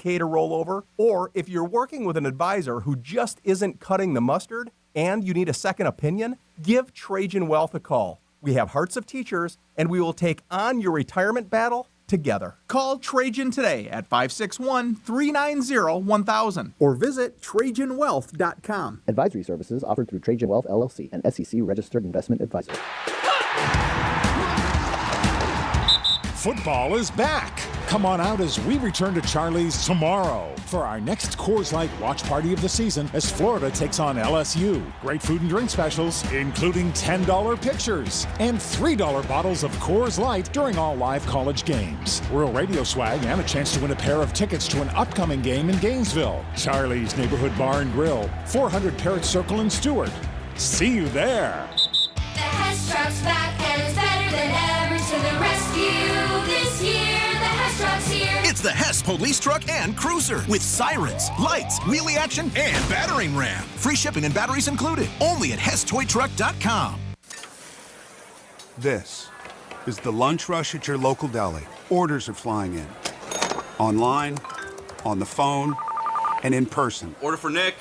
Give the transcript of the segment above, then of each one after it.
401k to roll over, or if you're working with an advisor who just isn't cutting the mustard and you need a second opinion, give Trajan Wealth a call. We have hearts of teachers, and we will take on your retirement battle together. Call Trajan today at 561-390-1000 or visit TrajanWealth.com. Advisory services offered through Trajan Wealth, LLC, an SEC registered investment advisor. Football is back. Come on out as we return to Charlie's tomorrow for our next Coors Light watch party of the season as Florida takes on LSU. Great food and drink specials, including $10 pitchers and $3 bottles of Coors Light during all live college games. Real radio swag and a chance to win a pair of tickets to an upcoming game in Gainesville. Charlie's Neighborhood Bar and Grill, 400 Parrott Circle in Stewart. See you there. The Hess truck's back and it's better than ever. To the rescue this year. The Hess truck's here. It's the Hess police truck and cruiser with sirens, lights, wheelie action, and battering ram. Free shipping and batteries included. Only at HessToyTruck.com. This is the lunch rush at your local deli. Orders are flying in. Online, on the phone, and in person. Order for Nick.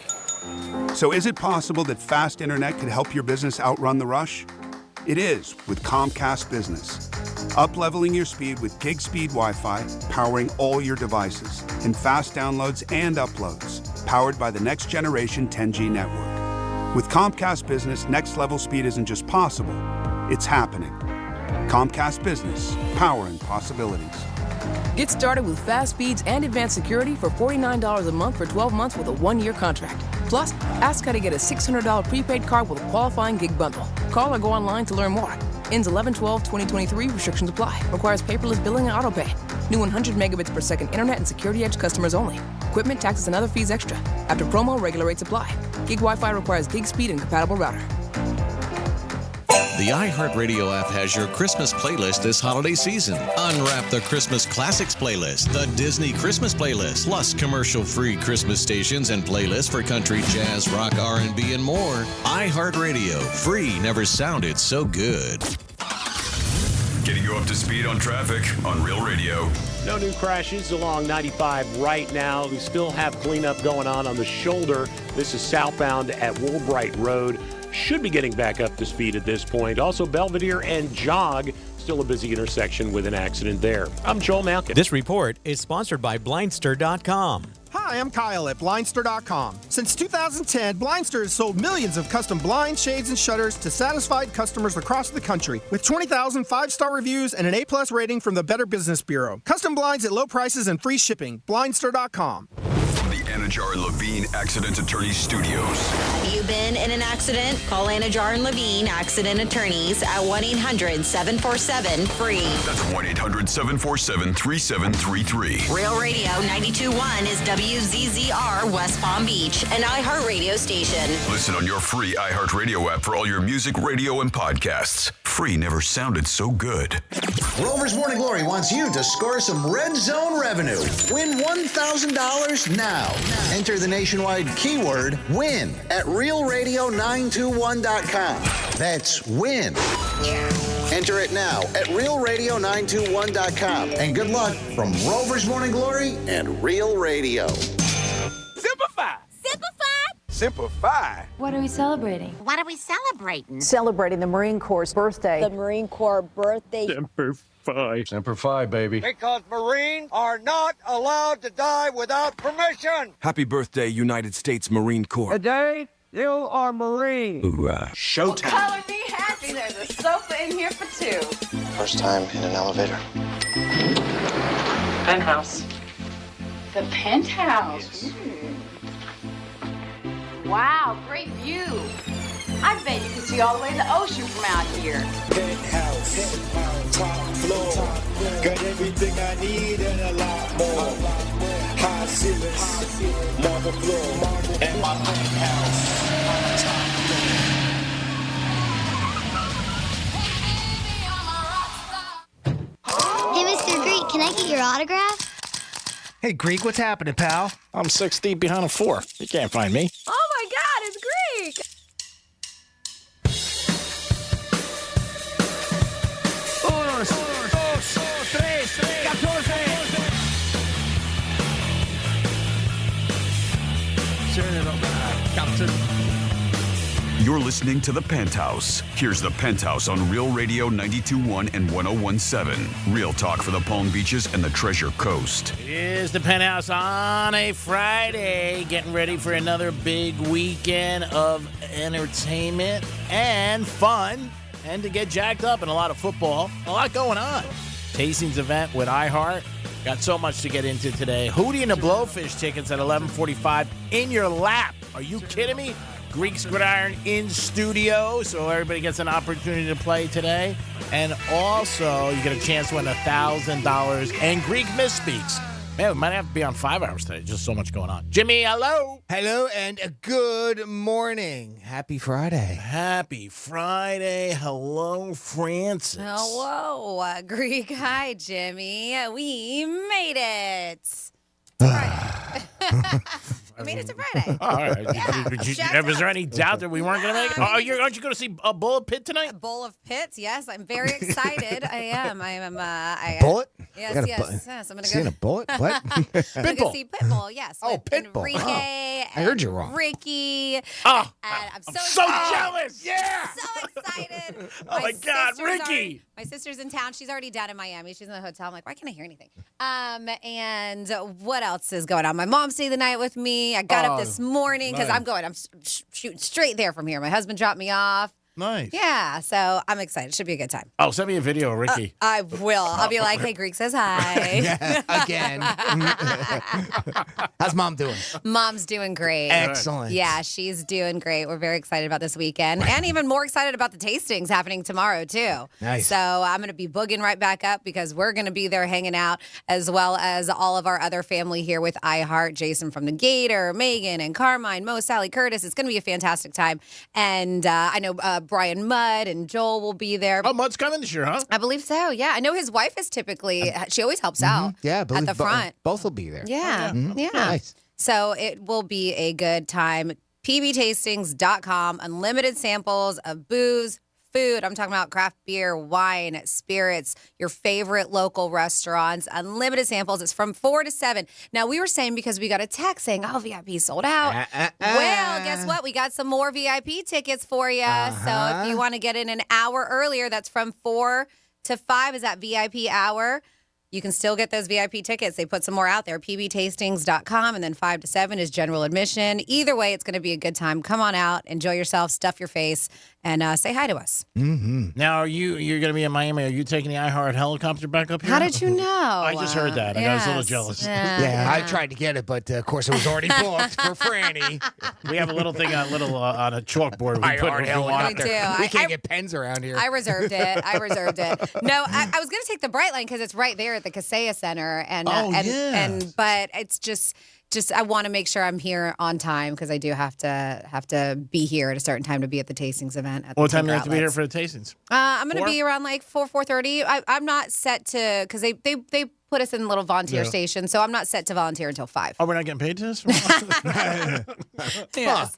So is it possible that fast internet could help your business outrun the rush? It is with Comcast Business. Up-leveling your speed with gig speed Wi-Fi, powering all your devices, and fast downloads and uploads, powered by the next generation 10G network. With Comcast Business, next-level speed isn't just possible, it's happening. Comcast Business, powering possibilities. Get started with fast speeds and advanced security for $49 a month for 12 months with a 1-year contract. Plus, ask how to get a $600 prepaid card with a qualifying gig bundle. Call or go online to learn more. Ends 11/12/2023. Restrictions apply. Requires paperless billing and autopay. New 100 megabits per second internet and security edge customers only. Equipment, taxes, and other fees extra. After promo, regular rates apply. Gig Wi-Fi requires gig speed and compatible router. The iHeartRadio app has your Christmas playlist this holiday season. Unwrap the Christmas Classics playlist, the Disney Christmas playlist, plus commercial-free Christmas stations and playlists for country, jazz, rock, R&B, and more. iHeartRadio, free never sounded so good. Getting you up to speed on traffic on Real Radio. No new crashes along 95 right now. We still have cleanup going on the shoulder. This is southbound at Woolbright Road. Should be getting back up to speed at this point. Also, Belvedere and Jog, still a busy intersection with an accident there. I'm Joel Malkin. This report is sponsored by Blindster.com. Hi, I'm Kyle at Blindster.com. Since 2010, Blindster has sold millions of custom blinds, shades, and shutters to satisfied customers across the country. With 20,000 5-star reviews and an A+ rating from the Better Business Bureau. Custom blinds at low prices and free shipping. Blindster.com. Anajar and Levine Accident Attorneys Studios. Have you been in an accident? Call Anajar and Levine Accident Attorneys at 1-800-747-FREE. That's 1-800-747-3733. Real Radio 92.1 is WZZR West Palm Beach, an iHeartRadio station. Listen on your free iHeartRadio app for all your music, radio, and podcasts. Free never sounded so good. Rover's Morning Glory wants you to score some Red Zone revenue. Win $1,000 now. Enter the nationwide keyword WIN at realradio921.com. That's WIN. Enter it now at realradio921.com. And good luck from Rover's Morning Glory and Real Radio. Simplify. Simplify? Simplify. What are we celebrating? What are we celebrating? Celebrating the Marine Corps' birthday. The Marine Corps birthday. Semper Fi, baby. Because Marines are not allowed to die without permission. Happy birthday, United States Marine Corps. Today, you are Marine. Hoorah. Showtime. Color me happy. There's a sofa in here for two. First time in an elevator. Penthouse. The Penthouse. Yes. Wow, great view. I bet you can see all the way to the ocean from out here. Penthouse, top floor, got everything I need and a lot more. High ceilings, marble floor, and my penthouse. Hey, Mr. Greek, can I get your autograph? Hey, Greek, what's happening, pal? I'm 6 deep behind a 4. You can't find me. Oh my God, it's Greek! Turn it on, Captain. You're listening to The Penthouse. Here's The Penthouse on Real Radio 92.1 and 101.7. Real talk for the Palm Beaches and the Treasure Coast. It is The Penthouse on a Friday, getting ready for another big weekend of entertainment and fun, and to get jacked up, and a lot of football, a lot going on. Tastings event with iHeart. Got so much to get into today. Hootie and the Blowfish tickets at 11:45 in your lap. Are you kidding me? Greek's Gridiron in studio, so everybody gets an opportunity to play today. And also, you get a chance to win $1,000 and Greek Misspeaks. Man, we might have to be on 5 hours today. Just so much going on. Jimmy, hello. Hello and good morning. Happy Friday. Happy Friday. Hello, Francis. Hello, Greek. Hi, Jimmy. We made it. I made it to Friday. All right. Yeah. Was there any doubt that we weren't going to make it? Aren't you going to see a bowl of pit tonight? A bowl of pits, yes. I'm very excited. I am. Bullet? Yes. I'm going to Seeing a bullet? What? I'm going to go see Pitbull, yes. Oh, Pitbull. Enrique. I heard you wrong. Ricky. Oh, I'm so jealous. Yeah. So excited. Oh, my God, Ricky. My sister's in town. She's already down in Miami. She's in the hotel. I'm like, why can't I hear anything? And what else is going on? My mom stayed the night with me. I got up this morning because I'm shooting straight there from here. My husband dropped me off. Nice. Yeah, so I'm excited. Should be a good time. Oh, send me a video, Ricky. I will. I'll be like, hey, Greek says hi. Yeah, again. How's Mom doing? Mom's doing great. Excellent. Yeah, she's doing great. We're very excited about this weekend and even more excited about the tastings happening tomorrow, too. Nice. So I'm going to be booging right back up because we're going to be there hanging out, as well as all of our other family here with iHeart, Jason from the Gator, Megan and Carmine, Mo, Sally, Curtis. It's going to be a fantastic time. And I know Brian Mudd and Joel will be there. Oh, Mudd's coming this year, huh? I believe so, yeah. I know his wife is typically, she always helps out Yeah, I at believe the front. both will be there. Yeah, yeah. Nice. So it will be a good time. pbtastings.com, unlimited samples of booze, food. I'm talking about craft beer, wine, spirits, your favorite local restaurants, unlimited samples. It's from 4 to 7. Now, we were saying because we got a text saying, oh, VIP sold out. Well, guess what? We got some more VIP tickets for you. So if you want to get in an hour earlier, that's from 4 to 5 is that VIP hour. You can still get those VIP tickets. They put some more out there. pbtastings.com, and then 5 to 7 is general admission. Either way, it's going to be a good time. Come on out, enjoy yourself, stuff your face, and say hi to us. Mm-hmm. Now, you're going to be in Miami. Are you taking the iHeart helicopter back up here? How did you know? I just heard that. I was a little jealous. Yeah, I tried to get it, but of course it was already booked for Franny. We have a little thing on a chalkboard. We put iHeart helicopter. We can't get pens around here. I reserved it. No, I was going to take the Brightline because it's right there at the Kaseya Center, but it's just I want to make sure I'm here on time because I do have to be here at a certain time to be at the tastings event. What time do you have to be here for the tastings? I'm going to be around like 4:30. I'm not set to because they put us in little volunteer stations, so I'm not set to volunteer until 5. Oh, we're not getting paid to this? Yes.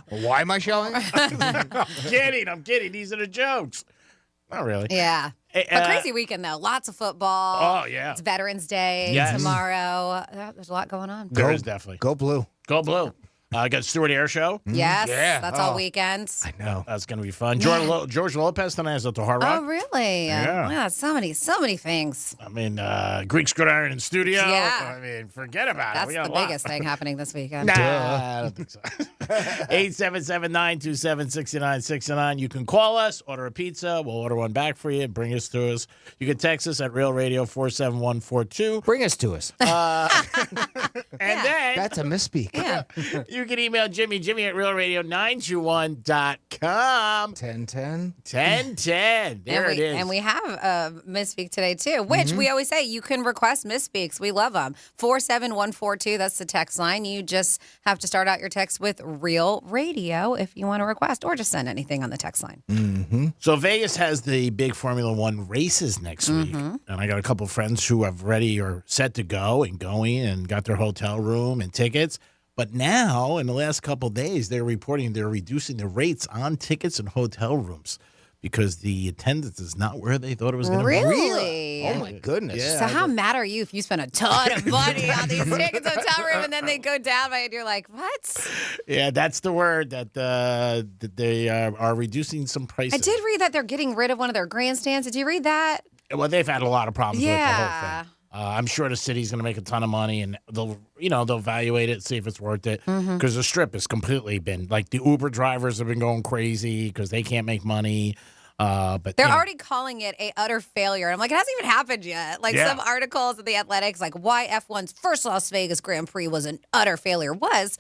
Why am I showing? I'm kidding. These are the jokes. Not really. Yeah. A crazy weekend, though. Lots of football. Oh, yeah. It's Veterans Day tomorrow. There's a lot going on. There is definitely. Go Blue. Go Blue. Got Stewart Air Show. Yes. Yeah. That's all weekend. I know. That's going to be fun. George Lopez tonight is at the Hard Rock. Oh, really? Yeah. Wow, so many things. I mean, Greek's Gridiron in studio. Yeah. I mean, forget about That's it. That's the biggest thing happening this weekend. Nah, I don't think so. 877-927-6969. You can call us, order a pizza. We'll order one back for you and bring us to us. You can text us at Real Radio 47142. Bring us to us. And then That's a misspeak. Yeah. you can email Jimmy at realradio921.com. 1010. There it is. And we have a Misspeak today, too, which we always say you can request Misspeaks. We love them. 47142, that's the text line. You just have to start out your text with Real Radio if you want to request, or just send anything on the text line. Mm-hmm. So Vegas has the big Formula One races next week. And I got a couple friends who have ready or set to go and going and got their hotel room and tickets. But now, in the last couple of days, they're reporting they're reducing the rates on tickets and hotel rooms. because the attendance is not where they thought it was going to be. Really? Oh, my goodness. Yeah, So how mad are you if you spend a ton of money on these tickets hotel room and then they go down by and you're like, what? Yeah, that's the word that they are reducing some prices. I did read that they're getting rid of one of their grandstands. Did you read that? Well, they've had a lot of problems with the whole Yeah. thing. I'm sure the city's going to make a ton of money, and they'll evaluate it, see if it's worth it. Mhm. Because the Strip has completely been like the Uber drivers have been going crazy because they can't make money. But They're you know, already calling it a utter failure. And I'm like, it hasn't even happened yet. Like Yeah. some articles of the Athletics, like why F1's first Las Vegas Grand Prix was an utter failure. What?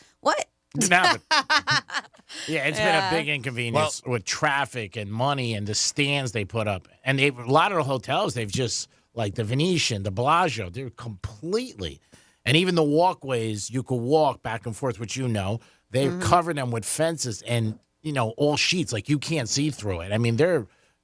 yeah, it's been a Yeah. big inconvenience with traffic and money and the stands they put up. And a lot of the hotels, they've just like the Venetian, the Bellagio, they're completely. And even the walkways, you could walk back and forth, which they've covered them with fences and all sheets, like you can't see through it. I mean,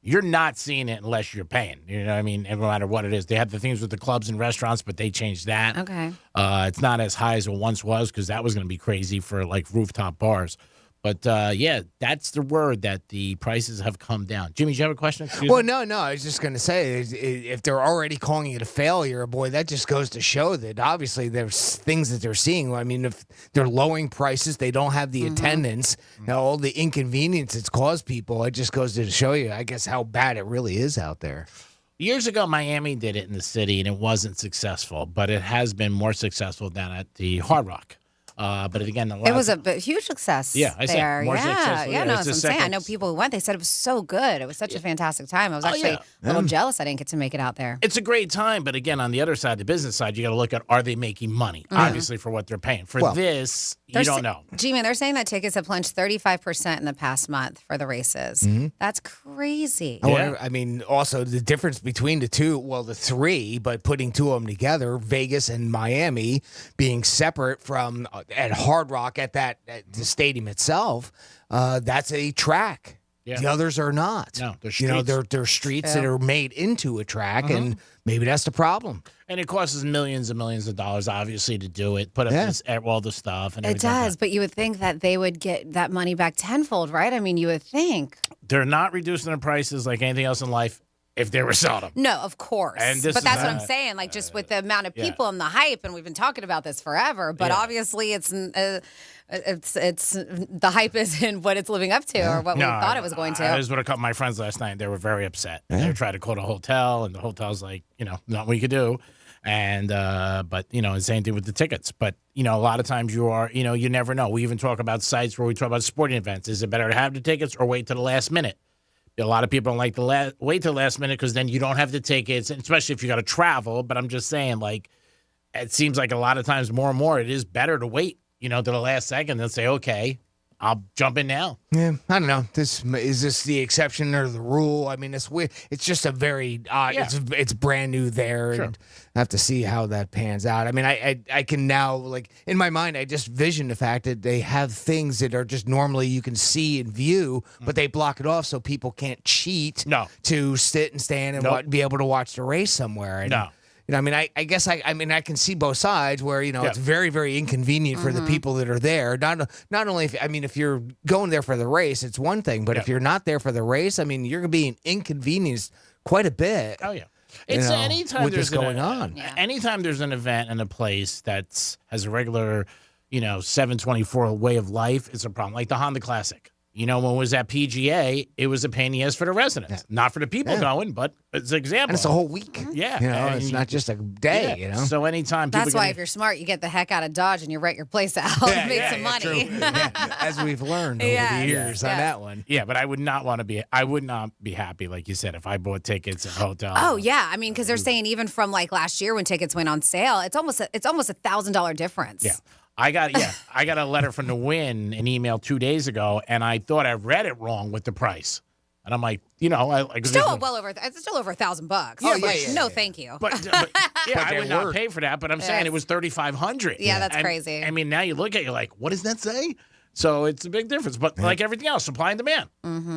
you're not seeing it unless you're paying. You know what I mean? No matter what it is. They had the things with the clubs and restaurants, but they changed that. Okay. It's not as high as it once was because that was going to be crazy for like rooftop bars. But that's the word that the prices have come down. Jimmy, do you have a question? Excuse Well, me? no. I was just going to say, if they're already calling it a failure, boy, that just goes to show that obviously there's things that they're seeing. I mean, if they're lowering prices, they don't have the attendance, all the inconvenience it's caused people, it just goes to show you, I guess, how bad it really is out there. Years ago, Miami did it in the city, and it wasn't successful. But it has been more successful than at the Hard Rock. But again, It was a huge success. Yeah, I said there. more successful. Yeah, no, it's that's the what I'm saying. I second- know people who went. They said it was so good. It was such a fantastic time. I was actually yeah. a little jealous I didn't get to make it out there. It's a great time, but again, on the other side, the business side, you got to look at, are they making money? Obviously, for what they're paying. For this, you don't know. G-Man, they're saying that tickets have plunged 35% in the past month for the races. That's crazy. I mean, also the difference between the two, well, the three, but putting two of them together, Vegas and Miami being separate from at Hard Rock at the stadium itself, that's a track. Yeah. The others are not. No, they're They're streets. streets that are made into a track, and maybe that's the problem. And it costs us millions and millions of dollars, obviously, to do it. Put up all the stuff. And It everything like does, that. but you would think that they would get that money back tenfold, right? I mean, you would think. They're not reducing their prices like anything else in life if they were selling them. No, of course. And this but is that's what I'm not- saying. Like, just with the amount of people and the hype, and we've been talking about this forever. But obviously, it's the hype isn't what it's living up to or what we thought it was going to. I was with a couple of my friends last night. They were very upset. They were trying to call the hotel, and the hotel's like, not what you could do. And but the same thing with the tickets. But a lot of times you never know. We even talk about sites where we talk about sporting events. Is it better to have the tickets or wait to the last minute? A lot of people don't like to wait till the last minute because then you don't have the tickets, especially if you got to travel. But I'm just saying, like, it seems like a lot of times more and more it is better to wait, to the last second than say, okay, I'll jump in now. Yeah, I don't know. Is this the exception or the rule? I mean, it's weird. It's just a very odd. Yeah. It's brand new there, Sure. and I have to see how that pans out. I mean, I can now, like, in my mind, I just vision the fact that they have things that are just normally you can see and view, but they block it off so people can't cheat. To sit and stand and be able to watch the race somewhere. And, I mean, I guess I can see both sides where, it's very, very inconvenient for the people that are there. Not only if you're going there for the race, it's one thing, but if you're not there for the race, I mean, you're going to be inconvenienced quite a bit. Oh, yeah. It's anytime with there's this going on. Anytime there's an event in a place that has a regular, 724 way of life, it's a problem. Like the Honda Classic. When it was at PGA, it was a pain in the ass for the residents. Not for the people going, but it's an example. And it's a whole week. Yeah. It's not just a day, So anytime people That's why if you're smart, you get the heck out of Dodge and you rent your place out and make some money. As we've learned over the years on that one. Yeah, but I would not be happy, like you said, if I bought tickets at a hotel. Oh yeah, I mean, because they're saying even from like last year when tickets went on sale, it's almost $1,000 difference. Yeah. I got a letter from the Win, an email 2 days ago, and I thought I read it wrong with the price. And I'm like, It's still over $1,000. Oh, yeah. No, thank you. But I would not pay for that. But I'm saying it was $3,500. Yeah, that's crazy. I mean, now you look at it, you're like, what does that say? So it's a big difference. But like everything else, supply and demand.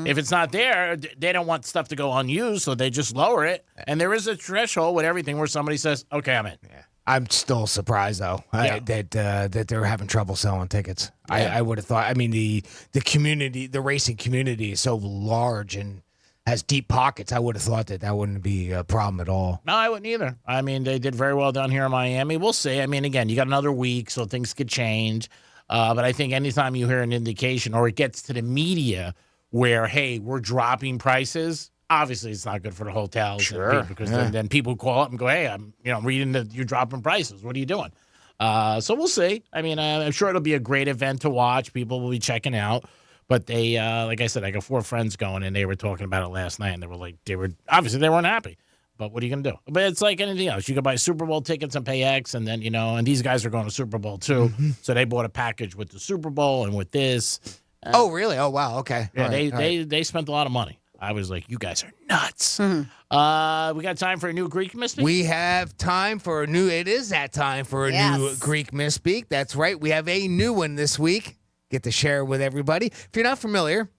If it's not there, they don't want stuff to go unused, so they just lower it. And there is a threshold with everything where somebody says, okay, I'm in. Yeah. I'm still surprised though that they're having trouble selling tickets. I would have thought. I mean, the community, the racing community, is so large, and has deep pockets, I would have thought that wouldn't be a problem at all. No, I wouldn't either. I mean, they did very well down here in Miami. We'll see. I mean, again, you got another week, so things could change. But I think anytime you hear an indication or it gets to the media where, hey, we're dropping prices, obviously it's not good for the hotels. Sure. Because then people call up and go, hey, I'm reading that you're dropping prices. What are you doing? So we'll see. I mean, I'm sure it'll be a great event to watch. People will be checking out. But they, like I said, I got 4 friends going, and they were talking about it last night, and they weren't happy. But what are you going to do? But it's like anything else. You can buy Super Bowl tickets and pay X, and then, and these guys are going to Super Bowl too. Mm-hmm. So they bought a package with the Super Bowl and with this. Oh, really? Oh, wow. Okay. Yeah, All right. they spent a lot of money. I was like, you guys are nuts. We got time for a new Greek misspeak? We have time for it is that time for a new Greek misspeak. That's right. We have a new one this week. Get to share with everybody. If you're not familiar,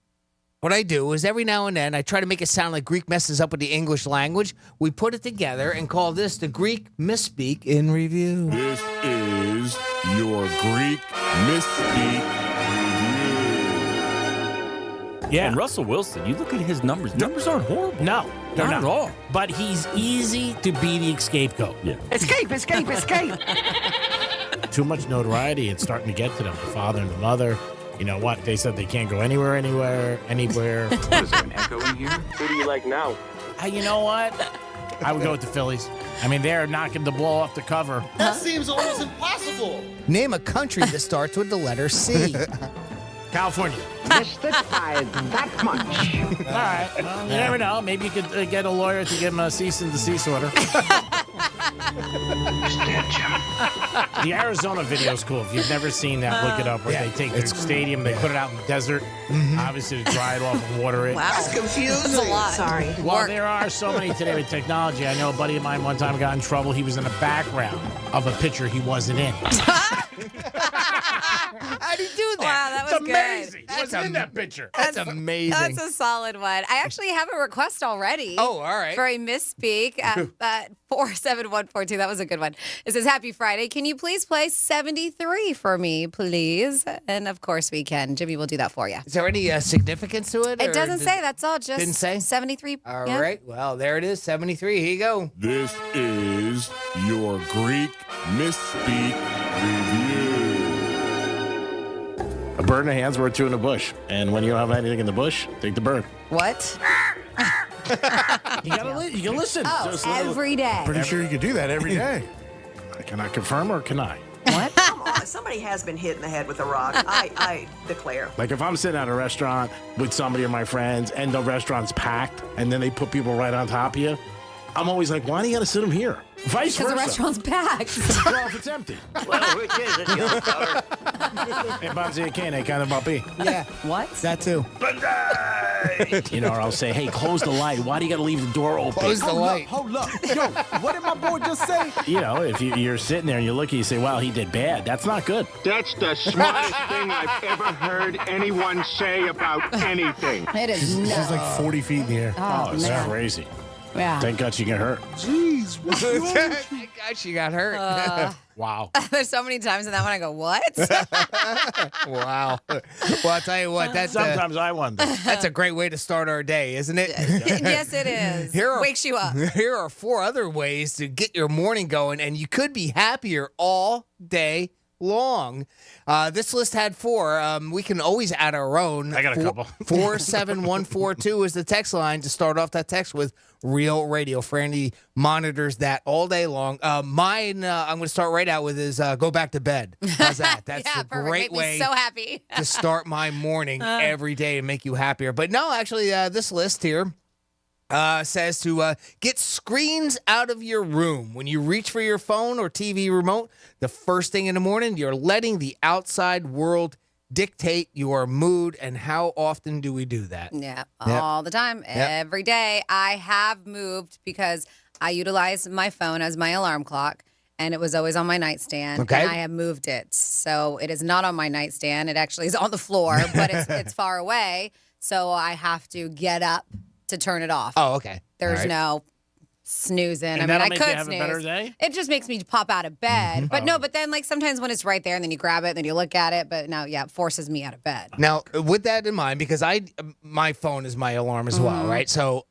what I do is every now and then I try to make it sound like Greek messes up with the English language. We put it together and call this the Greek misspeak in review. This is your Greek misspeak Yeah. And Russell Wilson, you look at his numbers. Numbers aren't horrible. No, they're not not at all. But he's easy to be the scapegoat. Yeah. Escape, escape, escape. Too much notoriety. It's starting to get to them. The father and the mother. You know what? They said they can't go anywhere. Is there an echo in here? Who do you like now? You know what? I would go with the Phillies. I mean, they're knocking the ball off the cover. That seems almost impossible. Name a country that starts with the letter C. California. Mystified that much. All right. Well, you never know. Maybe you could get a lawyer to give him a cease and desist order. The Arizona video's cool. If you've never seen that, look it up. Where they take their stadium, they put it out in the desert, obviously to dry it off and water it. Wow. That's confusing. That's a lot. Sorry. Well, there are so many today with technology. I know a buddy of mine one time got in trouble. He was in the background of a picture he wasn't in. How'd he do that? Wow, that was It's amazing. good. He wasn't in that picture. That's amazing. That's a solid one. I actually have a request already. Oh, all right. For a misspeak at 47142. That was a good one. It says, Happy Friday. Can you please play 73 for me, please? And of course we can. Jimmy will do that for you. Is there any significance to it? It or doesn't say. That's all. Just didn't say? 73. All right. Well, there it is. 73. Here you go. This is your Greek misspeak review. A bird in the hand's worth 2 in the bush. And when you don't have anything in the bush, take the bird. What? You can listen. Oh, Just a little- every day. Pretty sure you could do that every day. Can I confirm or can I? What? Come on, somebody has been hit in the head with a rock. I declare. Like if I'm sitting at a restaurant with somebody of my friends and the restaurant's packed and then they put people right on top of you, I'm always like, why do you got to sit them here? Vice Because versa. the restaurant's packed. Well, if it's empty. Well, which is it, young feller? Hey, Bonzi, can I kind of bumpy? Yeah. What? That too. You know, or I'll say, hey, close the light. Why do you got to leave the door open? Close the light. Hold up. Yo, what did my boy just say? You know, if you're sitting there and you look and you say, wow, he did bad. That's not good. That's the smartest thing I've ever heard anyone say about anything. It is She's nuts. like 40 feet in the air. Oh, It's man. crazy. Yeah. Thank God she get hurt. Jeez. What's wrong with you? Thank God she got hurt. Wow. There's so many times in that one I go, what? Wow. Well, I'll tell you what. Sometimes I wonder. That's a great way to start our day, isn't it? Yes, it is. Wakes you up. Here are 4 other ways to get your morning going, and you could be happier all day long. This list had 4. We can always add our own. I got a couple. 47142 is the text line to start off that text with Real Radio. Franny monitors that all day long. Mine, I'm going to start right out with is go back to bed. How's that? That's Yeah, a perfect. great Make me way so happy. to start my morning every day and make you happier. But no, actually, this list here says to get screens out of your room. When you reach for your phone or TV remote, the first thing in the morning, you're letting the outside world dictate your mood. And how often do we do that? Yeah, all the time, every day. I have moved because I utilize my phone as my alarm clock, and it was always on my nightstand. Okay. And I have moved it. So it is not on my nightstand. It actually is on the floor, but it's far away. So I have to get up to turn it off. Oh, okay. There's All right. no snoozing. And I mean, that'll I make could you have snooze. a better day? It just makes me pop out of bed. But no, but then like sometimes when it's right there and then you grab it and then you look at it, but no, yeah, it forces me out of bed. Now, with that in mind, because my phone is my alarm as well, right? So,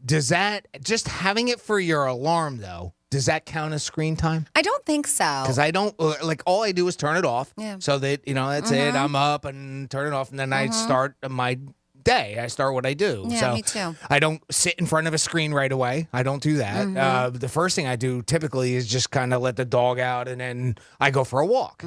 does that just having it for your alarm though? Does that count as screen time? I don't think so. Because I don't like all I do is turn it off. Yeah. So that that's it. I'm up and turn it off, and then I start my day. I start what I do. Yeah, so me too. I don't sit in front of a screen right away. I don't do that. The first thing I do typically is just kind of let the dog out, and then I go for a walk.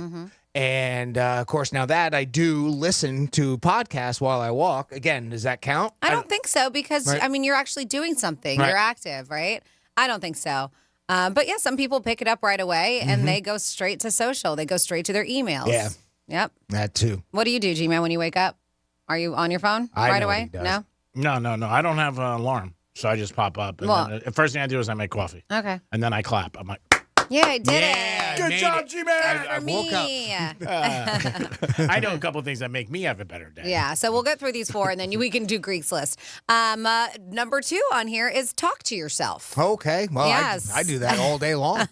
And of course, now that I do listen to podcasts while I walk. Again, does that count? I don't think so because Right. I mean you're actually doing something. Right. You're active, right? I don't think so. But yeah, some people pick it up right away and they go straight to social. They go straight to their emails. Yeah. Yep. That too. What do you do, G-Man, when you wake up? Are you on your phone I right know what away? he does. No? No. I don't have an alarm. So I just pop up. And Well- then the first thing I do is I make coffee. Okay. And then I clap. I'm like, Yeah, I did Yeah, it. Good job, Good for woke up. me. I know a couple of things that make me have a better day. Yeah, so we'll get through these 4 and then we can do Greek's list. Number 2 on here is talk to yourself. Okay. Well, Yes. I do that all day long.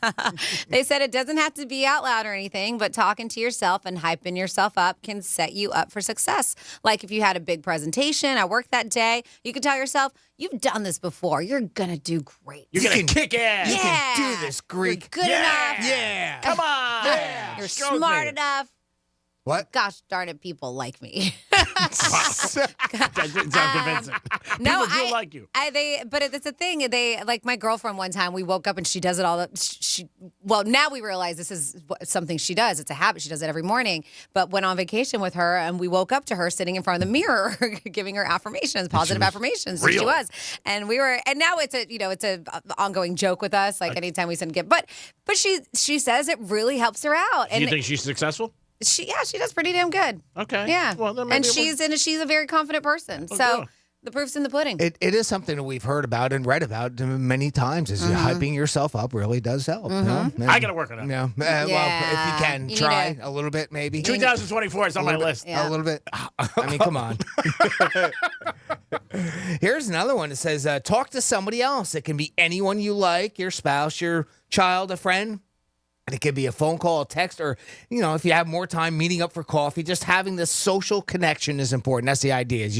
They said it doesn't have to be out loud or anything, but talking to yourself and hyping yourself up can set you up for success. Like if you had a big presentation at work that day, you can tell yourself, you've done this before. You're going to do great. You're going to kick ass. You Yeah. can do this, Greek. Good enough. Yeah. Come on. You're Stroke smart me. enough. What? Gosh darn it, people like me. That didn't sound convincing. No, People do like you. But it's a thing. They like my girlfriend one time. We woke up and she does it all. Well, now we realize this is something she does. It's a habit. She does it every morning. But went on vacation with her and we woke up to her sitting in front of the mirror, giving her affirmations, positive affirmations. So she was, and now it's a ongoing joke with us. Like anytime we send a gift, but she says it really helps her out. Do And you think she's successful? she does pretty damn good. Okay. Yeah. Well, then and maybe she's a very confident person. Oh, so good. the proof's in the pudding. It is something that we've heard about and read about many times. Is hyping yourself up really does help. You know? I got to work on it. Yeah. Well, if you can, You need try to- a little bit, maybe. 2024 is on my list. Yeah. A little bit. I mean, come on. Here's another one that says, talk to somebody else. It can be anyone you like, your spouse, your child, a friend. And it could be a phone call, a text, or, if you have more time, meeting up for coffee. Just having this social connection is important. That's the idea. Is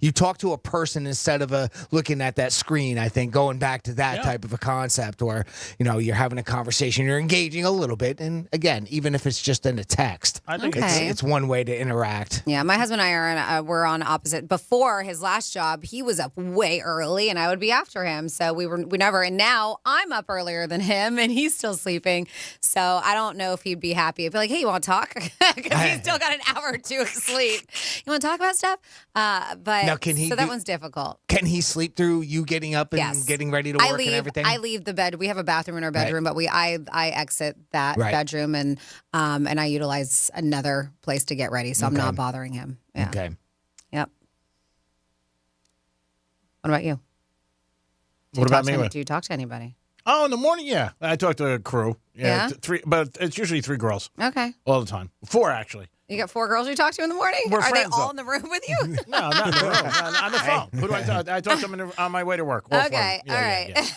you talk to a person instead of looking at that screen, I think, going back to that type of a concept where, you're having a conversation, you're engaging a little bit. And again, even if it's just in a text, I think it's one way to interact. Yeah, my husband and I were on opposite. Before his last job, he was up way early, and I would be after him. So we never. And now I'm up earlier than him, and he's still sleeping. So I don't know if he'd be happy. I'd be like, "Hey, you want to talk?" Because he's still got an hour or two of sleep. You want to talk about stuff? But Now, can he so that do- one's difficult. Can he sleep through you getting up and Yes. getting ready to work and everything? I leave the bed. We have a bathroom in our bedroom, but I exit that Right. bedroom and I utilize another place to get ready, so I'm not bothering him. Yeah. Okay. Yep. What about you? What about me? Do you talk to anybody? Oh, in the morning, yeah. I talk to a crew. Yeah? 3, but it's usually 3 girls Okay. all the time. 4, actually. You got 4 girls you talk to in the morning? We're Are they friends, all though. in the room with you? No, not in the room. On the phone. Who do I talk to? I talk to them on my way to work. Okay. All right.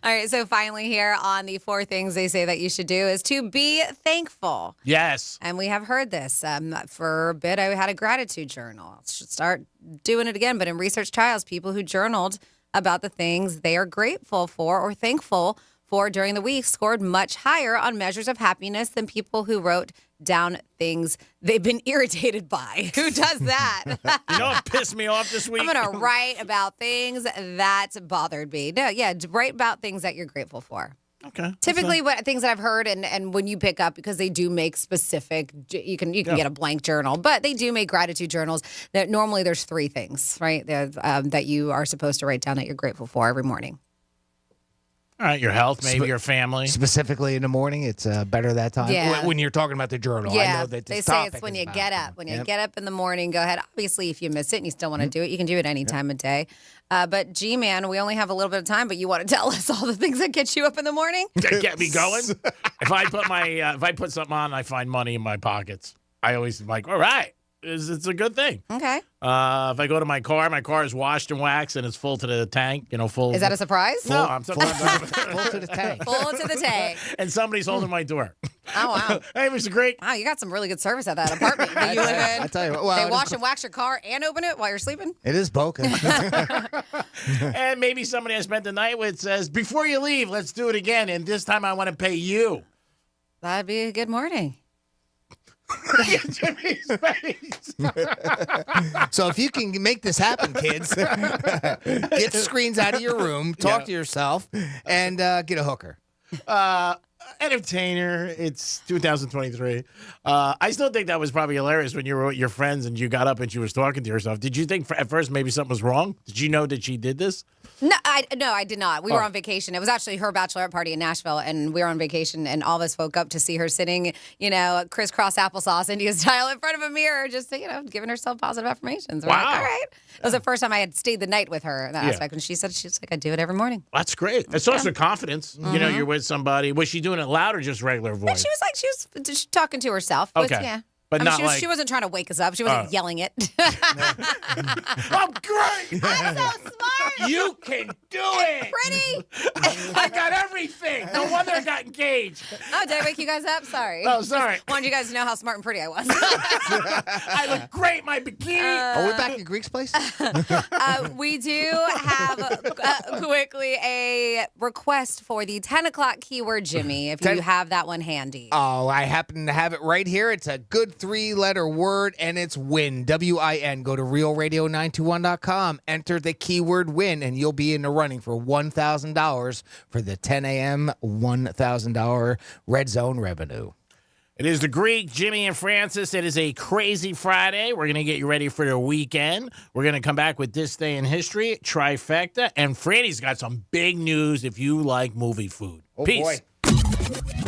All right. So finally here on the 4 things they say that you should do is to be thankful. Yes. And we have heard this. For a bit, I had a gratitude journal. I should start doing it again. But in research trials, people who journaled about the things they are grateful for or thankful for during the week scored much higher on measures of happiness than people who wrote down things they've been irritated by. Who does that? You know what pissed me off this week? I'm going to write about things that bothered me. No, yeah, write about things that you're grateful for. Okay. Typically, what things that I've heard, and when you pick up, because they do make specific, you can get a blank journal, but they do make gratitude journals. That normally there's 3 things, right? That you are supposed to write down that you're grateful for every morning. All right, your health, maybe your family. Specifically in the morning, it's better that time. Yeah. When you're talking about the journal, I Yeah, know that they this say topic it's when is you about get it. up. When you Yep. get up in the morning, go ahead. Obviously, if you miss it and you still want to do it, you can do it any time of day. But G-Man, we only have a little bit of time, but you want to tell us all the things that get you up in the morning? Get me going. If I put something on, I find money in my pockets. I always am like, all right, it's a good thing. Okay. If I go to my car is washed and waxed and it's full to the tank. Full. Is that a surprise? No, I'm talking about Full to the tank. Full to the tank. and somebody's holding my door. Oh, wow. Hey, Mr. Great. Wow, you got some really good service at that apartment that you live in. I tell you what, they wash and wax your car and open it while you're sleeping? It is Boca. And maybe somebody I spent the night with says, before you leave, let's do it again. And this time I want to pay you. That'd be a good morning. Jimmy's face. So if you can make this happen, kids, get the screens out of your room, talk to yourself, and get a hooker. Entertainer. It's 2023. I still think that was probably hilarious when you were with your friends and you got up and she was talking to herself. Did you think at first maybe something was wrong? Did you know that she did this? No, I did not. We were on vacation. It was actually her bachelorette party in Nashville, and we were on vacation, and all of us woke up to see her sitting, crisscross applesauce India style in front of a mirror, just, giving herself positive affirmations. We're like, all right. It was the first time I had stayed the night with her in that aspect, and she's like, I do it every morning. That's great. It's also confidence. Mm-hmm. You're with somebody. Was she doing it loud or just regular voice? Yeah, she was just talking to herself. Okay. Yeah. But not she wasn't trying to wake us up. She wasn't yelling it. I'm great. I'm so smart. You can do it. Pretty. I got everything. No wonder I got engaged. Oh, did I wake you guys up? Sorry. Oh, sorry. Just wanted you guys to know how smart and pretty I was. I look great. My bikini. Are we back at Greek's place? We do have quickly a request for the 10 o'clock keyword, Jimmy, if you have that one handy. Oh, I happen to have it right here. It's a good 3-letter word, and it's win. W-I-N. Go to realradio921.com. Enter the keyword win, and you'll be in the running for $1,000 for the 10 a.m. $1,000 Red Zone revenue. It is the Greek, Jimmy and Francis. It is a crazy Friday. We're going to get you ready for the weekend. We're going to come back with This Day in History, Trifecta, and Franny's got some big news if you like movie food. Oh, Peace. Boy.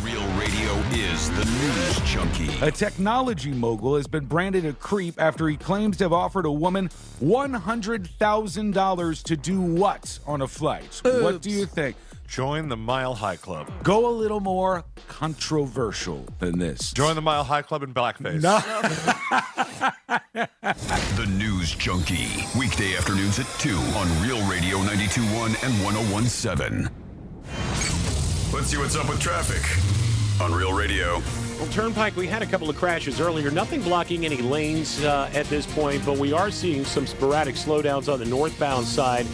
Real Radio is the news junkie. A technology mogul has been branded a creep after he claims to have offered a woman $100,000 to do what on a flight? Oops. What do you think? Join the Mile High Club. Go a little more controversial than this. Join the Mile High Club in blackface. No. The News Junkie. Weekday afternoons at 2 on Real Radio 92.1 and 101.7. Let's see what's up with traffic on Real Radio. Well, Turnpike, we had a couple of crashes earlier. Nothing blocking any lanes at this point, but we are seeing some sporadic slowdowns on the northbound side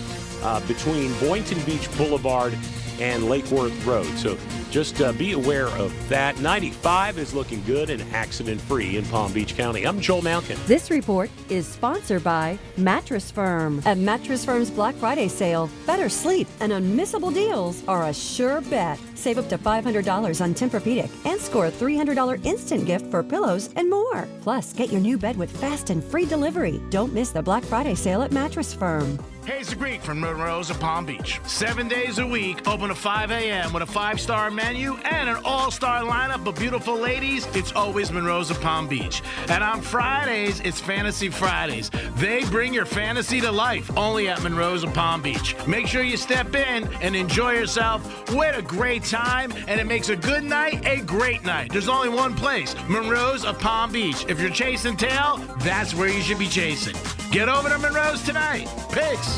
between Boynton Beach Boulevard and Lake Worth Road. So just be aware of that. 95 is looking good and accident-free in Palm Beach County. I'm Joel Malkin. This report is sponsored by Mattress Firm. At Mattress Firm's Black Friday sale, better sleep and unmissable deals are a sure bet. Save up to $500 on Tempur-Pedic and score a $300 instant gift for pillows and more. Plus, get your new bed with fast and free delivery. Don't miss the Black Friday sale at Mattress Firm. Hey, it's the Greek from Monroe's of Palm Beach. 7 days a week, open at 5 a.m. with a 5-star menu and an all-star lineup of beautiful ladies. It's always Monroe's of Palm Beach. And on Fridays, it's Fantasy Fridays. They bring your fantasy to life only at Monroe's of Palm Beach. Make sure you step in and enjoy yourself with a great time, and it makes a good night a great night. There's only one place, Monroe's of Palm Beach. If you're chasing tail, that's where you should be chasing. Get over to Monroe's tonight. Peace.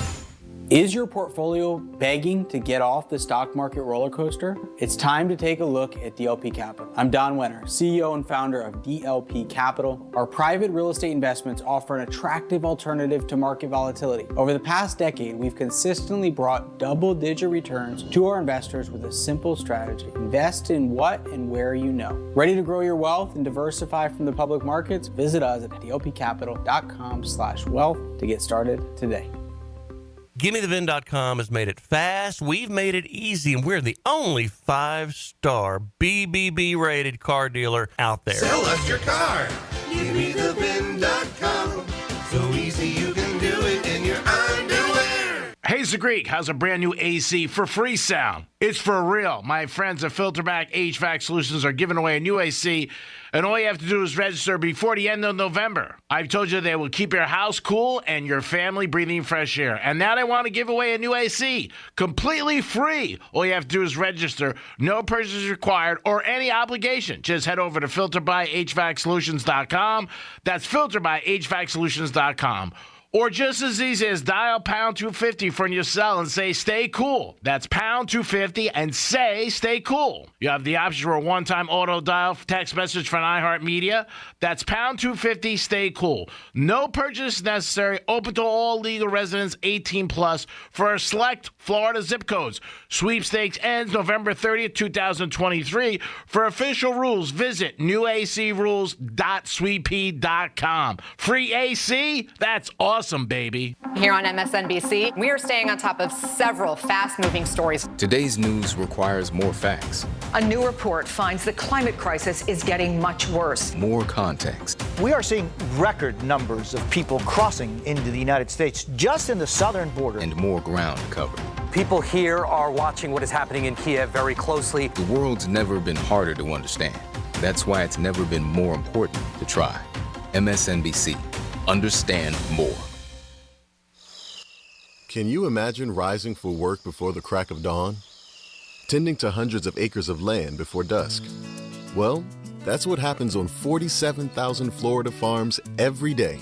Is your portfolio begging to get off the stock market roller coaster? It's time to take a look at DLP Capital. I'm Don Wenner, CEO and founder of DLP Capital. Our private real estate investments offer an attractive alternative to market volatility. Over the past decade, we've consistently brought double-digit returns to our investors with a simple strategy. Invest in what and where you know. Ready to grow your wealth and diversify from the public markets? Visit us at dlpcapital.com/wealth to get started today. GimmeTheVin.com has made it fast. We've made it easy, and we're the only 5-star BBB rated car dealer out there. Sell us your car. GimmeTheVin.com. So easy you can do it in your underwear. Hey, the Greek has a brand new AC for free sound. It's for real. My friends at Filterback HVAC Solutions are giving away a new AC, and all you have to do is register before the end of November. I've told you they will keep your house cool and your family breathing fresh air. And now they want to give away a new AC, completely free. All you have to do is register. No purchase required or any obligation. Just head over to filterbyhvacsolutions.com. That's filterbyhvacsolutions.com. Or just as easy as dial pound 250 from your cell and say, stay cool. That's pound 250 and say, stay cool. You have the option for a one-time auto dial text message from iHeartMedia. That's pound 250, stay cool. No purchase necessary. Open to all legal residents 18 plus for select Florida zip codes. Sweepstakes ends November 30th, 2023. For official rules, visit newacrules.sweeppea.com. Free AC? That's awesome, baby. Here on MSNBC, we are staying on top of several fast-moving stories. Today's news requires more facts. A new report finds the climate crisis is getting much worse. More context. We are seeing record numbers of people crossing into the United States just in the southern border. And more ground covered. People here are watching what is happening in Kiev very closely. The world's never been harder to understand. That's why it's never been more important to try. MSNBC. Understand more. Can you imagine rising for work before the crack of dawn? Tending to hundreds of acres of land before dusk? Well, that's what happens on 47,000 Florida farms every day.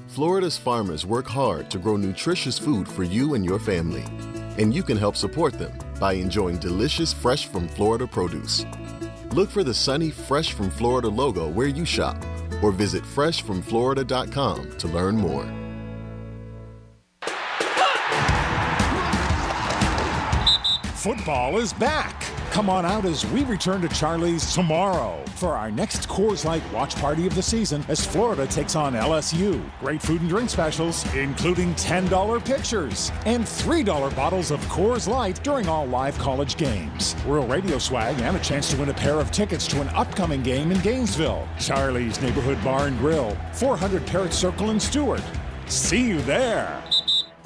Florida's farmers work hard to grow nutritious food for you and your family. And you can help support them by enjoying delicious fresh from Florida produce. Look for the sunny Fresh from Florida logo where you shop or visit freshfromflorida.com to learn more. Football is back. Come on out as we return to Charlie's tomorrow for our next Coors Light watch party of the season as Florida takes on LSU. Great food and drink specials, including $10 pictures and $3 bottles of Coors Light during all live college games. Real radio swag and a chance to win a pair of tickets to an upcoming game in Gainesville. Charlie's Neighborhood Bar and Grill, 400 Parrot Circle in Stewart. See you there.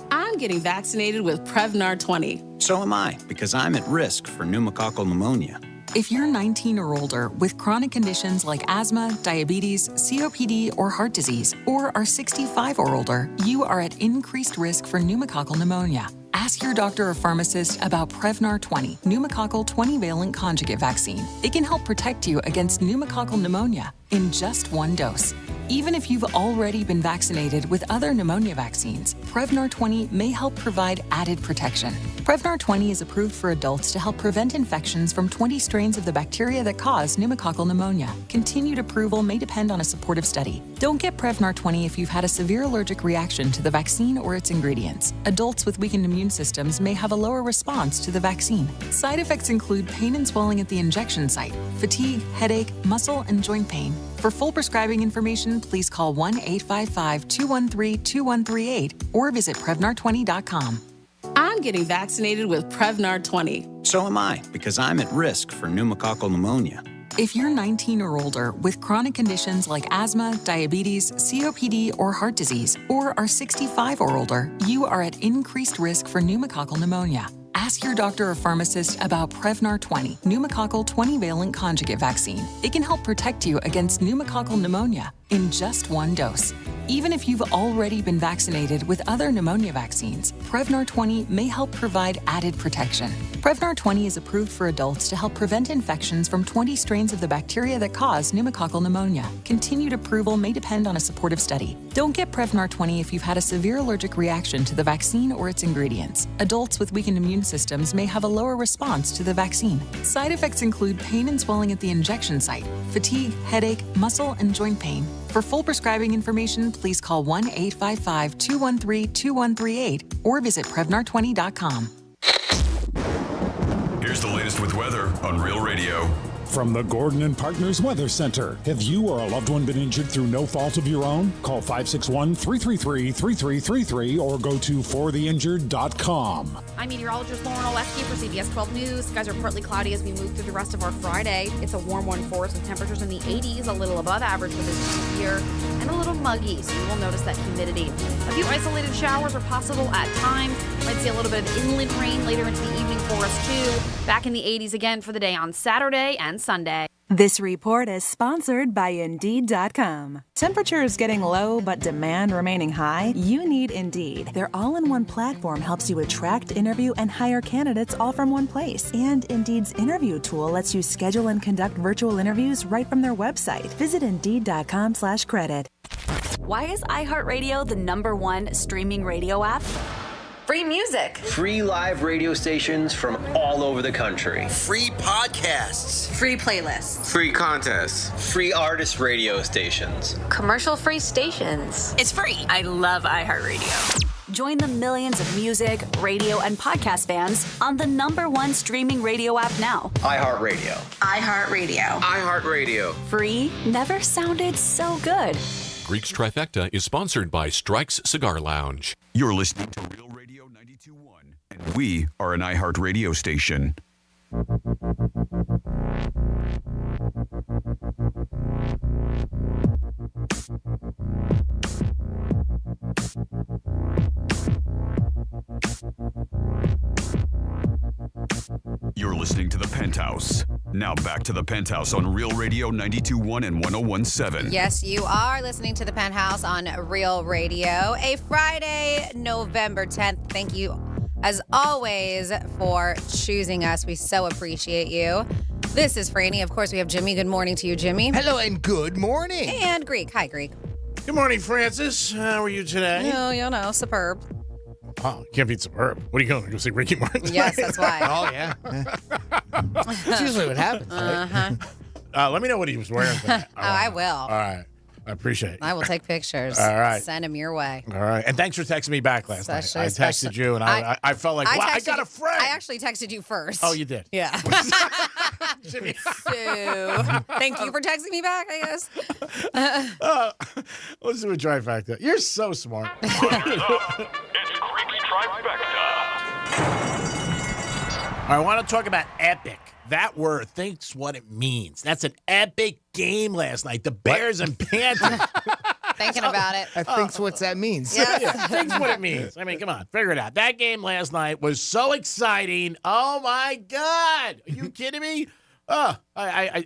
I'm getting vaccinated with Prevnar 20. So am I, because I'm at risk for pneumococcal pneumonia. If you're 19 or older with chronic conditions like asthma, diabetes, COPD, or heart disease, or are 65 or older, you are at increased risk for pneumococcal pneumonia. Ask your doctor or pharmacist about Prevnar 20, pneumococcal 20-valent conjugate vaccine. It can help protect you against pneumococcal pneumonia in just one dose. Even if you've already been vaccinated with other pneumonia vaccines, Prevnar 20 may help provide added protection. Prevnar 20 is approved for adults to help prevent infections from 20 strains of the bacteria that cause pneumococcal pneumonia. Continued approval may depend on a supportive study. Don't get Prevnar 20 if you've had a severe allergic reaction to the vaccine or its ingredients. Adults with weakened immune systems may have a lower response to the vaccine. Side effects include pain and swelling at the injection site, fatigue, headache, muscle, and joint pain. For full prescribing information, please call 1-855-213-2138 or visit Prevnar20.com. I'm getting vaccinated with Prevnar 20. So am I, because I'm at risk for pneumococcal pneumonia. If you're 19 or older with chronic conditions like asthma, diabetes, COPD, or heart disease, or are 65 or older, you are at increased risk for pneumococcal pneumonia. Ask your doctor or pharmacist about Prevnar 20, pneumococcal 20-valent conjugate vaccine. It can help protect you against pneumococcal pneumonia in just one dose. Even if you've already been vaccinated with other pneumonia vaccines, Prevnar 20 may help provide added protection. Prevnar 20 is approved for adults to help prevent infections from 20 strains of the bacteria that cause pneumococcal pneumonia. Continued approval may depend on a supportive study. Don't get Prevnar 20 if you've had a severe allergic reaction to the vaccine or its ingredients. Adults with weakened immune systems may have a lower response to the vaccine. Side effects include pain and swelling at the injection site, fatigue, headache, muscle, and joint pain. For full prescribing information, please call 1-855-213-2138 or visit Prevnar20.com. Here's the latest with weather on Real Radio. From the Gordon and Partners Weather Center. Have you or a loved one been injured through no fault of your own? Call 561-333-3333 or go to fortheinjured.com. I'm meteorologist Lauren Oleski for CBS 12 News. Skies are partly cloudy as we move through the rest of our Friday. It's a warm one for us with temperatures in the 80s, a little above average for this time of cloudier and a little muggy, so you will notice that humidity. A few isolated showers are possible at times. Might see a little bit of inland rain later into the evening for us, too. Back in the 80s again for the day on Saturday and Sunday. This report is sponsored by Indeed.com. Temperatures getting low but demand remaining high? You need Indeed. Their all-in-one platform helps you attract, interview, and hire candidates all from one place. And Indeed's interview tool lets you schedule and conduct virtual interviews right from their website. Visit Indeed.com/credit. Why is iHeartRadio the #1 streaming radio app? Free music. Free live radio stations from all over the country. Free podcasts. Free playlists. Free contests. Free artist radio stations. Commercial-free stations. It's free. I love iHeartRadio. Join the millions of music, radio, and podcast fans on the #1 streaming radio app now. iHeartRadio. iHeartRadio. iHeartRadio. Free never sounded so good. Greek's Trifecta is sponsored by Strike's Cigar Lounge. You're listening to Real Radio 92.1, and we are an iHeart radio station. You're listening to The Penthouse. Now back to The Penthouse on Real Radio 92.1 and 101.7. Yes, you are listening to The Penthouse on Real Radio. A Friday, November 10th. Thank you, as always, for choosing us. We so appreciate you. This is Franny. Of course, we have Jimmy. Good morning to you, Jimmy. Hello and good morning. And Greek. Hi, Greek. Good morning, Francis. How are you today? You know, superb. Oh, can't beat superb. What are you going to go see Ricky Martin? Yes, that's why. Oh, yeah. That's usually what happens. Right? Let me know what he was wearing for that. I will. All right. I appreciate it. I will take pictures. All right. Send them your way. All right. And thanks for texting me back last night. I texted you, and I felt like, wow, I got a friend. I actually texted you first. Oh, you did? Yeah. Jimmy. So, thank you for texting me back, I guess. Let's do a trifecta. You're so smart. It's Creepy Trifecta. I want to talk about epic. That word, thinks what it means. That's an epic game last night. The Bears and Panthers. Thinking about it. I think what that means. Yeah, thinks what it means. I mean, come on, figure it out. That game last night was so exciting. Oh my God, are you kidding me? Oh, I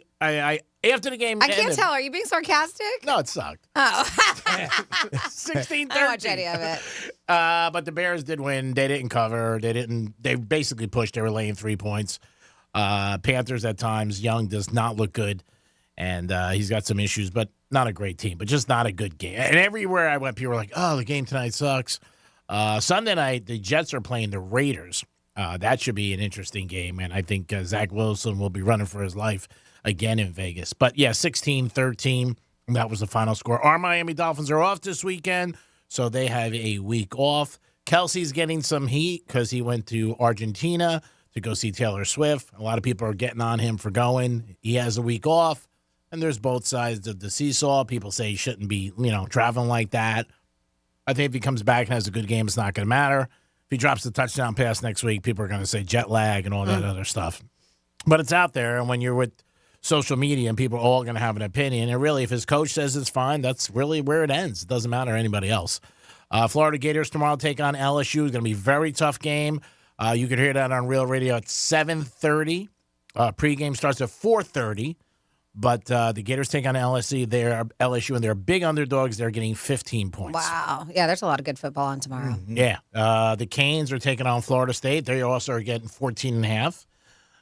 after the game. I can't tell. Are you being sarcastic? No, it sucked. Oh, 16-13. I don't watch any of it. But the Bears did win. They didn't cover. They basically pushed. They were laying 3 points. Panthers at times. Young does not look good, and he's got some issues, but not a great team, but just not a good game. And everywhere I went, people were like, oh, the game tonight sucks. Sunday night, the Jets are playing the Raiders. That should be an interesting game, and I think Zach Wilson will be running for his life again in Vegas. But, yeah, 16-13, that was the final score. Our Miami Dolphins are off this weekend, so they have a week off. Kelsey's getting some heat because he went to Argentina to go see Taylor Swift. A lot of people are getting on him for going. He has a week off, and there's both sides of the seesaw. People say he shouldn't be, traveling like that. I think if he comes back and has a good game, it's not going to matter. If he drops the touchdown pass next week, people are going to say jet lag and all that other stuff. But it's out there, and when you're with social media and people are all going to have an opinion, and really, if his coach says it's fine, that's really where it ends. It doesn't matter to anybody else. Florida Gators tomorrow take on LSU. It's going to be a very tough game. You can hear that on Real Radio at 7:30. Pregame starts at 4:30. But the Gators take on LSU, and they're big underdogs. They're getting 15 points. Wow. Yeah, there's a lot of good football on tomorrow. Yeah. The Canes are taking on Florida State. They also are getting 14.5.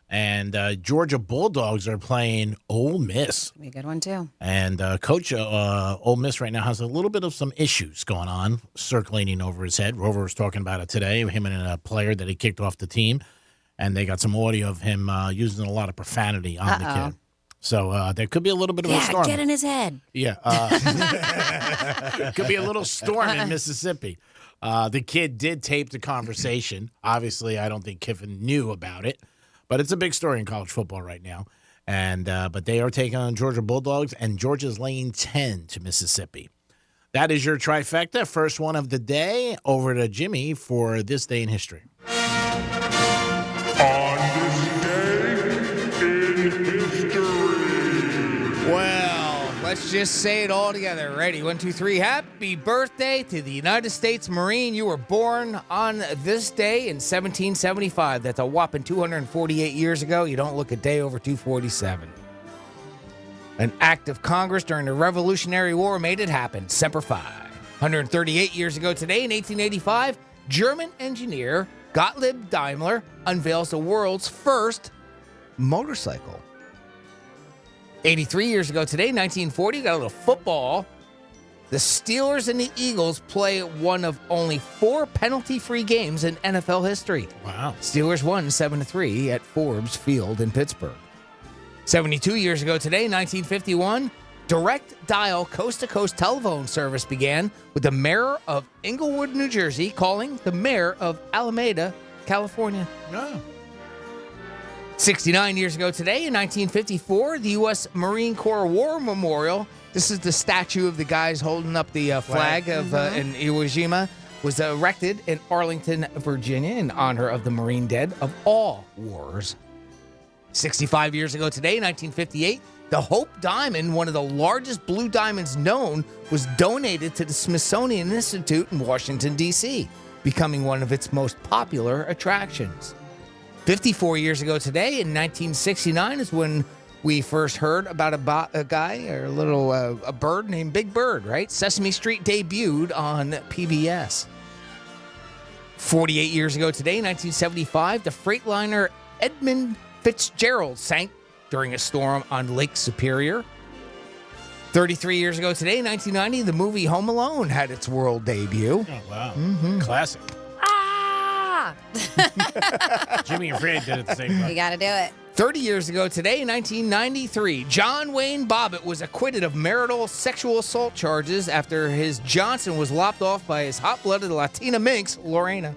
And Georgia Bulldogs are playing Ole Miss. Be a good one, too. And Coach Ole Miss right now has a little bit of some issues going on, circulating over his head. Rover was talking about it today, him and a player that he kicked off the team. And they got some audio of him using a lot of profanity on the kid. So there could be a little bit of a storm. Get in his head. Yeah. Could be a little storm in Mississippi. The kid did tape the conversation. Obviously, I don't think Kiffin knew about it. But it's a big story in college football right now. And but they are taking on Georgia Bulldogs, and Georgia's laying 10 to Mississippi. That is your trifecta. First one of the day. Over to Jimmy for This Day in History. On this day in history. Well, Let's just say it all together. Ready? 1, 2, 3. Happy birthday to the United States Marine. You were born on this day in 1775. That's a whopping 248 years ago. You don't look a day over 247. An act of Congress during the Revolutionary War made it happen. Semper Fi. 138 years ago today, in 1885, German engineer Gottlieb Daimler unveils the world's first motorcycle. 83 years ago today, 1940, got a little football. The Steelers and the Eagles play one of only 4 penalty-free games in NFL history. Wow. Steelers won 7-3 at Forbes Field in Pittsburgh. 72 years ago today, 1951, direct dial coast-to-coast telephone service began with the mayor of Inglewood, New Jersey, calling the mayor of Alameda, California. Oh. 69 years ago today, in 1954, the U.S. Marine Corps War Memorial, this is the statue of the guys holding up the flag of in Iwo Jima, was erected in Arlington, Virginia, in honor of the Marine dead of all wars. 65 years ago today, 1958, the Hope Diamond, one of the largest blue diamonds known, was donated to the Smithsonian Institute in Washington, D.C., becoming one of its most popular attractions. 54 years ago today, in 1969, is when we first heard about a guy, or a bird named Big Bird, right? Sesame Street debuted on PBS. 48 years ago today, 1975, the freightliner Edmund Fitzgerald sank during a storm on Lake Superior. 33 years ago today, 1990, the movie Home Alone had its world debut. Oh, wow. Mm-hmm. Classic. Jimmy and Fred did it the same time. You got to do it. 30 years ago today, 1993, John Wayne Bobbitt was acquitted of marital sexual assault charges after his Johnson was lopped off by his hot-blooded Latina minx, Lorena.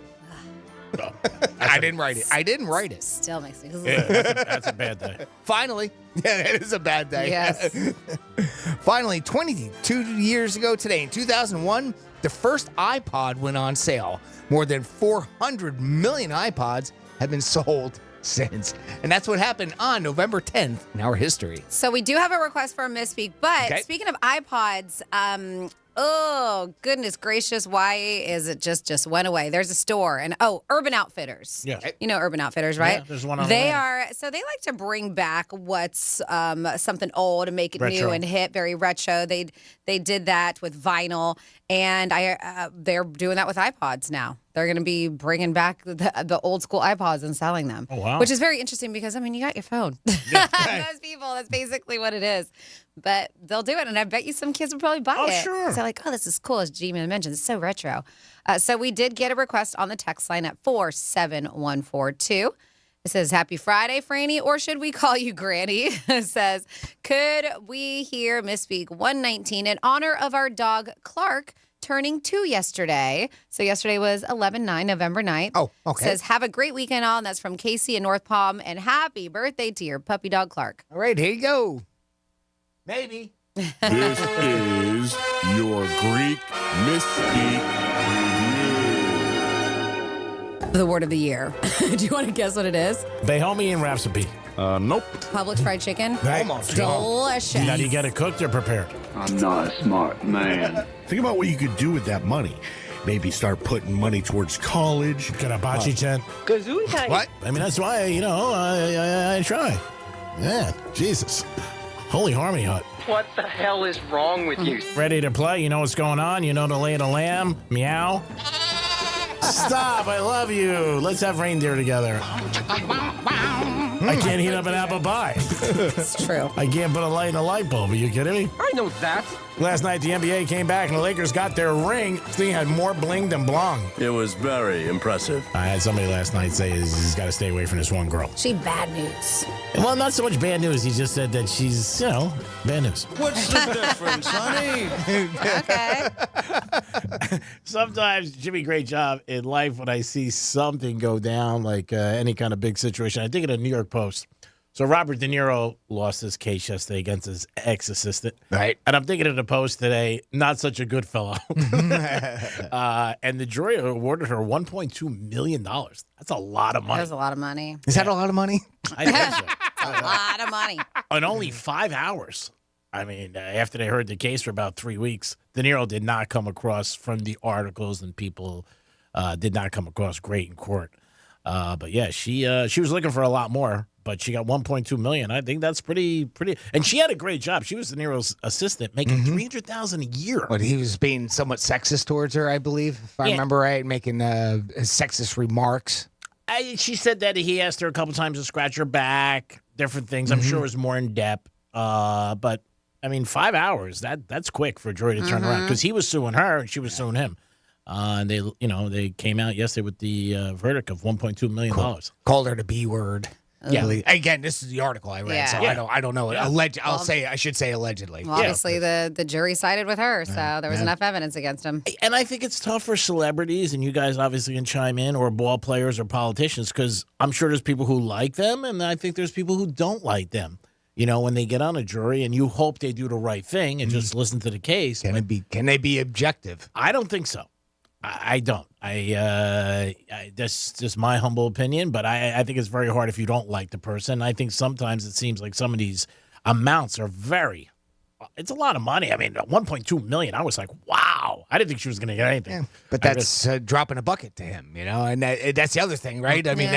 Well, I didn't write it. Still makes me. Yeah, that's a bad day. Finally, yeah, it is a bad day. Yes. Finally, 22 years ago today, in 2001, the first iPod went on sale. More than 400 million iPods have been sold since. And that's what happened on November 10th in our history. So we do have a request for a misspeak, but Okay. speaking of iPods, oh, goodness gracious, why is it just went away? There's a store, and Urban Outfitters. Yes. You know Urban Outfitters, right? Yeah, there's one on They the are, so they like to bring back what's something old and make it new Retro. and hip, very retro. They did that with vinyl, and they're doing that with iPods now. They're going to be bringing back the old school iPods and selling them. Oh, wow. Which is very interesting because, I mean, you got your phone. Most people, that's basically what it is. But they'll do it, and I bet you some kids will probably buy it. Sure. So like, this is cool, as G-Man mentioned. It's so retro. So we did get a request on the text line at 47142. It says, Happy Friday, Franny, or should we call you Granny? It says, could we hear Misspeak 119 in honor of our dog, Clark, turning 2 yesterday. So yesterday was 11/9, November 9th. Oh, okay. Says, have a great weekend all. And that's from Casey in North Palm. And happy birthday to your puppy dog, Clark. All right, here you go. Maybe. This is your Greek Misspeak Review. The word of the year. Do you want to guess what it is? Bohemian Rhapsody. Nope. Publix fried chicken. Almost. Delicious. Now, do you get it cooked or prepared? I'm not a smart man. Think about what you could do with that money. Maybe start putting money towards college. Get a bocce tent. What? I mean, that's why, I try. Yeah, Jesus. Holy Harmony Hut. What the hell is wrong with you? Ready to play? You know what's going on? You know the lay of the lamb? Meow. Stop, I love you. Let's have reindeer together. I can't heat up an apple pie. It's true. I can't put a light in a light bulb. Are you kidding me? I know that. Last night, the NBA came back and the Lakers got their ring. This thing had more bling than blong. It was very impressive. I had somebody last night say he's got to stay away from this one girl. She bad news. Well, not so much bad news. He just said that she's, bad news. What's the difference, honey? Okay. Sometimes, Jimmy, great job in life when I see something go down, like any kind of big situation. I think of the New York Post. So Robert De Niro lost his case yesterday against his ex-assistant. Right. And I'm thinking of the Post today, not such a good fellow. And the jury awarded her $1.2 million. That's a lot of money. That's a lot of money. Is that a lot of money? I think so. A lot of money. In only 5 hours. I mean, after they heard the case for about 3 weeks, De Niro did not come across from the articles, and people did not come across great in court. But yeah, she was looking for a lot more, but she got $1.2 million. I think that's pretty. And she had a great job. She was De Niro's assistant, making $300,000 a year. But he was being somewhat sexist towards her, I believe, if I remember right, making sexist remarks. She said that he asked her a couple times to scratch her back, different things. I'm sure it was more in depth. But I mean, 5 hours, that's quick for a jury to turn around, because he was suing her and she was suing him. And they came out yesterday with the verdict of $1.2 million. Cool. Called her the B word. Yeah. Again, this is the article I read, so I don't know. Yeah. I should say allegedly. Well, obviously, the jury sided with her, so there was enough evidence against him. And I think it's tough for celebrities, and you guys obviously can chime in, or ball players or politicians, because I'm sure there's people who like them, and I think there's people who don't like them. You know, when they get on a jury, and you hope they do the right thing and just listen to the case. Can they be objective? I don't think so. I don't. That's just my humble opinion, but I think it's very hard if you don't like the person. I think sometimes it seems like some of these amounts are it's a lot of money. I mean, $1.2 million. I was like, wow. I didn't think she was going to get anything. Yeah, but that's dropping a bucket to him, and that's the other thing, right? I mean,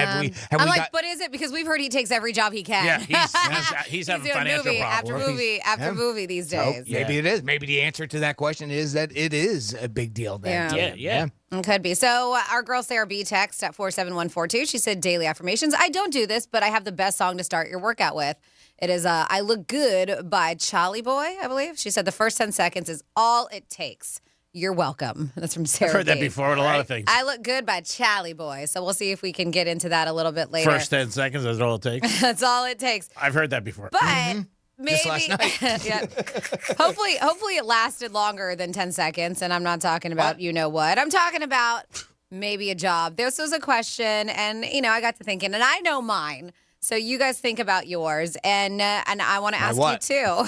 but is it? Because we've heard he takes every job he can. Yeah, he's having doing financial movie problems. after movie these days. So maybe it is. Maybe the answer to that question is that it is a big deal then. Yeah. It could be. So our girl Sarah B text at 47142. She said, daily affirmations. I don't do this, but I have the best song to start your workout with. It is I Look Good by Charlie Boy, I believe. She said the first 10 seconds is all it takes. You're welcome. That's from Sarah I've heard that B. before with a lot of things. I Look Good by Charlie Boy. So we'll see if we can get into that a little bit later. First 10 seconds, that's all it takes. That's all it takes. I've heard that before. But maybe Just last night. yeah. Hopefully it lasted longer than 10 seconds. And I'm not talking about you know what. I'm talking about maybe a job. This was a question, and I got to thinking, and I know mine. So you guys think about yours, and I want to ask you too.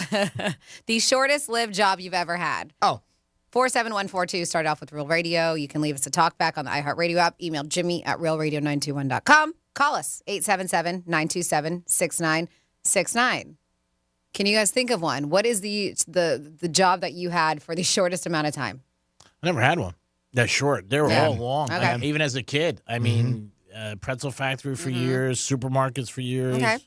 The shortest lived job you've ever had. 47142. Start off with Real Radio. You can leave us a talk back on the iHeartRadio app. Email Jimmy at realradio921.com. Call us 877-927-6969. Can you guys think of one? What is the job that you had for the shortest amount of time? I never had one that short. They were all long. Okay. Even as a kid. I mean, pretzel factory for years, supermarkets for years. Okay.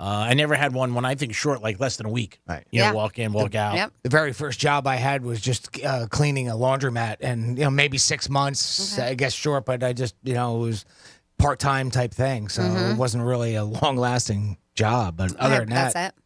I never had one when I think short, like less than a week. Right. Walk in, walk out. Yep. The very first job I had was just cleaning a laundromat, and maybe 6 months, I guess short, but I just it was part-time type thing, so it wasn't really a long-lasting job. But other than that, that's it.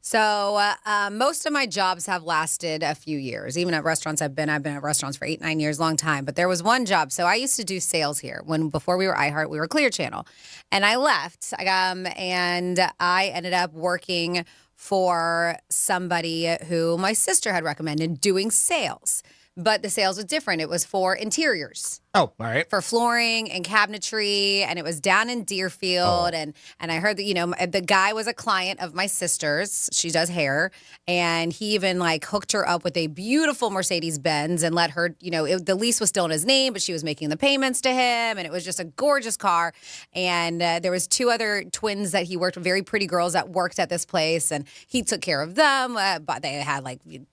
So most of my jobs have lasted a few years. Even at restaurants I've been at restaurants for 8-9 years, long time. But there was one job. So I used to do sales here before we were iHeart, we were Clear Channel. And I left and I ended up working for somebody who my sister had recommended doing sales. But the sales was different. It was for interiors. Oh, all right. For flooring and cabinetry, and it was down in Deerfield. And I heard that, the guy was a client of my sister's. She does hair. And he even, hooked her up with a beautiful Mercedes-Benz and let her, the lease was still in his name, but she was making the payments to him. And it was just a gorgeous car. And there was 2 other twins that he worked with, very pretty girls that worked at this place. And he took care of them. But they had,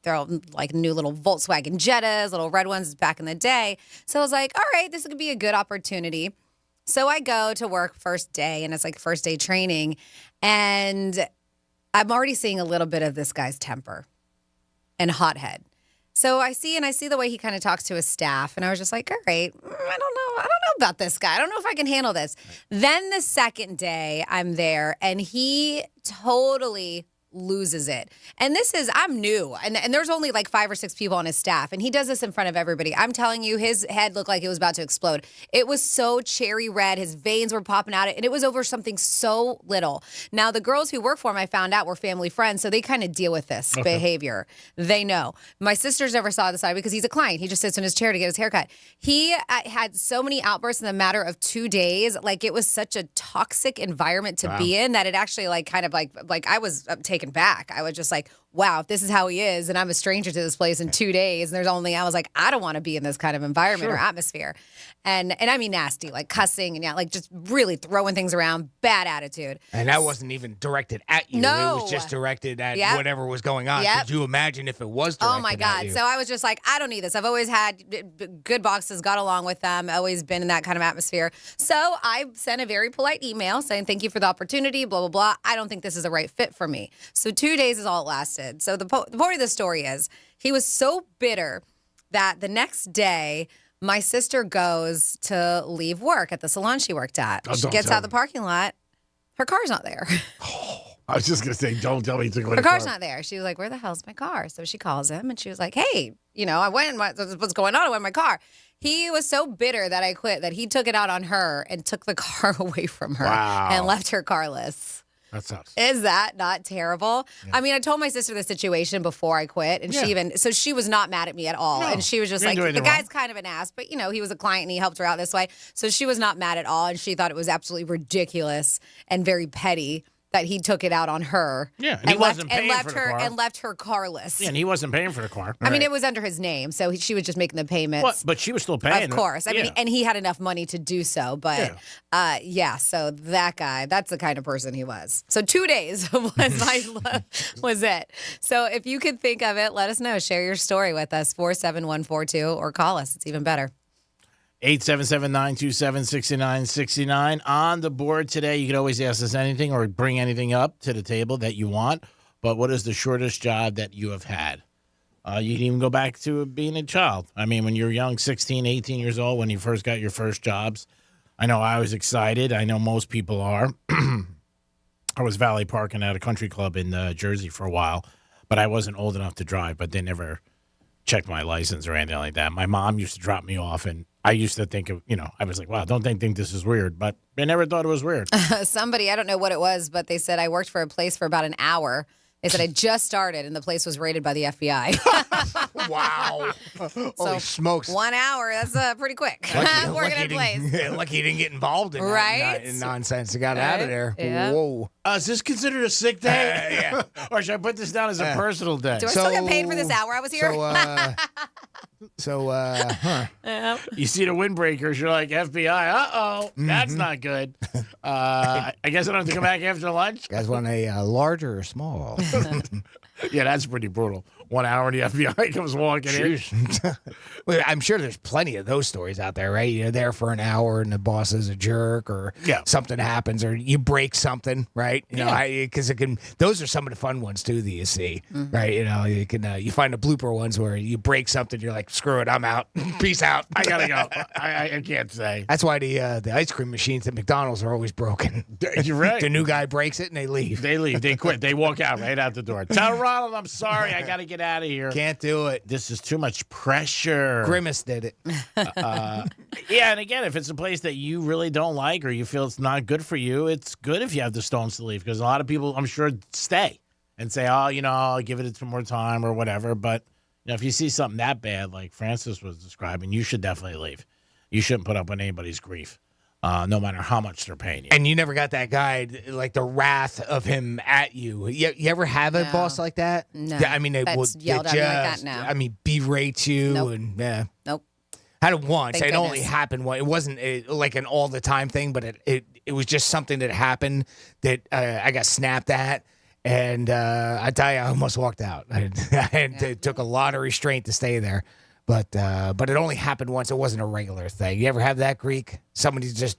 they're all, new little Volkswagen Jettas, little red ones back in the day. So I was like, all right, this could be a good opportunity. So I go to work first day, and it's first day training, and I'm already seeing a little bit of this guy's temper and hothead. So I see the way he kind of talks to his staff, and I was just like, all right, I don't know about this guy. I don't know if I can handle this. Then the second day I'm there, and he totally loses it. And I'm new, and there's only 5 or 6 people on his staff, and he does this in front of everybody. I'm telling you, his head looked like it was about to explode. It was so cherry red. His veins were popping out, and it was over something so little. Now, the girls who work for him, I found out, were family friends, so they kind of deal with this behavior. They know. My sisters never saw this side because he's a client. He just sits in his chair to get his haircut. He had so many outbursts in the matter of 2 days. It was such a toxic environment to be in that it actually I was taken back. I was just like, wow, if this is how he is, and I'm a stranger to this place in 2 days, and I was like, I don't want to be in this kind of environment or atmosphere. And I mean nasty, like cussing and like just really throwing things around, bad attitude. And that wasn't even directed at you. No. It was just directed at Yep. whatever was going on. Yep. Could you imagine if it was directed Oh my at God. you? So I was just like, I don't need this. I've always had good bosses, got along with them, always been in that kind of atmosphere. So I sent a very polite email saying, thank you for the opportunity, blah, blah, blah. I don't think this is the right fit for me. So 2 days is all it lasted. So the point of the story is he was so bitter that the next day, my sister goes to leave work at the salon she worked at. Oh, She don't gets tell out of the parking lot. Her car's not there. I was just going to say, don't tell me to go to Her car's not there. She was like, where the hell's my car? So she calls him and she was like, hey, I went, what's going on? I went in my car. He was so bitter that I quit that he took it out on her and took the car away from her and left her carless. That sucks. Is that not terrible? Yeah. I mean, I told my sister the situation before I quit, and she was not mad at me at all. No, and she was just like, the guy's kind of an ass, but he was a client and he helped her out this way. So she was not mad at all, and she thought it was absolutely ridiculous and very petty that he took it out on her. Yeah, and he wasn't paying for the car. And left her carless. Yeah, and he wasn't paying for the car. I mean, it was under his name, so she was just making the payments. What? But she was still paying. Of course. I mean, and he had enough money to do so. But, so that guy, that's the kind of person he was. So 2 days was it. So if you could think of it, let us know. Share your story with us, 47142, or call us. It's even better. 877-927-6969. On the board today, you can always ask us anything or bring anything up to the table that you want. But what is the shortest job that you have had? You can even go back to being a child. I mean, when you're young, 16, 18 years old, when you first got your first jobs, I know I was excited. I know most people are. I was valet parking at a country club in Jersey for a while, but I wasn't old enough to drive, but they never checked my license or anything like that. My mom used to drop me off, and I used to think of, I was like, wow, don't think this is weird, but I never thought it was weird. Somebody, I don't know what it was, but they said I worked for a place for about an hour. They said I just started, and the place was raided by the FBI. Wow. Holy smokes. 1 hour, that's pretty quick. Working at a place. Lucky he didn't get involved in in nonsense. He got out of there. Yeah. Whoa. Is this considered a sick day? Yeah. Or should I put this down as a personal day? Do I still get paid for this hour I was here? You see the windbreakers, you're like, FBI, that's not good. I guess I don't have to come back after lunch. You guys want a larger or small? Yeah, that's pretty brutal. 1 hour, the FBI comes walking in. Well, I'm sure there's plenty of those stories out there, right? You're there for an hour and the boss is a jerk, or something happens, or you break something, right? Because those are some of the fun ones too that you see, right? You can you find the blooper ones where you break something, you're like, screw it, I'm out, peace out. I gotta go. I can't say. That's why the ice cream machines at McDonald's are always broken. You're right. The new guy breaks it and they leave. They leave. They quit. They walk out right out the door. Tell Ronald, I'm sorry. I got to get out of here. Can't do it. This is too much pressure. Grimace did it. Yeah, and again, if it's a place that you really don't like or you feel it's not good for you, it's good if you have the stones to leave, because a lot of people, I'm sure, stay and say, I'll give it some more time or whatever. But if you see something that bad, like Francis was describing, you should definitely leave. You shouldn't put up with anybody's grief. No matter how much they're paying you. And you never got that guy, like the wrath of him at you. You ever have a boss like that? No. I mean, That's yelled at me like that, no. I mean, berates you. Nope. And Nope. Had it once. Thank It only goodness. happened once. It wasn't like an all the time thing, but it was just something that happened that I got snapped at. And I tell you, I almost walked out. It took a lot of restraint to stay there. But it only happened once. It wasn't a regular thing. You ever have that, Greek? Somebody just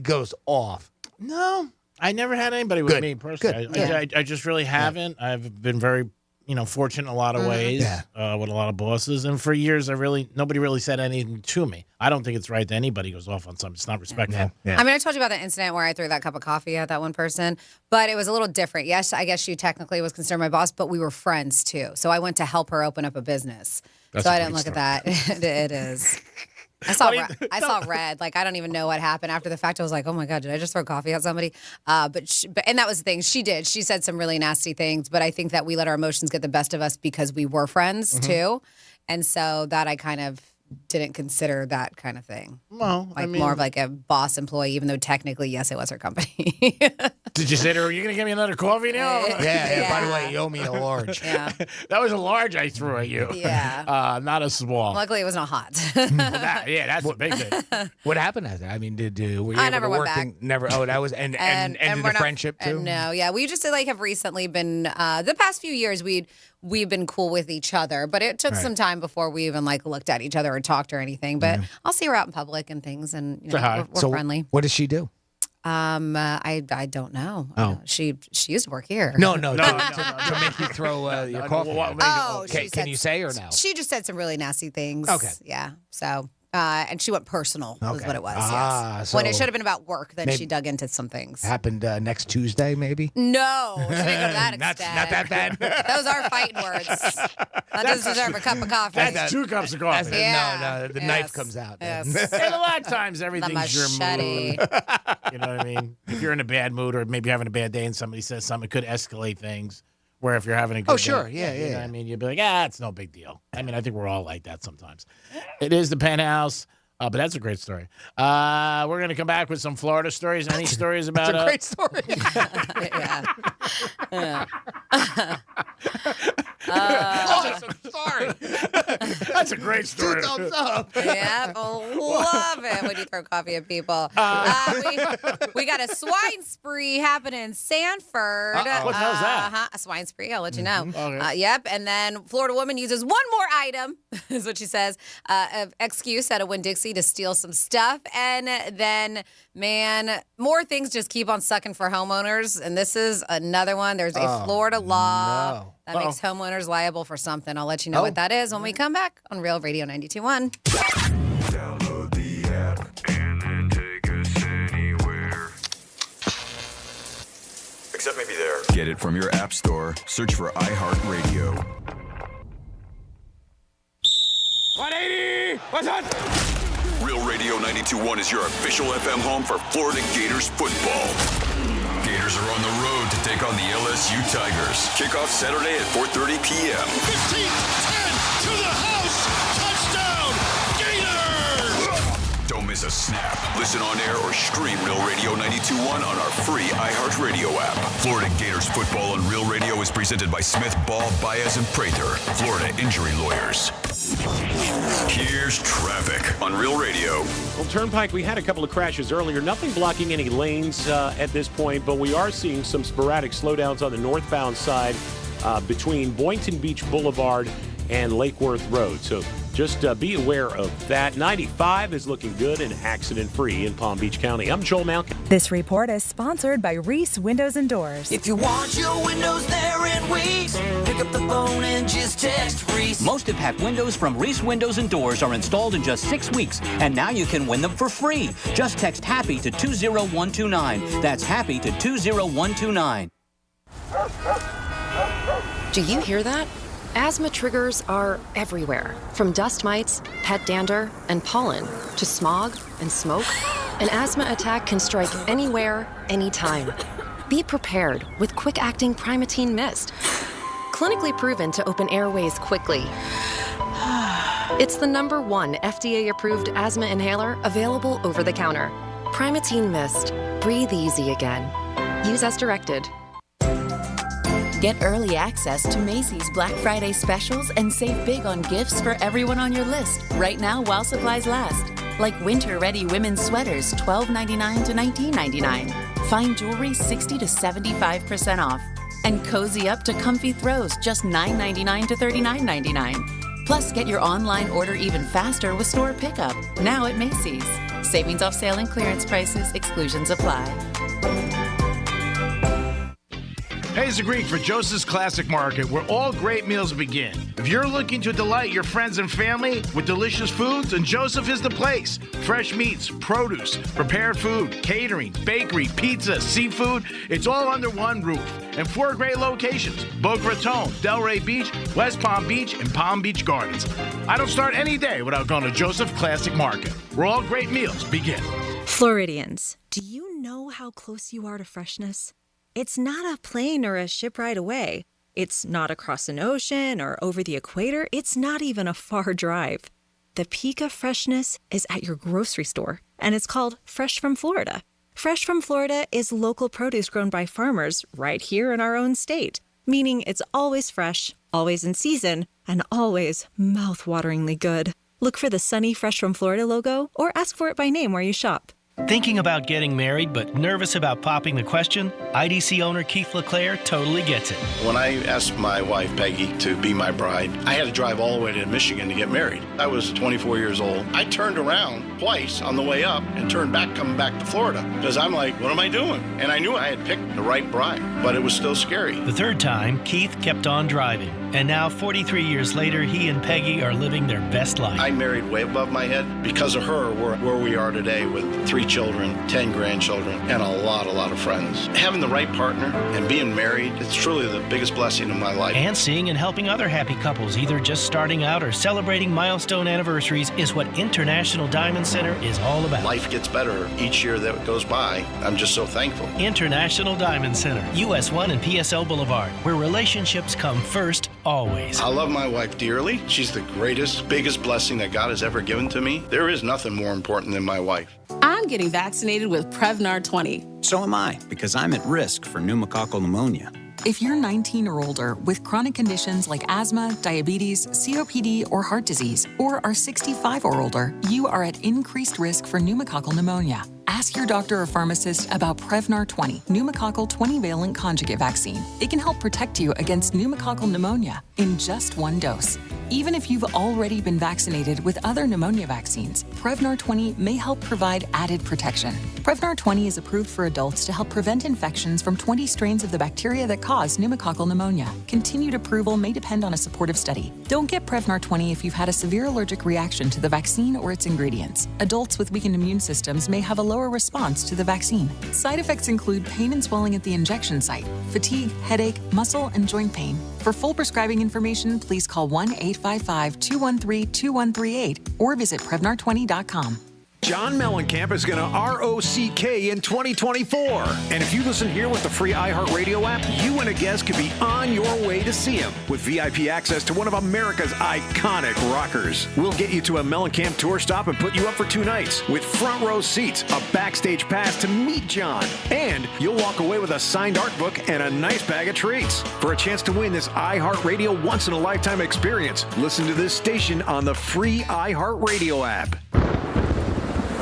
goes off. No, I never had anybody with me personally. I just really haven't. I've been very, fortunate in a lot of ways with a lot of bosses. And for years, nobody really said anything to me. I don't think it's right that anybody goes off on something. It's not respectful. I mean, I told you about the incident where I threw that cup of coffee at that one person, but it was a little different. Yes, I guess she technically was considered my boss, but we were friends too. So I went to help her open up a business. That's so a I didn't great look at that. It is. I saw red. Like, I don't even know what happened after the fact. I was like, oh my God, did I just throw coffee at somebody? And that was the thing. She did. She said some really nasty things, but I think that we let our emotions get the best of us because we were friends too. And so that I kind of didn't consider that kind of thing. Well, like more of like a boss employee, even though technically, yes, it was her company. Did you say to her, "Are you going to give me another coffee now?" Yeah. By the way, you owe me a large. Yeah. That was a large I threw at you. Yeah. Not a small. Luckily, it was not hot. That's a big thing. What happened after? I mean, were you I able never to went work back. Never. Oh, that was and ended we're the not- friendship too. and no, yeah, we just like have recently been the past few years we've been cool with each other, but it took some time before we even like looked at each other or talked or anything. But I'll see her out in public and things, and we're friendly. What does she do? I don't know. Oh. She used to work here. No. To make you throw your coffee. Can you say or no? She just said some really nasty things. Okay. Yeah. So. And she went personal, was what it was. Yes. So when it should have been about work, then maybe- she dug into some things. Happened next Tuesday, maybe. No, she didn't go to that Not extent. that bad. Those are fighting words. That doesn't deserve a cup of coffee. That's 2 cups of coffee. No, the knife comes out. Yes. And a lot of times everything's your machete. mood. You know what I mean? If you're in a bad mood or maybe having a bad day and somebody says something, it could escalate things. Where if you're having a good sure. day, Yeah. You know what I mean? You'd be like, it's no big deal. I mean, I think we're all like that sometimes. It is the Penthouse. But that's a great story. We're going to come back with some Florida stories. Any stories about... It's a great story. Yeah. Sorry. That's a great story. 2 thumbs up. Yeah, love it when you throw coffee at people. We got a swine spree happening in Sanford. What the hell's that? A swine spree, I'll let you know. Okay. Yep, and then Florida woman uses one more item, is what she says, of excuse at a Winn-Dixie to steal some stuff. And then, man, more things just keep on sucking for homeowners. And this is another one. There's a Florida law that makes homeowners liable for something. I'll let you know what that is when we come back on Real Radio 92.1. Download the app and then take us anywhere. Except maybe there. Get it from your app store. Search for iHeartRadio. 180! What's up? Real Radio 92.1 is your official FM home for Florida Gators football. Gators are on the road to take on the LSU Tigers. Kickoff Saturday at 4:30 p.m. 15, 10 to the house. Touchdown, Gators! Don't miss a snap. Listen on air or stream Real Radio 92.1 on our free iHeartRadio app. Florida Gators football on Real Radio is presented by Smith, Ball, Baez, and Prather, Florida Injury Lawyers. Here's traffic on Real Radio. Well, Turnpike, we had a couple of crashes earlier. Nothing blocking any lanes at this point, but we are seeing some sporadic slowdowns on the northbound side between Boynton Beach Boulevard and Lake Worth Road. So just be aware of that. 95 is looking good and accident-free in Palm Beach County. I'm Joel Malkin. This report is sponsored by Reese Windows and Doors. If you want your windows there in Reese, pick up the phone and just text Reese. Most impact windows from Reese Windows and Doors are installed in just 6 weeks, and now you can win them for free. Just text HAPPY to 20129. That's HAPPY to 20129. Do you hear that? Asthma triggers are everywhere, from dust mites, pet dander, and pollen, to smog and smoke. An asthma attack can strike anywhere, anytime. Be prepared with quick-acting Primatene Mist. Clinically proven to open airways quickly. It's the #1 FDA-approved asthma inhaler available over the counter. Primatene Mist. Breathe easy again. Use as directed. Get early access to Macy's Black Friday specials and save big on gifts for everyone on your list right now while supplies last. Like winter-ready women's sweaters, $12.99 to $19.99. Fine jewelry, 60 to 75% off. And cozy up to comfy throws, just $9.99 to $39.99. Plus, get your online order even faster with store pickup, now at Macy's. Savings off sale and clearance prices, exclusions apply. Hey, it's the Greek for Joseph's Classic Market, where all great meals begin. If you're looking to delight your friends and family with delicious foods, then Joseph is the place. Fresh meats, produce, prepared food, catering, bakery, pizza, seafood, it's all under one roof. And 4 great locations: Boca Raton, Delray Beach, West Palm Beach, and Palm Beach Gardens. I don't start any day without going to Joseph Classic Market, where all great meals begin. Floridians, do you know how close you are to freshness? It's not a plane or a ship ride away. It's not across an ocean or over the equator. It's not even a far drive. the peak of freshness is at your grocery store, and it's called Fresh from Florida. Fresh from Florida is local produce grown by farmers right here in our own state, meaning it's always fresh, always in season, and always mouth-wateringly good. Look for the sunny Fresh from Florida logo or ask for it by name where you shop. Thinking about getting married but nervous about popping the question? IDC owner Keith LeClaire totally gets it. When I asked my wife, Peggy, to be my bride, I had to drive all the way to Michigan to get married. I was 24 years old. I turned around twice on the way up and turned back coming back to Florida because I'm like, what am I doing? And I knew I had picked the right bride, but it was still scary. The third time, Keith kept on driving. And now, 43 years later, he and Peggy are living their best life. I married way above my head. Because of her, we're where we are today with 3 children, 10 grandchildren, and a lot of friends. Having the right partner and being married, it's truly the biggest blessing of my life. And seeing and helping other happy couples, either just starting out or celebrating milestone anniversaries, is what International Diamond Center is all about. Life gets better each year that goes by. I'm just so thankful. International Diamond Center, US 1 and PSL Boulevard, where relationships come first, always. I love my wife dearly. She's the greatest, biggest blessing that God has ever given to me. There is nothing more important than my wife. I'm getting vaccinated with Prevnar 20. So am I, because I'm at risk for pneumococcal pneumonia. If you're 19 or older with chronic conditions like asthma, diabetes, COPD, or heart disease, or are 65 or older, you are at increased risk for pneumococcal pneumonia. Ask your doctor or pharmacist about Prevnar 20, pneumococcal 20-valent conjugate vaccine. It can help protect you against pneumococcal pneumonia in just 1 dose. Even if you've already been vaccinated with other pneumonia vaccines, Prevnar 20 may help provide added protection. Prevnar 20 is approved for adults to help prevent infections from 20 strains of the bacteria that cause pneumococcal pneumonia. Continued approval may depend on a supportive study. Don't get Prevnar 20 if you've had a severe allergic reaction to the vaccine or its ingredients. Adults with weakened immune systems may have a lower response to the vaccine. Side effects include pain and swelling at the injection site, fatigue, headache, muscle, and joint pain. For full prescribing information, please call 1-855-213-2138 or visit Prevnar20.com. John Mellencamp is going to ROCK in 2024. And if you listen here with the free iHeartRadio app, you and a guest could be on your way to see him with VIP access to one of America's iconic rockers. We'll get you to a Mellencamp tour stop and put you up for 2 nights with front row seats, a backstage pass to meet John, and you'll walk away with a signed art book and a nice bag of treats. For a chance to win this iHeartRadio once-in-a-lifetime experience, listen to this station on the free iHeartRadio app.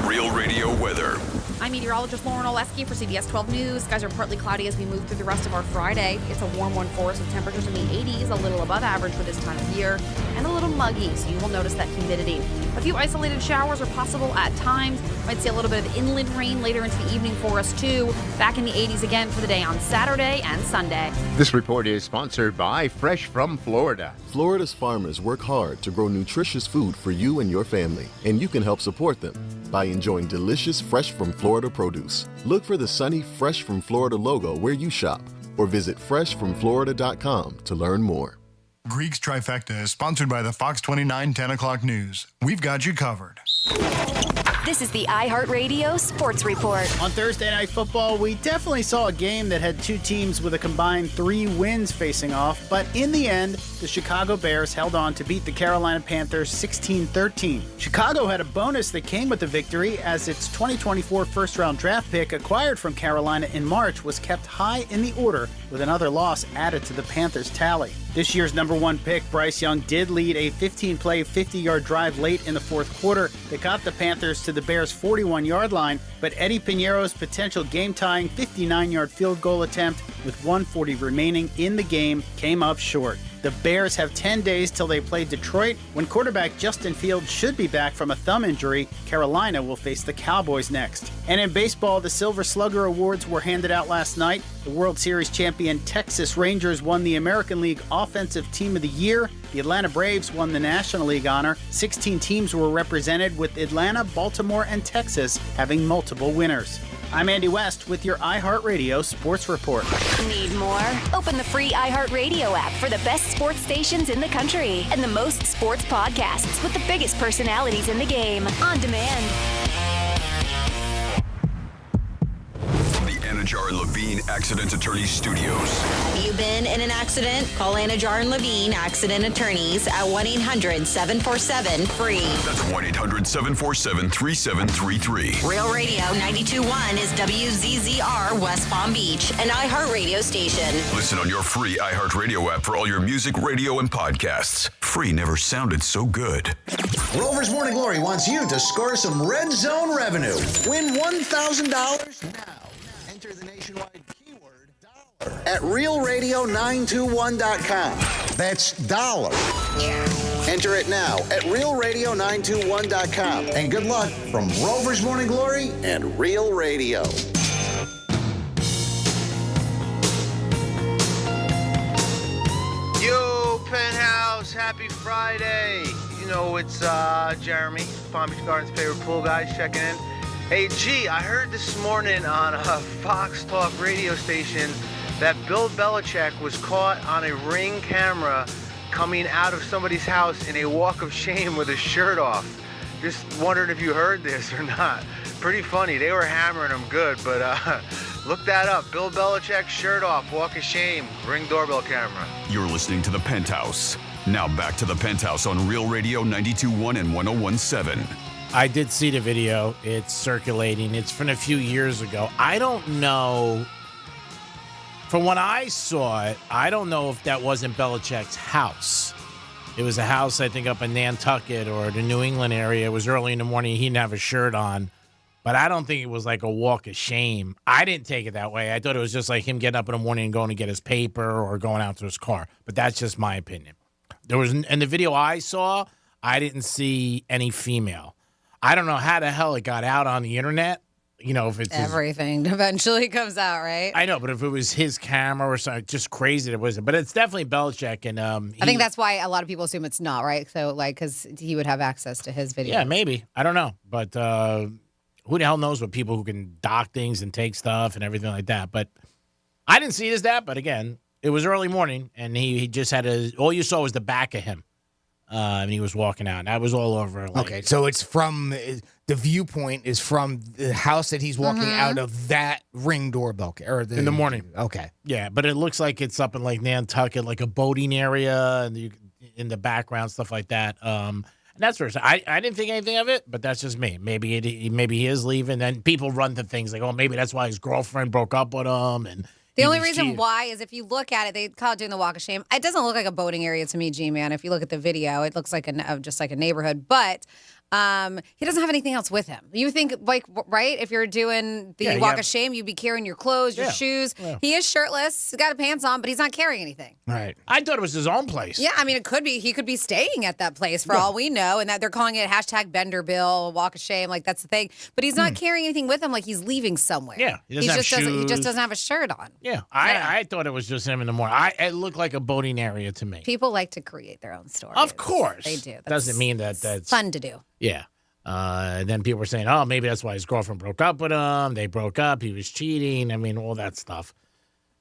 Real Radio weather. I'm meteorologist Lauren Oleski for CBS 12 News. Skies are partly cloudy as we move through the rest of our Friday. It's a warm one for us with temperatures in the 80s, a little above average for this time of year, and a little muggy, so you will notice that humidity. A few isolated showers are possible at times. Might see a little bit of inland rain later into the evening for us, too. Back in the 80s again for the day on Saturday and Sunday. This report is sponsored by Fresh from Florida. Florida's farmers work hard to grow nutritious food for you and your family, and you can help support them by enjoying delicious Fresh from Florida produce. Look for the sunny Fresh from Florida logo where you shop, or visit freshfromflorida.com to learn more. Greek's Trifecta is sponsored by the Fox 29 10 o'clock news. We've got you covered. This is the iHeartRadio Sports Report. On Thursday Night Football, we definitely saw a game that had 2 teams with a combined 3 wins facing off, but in the end, the Chicago Bears held on to beat the Carolina Panthers 16-13. Chicago had a bonus that came with the victory as its 2024 first-round draft pick acquired from Carolina in March was kept high in the order with another loss added to the Panthers' tally. This year's number 1 pick, Bryce Young, did lead a 15-play, 50-yard drive late in the fourth quarter that got the Panthers to the Bears' 41-yard line, but Eddie Piñeiro's potential game-tying 59-yard field goal attempt with 1:40 remaining in the game came up short. The Bears have 10 days till they play Detroit. When quarterback Justin Fields should be back from a thumb injury, Carolina will face the Cowboys next. And in baseball, the Silver Slugger Awards were handed out last night. The World Series champion Texas Rangers won the American League Offensive Team of the Year. The Atlanta Braves won the National League honor. 16 teams were represented, with Atlanta, Baltimore, and Texas having multiple winners. I'm Andy West with your iHeartRadio Sports Report. Need more? Open the free iHeartRadio app for the best sports stations in the country and the most sports podcasts with the biggest personalities in the game on demand. Anajar and Levine Accident Attorneys Studios. Have you been in an accident? Call Anajar and Levine Accident Attorneys at 1-800-747-FREE. That's 1-800-747-3733. Real Radio 92.1 is WZZR West Palm Beach, an iHeartRadio station. Listen on your free iHeartRadio app for all your music, radio, and podcasts. Free never sounded so good. Rover's Morning Glory wants you to score some Red Zone revenue. Win $1,000 now. Enter the nationwide keyword dollar at realradio921.com. That's dollar. Enter it now at realradio921.com. And good luck from Rover's Morning Glory and Real Radio. Yo, Penthouse, happy Friday. You know, it's Jeremy, Palm Beach Gardens' favorite pool guys, checking in. Hey, G, I heard this morning on a Fox Talk radio station that Bill Belichick was caught on a Ring camera coming out of somebody's house in a walk of shame with his shirt off. Just wondering if you heard this or not. Pretty funny. They were hammering him good, but look that up. Bill Belichick, shirt off, walk of shame, Ring doorbell camera. You're listening to The Penthouse. Now back to The Penthouse on Real Radio 92.1 and 101.7. I did see the video. It's circulating. It's from a few years ago. I don't know. From when I saw it, I don't know if that wasn't Belichick's house. It was a house, I think, up in Nantucket or the New England area. It was early in the morning. He didn't have a shirt on. But I don't think it was like a walk of shame. I didn't take it that way. I thought it was just like him getting up in the morning and going to get his paper or going out to his car. But that's just my opinion. There was, in the video I saw, I didn't see any female. I don't know how the hell it got out on the internet. You know, if it's everything eventually comes out, right? I know, but if it was his camera or something, just crazy that it wasn't. But it's definitely Belichick, and I think that's why a lot of people assume it's not, right? So, like, because he would have access to his video. Yeah, maybe. I don't know, but who the hell knows what people who can dock things and take stuff and everything like that. But I didn't see it as that. But again, it was early morning, and he just had all you saw was the back of him. And he was walking out. And I was all over. Like, okay, so it's from the viewpoint is from the house that he's walking out of that Ring doorbell in the morning. Okay, yeah, but it looks like it's up in like Nantucket, like a boating area, and in the background, stuff like that. And that's where I didn't think anything of it, but that's just me. Maybe he is leaving. Then people run to things like, oh, maybe that's why his girlfriend broke up with him, and. The only reason why is if you look at it, they call it doing the walk of shame. It doesn't look like a boating area to me, G-Man. If you look at the video, it looks like just like a neighborhood. But he doesn't have anything else with him. You think, like, right? If you're doing the walk of shame, you'd be carrying your clothes, your shoes. Yeah. He is shirtless. He's got pants on, but he's not carrying anything. Right. I thought it was his own place. Yeah, I mean, it could be. He could be staying at that place for all we know, and that they're calling it #BenderBill, walk of shame. Like, that's the thing. But he's not carrying anything with him like he's leaving somewhere. Yeah, he just doesn't have a shirt on. Yeah, I thought it was just him in the morning. It looked like a boating area to me. People like to create their own stories. Of course. They do. Doesn't mean that's fun to do. Yeah. And then people were saying, oh, maybe that's why his girlfriend broke up with him. They broke up. He was cheating. I mean, all that stuff.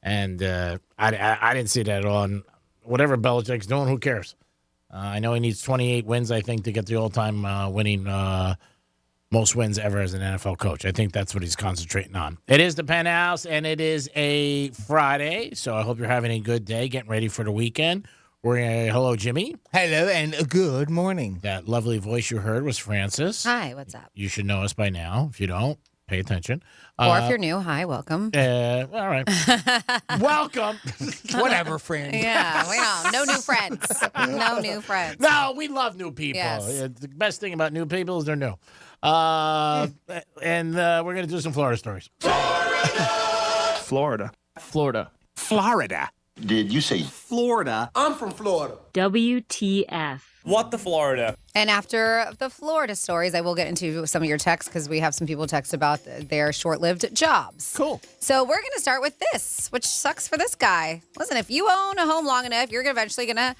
And I didn't see that at all. And whatever Belichick's doing, who cares? I know he needs 28 wins, I think, to get the all-time winning most wins ever as an NFL coach. I think that's what he's concentrating on. It is the Penthouse, and it is a Friday, so I hope you're having a good day, getting ready for the weekend. Hello, Jimmy. Hello, and good morning. That lovely voice you heard was Francis. Hi, what's up? You should know us by now. If you don't, pay attention. Or if you're new, hi, welcome. All right. Welcome. Whatever, friend. Yeah, we don't. No new friends. No new friends. No, we love new people. Yes. The best thing about new people is they're new. And we're going to do some Florida stories. Florida. Did you say Florida? I'm from Florida. WTF. What the Florida? And after the Florida stories, I will get into some of your texts because we have some people text about their short-lived jobs. Cool. So we're going to start with this, which sucks for this guy. Listen, if you own a home long enough, you're eventually going to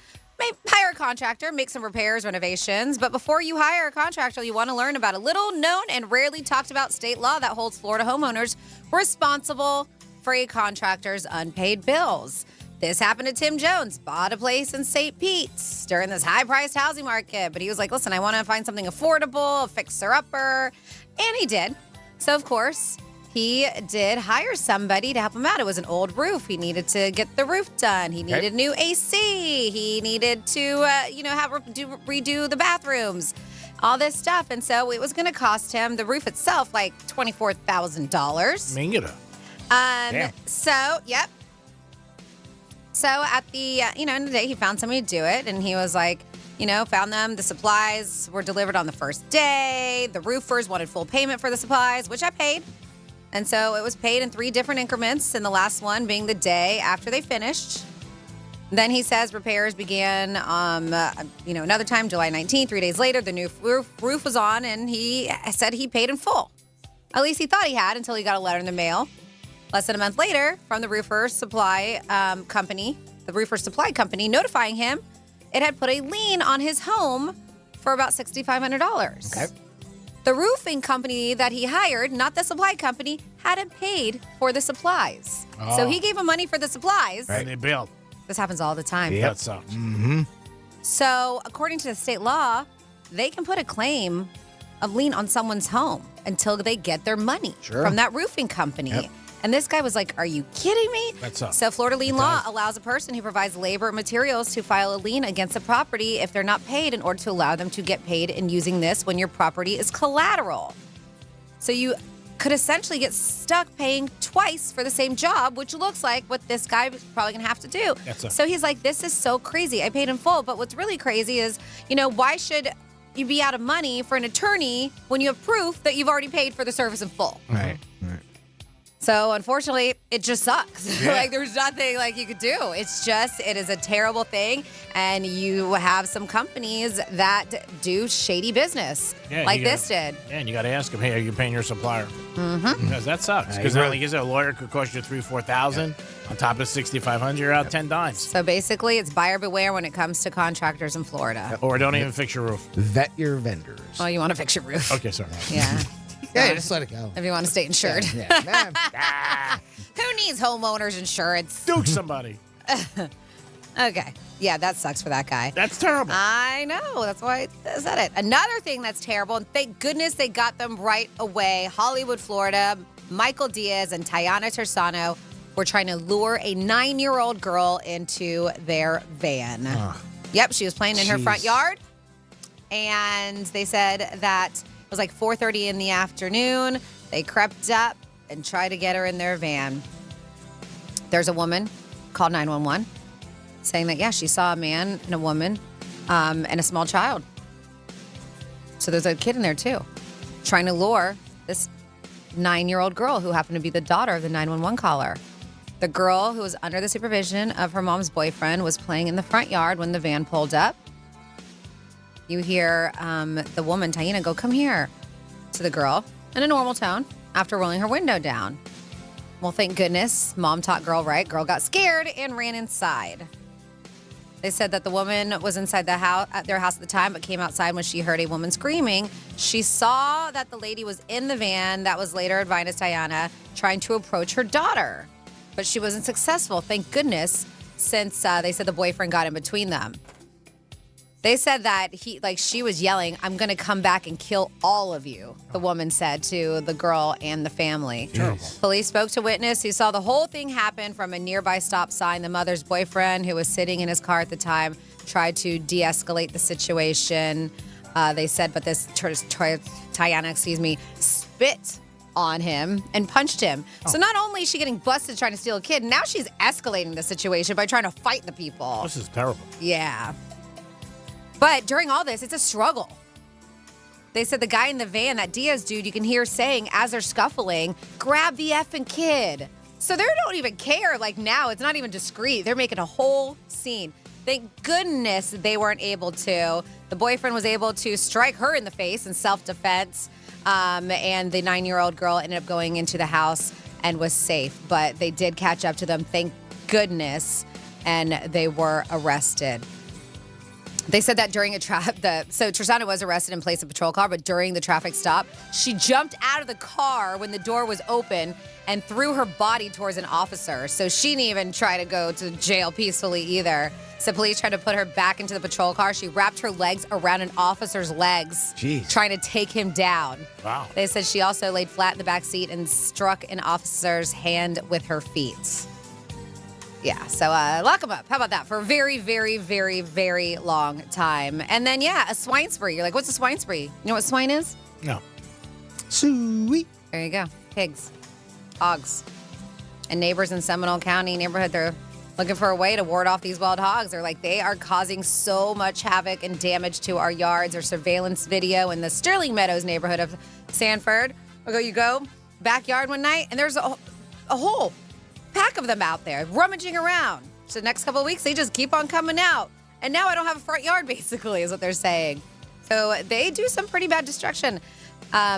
hire a contractor, make some repairs, renovations. But before you hire a contractor, you want to learn about a little-known and rarely talked about state law that holds Florida homeowners responsible for a contractor's unpaid bills. This happened to Tim Jones, bought a place in St. Pete's during this high-priced housing market. But he was like, listen, I want to find something affordable, a fixer-upper. And he did. So, of course, he did hire somebody to help him out. It was an old roof. He needed to get the roof done. He needed new AC. He needed to, redo the bathrooms, all this stuff. And so it was going to cost him, the roof itself, like $24,000. Mingada. So, yep. So at the, end of the day, he found somebody to do it. And he was like, found them. The supplies were delivered on the first day. The roofers wanted full payment for the supplies, which I paid. And so it was paid in 3 different increments, and the last one being the day after they finished. Then he says repairs began, another time, July 19th, 3 days later. The new roof was on, and he said he paid in full. At least he thought he had until he got a letter in the mail. Less than a month later, from the roofer supply company, notifying him it had put a lien on his home for about $6,500. Okay. The roofing company that he hired, not the supply company, hadn't paid for the supplies. Oh. So he gave him money for the supplies. And they billed. This happens all the time. Yeah, that sucks. Mm-hmm. So according to the state law, they can put a claim of lien on someone's home until they get their money from that roofing company. Yep. And this guy was like, are you kidding me? That sucks. So Florida lien law allows a person who provides labor and materials to file a lien against a property if they're not paid in order to allow them to get paid in using this when your property is collateral. So you could essentially get stuck paying twice for the same job, which looks like what this guy is probably going to have to do. So he's like, this is so crazy. I paid in full. But what's really crazy is, why should you be out of money for an attorney when you have proof that you've already paid for the service in full? Right. So unfortunately, it just sucks. Yeah. There's nothing you could do. It is a terrible thing. And you have some companies that do shady business this did. Yeah, and you got to ask them, hey, are you paying your supplier? Mm-hmm. Because that sucks. Because like you said, a lawyer could cost you $3,000-$4,000 on top of $6,500. You're out 10 dimes. So basically, it's buyer beware when it comes to contractors in Florida. Or don't even fix your roof. Vet your vendors. Oh, you want to fix your roof? Okay, sorry. Yeah. Yeah, just let it go. If you want to stay insured. Yeah. Who needs homeowners insurance? Duke somebody. Okay. Yeah, that sucks for that guy. That's terrible. I know. That's why I said it. Another thing that's terrible, and thank goodness they got them right away. Hollywood, Florida, Michael Diaz and Tayana Tersano were trying to lure a 9-year-old girl into their van. Yep, she was playing in her front yard. And they said that it was like 4:30 in the afternoon. They crept up and tried to get her in their van. There's a woman called 911 saying that, she saw a man and a woman and a small child. So there's a kid in there too, trying to lure this 9-year-old girl who happened to be the daughter of the 911 caller. The girl, who was under the supervision of her mom's boyfriend, was playing in the front yard when the van pulled up. You hear the woman, Taina, go, come here, to the girl in a normal tone after rolling her window down. Well, thank goodness, mom taught girl right. Girl got scared and ran inside. They said that the woman was inside the house, at their house at the time, but came outside when she heard a woman screaming. She saw that the lady was in the van that was later advised as Tayana, trying to approach her daughter. But she wasn't successful, thank goodness, since they said the boyfriend got in between them. They said that she was yelling, I'm going to come back and kill all of you, the woman said to the girl and the family. Terrible. Police spoke to a witness who saw the whole thing happen from a nearby stop sign. The mother's boyfriend, who was sitting in his car at the time, tried to de-escalate the situation. They said, but this Tayana, spit on him and punched him. So not only is she getting busted trying to steal a kid, now she's escalating the situation by trying to fight the people. This is terrible. Yeah. But during all this, it's a struggle. They said the guy in the van, that Diaz dude, you can hear saying as they're scuffling, grab the effing kid. So they don't even care. Now, it's not even discreet. They're making a whole scene. Thank goodness they weren't able to. The boyfriend was able to strike her in the face in self-defense. And the 9-year-old girl ended up going into the house and was safe. But they did catch up to them, thank goodness, and they were arrested. They said that during so Tristana was arrested and placed in a patrol car, but during the traffic stop, she jumped out of the car when the door was open and threw her body towards an officer. So she didn't even try to go to jail peacefully either. So police tried to put her back into the patrol car. She wrapped her legs around an officer's legs, trying to take him down. Wow. They said she also laid flat in the back seat and struck an officer's hand with her feet. Yeah, so lock them up. How about that? For a very, very, very, very long time. And then, a swine spree. You're like, what's a swine spree? You know what swine is? No. Sweet. There you go. Pigs. Hogs. And neighbors in Seminole County neighborhood, they're looking for a way to ward off these wild hogs. They're like, they are causing so much havoc and damage to our yards. There's surveillance video in the Sterling Meadows neighborhood of Sanford. You go backyard one night, and there's a whole pack of them out there rummaging around. So the next couple of weeks, they just keep on coming out. And now I don't have a front yard, basically, is what they're saying. So they do some pretty bad destruction.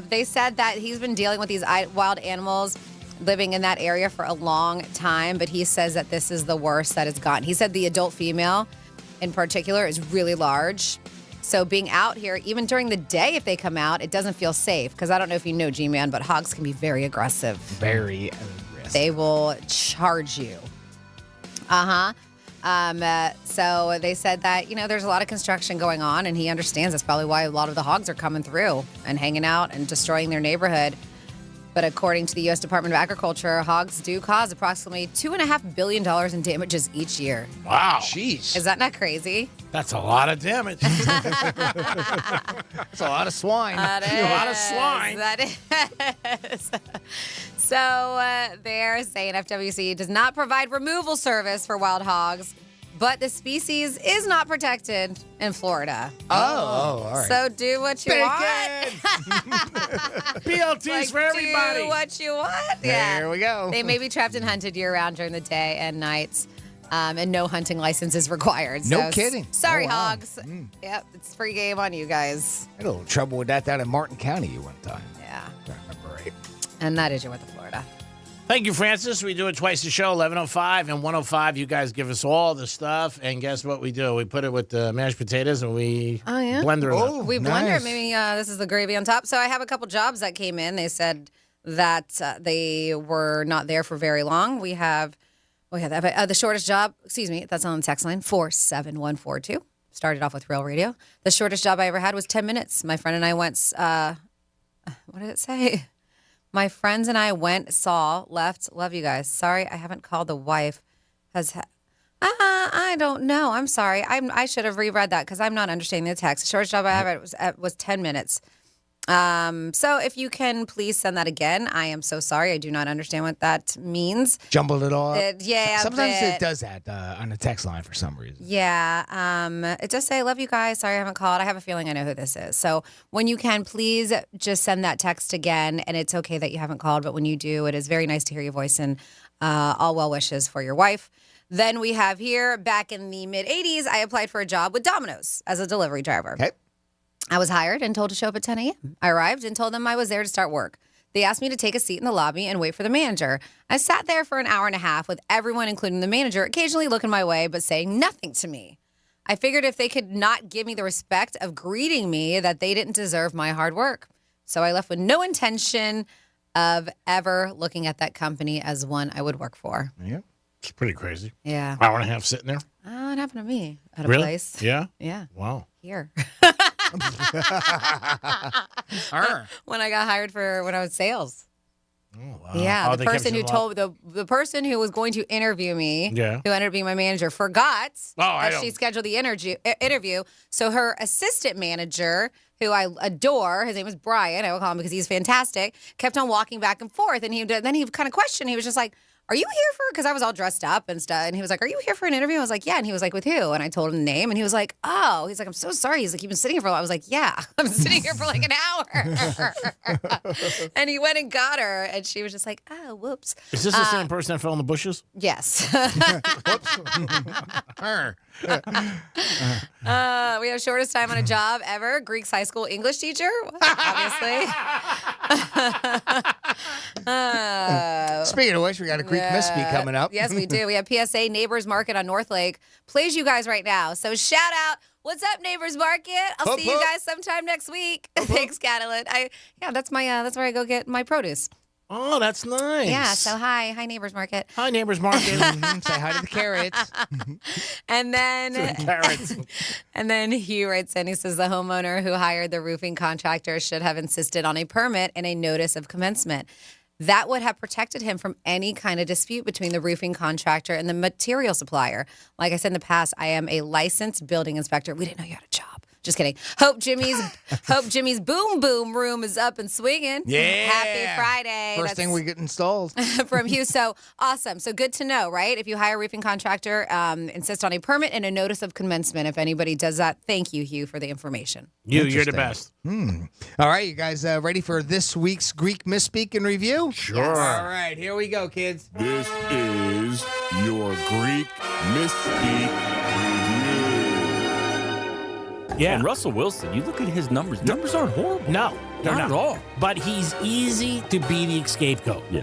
They said that he's been dealing with these wild animals living in that area for a long time, but he says that this is the worst that it's gotten. He said the adult female in particular is really large. So being out here, even during the day, if they come out, it doesn't feel safe. Because I don't know if you know, G-Man, but hogs can be very aggressive. Very aggressive. They will charge you. So they said that, there's a lot of construction going on, and he understands that's probably why a lot of the hogs are coming through and hanging out and destroying their neighborhood. But according to the U.S. Department of Agriculture, hogs do cause approximately $2.5 billion in damages each year. Wow. Jeez. Is that not crazy? That's a lot of damage. That's a lot of swine. That is. A lot of swine. That is. So they're saying FWC does not provide removal service for wild hogs, but the species is not protected in Florida. Oh, all right. So do what you want. BLTs for everybody. Do what you want. There we go. They may be trapped and hunted year-round during the day and nights, and no hunting license is required. No kidding. Sorry, Oh, wow. hogs. Yep, it's free game on you guys. I had a little trouble with that down in Martin County one time. Yeah. If I remember right. And that is your Weather Florida. Thank you, Francis. We do it twice a show, 11:05 and 1:05. You guys give us all the stuff, and guess what we do? We put it with the mashed potatoes, and we blender it up. We blender it. Maybe this is the gravy on top. So I have a couple jobs that came in. They said that they were not there for very long. We have the shortest job. Excuse me, that's on the text line 47142. Started off with Real Radio. The shortest job I ever had was 10 minutes. My friend and I went. What did it say? My friends and I went, saw, left. Love you guys. Sorry, I haven't called the wife. I don't know. I'm sorry. I should have reread that because I'm not understanding the text. The shortest job I have was 10 minutes. So if you can please send that again. I am so sorry. I do not understand what that means. Jumbled it all up. Sometimes it it does that on the text line for some reason. Yeah. It does say, love you guys. Sorry I haven't called. I have a feeling I know who this is. So when you can, please just send that text again. And it's okay that you haven't called, but when you do, it is very nice to hear your voice and all well wishes for your wife. Then we have here, back in the mid-'80s, I applied for a job with Domino's as a delivery driver. Okay. I was hired and told to show up at 10 a.m. I arrived and told them I was there to start work. They asked me to take a seat in the lobby and wait for the manager. I sat there for an hour and a half with everyone, including the manager, occasionally looking my way but saying nothing to me. I figured if they could not give me the respect of greeting me, that they didn't deserve my hard work. So I left with no intention of ever looking at that company as one I would work for. Yeah. It's pretty crazy. Yeah. Hour and a half sitting there. Oh, it happened to me at a Really? place. Yeah? Yeah. Wow. Here. When I got hired when I was sales. Oh, wow. Yeah, Oh, the they kept person you who involved? told the person who was going to interview me, Yeah. who ended up being my manager, forgot I that don't- she scheduled the interview. So her assistant manager, who I adore, his name is Brian, I will call him because he's fantastic, kept on walking back and forth, and then he kind of questioned. He was just like, "Are you here for?" Because I was all dressed up and stuff, and he was like, "Are you here for an interview?" I was like, "Yeah," and he was like, "With who?" And I told him the name, and he was like, "Oh," he's like, "I'm so sorry." He's like, "You've been sitting here for a while." I was like, "Yeah, I'm sitting here for like an hour." And he went and got her, and she was just like, "Oh, whoops." Is this the same person that fell in the bushes? Yes. We have shortest time on a job ever. Greek's high school English teacher, obviously. Speaking of which, we got a Greek misspeak coming up. Yes, we do. We have PSA Neighbors Market on North Lake. Plays you guys right now. So shout out What's up, Neighbors Market? I'll Hup, see you hup. guys sometime next week. Thanks, Catalin. That's where I go get my produce. Oh, that's nice. Yeah. So hi, Neighbors Market. Hi, Neighbors Market. Say hi to the carrots. And then Carrots. And then he writes in, he says the homeowner who hired the roofing contractor should have insisted on a permit and a notice of commencement. That would have protected him from any kind of dispute between the roofing contractor and the material supplier. Like I said in the past, I am a licensed building inspector. We didn't know you had a job. Just kidding. Hope Jimmy's boom boom room is up and swinging. Yeah. Happy Friday. First thing we get installed. From Hugh. So awesome. So good to know, right? If you hire a roofing contractor, insist on a permit and a notice of commencement. If anybody does that, thank you, Hugh, for the information. You're the best. All right, you guys ready for this week's Greek misspeak and review? Sure. Yes. All right, here we go, kids. This is your Greek Misspeak Yeah. And Russell Wilson, you look at his numbers. Numbers aren't horrible. No, they're Not at all. But he's easy to be the scapegoat. Yeah.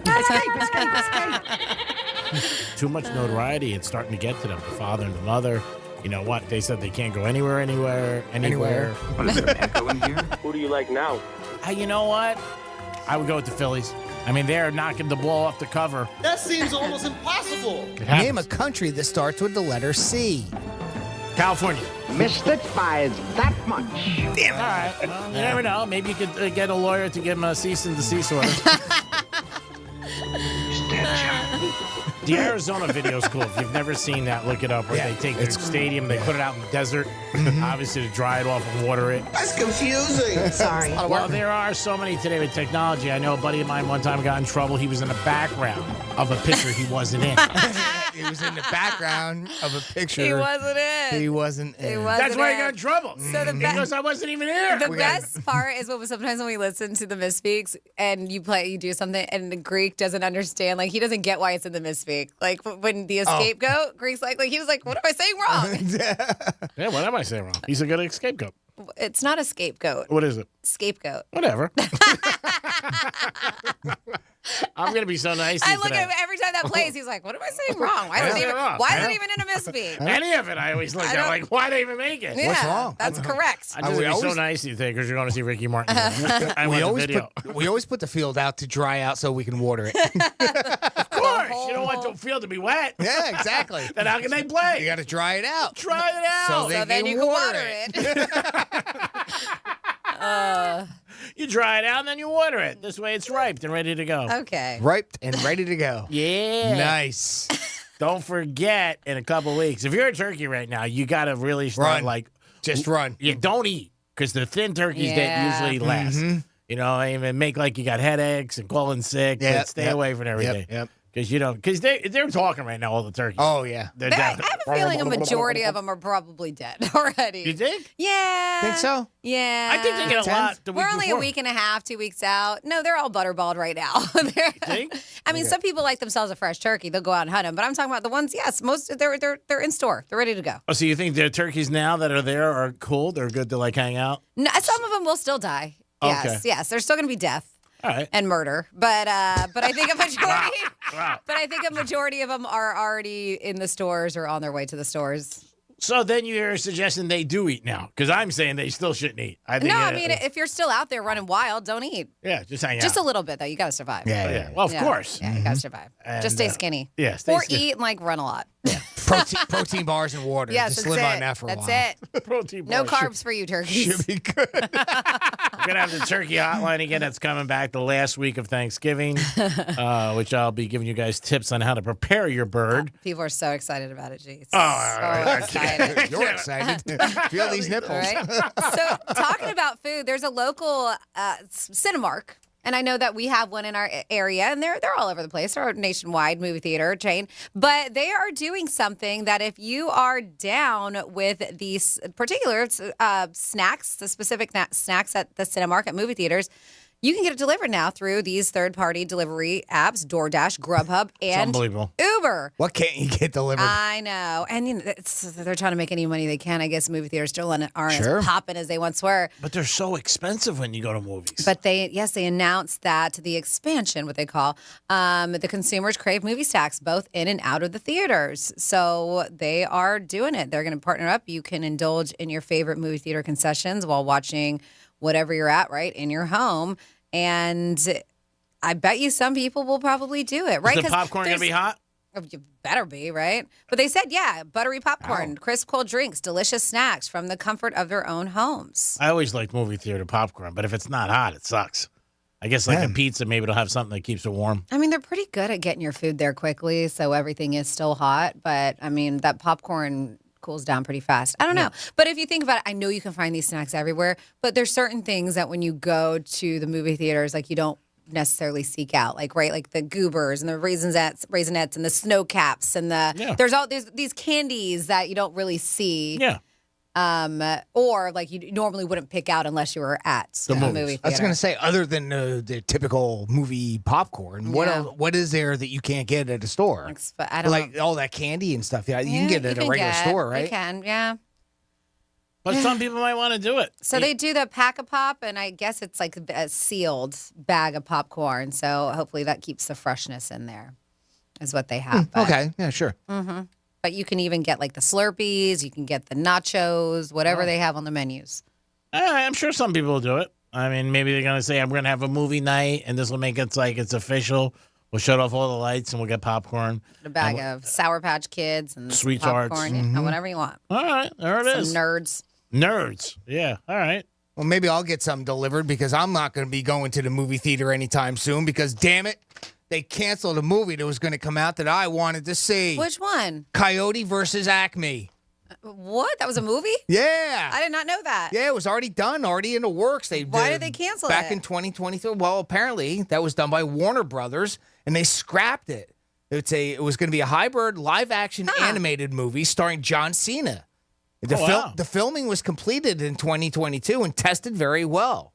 Too much notoriety. It's starting to get to them. The father and the mother. You know what? They said they can't go anywhere. What is there an echo in here? Who do you like now? You know what? I would go with the Phillies. I mean, they're knocking the ball off the cover. That seems almost impossible. Name a country that starts with the letter C. California. Missed it by that much. Damn. All right. Well, you never know. Maybe you could get a lawyer to give him a cease and desist order. The Arizona video is cool. If you've never seen that, look it up. Where they take their stadium, they put it out in the desert, obviously to dry it off and water it. That's confusing. Sorry. Well, there are so many today with technology. I know a buddy of mine one time got in trouble. He was in the background of a picture he wasn't in. He was in the background of a picture. He wasn't in. He wasn't in. That's why he got in trouble. So the because I wasn't even here. The best part is when sometimes when we listen to the misspeaks and you do something and the Greek doesn't understand, like he doesn't get why it's in the misspeak. Like when the scapegoat, Greek's like he was like, what am I saying wrong? Yeah, what am I saying wrong? He's a good scapegoat. It's not a scapegoat. What is it? Scapegoat. Whatever. I'm gonna be so nice to I you look today. at him every time that plays. He's like, "What am I saying wrong? Why is it even in a misspeak?" Any of it, I always look at like, why did I even make it? Yeah, What's wrong? That's correct. I'm just be so nice to you today because you're going to see Ricky Martin. I We want the always video. we always put the field out to dry out so we can water it. Of course, you don't want the field to be wet. Yeah, exactly. Then how can they play? You got to dry it out. Try it out. So then you can water it. You dry it out and then you water it. This way it's ripe and ready to go. Okay. Ripe and ready to go. Yeah. Nice. Don't forget in a couple weeks, if you're a turkey right now, you got to really start Just run. Yeah, don't eat because the thin turkeys that Yeah. usually last. You know, even make like you got headaches and calling sick. Yeah, But stay away from everything. Yep. Because you don't, because they're talking right now, all the turkeys. Oh, yeah. They're I dead. have a feeling a majority of them are probably dead already. You think? Yeah. Think so? Yeah. I think they get a lot. The We're week only before. a week and a half, 2 weeks out. No, they're all butterballed right now. Think? I mean, some people like themselves a fresh turkey. They'll go out and hunt them. But I'm talking about the ones, yes, most they're in store. They're ready to go. Oh, so you think the turkeys now that are there are cool? They're good to like hang out? No, some of them will still die. Yes, Okay. yes. There's still going to be death. All right. And murder, but I think a majority, Wow. but I think a majority of them are already in the stores or on their way to the stores. So then you're suggesting they do eat now? Because I'm saying they still shouldn't eat. I think, I mean, if you're still out there running wild, don't eat. yeah, just hang out. Just a little bit, though. You got to survive. Yeah. Well, of course. Yeah, you got to survive. And, Just stay skinny. Yeah, stay or skinny. eat and like run a lot. Protein bars and water. Yes, Just that's live it. on that for a That's while. it. Protein No bars. carbs for you, turkeys. Should be good. We're going to have the turkey hotline again. That's coming back the last week of Thanksgiving, which I'll be giving you guys tips on how to prepare your bird. People are so excited about it, geez. Oh, excited. You're excited. Feel these nipples. Right? So, talking about food, there's a local Cinemark, and I know that we have one in our area, and they're all over the place. They're a nationwide movie theater chain, but they are doing something that if you are down with these particular snacks, the specific snacks at the Cinemark at movie theaters, You can get it delivered now through these third-party delivery apps, DoorDash, Grubhub, and unbelievable. Uber. What can't you get delivered? I know. And they're trying to make any money they can. I guess movie theaters still aren't Sure. as popping as they once were. But they're so expensive when you go to movies. But they announced that the expansion, what they call, the consumers crave movie stacks, both in and out of the theaters. So they are doing it. They're going to partner up. You can indulge in your favorite movie theater concessions while watching whatever you're at, right, in your home. And I bet you some people will probably do it, right? Is the popcorn going to be hot? You better be, right? But they said, yeah, buttery popcorn, crisp cold drinks, delicious snacks from the comfort of their own homes. I always liked movie theater popcorn, but if it's not hot, it sucks. I guess like a pizza, maybe it'll have something that keeps it warm. I mean, they're pretty good at getting your food there quickly, so everything is still hot. But, I mean, that popcorn cools down pretty fast. I don't know. But if you think about it, I know you can find these snacks everywhere, but there's certain things that when you go to the movie theaters, like you don't necessarily seek out, like, right, like the goobers and the raisinets and the snow caps and there's these candies that you don't really see. Yeah. Or like you normally wouldn't pick out unless you were at the movie theater. I was going to say, other than the typical movie popcorn, what is there that you can't get at a store? I don't like all that candy and stuff. Yeah, you can get it at a regular store, right? You can, yeah. But some people might want to do it. So they do the pack-a-pop, and I guess it's like a sealed bag of popcorn. So hopefully that keeps the freshness in there, is what they have. Okay, yeah, sure. Mm-hmm. But you can even get like the Slurpees, you can get the nachos, whatever they have on the menus. I'm sure some people will do it. I mean, maybe they're going to say, I'm going to have a movie night, and this will make it like it's official. We'll shut off all the lights, and we'll get popcorn. A bag of Sour Patch Kids and Sweet Tarts. popcorn, whatever you want. All right, there it is. Some nerds. Nerds, yeah, all right. Well, maybe I'll get something delivered because I'm not going to be going to the movie theater anytime soon because, damn it, they canceled a movie that was going to come out that I wanted to see. Which one? Coyote versus Acme. What? That was a movie? Yeah. I did not know that. Yeah, it was already done, already in the works. Why did they cancel back it? in 2023? Well, apparently that was done by Warner Brothers, and they scrapped it. It was going to be a hybrid live-action animated movie starring John Cena. The filming was completed in 2022 and tested very well.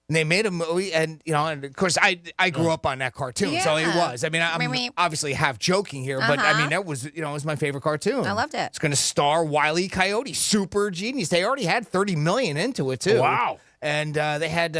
And they made a movie, and of course, I grew up on that cartoon, so it was. I mean, I'm obviously half joking here, but I mean, that was it was my favorite cartoon. I loved it. It's going to star Wile E. Coyote, super genius. They already had $30 million into it too. Wow! And they had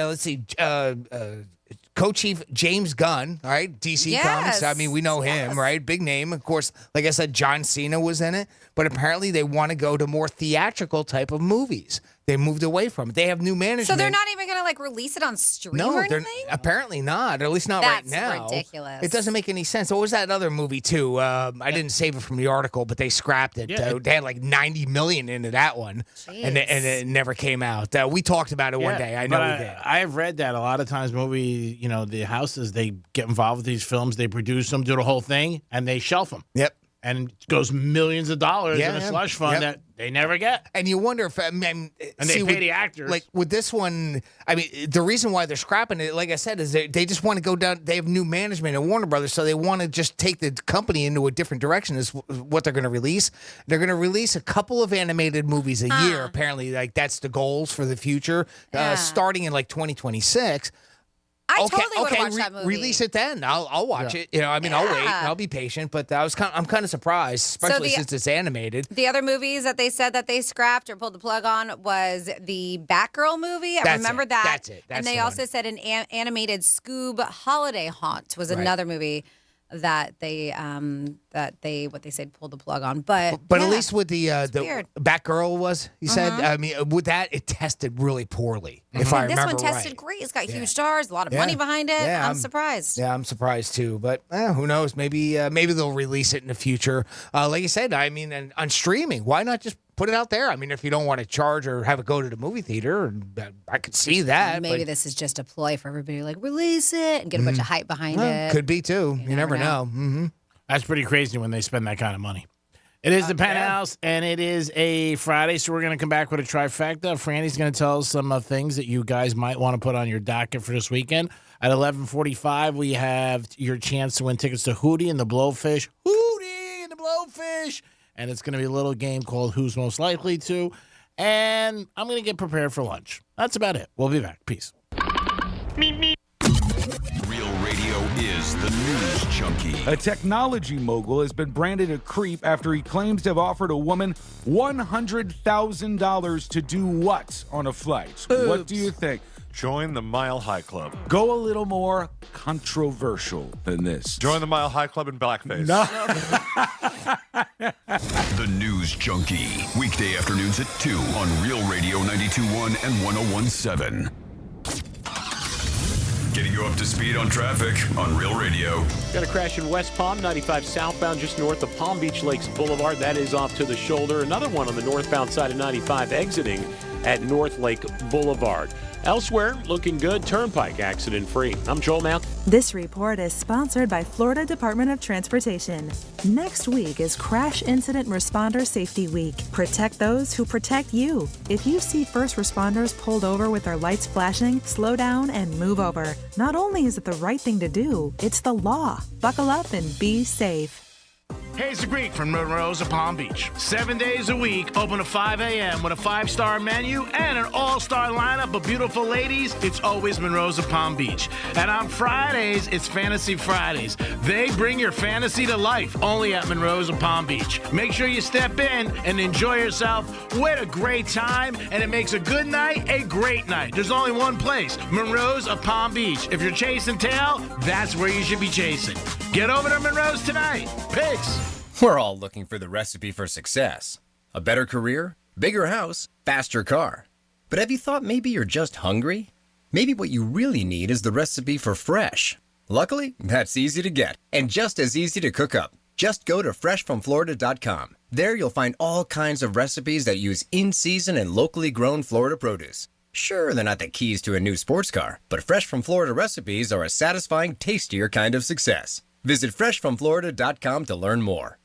co-chief James Gunn, all right, DC Comics. I mean, we know him, right? Big name, of course. Like I said, John Cena was in it, but apparently they want to go to more theatrical type of movies. They moved away from it. They have new management. So they're not even going to like release it on stream or anything? Apparently not, or at least not right now. That's ridiculous. It doesn't make any sense. What was that other movie too? I didn't save it from the article, but they scrapped it. They had like $90 million into that one, and it never came out. We talked about it one day. I know we did. I've read that a lot of times the houses, they get involved with these films, they produce them, do the whole thing, and they shelf them. Yep. And it goes millions of dollars in a slush fund that they never get. And you wonder if, and they pay the actors. Like with this one, I mean, the reason why they're scrapping it, like I said, is they just want to go down. They have new management at Warner Brothers, so they want to just take the company into a different direction. Is what they're going to release. They're going to release a couple of animated movies a year. Apparently, like that's the goals for the future, starting in like 2026. I totally would watch that movie. Release it then. I'll watch it. I'll wait. I'll be patient. But I'm kind of surprised, especially since it's animated. The other movies that they said that they scrapped or pulled the plug on was the Batgirl movie. I remember that. That's it. And they also said an animated Scoob Holiday Haunt was another movie that they what they said pulled the plug on, but at least with the Batgirl was you said I mean with that it tested really poorly if I remember this one tested great. It's got huge stars, a lot of money behind it. I'm surprised. Yeah, I'm surprised too, but who knows? Maybe they'll release it in the future. Like you said, I mean, and on streaming, why not just put it out there? I mean, if you don't want to charge or have it go to the movie theater, I could see that. Maybe this is just a ploy for everybody, like release it and get a bunch of hype behind it. Could be too. You never know. Mm-hmm. That's pretty crazy when they spend that kind of money. It is the Penthouse, and it is a Friday, so we're going to come back with a trifecta. Franny's going to tell us some things that you guys might want to put on your docket for this weekend. At 11:45, we have your chance to win tickets to Hootie and the Blowfish. Hootie and the Blowfish! And it's going to be a little game called Who's Most Likely To. And I'm going to get prepared for lunch. That's about it. We'll be back. Peace. Real radio is the news junkie. A technology mogul has been branded a creep after he claims to have offered a woman $100,000 to do what on a flight? Oops. What do you think? Join the Mile High Club. Go a little more controversial than this. Join the Mile High Club in blackface. No. The News Junkie. Weekday afternoons at 2 on Real Radio 92.1 and 101.7. Getting you up to speed on traffic on Real Radio. Got a crash in West Palm, 95 southbound, just north of Palm Beach Lakes Boulevard. That is off to the shoulder. Another one on the northbound side of 95 exiting at North Lake Boulevard. Elsewhere, looking good. Turnpike accident-free. I'm Joel Mount. This report is sponsored by Florida Department of Transportation. Next week is Crash Incident Responder Safety Week. Protect those who protect you. If you see first responders pulled over with their lights flashing, slow down and move over. Not only is it the right thing to do, it's the law. Buckle up and be safe. Hey, it's the Greek from Monroe's of Palm Beach. 7 days a week, open at 5 a.m. with a 5-star menu and an all-star lineup of beautiful ladies. It's always Monroe's of Palm Beach. And on Fridays, it's Fantasy Fridays. They bring your fantasy to life only at Monroe's of Palm Beach. Make sure you step in and enjoy yourself with a great time, and it makes a good night a great night. There's only one place, Monroe's of Palm Beach. If you're chasing tail, that's where you should be chasing. Get over to Monroe's tonight. Peace. We're all looking for the recipe for success. A better career, bigger house, faster car. But have you thought maybe you're just hungry? Maybe what you really need is the recipe for fresh. Luckily, that's easy to get and just as easy to cook up. Just go to freshfromflorida.com. There you'll find all kinds of recipes that use in-season and locally grown Florida produce. Sure, they're not the keys to a new sports car, but Fresh from Florida recipes are a satisfying, tastier kind of success. Visit freshfromflorida.com to learn more.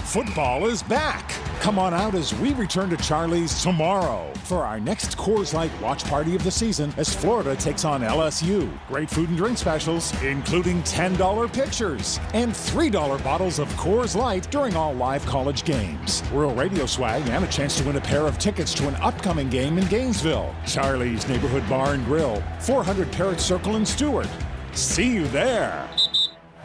Football is back. Come on out as we return to Charlie's tomorrow for our next Coors Light watch party of the season as Florida takes on LSU. Great food and drink specials, including $10 pictures and $3 bottles of Coors Light during all live college games. Rural radio swag and a chance to win a pair of tickets to an upcoming game in Gainesville. Charlie's Neighborhood Bar and Grill, 400 Parrot Circle in Stewart. See you there.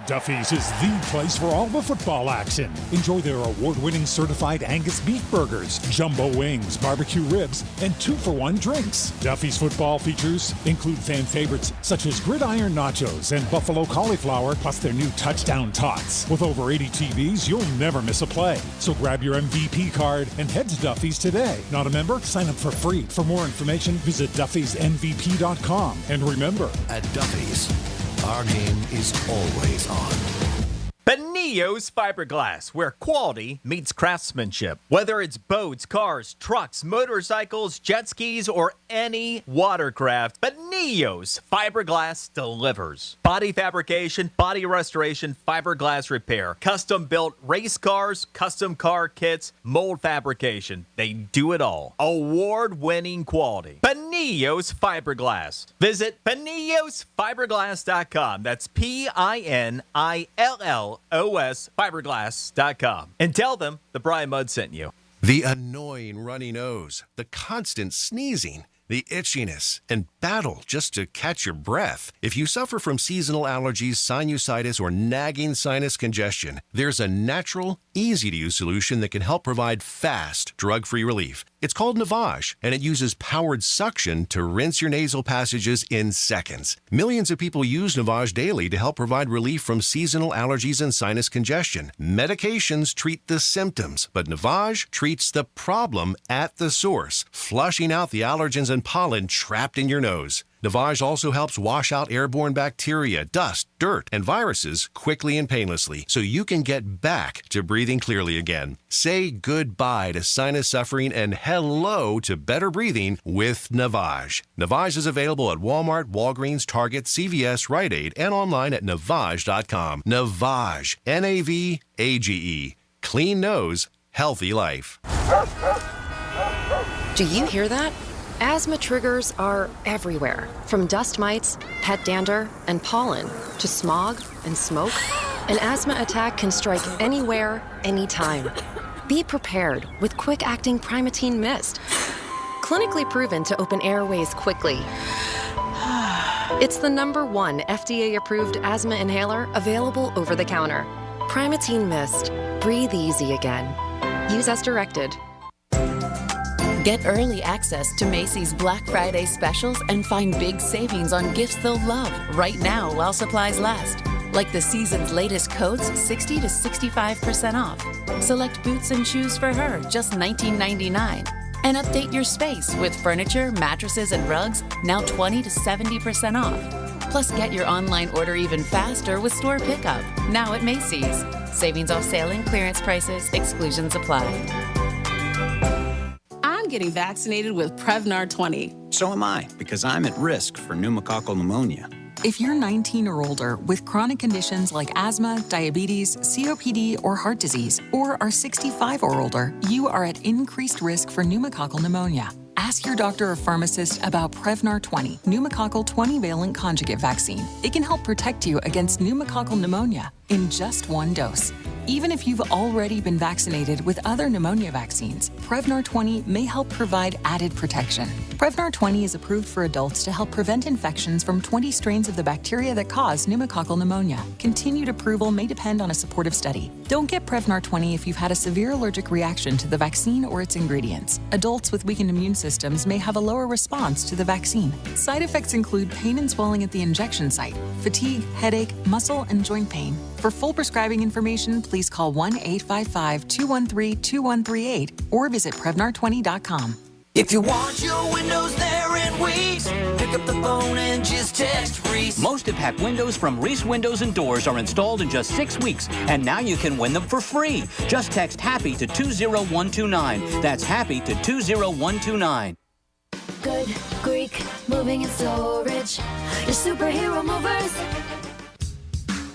Duffy's is the place for all the football action. Enjoy their award-winning certified Angus beef burgers, jumbo wings, barbecue ribs, and 2-for-1 drinks. Duffy's football features include fan favorites such as gridiron nachos and buffalo cauliflower, plus their new touchdown tots. With over 80 TVs, you'll never miss a play. So grab your MVP card and head to Duffy's today. Not a member? Sign up for free. For more information, visit duffysmvp.com. And remember, at Duffy's, our game is always on. Benio's Fiberglass, where quality meets craftsmanship. Whether it's boats, cars, trucks, motorcycles, jet skis, or any watercraft, Benio's Fiberglass delivers. Body fabrication, body restoration, fiberglass repair, custom-built race cars, custom car kits, mold fabrication. They do it all. Award-winning quality. Benio's Fiberglass. Visit BeniosFiberglass.com. That's PINILL OSFiberglass.com and tell them the Brian Mudd sent you. The annoying runny nose, the constant sneezing, the itchiness, and battle just to catch your breath. If you suffer from seasonal allergies, sinusitis, or nagging sinus congestion, there's a natural, easy-to-use solution that can help provide fast, drug-free relief. It's called Navage, and it uses powered suction to rinse your nasal passages in seconds. Millions of people use Navage daily to help provide relief from seasonal allergies and sinus congestion. Medications treat the symptoms, but Navage treats the problem at the source, flushing out the allergens and pollen trapped in your nose. Navage also helps wash out airborne bacteria, dust, dirt, and viruses quickly and painlessly, so you can get back to breathing clearly again. Say goodbye to sinus suffering and hello to better breathing with Navage. Navage is available at Walmart, Walgreens, Target, CVS, Rite Aid, and online at Navage.com. Navage, Navage. Clean nose, healthy life. Do you hear that? Asthma triggers are everywhere, from dust mites, pet dander, and pollen, to smog and smoke. An asthma attack can strike anywhere, anytime. Be prepared with quick-acting Primatene Mist. Clinically proven to open airways quickly. It's the #1 FDA-approved asthma inhaler available over the counter. Primatene Mist. Breathe easy again. Use as directed. Get early access to Macy's Black Friday specials and find big savings on gifts they'll love right now while supplies last. Like the season's latest coats, 60 to 65% off. Select boots and shoes for her, just $19.99. And update your space with furniture, mattresses, and rugs, now 20 to 70% off. Plus, get your online order even faster with store pickup, now at Macy's. Savings off sale and clearance prices, exclusions apply. I'm getting vaccinated with Prevnar 20. So am I, because I'm at risk for pneumococcal pneumonia. If you're 19 or older with chronic conditions like asthma, diabetes, COPD, or heart disease, or are 65 or older, you are at increased risk for pneumococcal pneumonia. Ask your doctor or pharmacist about Prevnar 20, pneumococcal 20-valent conjugate vaccine. It can help protect you against pneumococcal pneumonia in just one dose. Even if you've already been vaccinated with other pneumonia vaccines, Prevnar 20 may help provide added protection. Prevnar 20 is approved for adults to help prevent infections from 20 strains of the bacteria that cause pneumococcal pneumonia. Continued approval may depend on a supportive study. Don't get Prevnar 20 if you've had a severe allergic reaction to the vaccine or its ingredients. Adults with weakened immune systems may have a lower response to the vaccine. Side effects include pain and swelling at the injection site, fatigue, headache, muscle, and joint pain. For full prescribing information, please call 1-855-213-2138 or visit Prevnar20.com. If you want your windows there in weeks, pick up the phone and just text Reese. Most impact windows from Reese Windows and Doors are installed in just 6 weeks, and now you can win them for free. Just text HAPPY to 20129. That's HAPPY to 20129. Good Greek moving and storage. Your superhero movers.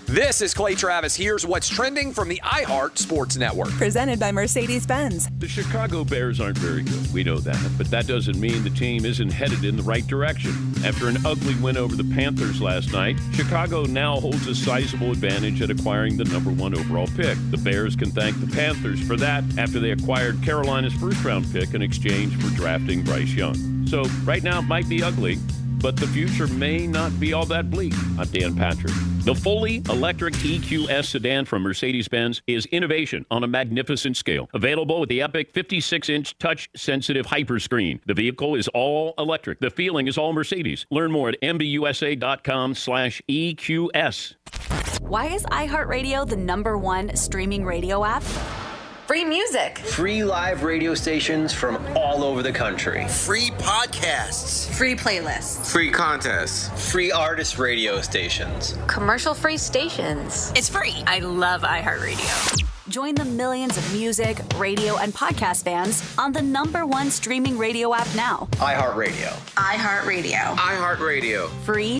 This is Clay Travis. Here's what's trending from the iHeart Sports Network. Presented by Mercedes-Benz. The Chicago Bears aren't very good. We know that. But that doesn't mean the team isn't headed in the right direction. After an ugly win over the Panthers last night, Chicago now holds a sizable advantage at acquiring the #1 overall pick. The Bears can thank the Panthers for that after they acquired Carolina's first-round pick in exchange for drafting Bryce Young. So right now it might be ugly, but the future may not be all that bleak. I'm Dan Patrick. The fully electric EQS sedan from Mercedes-Benz is innovation on a magnificent scale. Available with the epic 56-inch touch-sensitive Hyperscreen. The vehicle is all electric. The feeling is all Mercedes. Learn more at mbusa.com/EQS. Why is iHeartRadio the #1 streaming radio app? Free music. Free live radio stations from all over the country. Free podcasts. Free playlists. Free contests. Free artist radio stations. Commercial-free stations. It's free. I love iHeartRadio. Join the millions of music, radio, and podcast fans on the #1 streaming radio app now. iHeartRadio. iHeartRadio. iHeartRadio. Free.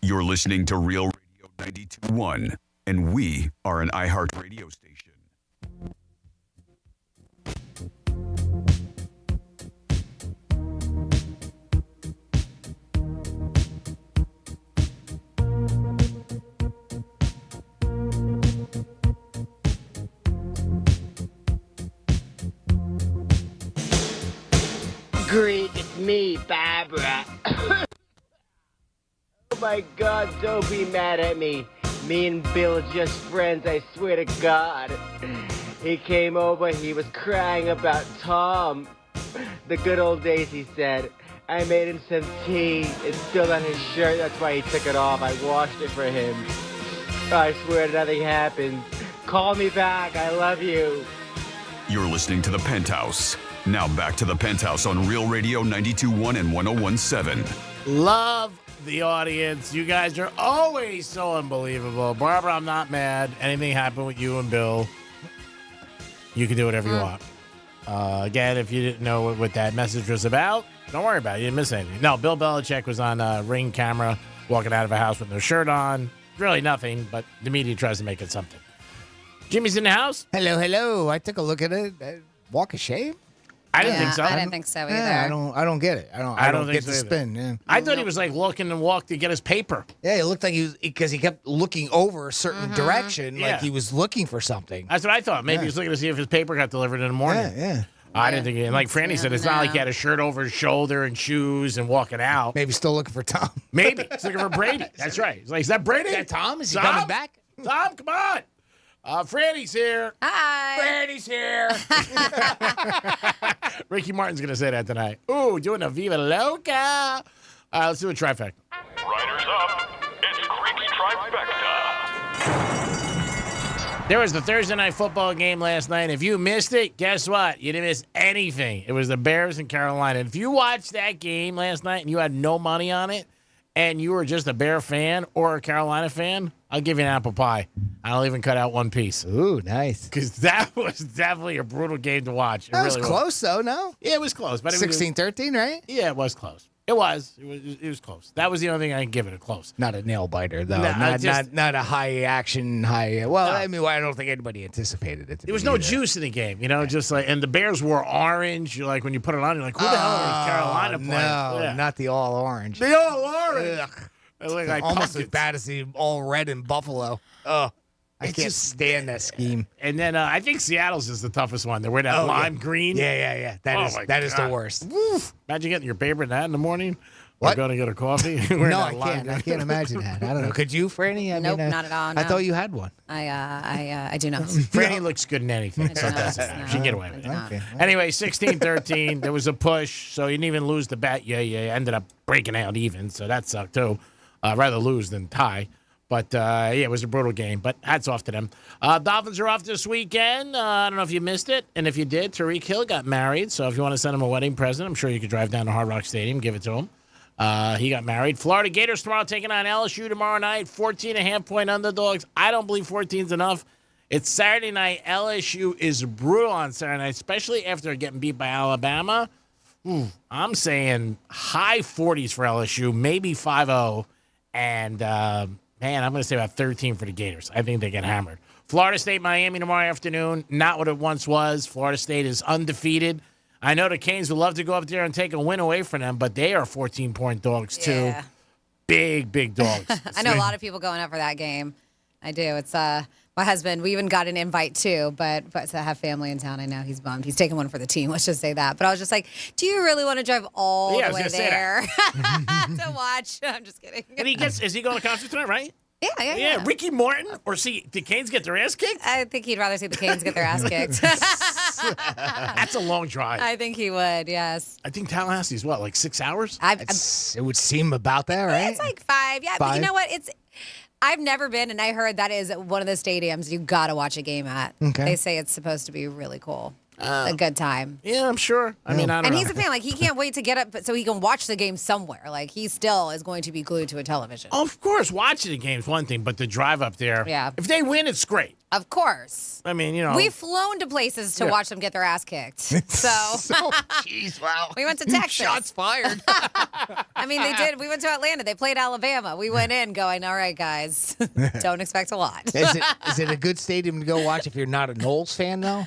You're listening to Real Radio 92.1, and we are an iHeart radio station. Greek, it's me, Barbara. Oh my God, don't be mad at me. Me and Bill are just friends, I swear to God. He came over, he was crying about Tom. The good old days, he said. I made him some tea. It's still on his shirt, that's why he took it off. I washed it for him. I swear nothing happened. Call me back, I love you. You're listening to The Penthouse. Now back to The Penthouse on Real Radio 92.1 and 101.7. Love the audience. You guys are always so unbelievable. Barbara, I'm not mad. Anything happened with you and Bill, you can do whatever you want. Again, if you didn't know what that message was about, don't worry about it. You didn't miss anything. No, Bill Belichick was on a Ring camera walking out of a house with no shirt on. Really nothing, but the media tries to make it something. Jimmy's in the house. Hello, hello. I took a look at it. Walk of shame? I didn't think so. I didn't think so either. Yeah, I don't get it. I don't get the spin. Yeah. I thought he was like looking and walked to get his paper. Yeah, it looked like he was because he kept looking over a certain direction, like he was looking for something. That's what I thought. Maybe he was looking to see if his paper got delivered in the morning. Yeah. I didn't think. And like Franny said, it's not like he had a shirt over his shoulder and shoes and walking out. Maybe still looking for Tom. Maybe he's looking for Brady. That's right. He's like, is that Brady? Is that Tom? Is he Tom? coming back? Tom, come on. Franny's here. Hi. Franny's here. Ricky Martin's going to say that tonight. Ooh, doing a Viva Loca. Let's do a trifecta. Riders up. It's Creek's Trifecta. There was the Thursday night football game last night. If you missed it, guess what? You didn't miss anything. It was the Bears and Carolina. If you watched that game last night and you had no money on it and you were just a Bear fan or a Carolina fan, I'll give you an apple pie. I'll even cut out one piece. Ooh, nice. Because that was definitely a brutal game to watch. That was close, though, no? Yeah, it was close. But 16-13, right? Yeah, it was close. It was close. That was the only thing I can give it a close. Not a nail biter, though. No, not a high action, high. Well, no. I mean, I don't think anybody anticipated it. There was no juice in the game, just like, and the Bears were orange. You're like, when you put it on, you're like, who the hell are Carolina playing? No, not the all orange. The all orange. Like almost as bad as the all red in Buffalo. Oh, I can't stand that scheme. And then I think Seattle's is the toughest one. They're wearing that lime green. Yeah. That is the worst. Woof. Imagine getting your paper in that in the morning. What? Or going to get a coffee. No, I can't. I can't imagine that. I don't know. Could you, Franny? Nope, not at all. No. I thought you had one. I do not. Franny looks good in anything. So that's it. She can get away with it. Okay. Anyway, 16-13. There was a push, so you didn't even lose the bet. Yeah, ended up breaking out even, so that sucked too. Rather lose than tie. But, it was a brutal game. But hats off to them. Dolphins are off this weekend. I don't know if you missed it. And if you did, Tariq Hill got married. So if you want to send him a wedding present, I'm sure you could drive down to Hard Rock Stadium, give it to him. He got married. Florida Gators tomorrow taking on LSU tomorrow night. 14.5-point underdogs. I don't believe 14's enough. It's Saturday night. LSU is brutal on Saturday night, especially after getting beat by Alabama. I'm saying high 40s for LSU, maybe 5-0. And, I'm going to say about 13 for the Gators. I think they get hammered. Florida State, Miami tomorrow afternoon. Not what it once was. Florida State is undefeated. I know the Canes would love to go up there and take a win away from them, but they are 14-point dogs, too. Yeah. Big dogs. I know a lot of people going up for that game. I do. It's my husband. We even got an invite, too, but to have family in town, I know he's bummed. He's taking one for the team. Let's just say that. But I was just like, do you really want to drive all the way there to watch? I'm just kidding. And is he going to concert tonight, right? Yeah. Ricky Martin? Or see the Canes get their ass kicked? I think he'd rather see the Canes get their ass kicked. That's a long drive. I think he would, yes. I think Tallahassee's what, like 6 hours? It would seem about that, right? It's like 5. Yeah, 5? But you know what? I've never been, and I heard that is one of the stadiums you got to watch a game at. Okay. They say it's supposed to be really cool. A good time. Yeah, I'm sure. I mean, I don't know. And he's a fan. Like, he can't wait to get up so he can watch the game somewhere. Like, he still is going to be glued to a television. Of course, watching the game's one thing, but the drive up there, if they win, it's great. Of course. I mean, We've flown to places to watch them get their ass kicked. So, jeez, wow. We went to Texas. Shots fired. I mean, they did. We went to Atlanta. They played Alabama. We went in going, all right, guys, don't expect a lot. Is it a good stadium to go watch if you're not a Knowles fan, though?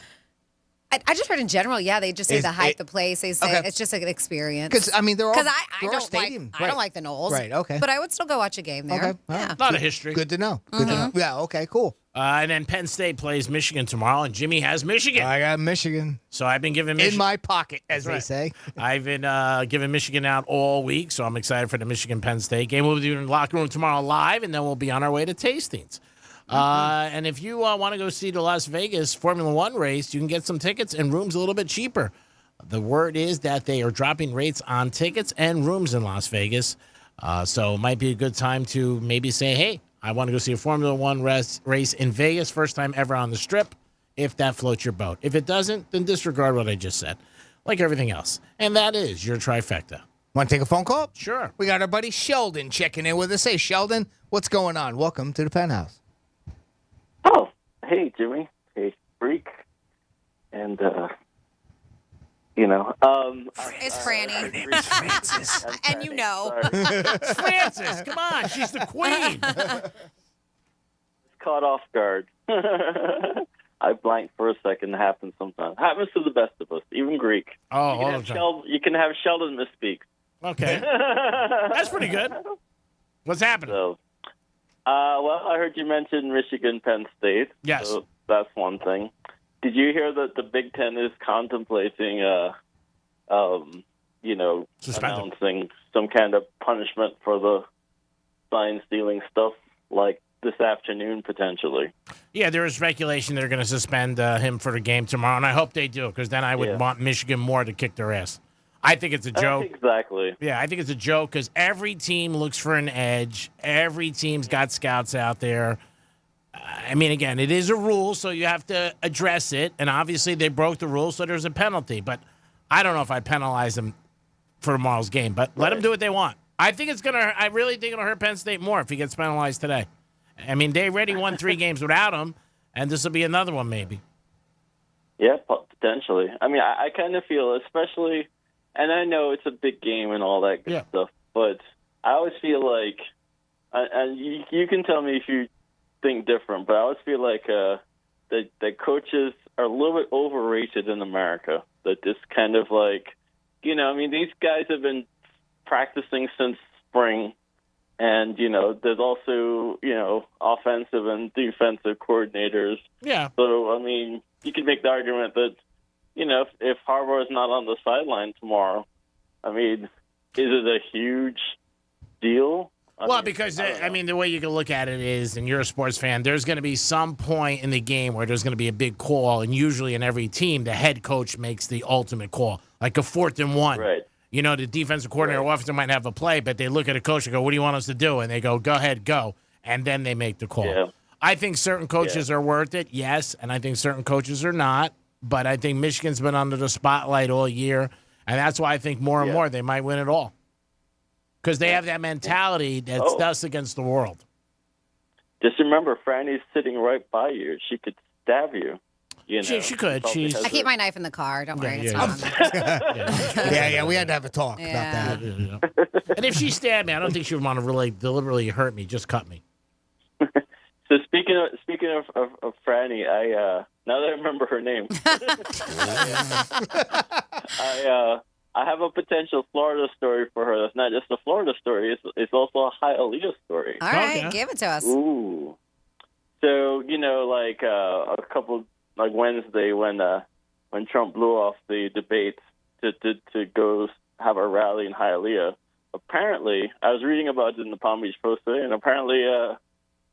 I just heard in general, they just say to hype the place. They say it's just an experience. Because, I mean, they're all stadium. I don't like the Knowles. Right, okay. But I would still go watch a game there. Okay. Yeah. A lot of history. Good to know. Good to know. Yeah, okay, cool. And then Penn State plays Michigan tomorrow, and Jimmy has Michigan. I got Michigan. So I've been giving Michigan. In my pocket, as they say. I've been giving Michigan out all week, so I'm excited for the Michigan-Penn State game. We'll be doing the locker room tomorrow live, and then we'll be on our way to tastings. And if you want to go see the Las Vegas Formula One race, you can get some tickets and rooms a little bit cheaper. The word is that they are dropping rates on tickets and rooms in Las Vegas. So it might be a good time to maybe say, hey, I want to go see a Formula One race in Vegas, first time ever on the Strip, if that floats your boat. If it doesn't, then disregard what I just said, like everything else. And that is your trifecta. Want to take a phone call? Sure. We got our buddy Sheldon checking in with us. Hey, Sheldon, what's going on? Welcome to the Penthouse. Oh, hey, Jimmy. Hey, Freak. And, it's Franny. Her name is Francis. And you know. Francis, come on. She's the queen. Caught off guard. I blanked for a second. It happens sometimes. Happens to the best of us, even Greek. Oh, all the time. You can have Sheldon misspeak. Okay. That's pretty good. What's happening? So, well, I heard you mention Michigan, Penn State. Yes. So that's one thing. Did you hear that the Big Ten is contemplating, announcing some kind of punishment for the sign stealing stuff, like this afternoon potentially? Yeah, there is speculation they're going to suspend him for the game tomorrow, and I hope they do, because then I would want Michigan more to kick their ass. I think it's a joke. Exactly. Yeah, I think it's a joke because every team looks for an edge. Every team's got scouts out there. I mean, again, it is a rule, so you have to address it. And obviously, they broke the rule, so there's a penalty. But I don't know if I penalize them for tomorrow's game. But let them do what they want. I think it's gonna. I really think it'll hurt Penn State more if he gets penalized today. I mean, they already won 3 games without him, and this will be another one maybe. Yeah, potentially. I mean, I kind of feel, especially. And I know it's a big game and all that good stuff, but I always feel like, and you can tell me if you think different, but I always feel like that coaches are a little bit overrated in America. That just kind of like, I mean, these guys have been practicing since spring, and, there's also, offensive and defensive coordinators. Yeah. So, I mean, you could make the argument that, if Harbaugh is not on the sideline tomorrow, I mean, is it a huge deal? Because the way you can look at it is, and you're a sports fan, there's going to be some point in the game where there's going to be a big call, and usually in every team, the head coach makes the ultimate call, like a 4th and 1. Right. The defensive coordinator or officer might have a play, but they look at a coach and go, "What do you want us to do?" And they go, "Go ahead, go," and then they make the call. Yeah. I think certain coaches are worth it, yes, and I think certain coaches are not. But I think Michigan's been under the spotlight all year, and that's why I think more and more they might win it all. Because they have that mentality that's us against the world. Just remember, Franny's sitting right by you. She could stab you. She could. I keep my knife in the car. Don't worry. It's fine. Yeah, we had to have a talk about that. And if she stabbed me, I don't think she would want to really deliberately hurt me. Just cut me. So speaking of Franny, now that I remember her name, I have a potential Florida story for her. That's not just a Florida story; it's also a Hialeah story. All right, give it to us. Ooh. So a couple Wednesday when Trump blew off the debates to go have a rally in Hialeah. Apparently, I was reading about it in the Palm Beach Post today, and apparently.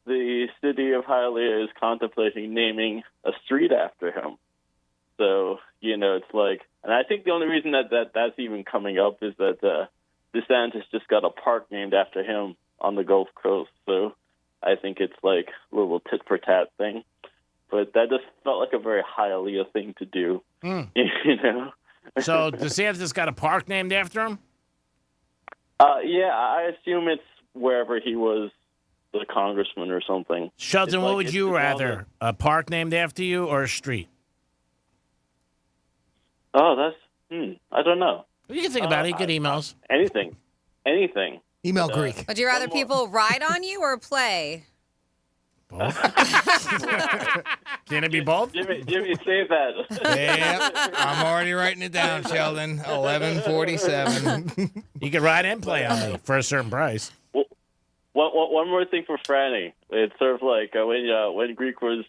The city of Hialeah is contemplating naming a street after him. So, it's like, and I think the only reason that's even coming up is that DeSantis just got a park named after him on the Gulf Coast. So I think it's like a little tit for tat thing. But that just felt like a very Hialeah thing to do. So DeSantis got a park named after him? Yeah, I assume it's wherever he was. The congressman or something. Sheldon, what would you rather? A park named after you or a street? Oh, that's, I don't know. You can think about it. You get emails. Anything. Email Greek. Would you rather people ride on you or play? Both. Can it be both? Jimmy, save that. Yep, I'm already writing it down, Sheldon. 11:47. You can ride and play on me for a certain price. One more thing for Franny. It's sort of like when Greek was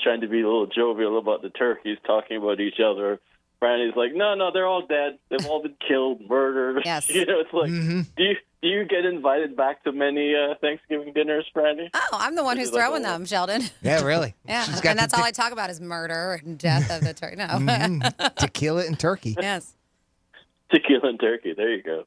trying to be a little jovial about the turkeys talking about each other. Franny's like, no, they're all dead. They've all been killed, murdered. Yes. It's like, do you get invited back to many Thanksgiving dinners, Franny? Oh, I'm the one who's throwing them, Sheldon. Yeah, really. Yeah, and that's all I talk about is murder and death of the turkey. No. Tequila and turkey. Yes. Tequila and turkey. There you go.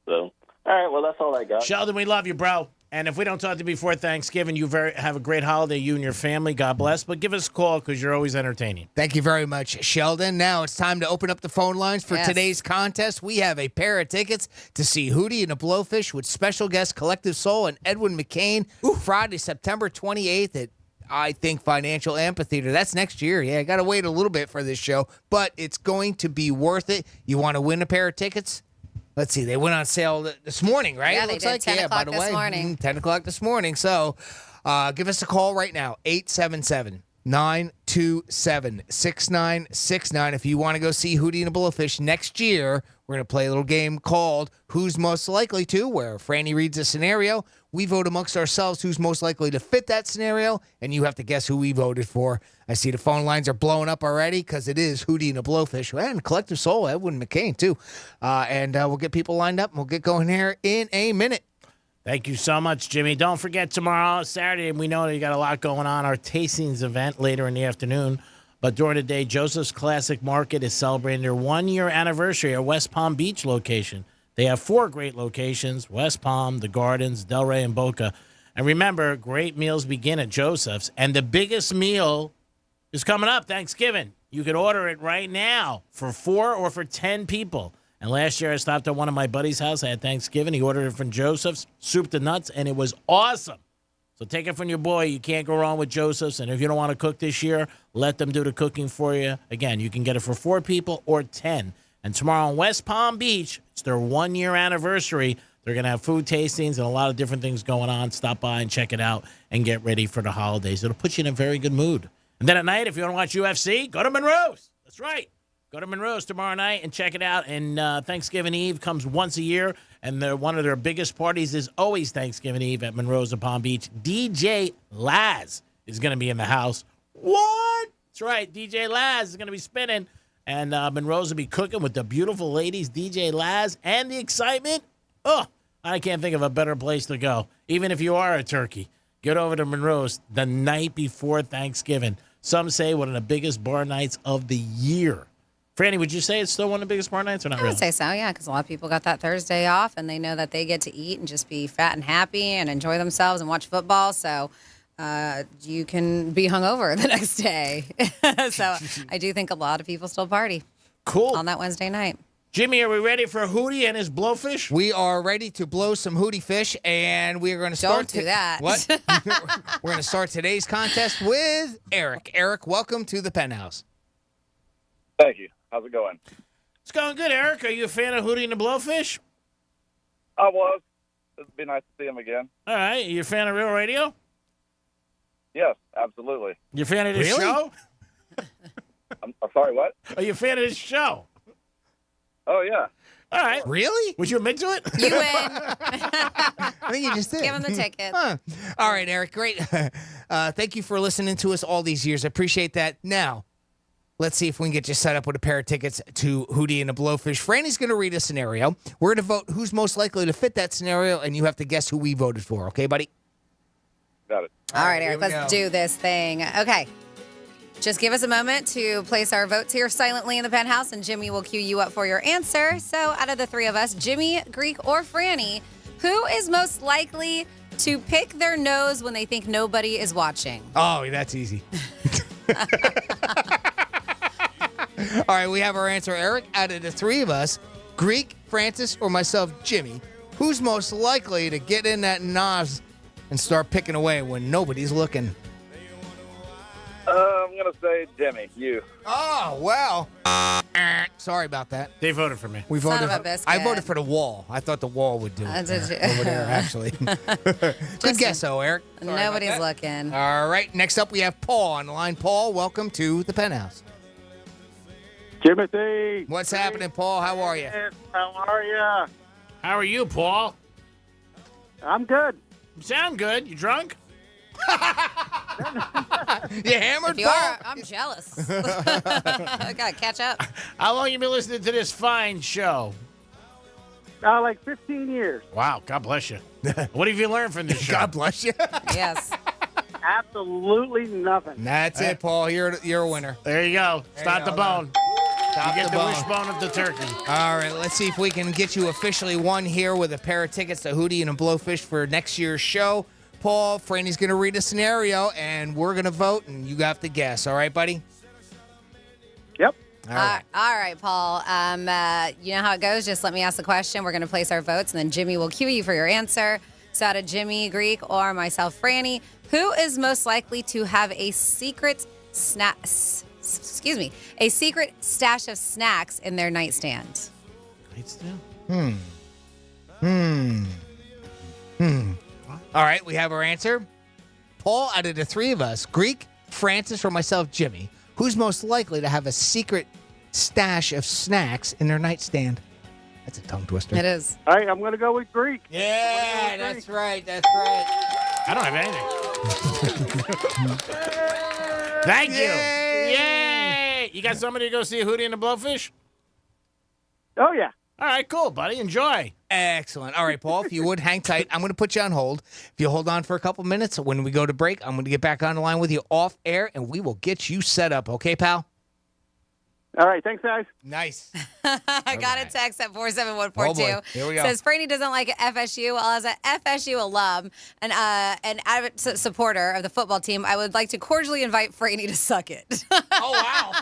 So. All right, well, that's all I got. Sheldon, we love you, bro. And if we don't talk to you before Thanksgiving, have a great holiday, you and your family. God bless. But give us a call because you're always entertaining. Thank you very much, Sheldon. Now it's time to open up the phone lines for today's contest. We have a pair of tickets to see Hootie and the Blowfish with special guest Collective Soul and Edwin McCain Friday, September 28th at I think Financial Amphitheater. That's next year. Yeah, I got to wait a little bit for this show, but it's going to be worth it. You want to win a pair of tickets? Let's see. They went on sale this morning, right? Yeah, they did. 10 o'clock this morning. 10 o'clock this morning. So give us a call right now, 927-6969. If you want to go see Hootie and the Blowfish next year, we're going to play a little game called Who's Most Likely To, where Franny reads a scenario. We vote amongst ourselves who's most likely to fit that scenario, and you have to guess who we voted for. I see the phone lines are blowing up already because it is Hootie and the Blowfish and Collective Soul, Edwin McCain, too. And we'll get people lined up, and we'll get going here in a minute. Thank you so much, Jimmy. Don't forget tomorrow, Saturday, we know you got a lot going on. Our tastings event later in the afternoon. But during the day, Joseph's Classic Market is celebrating their 1-year anniversary at West Palm Beach location. They have 4 great locations, West Palm, The Gardens, Delray, and Boca. And remember, great meals begin at Joseph's. And the biggest meal is coming up, Thanksgiving. You could order it right now for 4 or for 10 people. And last year I stopped at one of my buddy's house. I had Thanksgiving. He ordered it from Joseph's, soup to nuts, and it was awesome. So take it from your boy. You can't go wrong with Joseph's. And if you don't want to cook this year, let them do the cooking for you. Again, you can get it for 4 people or 10. And tomorrow in West Palm Beach, it's their 1-year anniversary. They're going to have food tastings and a lot of different things going on. Stop by and check it out and get ready for the holidays. It'll put you in a very good mood. And then at night, if you want to watch UFC, go to Monroe's. That's right. Go to Monroe's tomorrow night and check it out. And Thanksgiving Eve comes once a year, and one of their biggest parties is always Thanksgiving Eve at Monroe's in Palm Beach. DJ Laz is going to be in the house. What? That's right. DJ Laz is going to be spinning, and Monroe's will be cooking with the beautiful ladies, DJ Laz, and the excitement. Oh, I can't think of a better place to go. Even if you are a turkey, get over to Monroe's the night before Thanksgiving. Some say one of the biggest bar nights of the year. Franny, would you say it's still one of the biggest bar nights or not I really? would say so, yeah, because a lot of people got that Thursday off, and they know that they get to eat and just be fat and happy and enjoy themselves and watch football. So you can be hungover the next day. So I do think a lot of people still party. Cool. On that Wednesday night. Jimmy, are we ready for Hootie and his blowfish? We are ready to blow some Hootie fish, and we are going to start. Don't do that. What? We're going to start today's contest with Eric. Eric, welcome to the Penthouse. Thank you. How's it going? It's going good, Eric. Are you a fan of Hootie and the Blowfish? I was. It'd be nice to see him again. All right. You a fan of Real Radio? Yes, absolutely. You a fan of this show? I'm sorry, what? Are you a fan of this show? Oh, yeah. All right. Really? Would you admit to it? You win. I think you just did. Give him the ticket. Huh. All right, Eric, great. Thank you for listening to us all these years. I appreciate that. Now, let's see if we can get you set up with a pair of tickets to Hootie and the Blowfish. Franny's going to read a scenario. We're going to vote who's most likely to fit that scenario, and you have to guess who we voted for. Okay, buddy? Got it. All right, Eric, here we let's go. do this thing. Okay. Just give us a moment to place our votes here silently in the Penthouse, and Jimmy will cue you up for your answer. So out of the 3 of us, Jimmy, Greek, or Franny, who is most likely to pick their nose when they think nobody is watching? Oh, that's easy. All right, we have our answer, Eric. Out of the 3 of us, Greek, Francis, or myself, Jimmy, who's most likely to get in that nose and start picking away when nobody's looking? I'm going to say Jimmy, you. Oh, well. Sorry about that. They voted for me. We Son voted. of a biscuit. I voted for the wall. I thought the wall would do it. Did you? Over there, actually. Good guess, though, Eric. Sorry about Nobody's that. looking. All right, next up we have Paul on the line. Paul, welcome to the Penthouse. Timothy. What's happening, Paul? How are you? How are you? How are you, Paul? I'm good. You sound good. You drunk? You hammered, If you Paul? are, I'm jealous. I gotta catch up. How long you been listening to this fine show? Like 15 years. Wow, God bless you. What have you learned from this show? God bless you. Yes. Absolutely nothing. That's it, Paul. You're a winner. There you go. There Start you the go, bone. Stop You get the bone. wishbone of the turkey. All right, let's see if we can get you officially one here with a pair of tickets to Hootie and a Blowfish for next year's show. Paul, Franny's going to read a scenario, and we're going to vote, and you have to guess. All right, buddy? Yep. All right. All right, Paul. You know how it goes. Just let me ask the question. We're going to place our votes, and then Jimmy will cue you for your answer. So out of Jimmy, Greek, or myself, Franny, who is most likely to have a secret a secret stash of snacks in their nightstand? Nightstand? All right, we have our answer. Paul, out of the 3 of us, Greek, Francis or myself, Jimmy, who's most likely to have a secret stash of snacks in their nightstand? That's a tongue twister. It is. All right, I'm going to go with Greek. Yeah, that's right. That's right. I don't have anything. Thank you. Yay! You got somebody to go see Hootie and the Blowfish? Oh, yeah. All right, cool, buddy. Enjoy. Excellent. All right, Paul, if you would, hang tight. I'm going to put you on hold. If you hold on for a couple minutes, when we go to break, I'm going to get back on the line with you off air, and we will get you set up. Okay, pal? All right, thanks, guys. Nice. I got a text at 47142. Oh, boy. Here we go. Says Franny doesn't like FSU. Well, as an FSU alum and an avid supporter of the football team, I would like to cordially invite Franny to suck it. Oh, wow.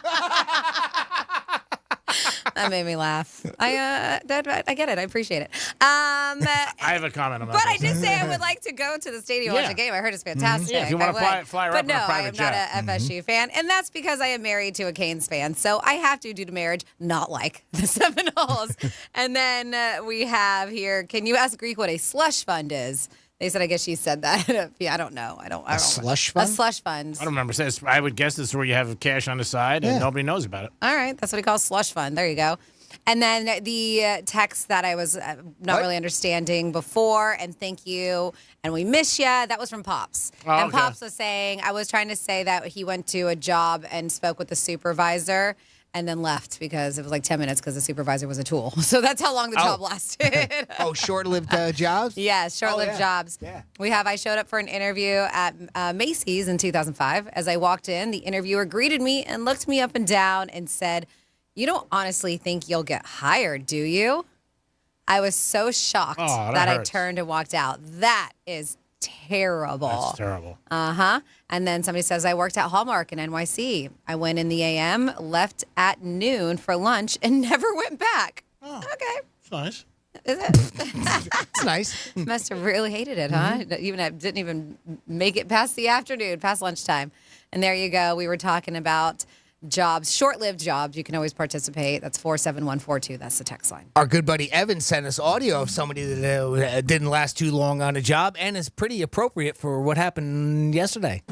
That made me laugh. I get it. I appreciate it. I have a comment on that. But I did say I would like to go to the stadium and watch a game. I heard it's fantastic. Yeah, if you want to fly her but up no, in a I private am jet. not a FSU fan, and that's because I am married to a Canes fan. So I have to, due to marriage, not like the Seminoles. And then we have here, can you ask Greek what a slush fund is? They said, I guess she said that. Yeah, I don't know. I don't. A slush fund? A slush fund. I don't remember. Says I would guess this is where you have cash on the side and nobody knows about it. All right, that's what he calls slush fund. There you go. And then the text that I was not really understanding before, and thank you, and we miss ya. That was from Pops. And okay. Pops was saying, I was trying to say that he went to a job and spoke with the supervisor and then left because it was like 10 minutes because the supervisor was a tool. So that's how long the job lasted. Oh, short-lived jobs? Yeah, short-lived jobs. Yeah. I showed up for an interview at Macy's in 2005. As I walked in, the interviewer greeted me and looked me up and down and said, "You don't honestly think you'll get hired, do you?" I was so shocked that I turned and walked out. That is terrible. That's terrible. Uh-huh. And then somebody says, I worked at Hallmark in NYC. I went in the AM, left at noon for lunch, and never went back. Oh, okay. It's nice. Is it? It's nice. Must have really hated it, huh? Didn't even make it past the afternoon, past lunchtime. And there you go. We were talking about jobs, short-lived jobs. You can always participate. That's 47142. That's the text line. Our good buddy Evan sent us audio of somebody that didn't last too long on a job and is pretty appropriate for what happened yesterday.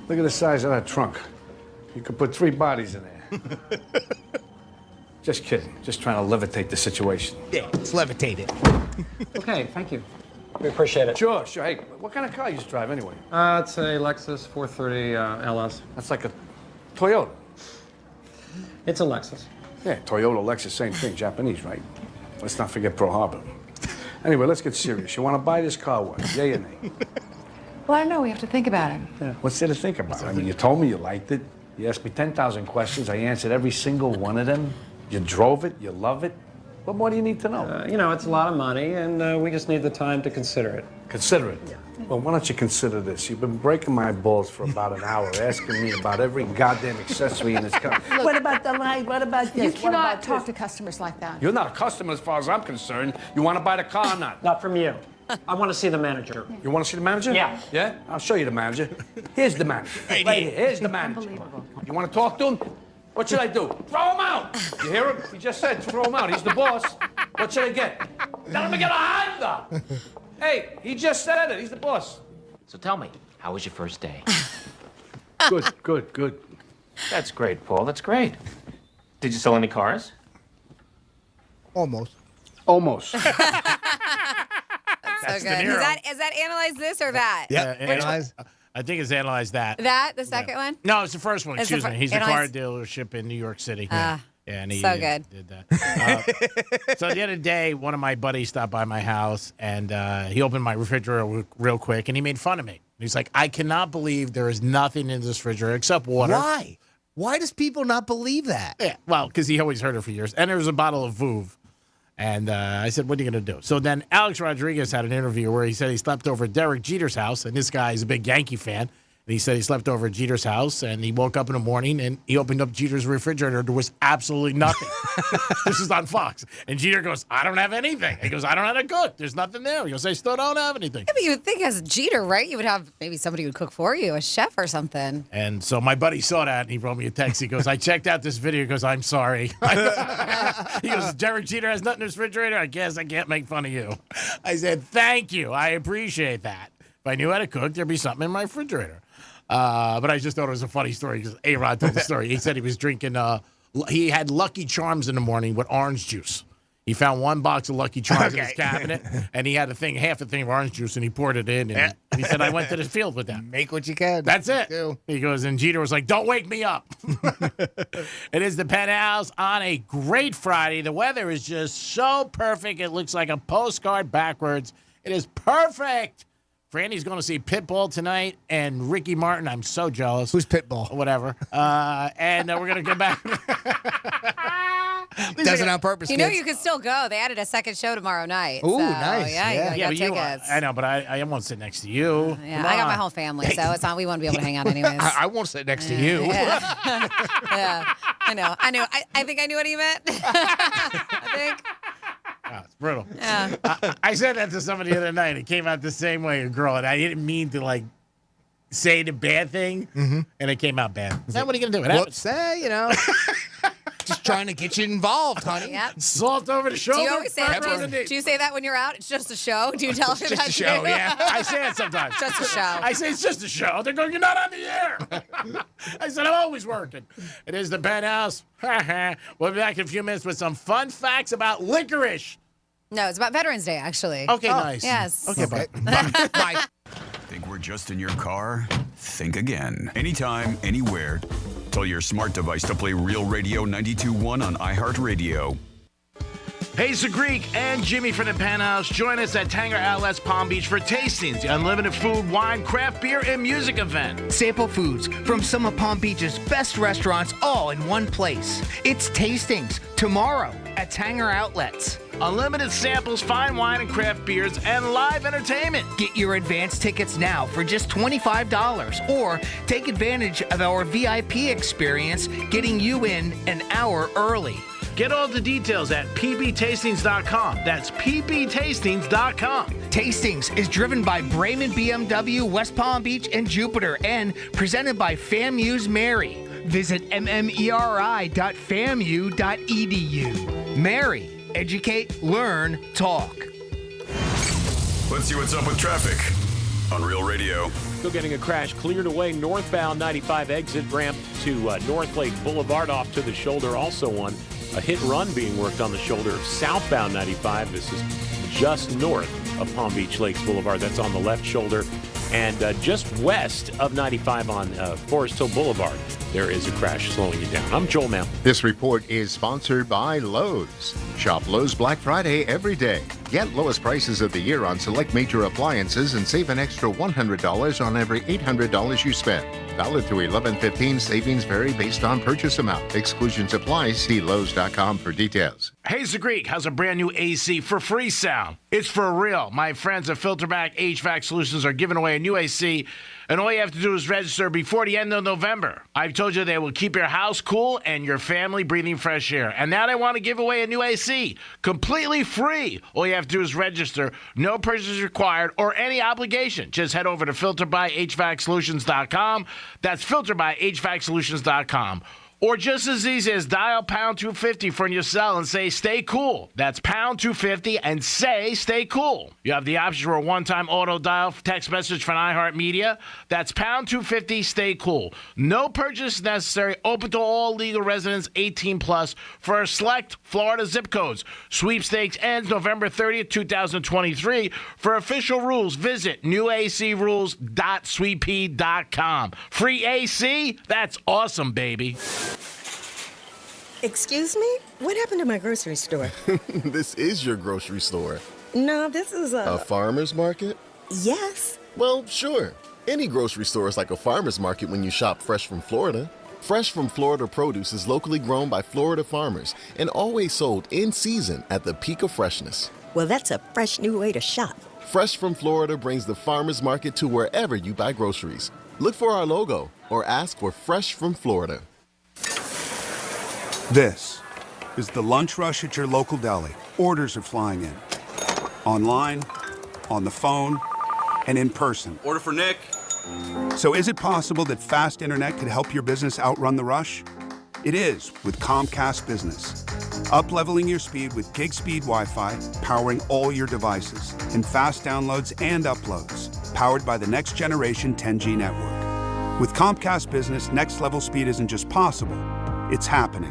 Look at the size of that trunk. You could put 3 bodies in there. Just kidding. Just trying to levitate the situation. Yeah, let's levitate it. Okay, thank you. We appreciate it. Sure. Hey, what kind of car you drive anyway? It's a Lexus 430 LS. That's like a Toyota. It's a Lexus. Yeah, Toyota, Lexus, same thing. Japanese, right? Let's not forget Pearl Harbor. Anyway, let's get serious. You want to buy this car, what? Yay or nay? Well, I don't know. We have to think about it. Yeah. What's there to think about? I mean, you told me you liked it. You asked me 10,000 questions. I answered every single one of them. You drove it. You love it. What more do you need to know? It's a lot of money, and we just need the time to consider it. Consider it? Yeah. Well, why don't you consider this? You've been breaking my balls for about an hour, asking me about every goddamn accessory in this car. What about the light? What about this? You What cannot about talk this? to customers like that. You're not a customer as far as I'm concerned. You want to buy the car or not? Not from you. I want to see the manager. You want to see the manager? Yeah. Yeah? I'll show you the manager. Here's the manager. Right here. Here's the manager. Unbelievable. You want to talk to him? What should I do? Throw him out! You hear him? He just said throw him out. He's the boss. What should I get? Tell him to get a Honda! Hey, he just said it. He's the boss. So tell me, how was your first day? Good. That's great, Paul. That's great. Did you sell any cars? Almost. So good. Is that analyze this or that? Yeah, analyze. I think it's analyzed that. That, the second one? No, it's the first one. It's the Excuse me. He's a car analyze- dealership in New York City. And he so good. did that. So the other day, one of my buddies stopped by my house, and he opened my refrigerator real quick, and he made fun of me. He's like, I cannot believe there is nothing in this refrigerator except water. Why? Why does people not believe that? Yeah, well, because he always heard it for years. And there was a bottle of Vouv. And I said, what are you going to do? So then Alex Rodriguez had an interview where he said he slept over at Derek Jeter's house, and this guy is a big Yankee fan. And he said he slept over at Jeter's house, and he woke up in the morning, and he opened up Jeter's refrigerator. There was absolutely nothing. This is on Fox. And Jeter goes, I don't have anything. He goes, I don't know how to cook. There's nothing there. He goes, I still don't have anything. Yeah, but you would think as Jeter, right? You would have maybe somebody who would cook for you, a chef or something. And so my buddy saw that, and he wrote me a text. He goes, I checked out this video. He goes, I'm sorry. He goes, Derek Jeter has nothing in his refrigerator. I guess I can't make fun of you. I said, thank you. I appreciate that. If I knew how to cook, there'd be something in my refrigerator. But I just thought it was a funny story because A-Rod told the story. He said he was drinking, he had Lucky Charms in the morning with orange juice. He found one box of Lucky Charms in his cabinet, and he had half a thing of orange juice, and he poured it in. And he said, I went to the field with that. Make what you can. That's it. He goes, and Jeter was like, don't wake me up. It is the Penthouse on a great Friday. The weather is just so perfect. It looks like a postcard backwards. It is perfect. Franny's going to see Pitbull tonight, and Ricky Martin. I'm so jealous. Who's Pitbull? Whatever. And we're going to get back. Does it on purpose. You know, you can still go. They added a second show tomorrow night. Ooh, so, nice. Yeah, you got tickets. I know, but I won't sit next to you. Yeah, I got my whole family, so it's not. We won't be able to hang out anyways. I won't sit next to you. Yeah. Yeah. I know. I think I knew what he meant. I think. Oh, it's brutal. Yeah. I said that to somebody the other night. It came out the same way, a girl, and I didn't mean to say the bad thing, and it came out bad. Is that what are you gonna do? Whoops, just trying to get you involved, honey. Yep. Salt over the shoulder. Do you always say that? Do you say that when you're out? It's just a show. Do you tell him just that a show, too? Yeah, I say it sometimes. Just a show. I say it's just a show. They're going, you're not on the air. I said, I'm always working. It is the Penthouse. We'll be back in a few minutes with some fun facts about licorice. No, it's about Veterans Day, actually. Okay, nice. Yes. Okay, bye. Think we're just in your car? Think again. Anytime, anywhere. Tell your smart device to play Real Radio 92.1 on iHeartRadio. Hayes Greek and Jimmy from the Penthouse join us at Tanger Outlets Palm Beach for Tastings, the unlimited food, wine, craft beer, and music event. Sample foods from some of Palm Beach's best restaurants all in one place. It's Tastings tomorrow at Tanger Outlets. Unlimited samples, fine wine and craft beers, and live entertainment. Get your advance tickets now for just $25 or take advantage of our VIP experience, getting you in an hour early. Get all the details at pbtastings.com. That's pbtastings.com. Tastings is driven by Brayman BMW, West Palm Beach, and Jupiter, and presented by FAMU's Mary. Visit mmeri.famu.edu. Mary. Educate, learn, talk. Let's see what's up with traffic on Real Radio. Still getting a crash cleared away northbound 95 exit ramp to North Lake Boulevard off to the shoulder. Also on a hit run being worked on the shoulder of southbound 95. This is just north of Palm Beach Lakes Boulevard. That's on the left shoulder. And just west of 95 on Forest Hill Boulevard, there is a crash slowing you down. I'm Joel Mount. This report is sponsored by Lowe's. Shop Lowe's Black Friday every day. Get lowest prices of the year on select major appliances and save an extra $100 on every $800 you spend. Valid through 11/15. Savings vary based on purchase amount. Exclusions apply. See Lowe's.com for details. Hayes the Greek has a brand new AC for free sound. It's for real. My friends at Filterback HVAC Solutions are giving away a new AC, and all you have to do is register before the end of November. I've told you they will keep your house cool and your family breathing fresh air. And now they want to give away a new AC, completely free. All you have to do is register. No purchase required or any obligation. Just head over to filterbyhvacsolutions.com. That's filterbyhvacsolutions.com. Or just as easy as dial pound 250 from your cell and say, stay cool. That's pound 250 and say, stay cool. You have the option for a one-time auto dial text message from iHeartMedia. That's pound 250, stay cool. No purchase necessary. Open to all legal residents 18 plus for select Florida zip codes. Sweepstakes ends November 30th, 2023. For official rules, visit newacrules.sweeppea.com. Free AC? That's awesome, baby. Excuse me? What happened to my grocery store? This is your grocery store. No, this is A farmer's market? Yes. Well, sure. Any grocery store is like a farmer's market when you shop fresh from Florida. Fresh from Florida produce is locally grown by Florida farmers and always sold in season at the peak of freshness. Well, that's a fresh new way to shop. Fresh from Florida brings the farmer's market to wherever you buy groceries. Look for our logo or ask for Fresh from Florida. This is the lunch rush at your local deli. Orders are flying in. Online, on the phone, and in person. Order for Nick. So is it possible that fast internet could help your business outrun the rush? It is with Comcast Business. Up-leveling your speed with gig speed Wi-Fi, powering all your devices, and fast downloads and uploads, powered by the next generation 10G network. With Comcast Business, next level speed isn't just possible, it's happening.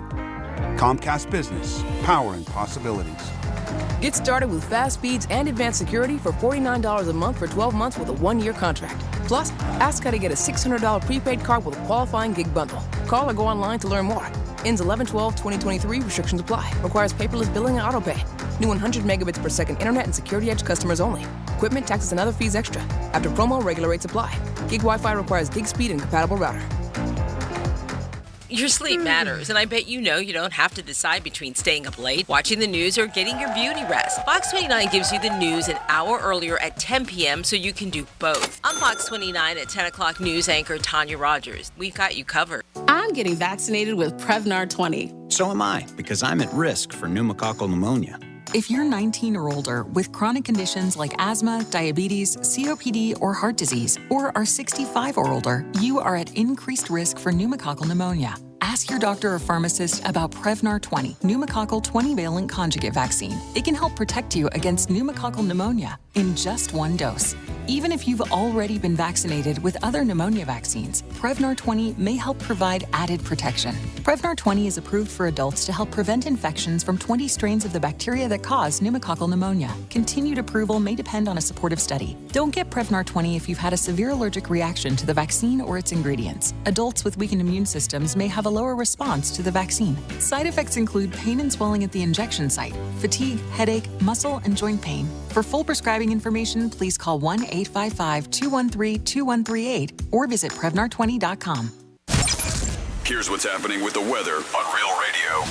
Comcast Business, powering possibilities. Get started with fast speeds and advanced security for $49 a month for 12 months with a 1-year contract. Plus, ask how to get a $600 prepaid card with a qualifying gig bundle. Call or go online to learn more. Ends 11/12/2023. Restrictions apply. Requires paperless billing and autopay. New 100 megabits per second internet and security edge customers only. Equipment, taxes, and other fees extra. After promo, regular rates apply. Gig Wi-Fi requires gig speed and compatible router. Your sleep matters, and I bet you know you don't have to decide between staying up late, watching the news, or getting your beauty rest. Fox 29 gives you the news an hour earlier at 10 p.m. so you can do both. I'm Fox 29 at 10 o'clock news anchor Tanya Rogers. We've got you covered. I'm getting vaccinated with Prevnar 20. So am I, because I'm at risk for pneumococcal pneumonia. If you're 19 or older with chronic conditions like asthma, diabetes, COPD, or heart disease, or are 65 or older, you are at increased risk for pneumococcal pneumonia. Ask your doctor or pharmacist about Prevnar 20, pneumococcal 20-valent conjugate vaccine. It can help protect you against pneumococcal pneumonia in just one dose. Even if you've already been vaccinated with other pneumonia vaccines, Prevnar 20 may help provide added protection. Prevnar 20 is approved for adults to help prevent infections from 20 strains of the bacteria that cause pneumococcal pneumonia. Continued approval may depend on a supportive study. Don't get Prevnar 20 if you've had a severe allergic reaction to the vaccine or its ingredients. Adults with weakened immune systems may have a lower response to the vaccine. Side effects include pain and swelling at the injection site, fatigue, headache, muscle, and joint pain. For full prescribing information, please call 1-855-213-2138 or visit Prevnar20.com. Here's what's happening with the weather on Real Radio.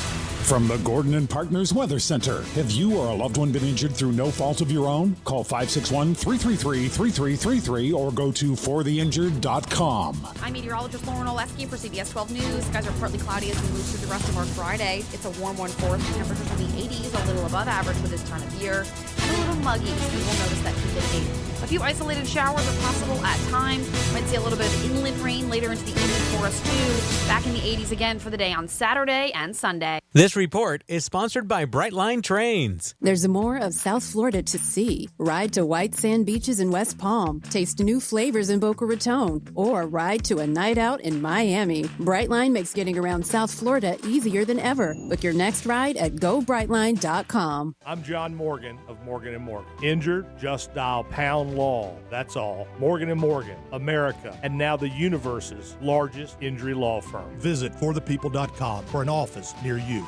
From the Gordon and Partners Weather Center. Have you or a loved one been injured through no fault of your own? Call 561-333-3333 or go to fortheinjured.com. I'm meteorologist Lauren Oleski for CBS 12 News. Skies are partly cloudy as we move through the rest of our Friday. It's a warm one for us. Temperatures in the 80s, a little above average for this time of year. And a little muggy, so you will notice that humidity. A few isolated showers are possible at times. Might see a little bit of inland rain later into the evening for us too. Back in the 80s again for the day on Saturday and Sunday. This report is sponsored by Brightline Trains. There's more of South Florida to see. Ride to white sand beaches in West Palm, taste new flavors in Boca Raton, or ride to a night out in Miami. Brightline makes getting around South Florida easier than ever. Book your next ride at GoBrightline.com. I'm John Morgan of Morgan & Morgan. Injured? Just dial pound law. That's all. Morgan & Morgan, America, and now the universe's largest injury law firm. Visit forthepeople.com for an office near you.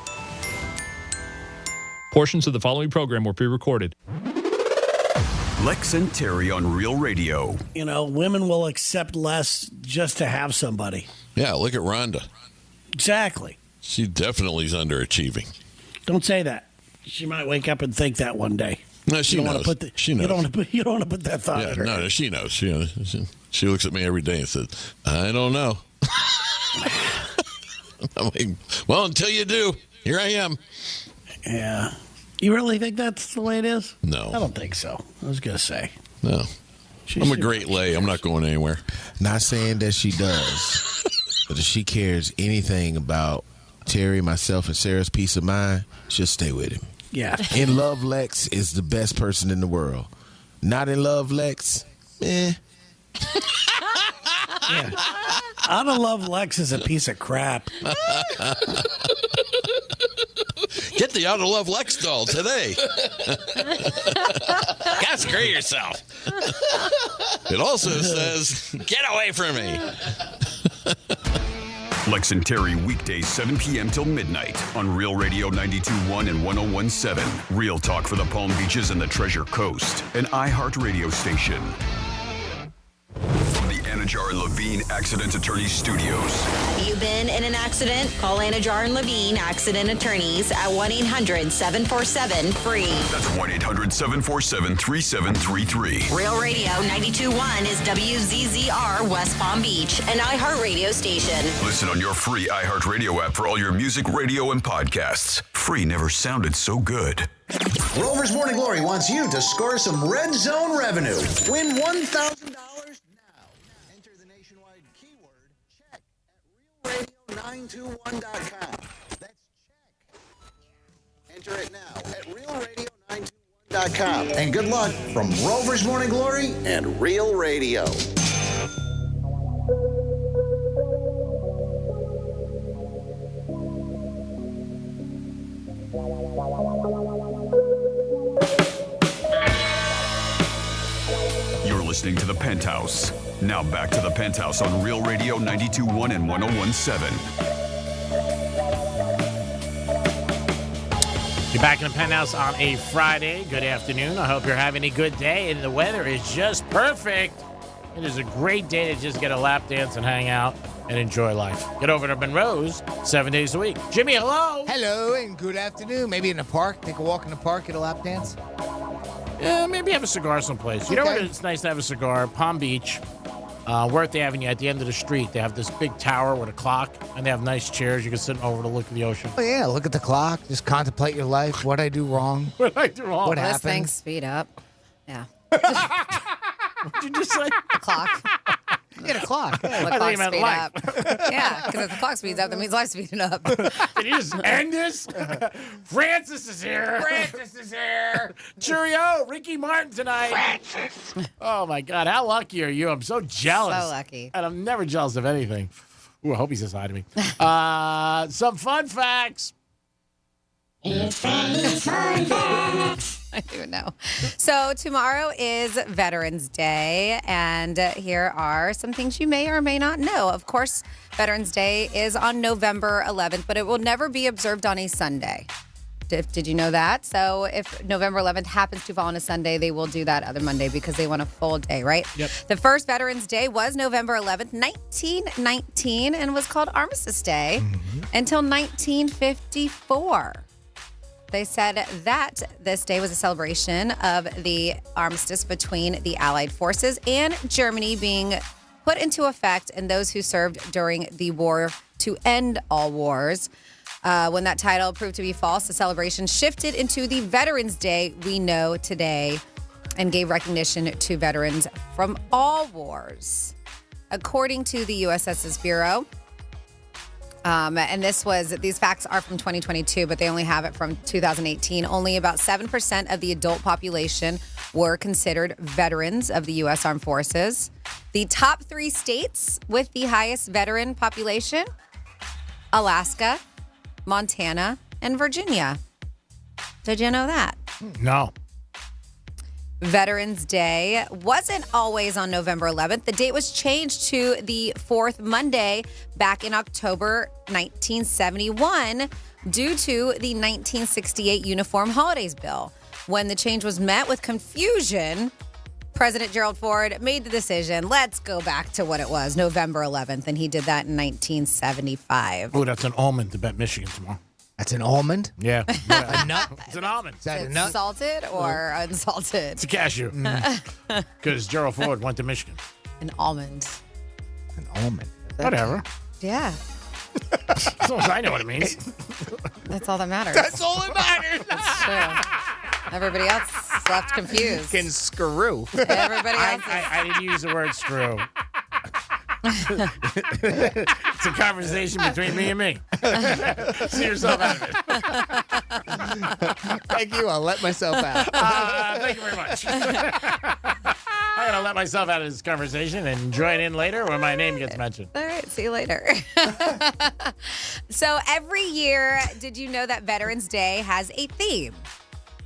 Portions of the following program were pre-recorded. Lex and Terry on Real Radio. You know, women will accept less just to have somebody. Yeah, look at Rhonda. Exactly. She definitely is underachieving. Don't say that. She might wake up and think that one day. No, she knows. She knows. You don't want to put that thought in her. No, she knows. She looks at me every day and says, I don't know. I'm like, well, until you do, here I am. Yeah. You really think that's the way it is? No. I don't think so. I was going to say. No. I'm a great lay. I'm not going anywhere. Not saying that she does. But if she cares anything about Terry, myself, and Sarah's peace of mind, she'll stay with him. Yeah. In love, Lex is the best person in the world. Not in love, Lex, Yeah. Out of love, Lex is a piece of crap. Get the Out of Love Lex doll today. Gotta screw yourself. It also says, get away from me. Lex and Terry, weekdays 7 p.m. till midnight on Real Radio 92.1 and 101.7. Real talk for the Palm Beaches and the Treasure Coast. An iHeart radio station. From the Anajar and Levine Accident Attorneys Studios. You been in an accident? Call Anajar and Levine Accident Attorneys at 1-800-747-FREE. That's 1-800-747-3733. Real Radio 92.1 is WZZR West Palm Beach, an iHeart radio station. Listen on your free iHeart Radio app for all your music, radio, and podcasts. Free never sounded so good. Rover's Morning Glory wants you to score some red zone revenue. Win $1,000 now. Enter the nationwide keyword check at realradio921.com. That's check. Enter it now at realradio921.com. And good luck from Rover's Morning Glory and Real Radio. Penthouse. Now back to the Penthouse on Real Radio 92.1 and 101.7. You're back in the Penthouse on a Friday. Good afternoon. I hope you're having a good day, and the weather is just perfect. It is a great day to just get a lap dance and hang out and enjoy life. Get over to Monroe's 7 days a week. Jimmy, hello. Hello, and good afternoon. Maybe in the park. Take a walk in the park, get a lap dance. Yeah, maybe have a cigar someplace. You know where it's nice to have a cigar? Palm Beach, Worth Avenue, at the end of the street. They have this big tower with a clock, and they have nice chairs. You can sit over to look at the ocean. Oh, yeah, look at the clock. Just contemplate your life. What I do wrong. What I do wrong. What This happened. thing speed up. Yeah. What'd you just say? The clock. Yeah, the clock. The I clock think you meant speed life. up. Yeah, because if the clock speeds up, that means life speeding up. Can you just end this? Francis is here. Francis is here. Cheerio, Ricky Martin tonight. Francis. Oh, my God. How lucky are you? I'm so jealous. So lucky. And I'm never jealous of anything. Ooh, I hope he says hi to me. Some fun facts. It's fun facts. I do know. So tomorrow is Veterans Day, and here are some things you may or may not know. Of course, Veterans Day is on November 11th, but it will never be observed on a Sunday. Did you know that? So if November 11th happens to fall on a Sunday, they will do that other Monday because they want a full day, right? Yep. The first Veterans Day was November 11th, 1919, and was called Armistice Day until 1954. They said that this day was a celebration of the armistice between the Allied forces and Germany being put into effect and those who served during the war to end all wars. When that title proved to be false, the celebration shifted into the Veterans Day we know today and gave recognition to veterans from all wars. According to the USS's Bureau, and these facts are from 2022, but they only have it from 2018. Only about 7% of the adult population were considered veterans of the U.S. Armed Forces. The top 3 states with the highest veteran population: Alaska, Montana, and Virginia. Did you know that? No. Veterans Day wasn't always on November 11th. The date was changed to the 4th Monday back in October 1971 due to the 1968 Uniform Holidays Bill. When the change was met with confusion, President Gerald Ford made the decision, let's go back to what it was, November 11th, and he did that in 1975. Oh, that's an almond to bet Michigan tomorrow. That's an almond? Yeah. A nut? It's an almond. Is that It's a nut? salted or unsalted? It's a cashew. Because Gerald Ford went to Michigan. An almond. An almond. Whatever. Yeah. As long as I know what it means. That's all that matters. That's all that matters. That's true. Everybody else is left confused. Can screw. Everybody else is... I didn't use the word screw. It's a conversation between me and me. See yourself out of it. Thank you. I'll let myself out. Thank you very much. I'm going to let myself out of this conversation and join in later when my name gets mentioned. All right, see you later. So every year, did you know that Veterans Day has a theme?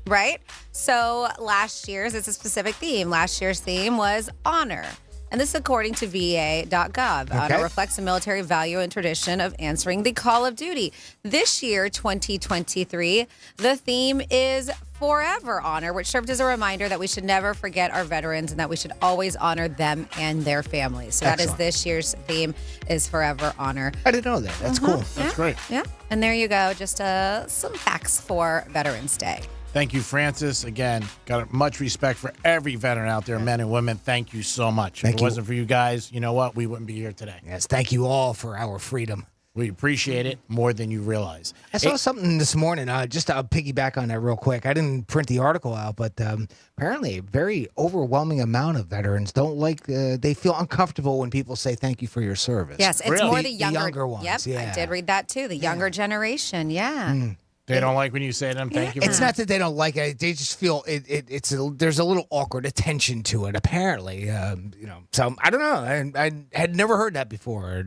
Right? So last year's, it's a specific theme. Last year's theme was honor. And this is according to VA.gov. Okay. Honor reflects the military value and tradition of answering the call of duty. This year, 2023, the theme is Forever Honor, which served as a reminder that we should never forget our veterans and that we should always honor them and their families. So that is this year's theme, is Forever Honor. I didn't know that. That's cool. That's great. Yeah. And there you go. Just some facts for Veterans Day. Thank you, Francis. Again, got much respect for every veteran out there, men and women. Thank you so much. If it wasn't for you guys, you know what? We wouldn't be here today. Yes, thank you all for our freedom. We appreciate it more than you realize. I saw something this morning, just to piggyback on that real quick. I didn't print the article out, but apparently a very overwhelming amount of veterans don't like, they feel uncomfortable when people say thank you for your service. Yes, it's more the younger ones. Yep, yeah. I did read that too. The younger generation, yeah. They don't like when you say to them, thank you. It's not that they don't like it. They just feel there's a little awkward attention to it, apparently. So I don't know. I had never heard that before.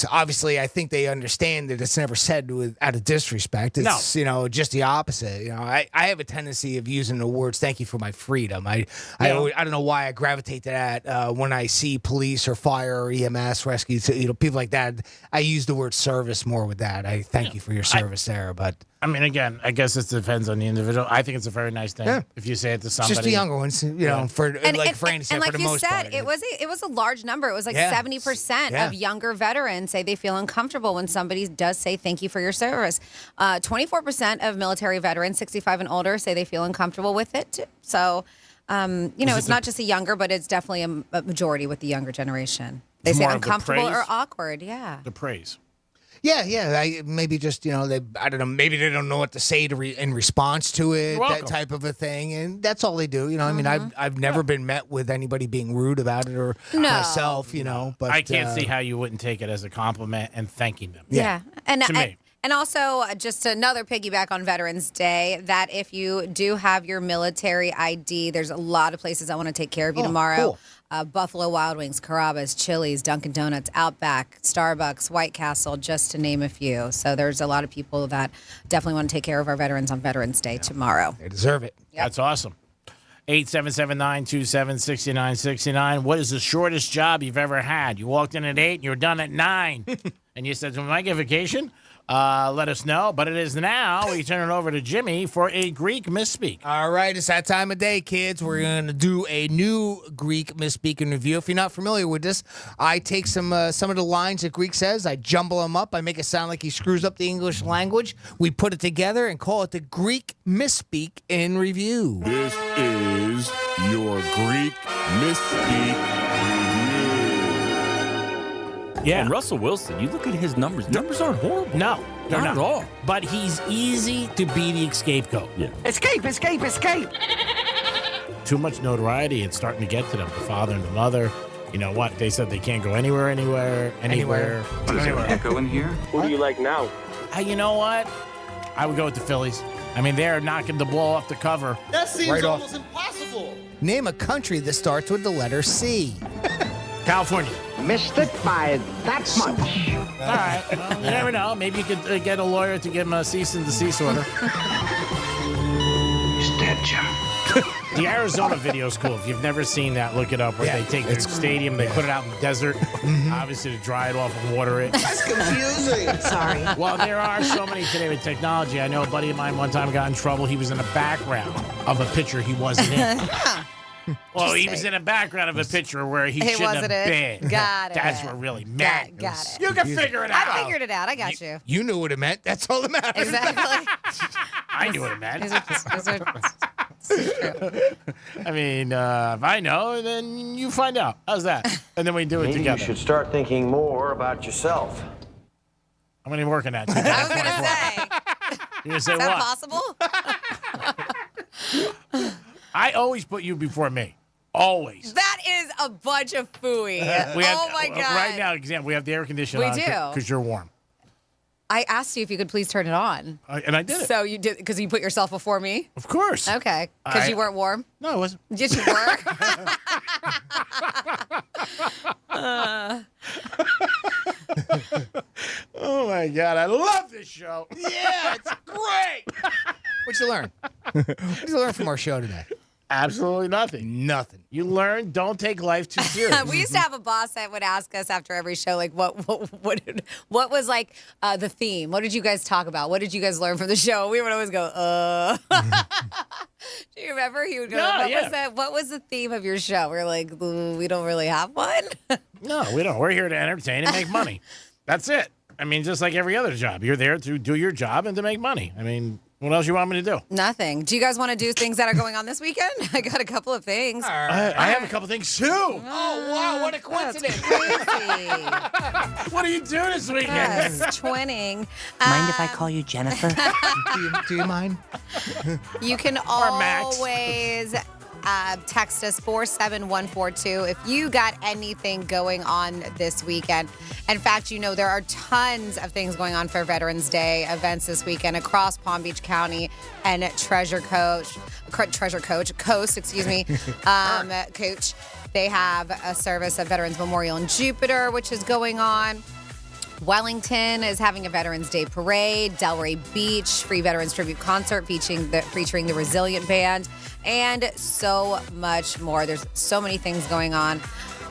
obviously, I think they understand that it's never said out of disrespect. It's, just the opposite. I have a tendency of using the words, thank you for my freedom. I don't know why I gravitate to that when I see police or fire or EMS, rescue, people like that. I use the word service more with that. I thank you for your service there. But I mean, again, I guess it depends on the individual. I think it's a very nice thing if you say it to somebody. Just the younger ones, for Andy said, for the most part. It was a large number. It was like 70% of younger veterans say they feel uncomfortable when somebody does say thank you for your service. 24% of military veterans, 65 and older, say they feel uncomfortable with it too. So, it's not just a younger, but it's definitely a majority with the younger generation. They say uncomfortable or awkward. Yeah. The praise. Yeah. Maybe just, I don't know, maybe they don't know what to say in response to it, that type of a thing. And that's all they do. I mean, I've never been met with anybody being rude about it or myself, but I can't see how you wouldn't take it as a compliment and thanking them. Yeah. And to me. And also, just another piggyback on Veterans Day, that if you do have your military ID, there's a lot of places that want to take care of you tomorrow. Cool. Buffalo Wild Wings, Carrabba's, Chili's, Dunkin' Donuts, Outback, Starbucks, White Castle, just to name a few. So there's a lot of people that definitely want to take care of our veterans on Veterans Day tomorrow. They deserve it. Yep. That's awesome. 877-927-6969. What is the shortest job you've ever had? You walked in at 8 and you were done at 9. And you said, "When I get vacation?" Let us know. But it is now. We turn it over to Jimmy for a Greek misspeak. All right. It's that time of day, kids. We're going to do a new Greek misspeak and review. If you're not familiar with this, I take some of the lines that Greek says. I jumble them up. I make it sound like he screws up the English language. We put it together and call it the Greek misspeak and review. This is your Greek misspeak review. Yeah. And Russell Wilson, you look at his numbers. Numbers aren't horrible. No, they're not at all. But he's easy to be the scapegoat. Yeah. Escape. Too much notoriety. It's starting to get to them. The father and the mother. You know what? They said they can't go anywhere. Is there an echo in here? Who do you like now? You know what? I would go with the Phillies. I mean, they're knocking the ball off the cover. That seems almost impossible. Name a country that starts with the letter C. California. Missed it by that much. All right. Well, you never know. Maybe you could get a lawyer to give him a cease and desist order. He's dead, Jim. The Arizona video is cool. If you've never seen that, look it up. Where they take their stadium, they put it out in the desert, obviously to dry it off and water it. That's confusing. Sorry. Well, there are so many today with technology. I know a buddy of mine one time got in trouble. He was in the background of a picture he wasn't in. Well, he was in the background of a picture where he shouldn't have been. Got it. That's what really meant. Got it. You can figure it out. I figured it out. I got you. You knew what it meant. That's all that matters. Exactly. I knew what it meant. These are I mean, if I know, then you find out. How's that? And then we do it together. You should start thinking more about yourself. I'm going to be working at it. I was going to say. You're going to say what? Is that possible? I always put you before me. Always. That is a bunch of phooey. Oh, my God. Right now, example, we have the air conditioner on. We do. Because you're warm. I asked you if you could please turn it on. And I did it. So you did, because you put yourself before me? Of course. Okay. Because you weren't warm? No, I wasn't. Did you work? Oh, my God. I love this show. Yeah, it's great. What'd you learn? What did you learn from our show today? Absolutely nothing. Nothing. You learn, don't take life too serious. We used to have a boss that would ask us after every show, like, what was like the theme? What did you guys talk about? What did you guys learn from the show? We would always go, Do you remember? He would go, what was the theme of your show? We're like, we don't really have one. No, we don't. We're here to entertain and make money. That's it. I mean, just like every other job. You're there to do your job and to make money. I mean, what else you want me to do? Nothing. Do you guys want to do things that are going on this weekend? I got a couple of things. I have a couple things too. Oh, wow, what a coincidence. What are you doing this weekend? Yes, twinning. Mind if I call you Jennifer? Do you mind? You can always text us 47142 if you got anything going on this weekend. In fact, there are tons of things going on for Veterans Day events this weekend across Palm Beach County and Coast. They have a service at Veterans Memorial in Jupiter, which is going on. Wellington is having a Veterans Day parade. Delray Beach, free Veterans Tribute Concert featuring the Resilient Band, and so much more. There's so many things going on.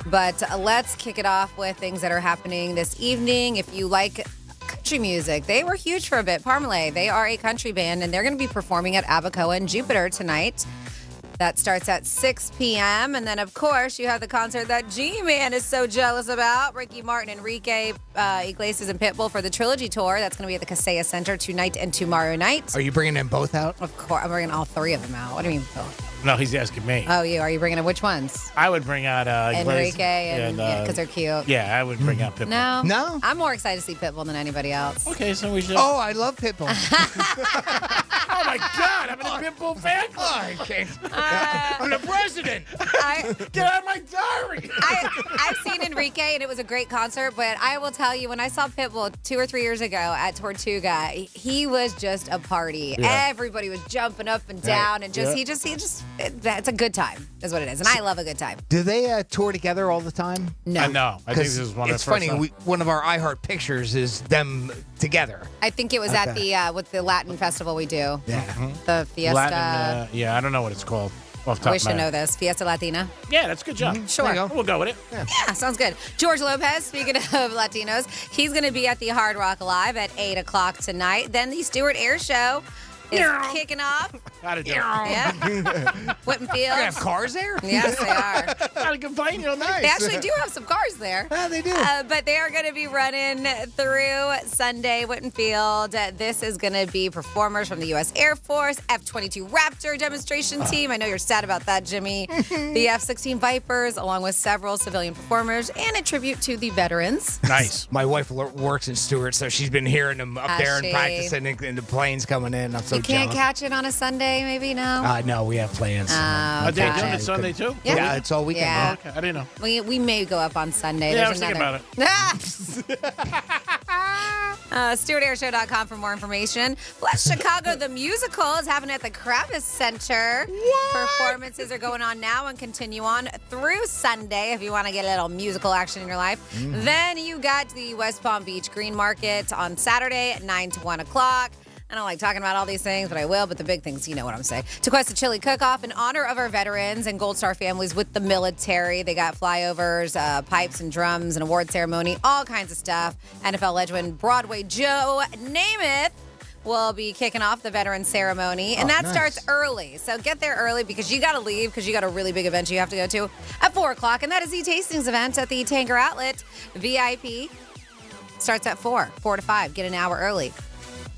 But let's kick it off with things that are happening this evening. If you like country music, they were huge for a bit. Parmalee, they are a country band, and they're going to be performing at Abacoa and Jupiter tonight. That starts at 6 p.m. And then, of course, you have the concert that G-Man is so jealous about. Ricky Martin, Enrique Iglesias, and Pitbull for the Trilogy Tour. That's going to be at the Kaseya Center tonight and tomorrow night. Are you bringing them both out? Of course. I'm bringing all three of them out. What do you mean both? No, he's asking me. Oh, you? Are you bringing them? Which ones? I would bring out Enrique and because they're cute. Yeah, I would bring out Pitbull. No? I'm more excited to see Pitbull than anybody else. Okay, so we should. Oh, I love Pitbull. Oh, my God. I'm in a Pitbull fan club. I can't. I'm the president. Get out of my diary. I've seen Enrique, and it was a great concert, but I will tell you, when I saw Pitbull 2 or 3 years ago at Tortuga, he was just a party. Yeah. Everybody was jumping up and down, and he just, it's a good time, is what it is. And I love a good time. Do they tour together all the time? No. No. I think this is one of the It's first funny. times. One of our iHeart pictures is them together. I think it was at the with the Latin festival we do. Yeah. The Fiesta. Latin, I don't know what it's called. Off the top We of my should know head. this. Fiesta Latina. Yeah, that's a good job. Sure. There you go. We'll go with it. Yeah, sounds good. George Lopez, speaking of Latinos, he's going to be at the Hard Rock Live at 8 o'clock tonight. Then the Stewart Air Show is kicking off. How to do it. Yeah. Whitman Field. They have cars there? Yes, they are. How to complain, you're nice. They actually do have some cars there. Yeah, they do. But they are going to be running through Sunday, Whitman Field. This is going to be performers from the U.S. Air Force, F-22 Raptor demonstration team. I know you're sad about that, Jimmy. The F-16 Vipers, along with several civilian performers, and a tribute to the veterans. Nice. My wife works in Stewart, so she's been hearing them up Has there and she? practicing, and the planes coming in. I'm so You can't jealous. catch it on a Sunday, maybe? No? No, we have plans. Are they okay. doing it Sunday, too? Yeah. it's all weekend. Yeah. Oh, okay. I didn't know. We may go up on Sunday. Yeah, There's I was another. thinking about it. StewartAirShow.com for more information. Plus, Chicago the Musical is happening at the Kravis Center. What? Performances are going on now and continue on through Sunday if you want to get a little musical action in your life. Then you got the West Palm Beach Green Market on Saturday at 9 to 1 o'clock. I don't like talking about all these things, but I will. But the big things, you know what I'm saying. Tequesta Chili Cook-Off in honor of our veterans and Gold Star families with the military. They got flyovers, pipes and drums, an award ceremony, all kinds of stuff. NFL legend Broadway Joe Namath will be kicking off the veteran ceremony. And that starts early. So get there early because you got to leave because you got a really big event you have to go to at 4 o'clock. And that is the Tastings event at the Tanger Outlet. VIP starts at 4 to 5. Get an hour early,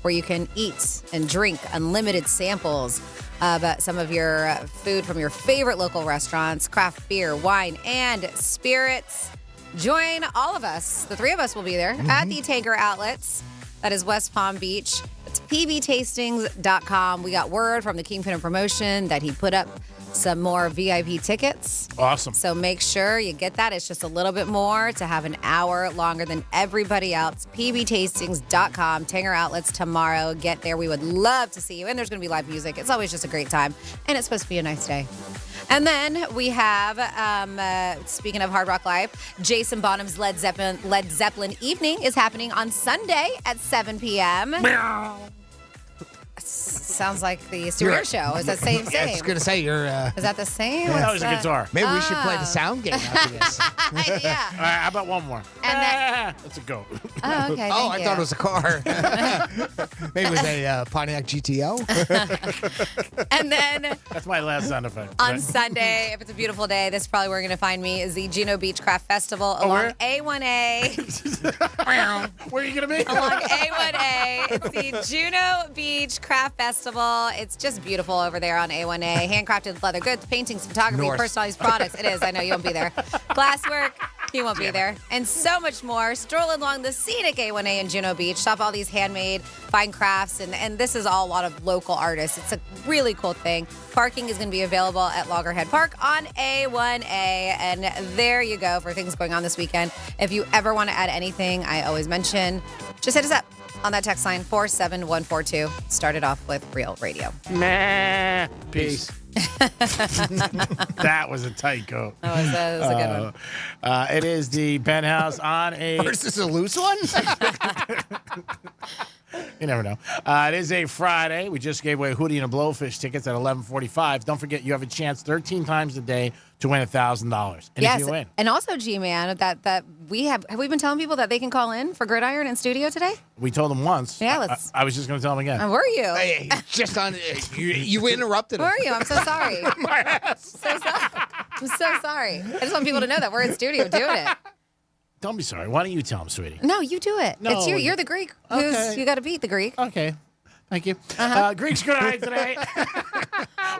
where you can eat and drink unlimited samples of some of your food from your favorite local restaurants, craft beer, wine, and spirits. Join all of us. The three of us will be there at the Tanger Outlets. That is West Palm Beach. It's pbtastings.com. We got word from the Kingpin of Promotion that he put up some more VIP tickets. Awesome. So make sure you get that. It's just a little bit more to have an hour longer than everybody else. pbtastings.com. Tanger Outlets tomorrow. Get there. We would love to see you. And there's going to be live music. It's always just a great time. And it's supposed to be a nice day. And then we have, speaking of Hard Rock Live, Jason Bonham's Led Zeppelin Evening is happening on Sunday at 7 p.m. Sounds like the Stewart Show. Is that same? I was going to say, you're... Is that the same? That was a guitar. Maybe we should play the sound game after this. Yeah. All right, how about one more? And Let's go. Oh, okay. Oh, thank I you. thought it was a car. Maybe it was a Pontiac GTO. And then That's my last sound effect. on Right. Sunday, if it's a beautiful day, this is probably where you're going to find me, is the Juno Beach Craft Festival along where? A1A. Where are you going to be? Along A1A. It's the Juno Beach Craft Festival. It's just beautiful over there on A1A. Handcrafted leather goods, paintings, photography, North. personalized products. It is. I know you won't be there. Glasswork. You won't be there. And so much more. Stroll along the scenic A1A in Juno Beach. Shop all these handmade, fine crafts. And this is all a lot of local artists. It's a really cool thing. Parking is going to be available at Loggerhead Park on A1A. And there you go for things going on this weekend. If you ever want to add anything, I always mention, just hit us up on that text line 47142. Start it off with Real Radio. Peace. That was a tight coat. That was a good one. It is the Penthouse on a... Or is this a loose one? You never know. It is a Friday. We just gave away Hootie and a Blowfish tickets at 11:45. Don't forget, you have a chance 13 times a day to win $1,000. And if you win. And also, G-Man, that we have we been telling people that they can call in for Gridiron in studio today? We told them once. Yeah, let's... I was just going to tell them again. Were you? Hey, just on... You interrupted him. Were you? I'm so sorry. My ass. I'm so sorry. I just want people to know that we're in studio doing it. Don't be sorry. Why don't you tell them, sweetie? No, you do it. No. It's you. You're the Greek. Okay. You got to beat the Greek. Okay. Thank you. Greek's good eye today.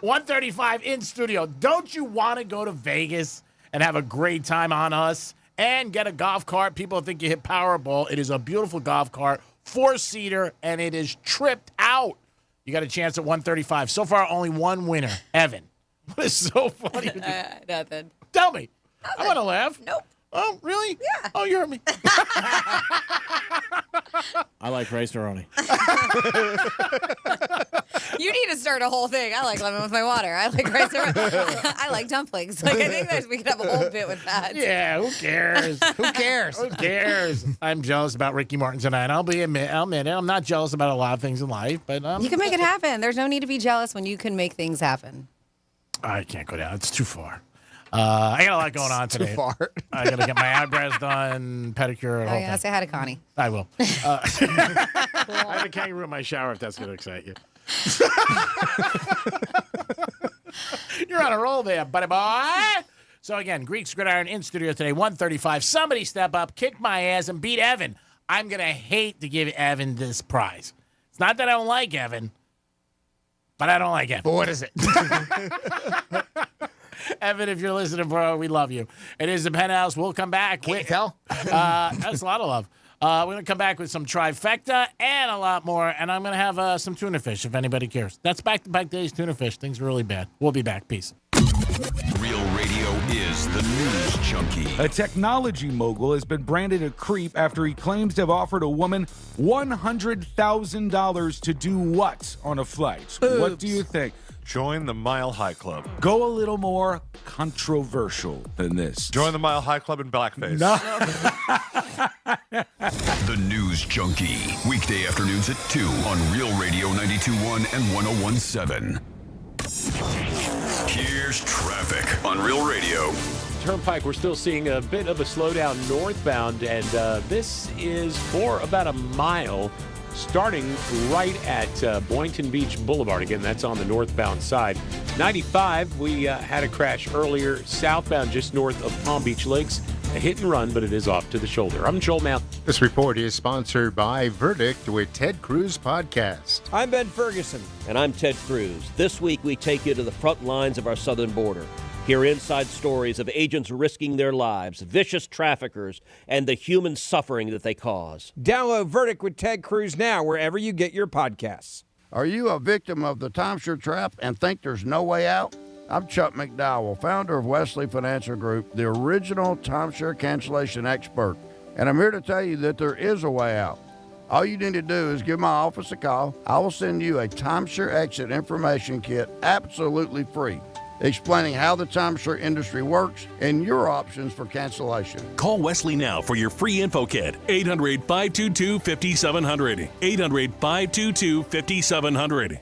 1:35 in studio. Don't you want to go to Vegas and have a great time on us and get a golf cart? People think you hit Powerball. It is a beautiful golf cart, 4-seater, and it is tripped out. You got a chance at 1:35. So far, only one winner, Evan. What is so funny? Nothing. Tell me. I want to laugh. Nope. Oh, really? Yeah. Oh, you heard me. I like rice roni. You need to start a whole thing. I like lemon with my water. I like rice. I like dumplings. Like, I think that we could have a whole bit with that. Yeah, who cares? Who cares? Who cares? I'm jealous about Ricky Martin tonight. I'll admit it. I'm not jealous about a lot of things in life, but you can make it happen. There's no need to be jealous when you can make things happen. I can't go down. It's too far. I got a lot going on today. Too far. I got to get my eyebrows done, pedicure. Oh, yeah. Say hi to Connie. I will. I have a kangaroo in my shower if that's going to excite you. You're on a roll there, buddy boy. So, again, Greek's Gridiron in studio today, 1:35. Somebody step up, kick my ass, and beat Evan. I'm going to hate to give Evan this prize. It's not that I don't like Evan, but I don't like Evan. But what is it? Evan, if you're listening, bro, we love you. It is the Penthouse. We'll come back. Can you tell? That's a lot of love. We're going to come back with some trifecta and a lot more, and I'm going to have some tuna fish, if anybody cares. That's back-to-back days tuna fish. Things are really bad. We'll be back. Peace. Real radio is the news junkie. A technology mogul has been branded a creep after he claims to have offered a woman $100,000 to do what on a flight? Oops. What do you think? Join the Mile High Club. Go a little more controversial than this. Join the Mile High Club in blackface. No. The News Junkie. Weekday afternoons at 2 on Real Radio 92.1 and 101.7. Here's traffic on Real Radio. Turnpike, we're still seeing a bit of a slowdown northbound, and this is for about a mile, starting right at Boynton Beach Boulevard. Again, that's on the northbound side. 95, we had a crash earlier, southbound just north of Palm Beach Lakes. A hit and run, but it is off to the shoulder. I'm Joel Mount. This report is sponsored by Verdict with Ted Cruz Podcast. I'm Ben Ferguson. And I'm Ted Cruz. This week, we take you to the front lines of our southern border. Hear inside stories of agents risking their lives, vicious traffickers, and the human suffering that they cause. Download Verdict with Ted Cruz now wherever you get your podcasts. Are you a victim of the timeshare trap and think there's no way out? I'm Chuck McDowell, founder of Wesley Financial Group, the original timeshare cancellation expert, and I'm here to tell you that there is a way out. All you need to do is give my office a call. I will send you a timeshare exit information kit absolutely free, explaining how the timeshare industry works and your options for cancellation. Call Wesley now for your free info kit. 800-522-5700. 800-522-5700.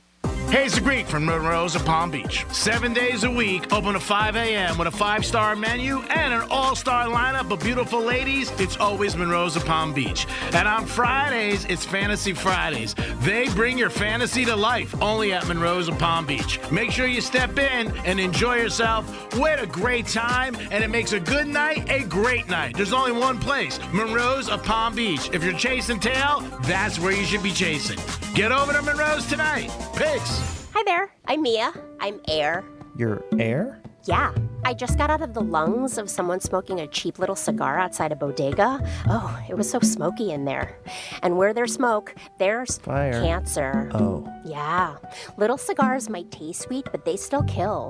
Hey, it's the Greek from Monroe's of Palm Beach. 7 days a week, open at 5 a.m. with a 5-star menu and an all-star lineup of beautiful ladies. It's always Monroe's of Palm Beach. And on Fridays, it's Fantasy Fridays. They bring your fantasy to life only at Monroe's of Palm Beach. Make sure you step in and enjoy yourself with a great time, and it makes a good night a great night. There's only one place, Monroe's of Palm Beach. If you're chasing tail, that's where you should be chasing. Get over to Monroe's tonight. Peace. Hi there, I'm Mia. I'm Air. You're Air? Yeah, I just got out of the lungs of someone smoking a cheap little cigar outside a bodega. Oh, it was so smoky in there. And where there's smoke, there's fire. Cancer. Oh. Yeah, little cigars might taste sweet, but they still kill.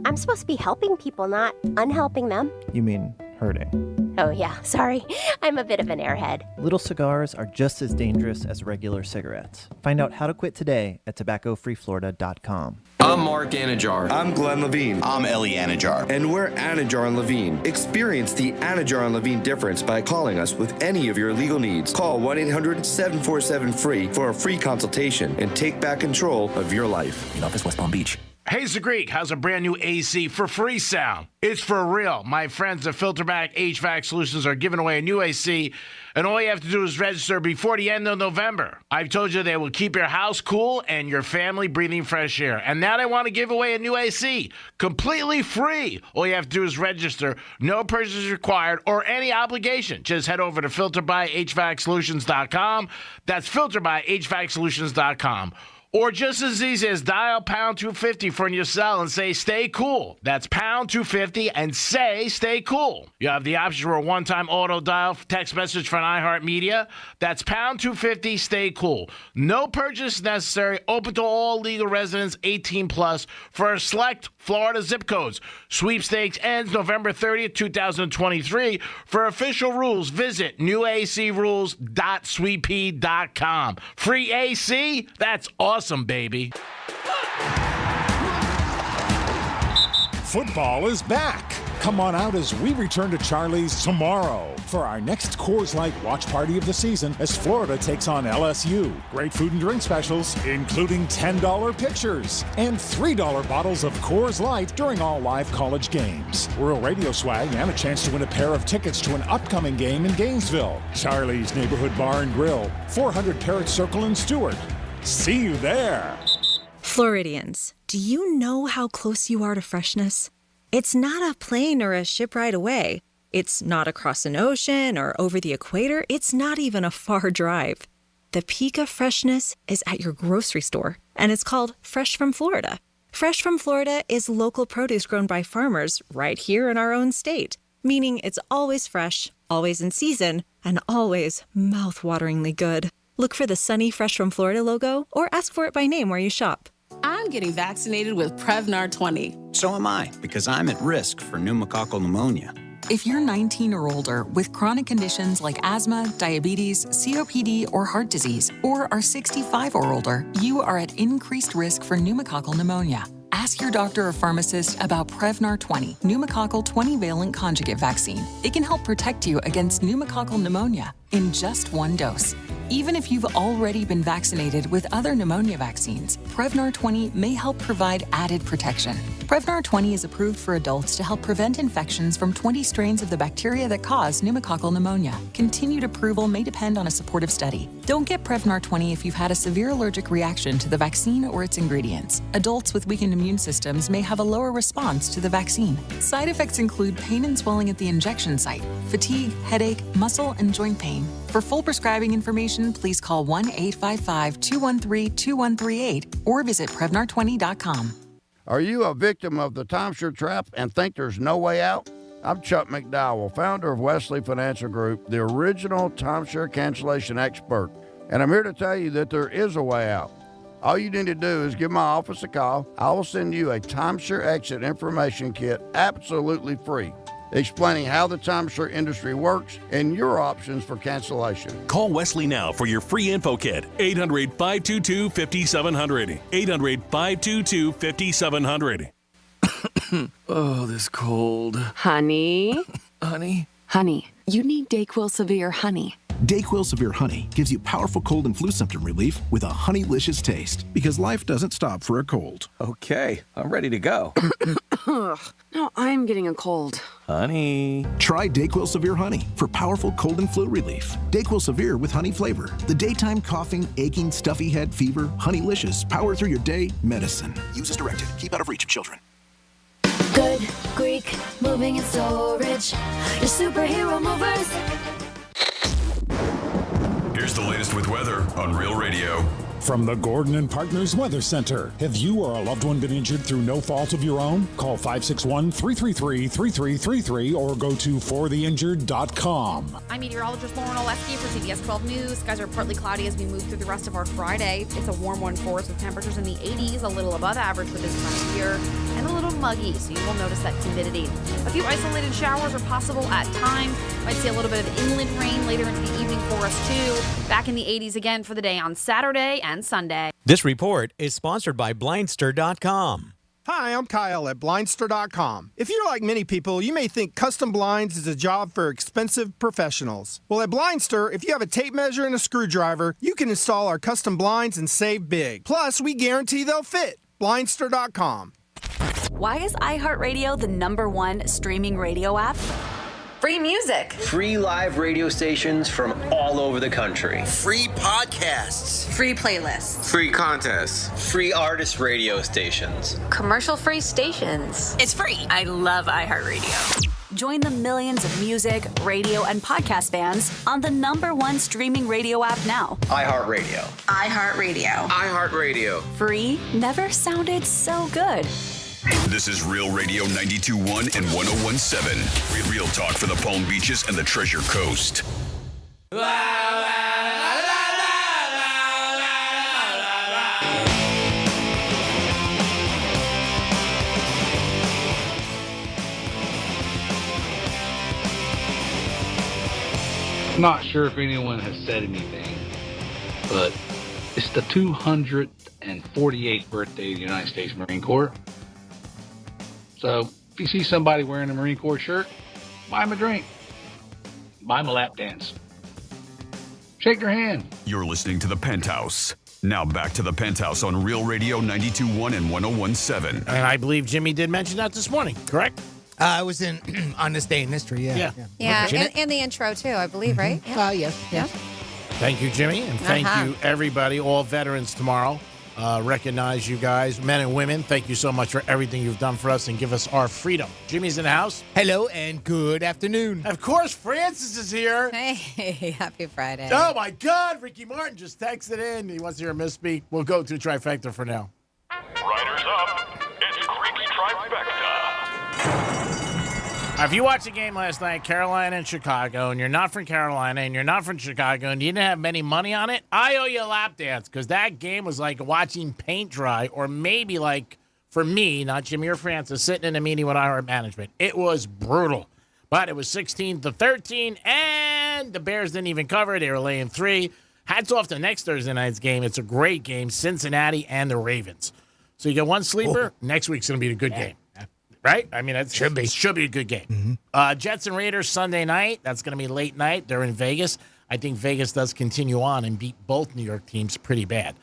I'm supposed to be helping people, not unhelping them. You mean hurting? Oh, yeah, sorry. I'm a bit of an airhead. Little cigars are just as dangerous as regular cigarettes. Find out how to quit today at tobaccofreeflorida.com. I'm Mark Anajar. I'm Glenn Levine. I'm Ellie Anajar. And we're Anajar and Levine. Experience the Anajar and Levine difference by calling us with any of your legal needs. Call 1-800-747-FREE for a free consultation and take back control of your life. In office, West Palm Beach. Hey, the Greek has a brand new AC for free sound. It's for real. My friends at Filterback HVAC Solutions are giving away a new AC, and all you have to do is register before the end of November. I've told you they will keep your house cool and your family breathing fresh air. And now they want to give away a new AC, completely free. All you have to do is register. No purchase required or any obligation. Just head over to filterbyhvacsolutions.com. That's filterbyhvacsolutions.com. Or just as easy as dial pound 250 from your cell and say, stay cool. That's pound 250 and say, stay cool. You have the option for a one-time auto dial text message from iHeartMedia. That's pound 250, stay cool. No purchase necessary. Open to all legal residents 18 plus for a select Florida zip codes. Sweepstakes ends November 30th, 2023. For official rules, visit newacrules.sweeppea.com. Free AC? That's awesome, baby. Football is back. Come on out as we return to Charlie's tomorrow for our next Coors Light watch party of the season as Florida takes on LSU. Great food and drink specials, including $10 pictures and $3 bottles of Coors Light during all live college games. Rural radio swag and a chance to win a pair of tickets to an upcoming game in Gainesville. Charlie's Neighborhood Bar and Grill, 400 Parrot Circle in Stewart. See you there. Floridians, do you know how close you are to freshness? It's not a plane or a ship ride away. It's not across an ocean or over the equator. It's not even a far drive. The peak of freshness is at your grocery store, and it's called Fresh from Florida. Fresh from Florida is local produce grown by farmers right here in our own state, meaning it's always fresh, always in season, and always mouth-wateringly good. Look for the sunny Fresh from Florida logo or ask for it by name where you shop. I'm getting vaccinated with Prevnar 20. So am I, because I'm at risk for pneumococcal pneumonia. If you're 19 or older with chronic conditions like asthma, diabetes, COPD, or heart disease, or are 65 or older, you are at increased risk for pneumococcal pneumonia. Ask your doctor or pharmacist about Prevnar 20, pneumococcal 20-valent conjugate vaccine. It can help protect you against pneumococcal pneumonia in just one dose. Even if you've already been vaccinated with other pneumonia vaccines, Prevnar 20 may help provide added protection. Prevnar 20 is approved for adults to help prevent infections from 20 strains of the bacteria that cause pneumococcal pneumonia. Continued approval may depend on a supportive study. Don't get Prevnar 20 if you've had a severe allergic reaction to the vaccine or its ingredients. Adults with weakened immune systems may have a lower response to the vaccine. Side effects include pain and swelling at the injection site, fatigue, headache, muscle, and joint pain. For full prescribing information, please call 1-855-213-2138 or visit Prevnar20.com. Are you a victim of the timeshare trap and think there's no way out? I'm Chuck McDowell, founder of Wesley Financial Group, the original timeshare cancellation expert, and I'm here to tell you that there is a way out. All you need to do is give my office a call. I will send you a timeshare exit information kit absolutely free, explaining how the timeshare industry works and your options for cancellation. Call Wesley now for your free info kit. 800-522-5700. 800-522-5700. Oh, this cold. Honey? Honey? Honey, you need DayQuil Severe Honey. DayQuil Severe Honey gives you powerful cold and flu symptom relief with a honeylicious taste, because life doesn't stop for a cold. Okay, I'm ready to go. Now I'm getting a cold. Honey. Try DayQuil Severe Honey for powerful cold and flu relief. DayQuil Severe with honey flavor. The daytime coughing, aching, stuffy head, fever, honeylicious, power through your day medicine. Use as directed. Keep out of reach of children. Good Greek moving and storage. Your superhero movers. Here's the latest with weather on Real Radio. From the Gordon and Partners Weather Center. Have you or a loved one been injured through no fault of your own? Call 561-333-3333 or go to fortheinjured.com. I'm meteorologist Lauren Oleski for CBS 12 News. Skies are partly cloudy as we move through the rest of our Friday. It's a warm one for us with temperatures in the 80s, a little above average for this time of year, and a little muggy, so you will notice that humidity. A few isolated showers are possible at times. Might see a little bit of inland rain later into the evening for us, too. Back in the 80s again for the day on Saturday and Sunday. This report is sponsored by Blindster.com. Hi, I'm Kyle at Blindster.com. If you're like many people, you may think custom blinds is a job for expensive professionals. Well, at Blindster, if you have a tape measure and a screwdriver, you can install our custom blinds and save big. Plus, we guarantee they'll fit. Blindster.com. Why is iHeartRadio the #1 streaming radio app? Free music. Free live radio stations from all over the country. Free podcasts. Free playlists. Free contests. Free artist radio stations. Commercial-free stations. It's free. I love iHeartRadio. Join the millions of music, radio, and podcast fans on the #1 streaming radio app now. iHeartRadio. iHeartRadio. iHeartRadio. Free never sounded so good. This is Real Radio 92.1 and 101.7. Real talk for the Palm Beaches and the Treasure Coast. Not sure if anyone has said anything, but it's the 248th birthday of the United States Marine Corps. So if you see somebody wearing a Marine Corps shirt, buy them a drink. Buy them a lap dance. Shake their hand. You're listening to The Penthouse. Now back to The Penthouse on Real Radio 92.1 and 101.7. And I believe Jimmy did mention that this morning, correct? It was in on this day in history, yeah. Yeah, and the intro, too, I believe, right? Yeah. Yes. Thank you, Jimmy, and thank you, everybody, all veterans tomorrow. Recognize you guys, men and women. Thank you so much for everything you've done for us and give us our freedom. Jimmy's in the house. Hello and good afternoon. Of course, Francis is here. Hey, happy Friday. Oh, my God. Ricky Martin just texted in. He wants to hear him misspeak. We'll go to Trifecta for now. Riders up. It's Creek's Trifecta. If you watched the game last night, Carolina and Chicago, and you're not from Carolina and you're not from Chicago and you didn't have any money on it, I owe you a lap dance because that game was like watching paint dry, or maybe like, for me, not Jimmy or Francis, sitting in a meeting with iHeart Management. It was brutal. But it was 16-13, and the Bears didn't even cover. They were laying 3. Hats off to next Thursday night's game. It's a great game, Cincinnati and the Ravens. So you get one sleeper. Next week's going to be a good game. Right? I mean, it should be a good game. Jets and Raiders Sunday night. That's going to be late night. They're in Vegas. I think Vegas does continue on and beat both New York teams pretty bad.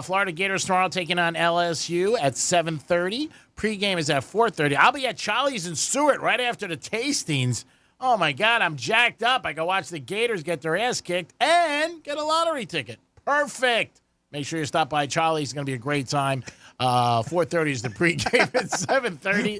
Florida Gators tomorrow taking on LSU at 7:30. Pregame is at 4:30. I'll be at Charlie's in Stewart right after the tastings. Oh, my God, I'm jacked up. I can watch the Gators get their ass kicked and get a lottery ticket. Perfect. Make sure you stop by Charlie's. It's going to be a great time. 4:30 is the pregame at 7:30.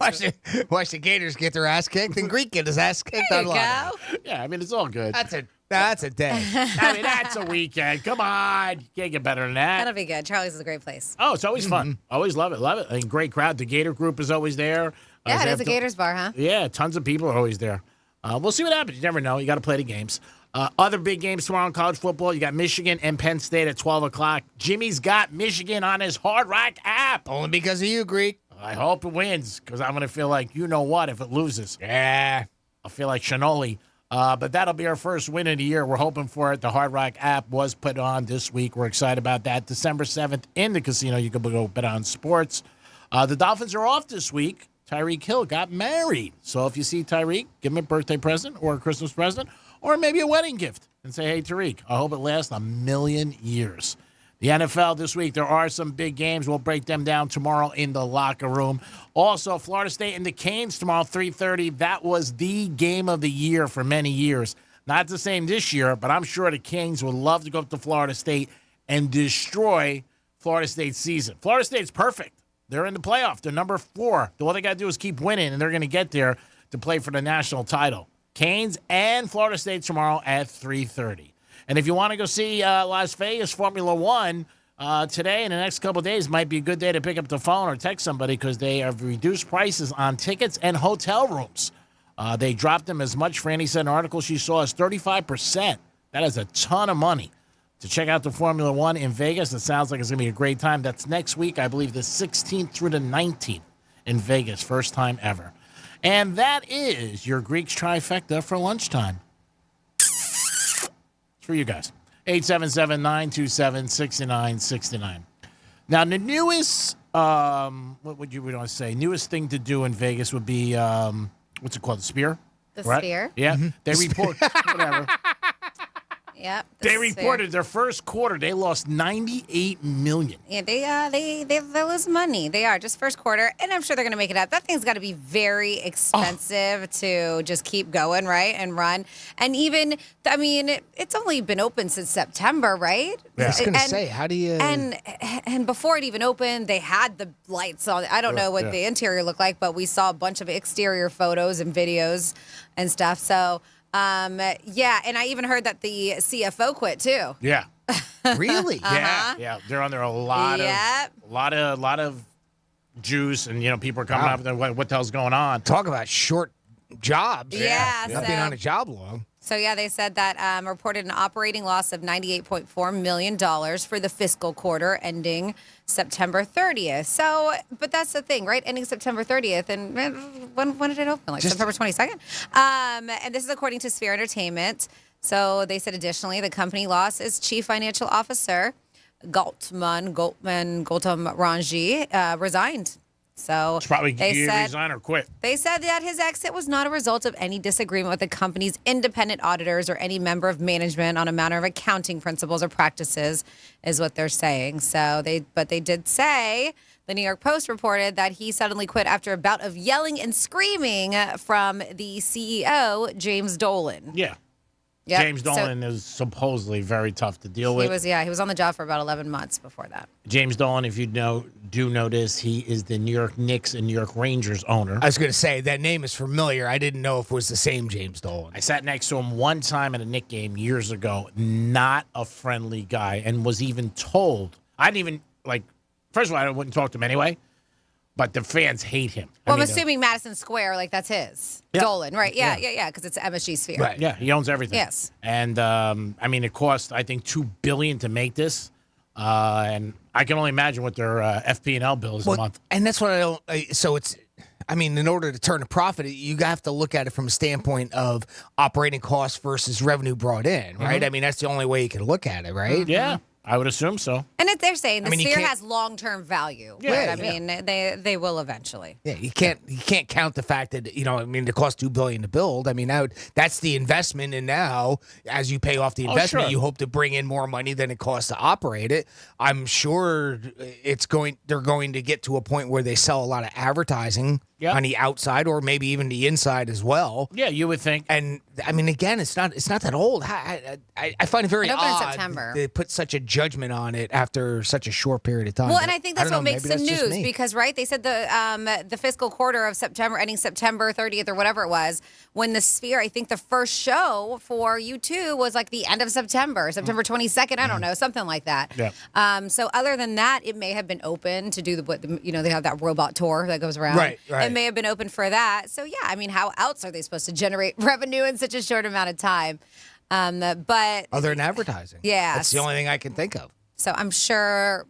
Watch the Gators get their ass kicked and Greek get his ass kicked on line. Yeah, I mean, it's all good. That's a day. I mean, that's a weekend. Come on. You can't get better than that. That'll be good. Charlie's is a great place. Oh, it's always fun. Always love it. Love it. I mean, great crowd. The Gator group is always there. Yeah, it is a Gators bar, huh? Yeah, tons of people are always there. We'll see what happens. You never know. You got to play the games. Other big games tomorrow in college football. You got Michigan and Penn State at 12 o'clock. Jimmy's got Michigan on his Hard Rock app. Only because of you, Greek. I hope it wins because I'm going to feel like you know what if it loses. Yeah. I'll feel like Shanoli. But that'll be our first win of the year. We're hoping for it. The Hard Rock app was put on this week. We're excited about that. December 7th in the casino. You can go bet on sports. The Dolphins are off this week. Tyreek Hill got married. So if you see Tyreek, give him a birthday present or a Christmas present or maybe a wedding gift and say, hey, Tariq, I hope it lasts 1,000,000 years. The NFL this week, there are some big games. We'll break them down tomorrow in the locker room. Also, Florida State and the Canes tomorrow, 3:30. That was the game of the year for many years. Not the same this year, but I'm sure the Canes would love to go up to Florida State and destroy Florida State's season. Florida State's perfect. They're in the playoff. They're number 4. All they got to do is keep winning, and they're going to get there to play for the national title. Canes and Florida State tomorrow at 3:30. And if you want to go see Las Vegas Formula One today and the next couple of days, might be a good day to pick up the phone or text somebody because they have reduced prices on tickets and hotel rooms. They dropped them as much. Franny said in an article she saw as 35%. That is a ton of money to check out the Formula One in Vegas. It sounds like it's going to be a great time. That's next week, I believe, the 16th through the 19th. in Vegas. First time ever. And that is your Greeks trifecta for lunchtime. It's for you guys. 877-927-6969. Now, the newest, what would you want to say? Newest thing to do in Vegas would be, what's it called? The Sphere? The right? Sphere. Yeah. They report, whatever. Yep. They reported their first quarter, they lost $98 million. Yeah, they lose money. They are just first quarter, and I'm sure they're going to make it up. That thing's got to be very expensive to just keep going, right, and run. And even, I mean, it's only been open since September, right? Yeah. I was going to say, how do you? And before it even opened, they had the lights on. I don't know what the interior looked like, but we saw a bunch of exterior photos and videos and stuff. So. Yeah, and I even heard that the CFO quit too. Yeah. Really? Yeah. They're under a lot of juice, and people are coming up with what the hell's going on. Talk about short jobs. Yeah. Not being on a job long. So, yeah, they said that reported an operating loss of $98.4 million for the fiscal quarter ending September 30th. So, but that's the thing, right? Ending September 30th. And when did it open? Like September 22nd? And this is according to Sphere Entertainment. So they said additionally, the company lost its chief financial officer, Gautam Ranji, resigned. So It's probably they said, resign or quit. They said that his exit was not a result of any disagreement with the company's independent auditors or any member of management on a matter of accounting principles or practices, is what they're saying. So they did say, the New York Post reported that he suddenly quit after a bout of yelling and screaming from the CEO, James Dolan. Yeah. Yep. James Dolan is supposedly very tough to deal with. He was on the job for about 11 months before that. James Dolan, if you do notice, he is the New York Knicks and New York Rangers owner. I was going to say, that name is familiar. I didn't know if it was the same James Dolan. I sat next to him one time at a Knicks game years ago. Not a friendly guy, and was even told. I didn't even, first of all, I wouldn't talk to him anyway, but the fans hate him. Well, I'm assuming Madison Square, that's his. Yeah. Dolan, right? Yeah, because it's MSG Sphere. Right. Yeah, he owns everything. Yes. And, it cost, I think, $2 billion to make this. And I can only imagine what their FP&L bill is a month. And that's what I don't. So it's, in order to turn a profit, you have to look at it from a standpoint of operating costs versus revenue brought in, right? Mm-hmm. That's the only way you can look at it, right? Yeah, I would assume so. And they're saying the Sphere you has long-term value. Yeah, right? They will eventually. Yeah, you can't count the fact that it cost $2 billion to build. That's the investment, and now as you pay off the investment, you hope to bring in more money than it costs to operate it. I'm sure they're going to get to a point where they sell a lot of advertising on the outside, or maybe even the inside as well. Yeah, you would think. And again, it's not that old. I find it very odd in September. they put such a judgment on it after such a short period of time. Well, and I think that's what makes the news me. because, right, they said the fiscal quarter of September, ending September 30th or whatever it was, when the Sphere, I think the first show for U2 was the end of September 22nd, I don't know, something like that. Yeah. So other than that, it may have been open to do they have that robot tour that goes around. Right. It may have been open for that. So, yeah, how else are they supposed to generate revenue in such a short amount of time? But other than advertising. Yeah. That's the only thing I can think of. So I'm sure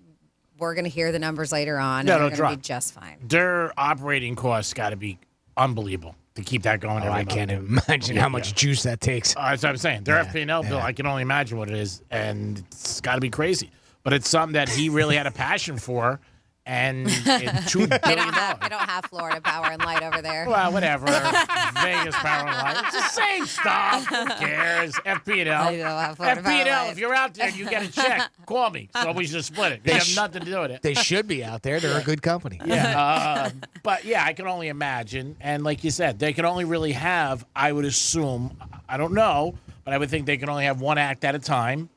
we're going to hear the numbers later on. Yeah, and they're they'll going to drop. be just fine. Their operating costs got to be unbelievable to keep that going. I can't imagine how much juice that takes. That's what I'm saying. Their FP&L bill, I can only imagine what it is, and it's got to be crazy. But it's something that he really had a passion for, and $2 billion. They don't have Florida Power and Light over there. Well, whatever. Vegas Power and Light. It's the same stuff. Who cares? FP&L. They don't have Florida Power and FP&L, Light. if you're out there and you get a check, call me. So we should split it. You have nothing to do with it. They should be out there. They're a good company. Yeah. But, yeah, I can only imagine. And like you said, they can only really have, I would assume, I don't know, but I would think they can only have one act at a time.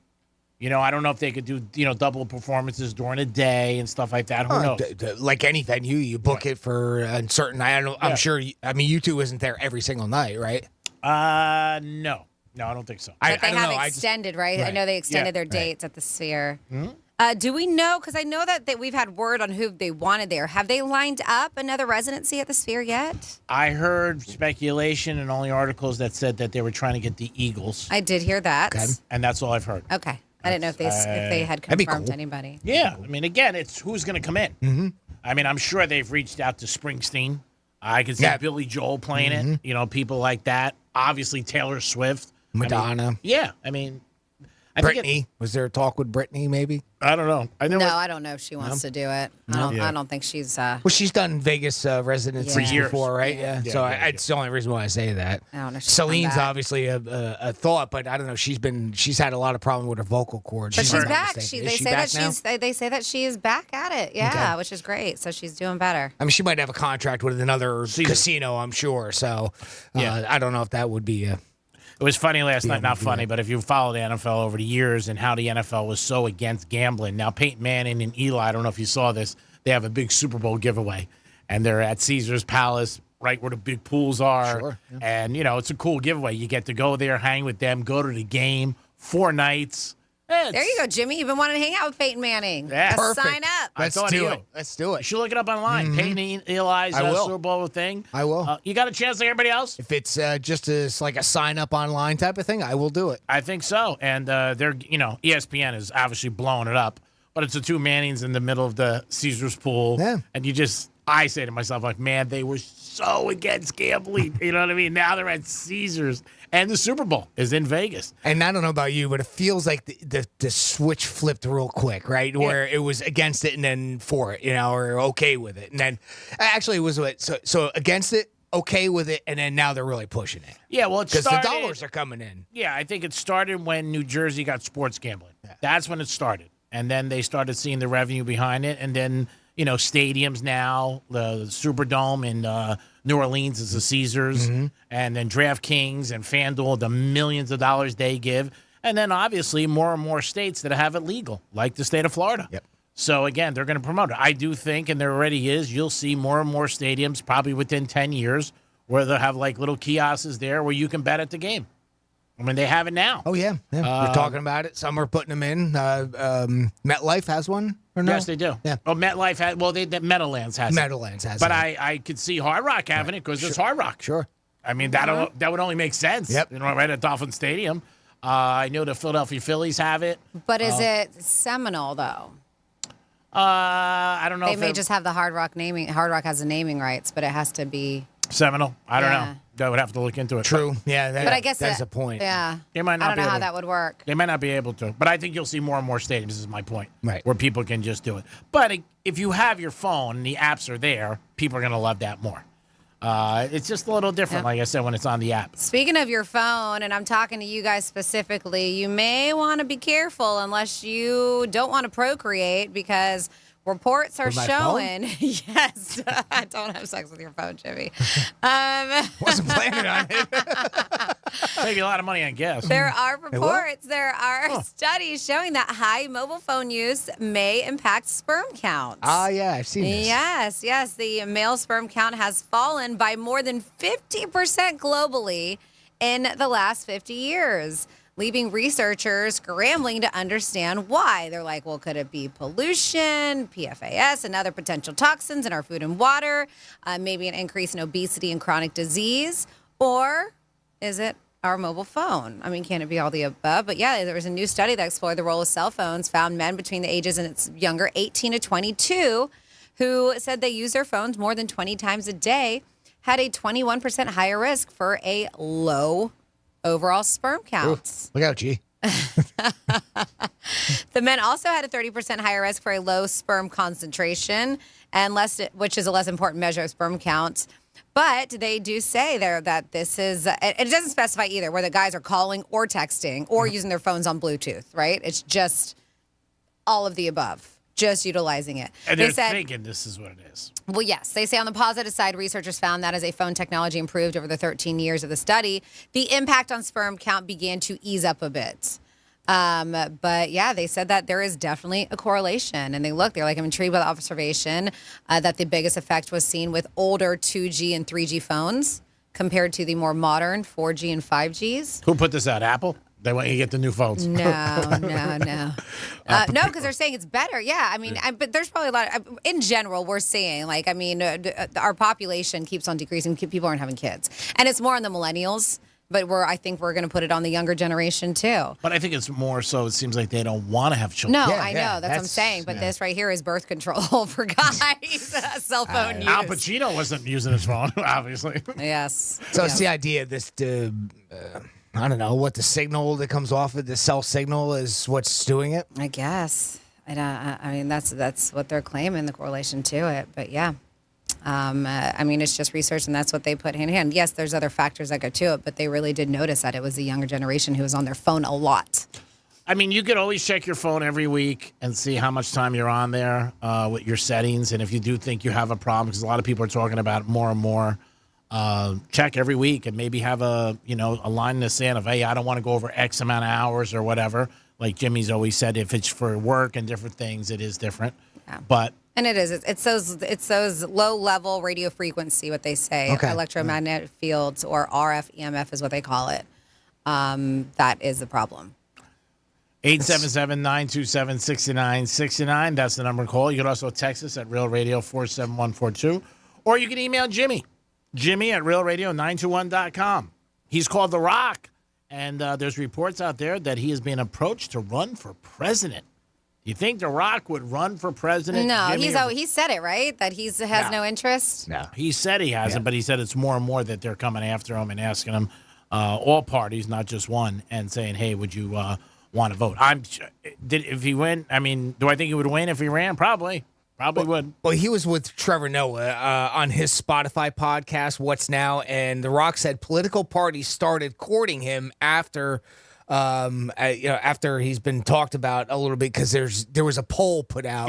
I don't know if they could do, double performances during a day and stuff like that. Who knows? Like any venue, you book it for a certain. I'm sure. U2 isn't there every single night, right? No, I don't think so. But they have extended, right? I know they extended their dates at the Sphere. Mm-hmm. Do we know? Because I know that we've had word on who they wanted there. Have they lined up another residency at the Sphere yet? I heard speculation and only articles that said that they were trying to get the Eagles. I did hear that. Okay. And that's all I've heard. Okay. I didn't know if they had confirmed anybody. Yeah. Again, it's who's going to come in. Mm-hmm. I mean, I'm sure they've reached out to Springsteen. I can see Billy Joel playing it. You know, people like that. Obviously, Taylor Swift. Madonna. I mean, Britney. Was there a talk with Britney, maybe? I don't know. I don't know if she wants to do it. I don't think she's. Well, she's done Vegas residency for years before, right? Yeah. So it's the only reason why I say that. I don't know. Celine's obviously a thought, but I don't know. She's had a lot of problem with her vocal cords. But she's back. They say that she is back at it. Yeah, which is great. So she's doing better. I mean, she might have a contract with another casino, I'm sure. So I don't know if that would be It was funny last night, not funny, but if you followed the NFL over the years and how the NFL was so against gambling. Now, Peyton Manning and Eli, I don't know if you saw this, they have a big Super Bowl giveaway. And they're at Caesar's Palace, right where the big pools are. Sure, And, you know, it's a cool giveaway. You get to go there, hang with them, go to the game, 4 nights. There you go, Jimmy. You've been wanting to hang out with Peyton Manning. Yeah. Let's sign up. Let's do it. Let's do it. You should look it up online. Peyton and Eli's Super Bowl thing. I will. You got a chance like everybody else? If it's just like a sign up online type of thing, I will do it. I think so. And they're, ESPN is obviously blowing it up, but it's the 2 Mannings in the middle of the Caesars pool. Yeah. And I say to myself, like, man, they were so against gambling. You know what I mean? Now they're at Caesars. And the Super Bowl is in Vegas. And I don't know about you, but it feels like the switch flipped real quick, right? Yeah. Where it was against it and then for it, or okay with it. And then actually it was so against it, okay with it, and then now they're really pushing it. Yeah, well, because the dollars are coming in. Yeah, I think it started when New Jersey got sports gambling. Yeah. That's when it started. And then they started seeing the revenue behind it. And then, stadiums now, the Superdome in New Orleans is the Caesars, and then DraftKings and FanDuel, the millions of dollars they give. And then, obviously, more and more states that have it legal, like the state of Florida. Yep. So, again, they're going to promote it. I do think, and there already is, you'll see more and more stadiums probably within 10 years where they'll have, like, little kiosks there where you can bet at the game. I mean, they have it now. Oh, yeah. We're talking about it. Some are putting them in. MetLife has one, or no? Yes, they do. Yeah. Oh, MetLife has. Well, Meadowlands has. Meadowlands has. But I could see Hard Rock having it because it's Hard Rock. Sure. I mean, that would only make sense. Yep. Right at Dolphin Stadium. I know the Philadelphia Phillies have it. But is it Seminole though? I don't know. They may just have the Hard Rock naming. Hard Rock has the naming rights, but it has to be Seminole. I don't know. I would have to look into it. True. Yeah. But I guess that's a point. Yeah. They might not. I don't know how that would work. They might not be able to. But I think you'll see more and more stadiums. This is my point. Right. Where people can just do it. But if you have your phone and the apps are there, people are going to love that more. It's just a little different, like I said, when it's on the app. Speaking of your phone, and I'm talking to you guys specifically, you may want to be careful unless you don't want to procreate because reports are showing. Yes, don't have sex with your phone, Jimmy. Wasn't planning on it. Save you a lot of money, I guess. There are reports, there are studies showing that high mobile phone use may impact sperm counts. Yeah, I've seen this. Yes. The male sperm count has fallen by more than 50% globally in the last 50 years. Leaving researchers scrambling to understand why. They're like, well, could it be pollution, PFAS, and other potential toxins in our food and water? Maybe an increase in obesity and chronic disease? Or is it our mobile phone? I mean, can it be all the above? But yeah, there was a new study that explored the role of cell phones, found men between the ages and it's younger, 18 to 22, who said they use their phones more than 20 times a day, had a 21% higher risk for a low overall sperm counts. Look out, G. The men also had a 30% higher risk for a low sperm concentration, and which is a less important measure of sperm counts. But they do say there that this is, it doesn't specify either where the guys are calling or texting or using their phones on Bluetooth, right? It's just all of the above. Just utilizing it. And they're thinking this is what it is. Well, yes. They say on the positive side, researchers found that as a phone technology improved over the 13 years of the study, the impact on sperm count began to ease up a bit. But yeah, they said that there is definitely a correlation. And they're like, I'm intrigued by the observation that the biggest effect was seen with older 2G and 3G phones compared to the more modern 4G and 5Gs. Who put this out? Apple? They want you to get the new phones. No. No, because they're saying it's better. Yeah, I mean, but there's probably a lot. In general, we're seeing, our population keeps on decreasing. People aren't having kids. And it's more on the millennials But I think we're going to put it on the younger generation too. But I think it's more so it seems like they don't want to have children. No, I know. That's what I'm saying. But this right here is birth control for guys. Cell phone use. Al Pacino wasn't using his phone, obviously. Yes. So it's the idea of this, I don't know, what the signal that comes off of the cell signal is what's doing it? I guess. I mean, that's what they're claiming, the correlation to it. But yeah. I mean, it's just research, and that's what they put hand in hand. Yes, there's other factors that go to it, but they really did notice that it was the younger generation who was on their phone a lot. I mean, you could always check your phone every week and see how much time you're on there with your settings. And if you do think you have a problem, because a lot of people are talking about it more and more, check every week and maybe have a line in the sand of, hey, I don't want to go over X amount of hours or whatever. Like Jimmy's always said, if it's for work and different things, it is different. Yeah. But and it is. It's those low level radio frequency, what they say, electromagnetic fields, or RF EMF is what they call it. That is the problem. 877-927-6969. That's the number to call. You can also text us at Real Radio 47142, or you can email Jimmy at realradio921.com. He's called The Rock, and there's reports out there that he is being approached to run for president. You think The Rock would run for president? No, Jimmy, he said it, right? That he has no interest? No. He said he hasn't, but he said it's more and more that they're coming after him and asking him, all parties, not just one, and saying, hey, would you want to vote? If he win, I mean, do I think he would win if he ran? Probably would. Well, he was with Trevor Noah on his Spotify podcast, What's Now, and The Rock said political parties started courting him after he's been talked about a little bit, because there was a poll put out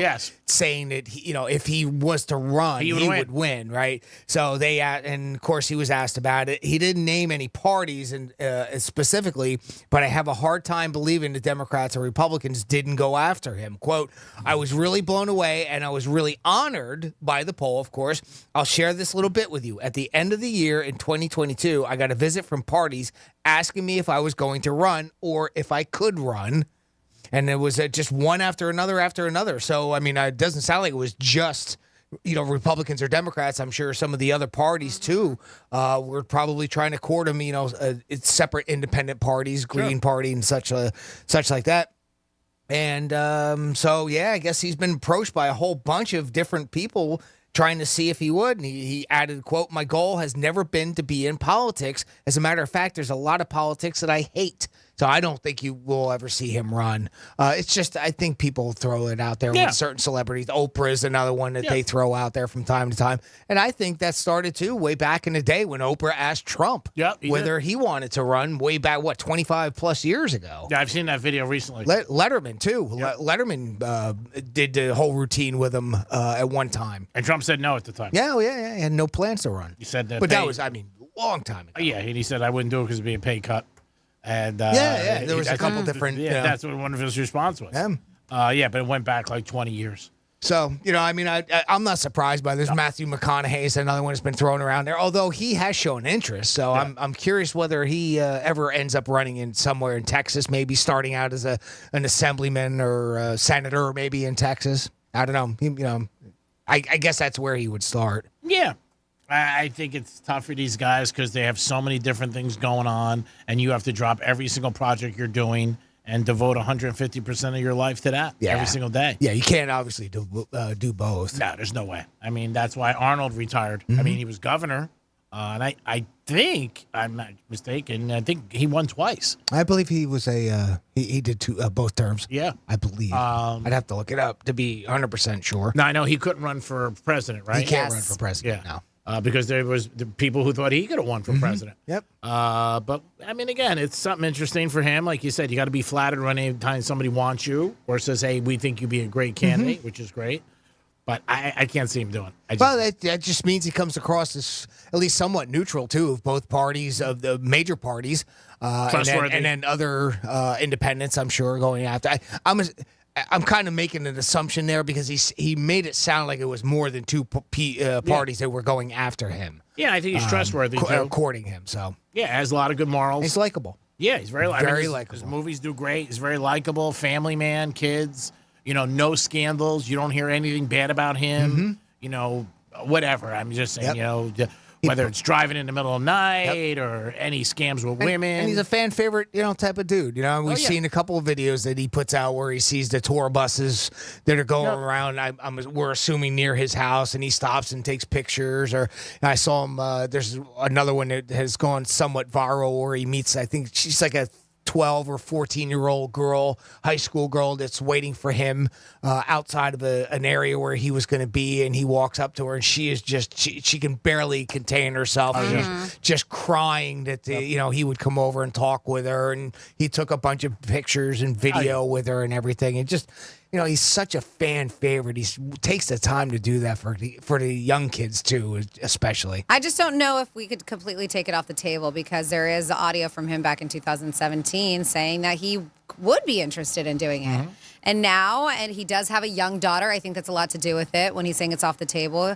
saying that if he was to run, he would win, right? So and of course he was asked about it. He didn't name any parties and specifically, but I have a hard time believing the Democrats or Republicans didn't go after him. Quote, I was really blown away and I was really honored by the poll, of course. I'll share this little bit with you. At the end of the year in 2022, I got a visit from parties asking me if I was going to run or if I could run. And it was just one after another. So, I mean, it doesn't sound like it was just, Republicans or Democrats. I'm sure some of the other parties, too, were probably trying to court him, it's separate independent parties, Green Party and such like that. And so, yeah, I guess he's been approached by a whole bunch of different people trying to see if he would. And he added, quote, my goal has never been to be in politics. As a matter of fact, there's a lot of politics that I hate. So I don't think you will ever see him run. It's just, I think people throw it out there with certain celebrities. Oprah is another one that they throw out there from time to time. And I think that started, too, way back in the day when Oprah asked Trump whether he wanted to run way back, 25 plus years ago. Yeah, I've seen that video recently. Letterman, too. Yep. Letterman did the whole routine with him at one time. And Trump said no at the time. Yeah. He had no plans to run. He said that. But that was, long time ago. Yeah, and he said, I wouldn't do it because it'd be a pay cut. And there was a couple different. That's what one of his response was. But it went back like 20 years. So I'm not surprised by this. Matthew McConaughey is another one that's been thrown around there, although he has shown interest. So I'm curious whether he ever ends up running in somewhere in Texas, maybe starting out as an assemblyman or a senator, maybe in Texas. I don't know. I guess that's where he would start. Yeah. I think it's tough for these guys because they have so many different things going on, and you have to drop every single project you're doing and devote 150% of your life to that every single day. Yeah, you can't obviously do both. No, there's no way. I mean, that's why Arnold retired. Mm-hmm. I mean, he was governor, and I think, I'm not mistaken, I think he won twice. I believe he was he did both terms. Yeah. I believe. I'd have to look it up to be 100% sure. No, I know he couldn't run for president, right? He can't run for president, no. Because there was the people who thought he could have won for president. Yep. But, I mean, again, it's something interesting for him. Like you said, you got to be flattered when anytime somebody wants you or says, hey, we think you'd be a great candidate, which is great. But I can't see him doing it. That just means he comes across as at least somewhat neutral, too, of both parties, of the major parties. And then other independents, I'm sure, going after. I'm kind of making an assumption there because he made it sound like it was more than two parties that were going after him. Yeah, I think he's trustworthy. Courting him, so. Yeah, has a lot of good morals. He's likable. Yeah, he's very likable. His movies do great. He's very likable. Family man, kids. No scandals. You don't hear anything bad about him. Whatever. I'm just saying, whether it's driving in the middle of the night or any scams with women. And he's a fan favorite, type of dude. We've seen a couple of videos that he puts out where he sees the tour buses that are going around. We're assuming near his house, and he stops and takes pictures. Or I saw him. There's another one that has gone somewhat viral where he meets. I think she's like a 12 or 14-year-old girl, high school girl that's waiting for him outside of an area where he was going to be, and he walks up to her, and she is just she can barely contain herself, just crying that he would come over and talk with her, and he took a bunch of pictures and video with her and everything, and just. He's such a fan favorite. He takes the time to do that for the young kids, too, especially. I just don't know if we could completely take it off the table because there is audio from him back in 2017 saying that he would be interested in doing it. And now, and he does have a young daughter. I think that's a lot to do with it when he's saying it's off the table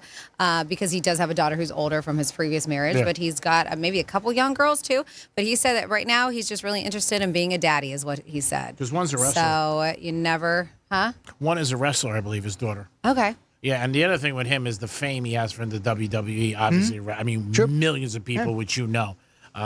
because he does have a daughter who's older from his previous marriage, but he's got maybe a couple young girls, too. But he said that right now he's just really interested in being a daddy is what he said. Because one's a wrestler. So you never... Huh? One is a wrestler, I believe, his daughter. Okay. Yeah, and the other thing with him is the fame he has from the WWE, obviously. I mean, millions of people, which you know.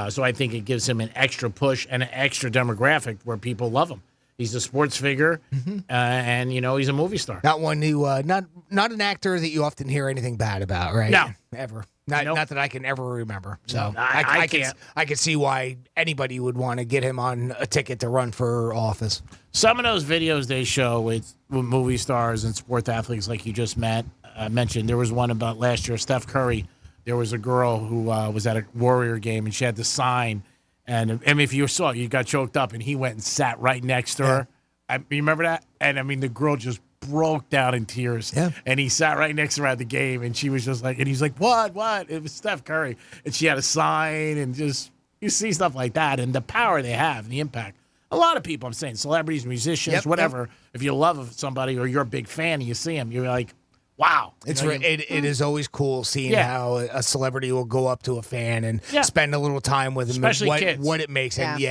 So I think it gives him an extra push and an extra demographic where people love him. He's a sports figure, and, he's a movie star. Not one who, not an actor that you often hear anything bad about, right? No. Ever. Not that I can ever remember. So no, I can see why anybody would want to get him on a ticket to run for office. Some of those videos they show with movie stars and sports athletes like you just mentioned, there was one about last year, Steph Curry. There was a girl who was at a Warrior game, and she had the sign. And if you saw it, you got choked up, and he went and sat right next to her. You remember that? And, the girl just broke down in tears. Yeah. And he sat right next to her at the game, and she was just like, and he's like, what? It was Steph Curry. And she had a sign, and just, you see stuff like that, and the power they have, and the impact. A lot of people, I'm saying, celebrities, musicians, whatever. If you love somebody or you're a big fan and you see them, you're like, wow. It is always cool seeing how a celebrity will go up to a fan and spend a little time with them. Especially kids. What it makes. And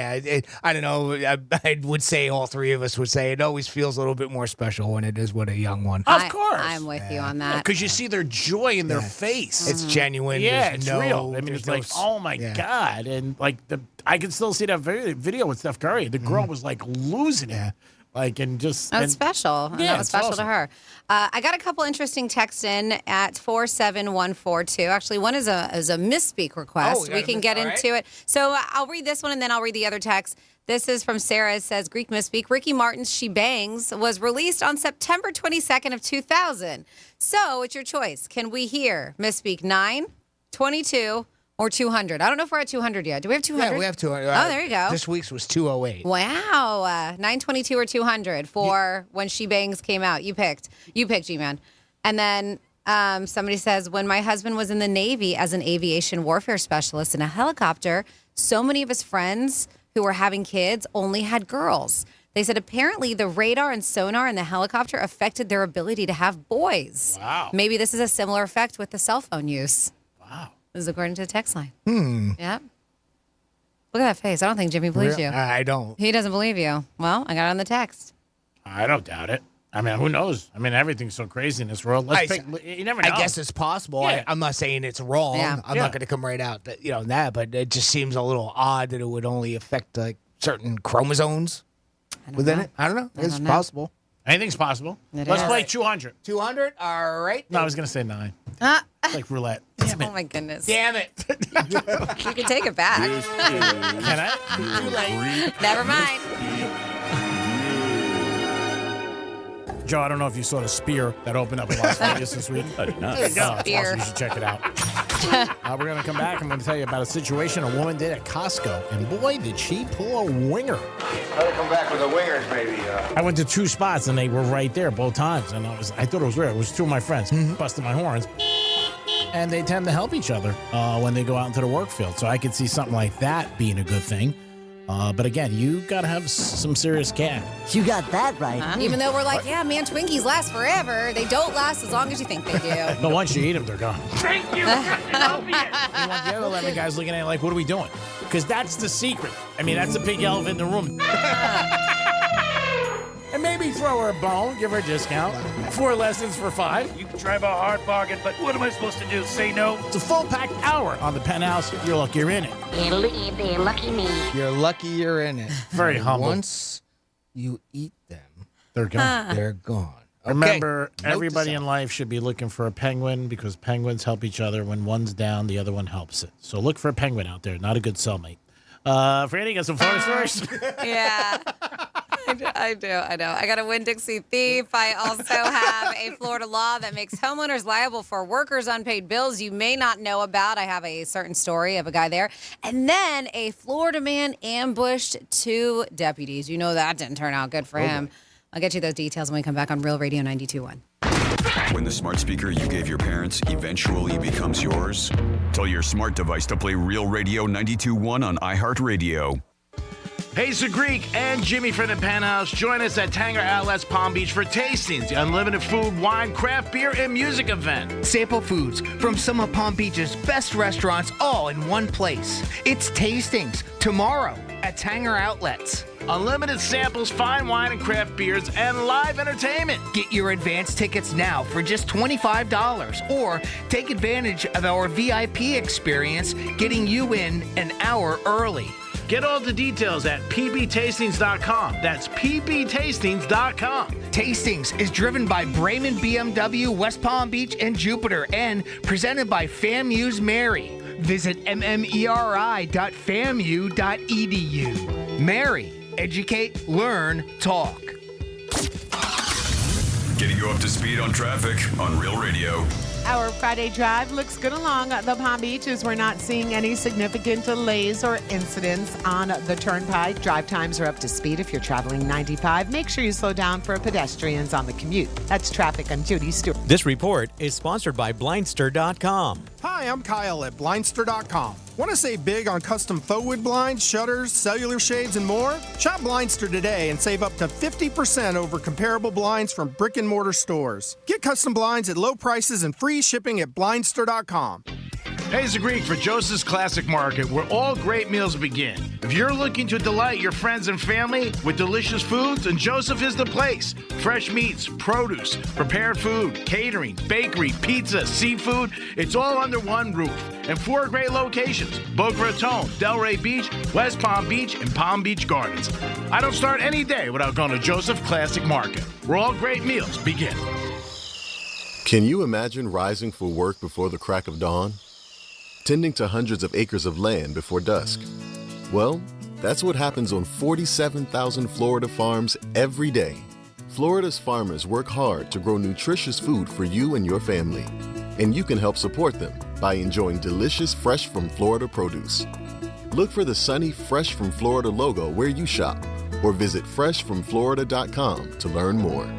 I don't know. I would say all three of us would say it always feels a little bit more special when it is with a young one. Of course. I'm with you on that. Because you see their joy in their face. It's genuine. Yeah, There's it's real. I mean, it's like, oh my God. And like I can still see that video with Steph Curry. The girl was like losing it. That's special. Yeah, that was special awesome. to her. I got a couple interesting texts in at 47142. Actually, one is a misspeak request. We can get into it. So I'll read this one and then I'll read the other text. This is from Sarah. It says, Greek misspeak. Ricky Martin's She Bangs was released on September 22nd of 2000. So it's your choice. Can we hear misspeak 9, 22, or 200? I don't know if we're at 200 yet. Do we have 200? Yeah, we have 200. Oh, there you go. This week's was 208. Wow. 922 or 200 for when She Bangs came out. You picked, G-Man. And then somebody says, when my husband was in the Navy as an aviation warfare specialist in a helicopter, so many of his friends who were having kids only had girls. They said apparently the radar and sonar in the helicopter affected their ability to have boys. Wow. Maybe this is a similar effect with the cell phone use. Wow. This is according to the text line. Yep. Look at that face. I don't think Jimmy believes you. I don't. He doesn't believe you. Well, I got it on the text. I don't doubt it. I mean, who knows? I mean, everything's so crazy in this world. You never know. I guess it's possible. Yeah. I'm not saying it's wrong. Yeah. I'm not going to come right out that, but it just seems a little odd that it would only affect like certain chromosomes within it. I don't know. It's possible. Anything's possible. Let's play 200. 200? All right. No, I was going to say 9. It's like roulette. Damn it. Oh, my goodness. Damn it. You can take it back. Can I? Too late. Never mind. Joe, I don't know if you saw the Spear that opened up in Las Vegas this week. I did not. It's awesome. Spear. You should check it out. We're going to come back. I'm going to tell you about a situation a woman did at Costco. And boy, did she pull a winger. Better come back with the wingers, baby. I went to 2 spots, and they were right there both times. And I thought it was weird. It was 2 of my friends busting my horns. And they tend to help each other when they go out into the work field. So I could see something like that being a good thing. But again, you got to have some serious cash. You got that right. Even though we're like, yeah, man, Twinkies last forever. They don't last as long as you think they do. But once you eat them, they're gone. Thank you. Help me. You want the other 11 guys looking at you like, what are we doing? Because that's the secret. I mean, that's a big elephant in the room. And maybe throw her a bone, give her a discount. 4 lessons for $5. You can drive a hard bargain, but what am I supposed to do? Say no? It's a full-packed hour on the Penthouse. You're lucky you're in it. You're lucky me. You're lucky you're in it. Very humble. Once you eat them, they're gone. They're gone. Okay. Remember, Note everybody to in life should be looking for a penguin because penguins help each other. When one's down, the other one helps it. So look for a penguin out there. Not a good cellmate. Franny, got some Florida stories? Yeah. I do. I know. I got a Winn-Dixie thief. I also have a Florida law that makes homeowners liable for workers' unpaid bills you may not know about. I have a certain story of a guy there. And then a Florida man ambushed 2 deputies. You know that didn't turn out good for him. I'll get you those details when we come back on Real Radio 92.1. When the smart speaker you gave your parents eventually becomes yours, tell your smart device to play Real Radio 92.1 on iHeartRadio. Hey, it's the Greek and Jimmy from the Penthouse. Join us at Tanger Outlets Palm Beach for Tastings, the unlimited food, wine, craft beer, and music event. Sample foods from some of Palm Beach's best restaurants all in one place. It's Tastings tomorrow at Tanger Outlets. Unlimited samples, fine wine and craft beers, and live entertainment. Get your advance tickets now for just $25 or take advantage of our VIP experience, getting you in an hour early. Get all the details at pbtastings.com. That's pbtastings.com. Tastings is driven by Brayman BMW, West Palm Beach, and Jupiter, and presented by FAMU's Mary. Visit mmeri.famu.edu. Mary, educate, learn, talk. Getting you up to speed on traffic on Real Radio. Our Friday drive looks good along the Palm Beaches. We're not seeing any significant delays or incidents on the turnpike. Drive times are up to speed if you're traveling 95. Make sure you slow down for pedestrians on the commute. That's traffic. I'm Judy Stewart. This report is sponsored by Blindster.com. Hi, I'm Kyle at Blindster.com. Want to save big on custom faux wood blinds, shutters, cellular shades, and more? Shop Blindster today and save up to 50% over comparable blinds from brick and mortar stores. Get custom blinds at low prices and free shipping at Blindster.com. Hey, it's the Greek for Joseph's Classic Market, where all great meals begin. If you're looking to delight your friends and family with delicious foods, then Joseph is the place. Fresh meats, produce, prepared food, catering, bakery, pizza, seafood, it's all under one roof. And 4 great locations: Boca Raton, Delray Beach, West Palm Beach, and Palm Beach Gardens. I don't start any day without going to Joseph Classic Market, where all great meals begin. Can you imagine rising for work before the crack of dawn? Tending to hundreds of acres of land before dusk? Well, that's what happens on 47,000 Florida farms every day. Florida's farmers work hard to grow nutritious food for you and your family. And you can help support them by enjoying delicious Fresh from Florida produce. Look for the sunny Fresh from Florida logo where you shop or visit freshfromflorida.com to learn more.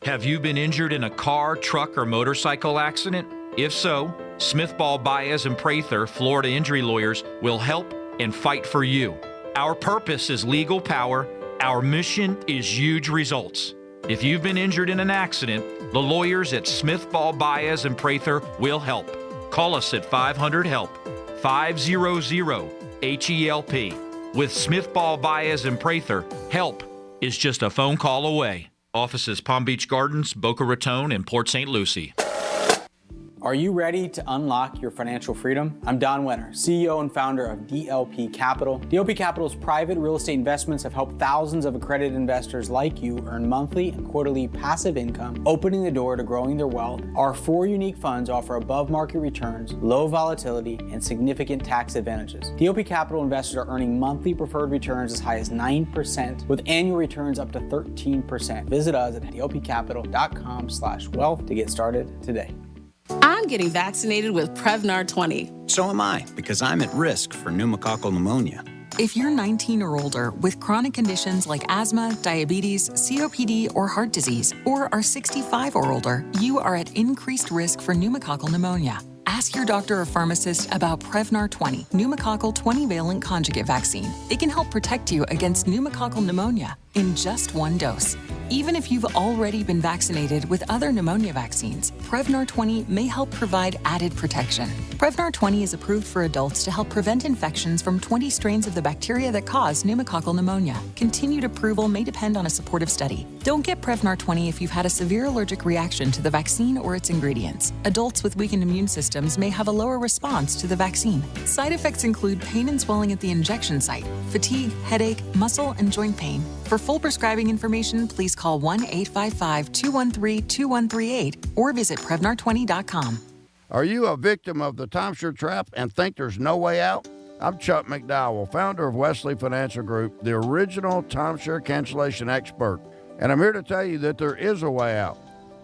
Have you been injured in a car, truck, or motorcycle accident? If so, Smith Ball Baez and Prather, Florida injury lawyers, will help and fight for you. Our purpose is legal power. Our mission is huge results. If you've been injured in an accident, the lawyers at Smith Ball Baez and Prather will help. Call us at 500-HELP, 500-HELP. With Smith Ball Baez and Prather, help is just a phone call away. Offices Palm Beach Gardens, Boca Raton, and Port St. Lucie. Are you ready to unlock your financial freedom? I'm Don Wenner, CEO and founder of DLP Capital. DLP Capital's private real estate investments have helped thousands of accredited investors like you earn monthly and quarterly passive income, opening the door to growing their wealth. Our 4 unique funds offer above market returns, low volatility, and significant tax advantages. DLP Capital investors are earning monthly preferred returns as high as 9%, with annual returns up to 13%. Visit us at dlpcapital.com/wealth to get started today. I'm getting vaccinated with Prevnar 20. So am I, because I'm at risk for pneumococcal pneumonia. If you're 19 or older with chronic conditions like asthma, diabetes, COPD, or heart disease, or are 65 or older, you are at increased risk for pneumococcal pneumonia. Ask your doctor or pharmacist about Prevnar 20, pneumococcal 20-valent conjugate vaccine. It can help protect you against pneumococcal pneumonia in just 1 dose. Even if you've already been vaccinated with other pneumonia vaccines, Prevnar 20 may help provide added protection. Prevnar 20 is approved for adults to help prevent infections from 20 strains of the bacteria that cause pneumococcal pneumonia. Continued approval may depend on a supportive study. Don't get Prevnar 20 if you've had a severe allergic reaction to the vaccine or its ingredients. Adults with weakened immune systems may have a lower response to the vaccine. Side effects include pain and swelling at the injection site, fatigue, headache, muscle, and joint pain. For full prescribing information, please call 1-855-213-2138 or visit Prevnar20.com. Are you a victim of the timeshare trap and think there's no way out? I'm Chuck McDowell, founder of Wesley Financial Group, the original timeshare cancellation expert. And I'm here to tell you that there is a way out.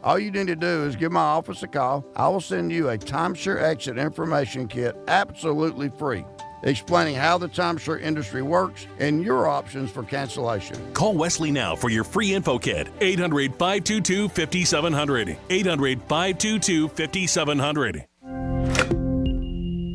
All you need to do is give my office a call. I will send you a timeshare exit information kit absolutely free, explaining how the timeshare industry works and your options for cancellation. Call Wesley now for your free info kit. 800-522-5700. 800-522-5700.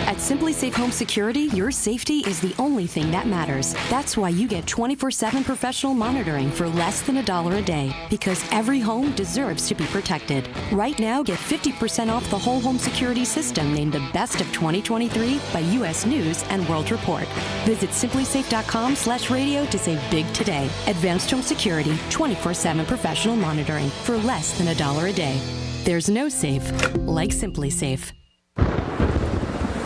At Simply Safe Home Security, your safety is the only thing that matters. That's why you get 24/7 professional monitoring for less than $1 a day, because every home deserves to be protected. Right now, get 50% off the whole home security system named the best of 2023 by U.S. News and World Report. Visit simplysafe.com/radio to save big today. Advanced Home Security, 24/7 professional monitoring for less than $1 a day. There's no safe like Simply Safe.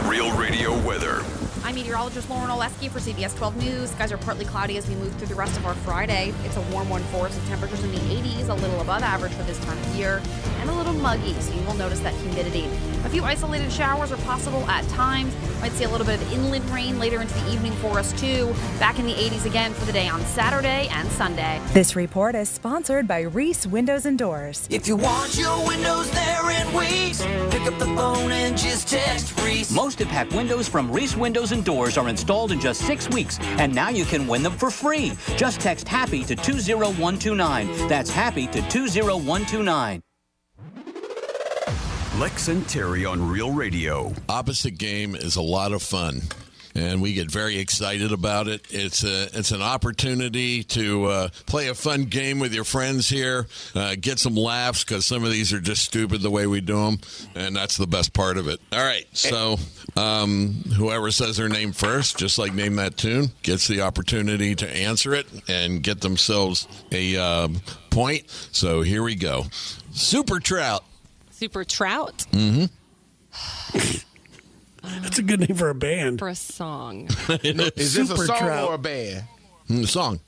Real Radio weather. I'm meteorologist Lauren Oleski for CBS 12 News. Skies are partly cloudy as we move through the rest of our Friday. It's a warm one for us with temperatures in the 80s, a little above average for this time of year, and a little muggy, so you will notice that humidity. A few isolated showers are possible at times. Might see a little bit of inland rain later into the evening for us, too. Back in the 80s again for the day on Saturday and Sunday. This report is sponsored by Reese Windows and Doors. If you want your windows there in weeks, pick up the phone and just text Reese. Most impact windows from Reese Windows and Doors are installed in just 6 weeks, and now you can win them for free. Just text HAPPY to 20129. That's HAPPY to 20129. Lex and Terry on Real Radio. Opposite game is a lot of fun, and we get very excited about it. It's an opportunity to play a fun game with your friends here, get some laughs, because some of these are just stupid the way we do them, and that's the best part of it. All right, so whoever says their name first, just like Name That Tune, gets the opportunity to answer it and get themselves a point. So here we go. Super Trout. Super Trout? Mm-hmm. That's a good name for a band. For a song. Is this a song or a band? Song.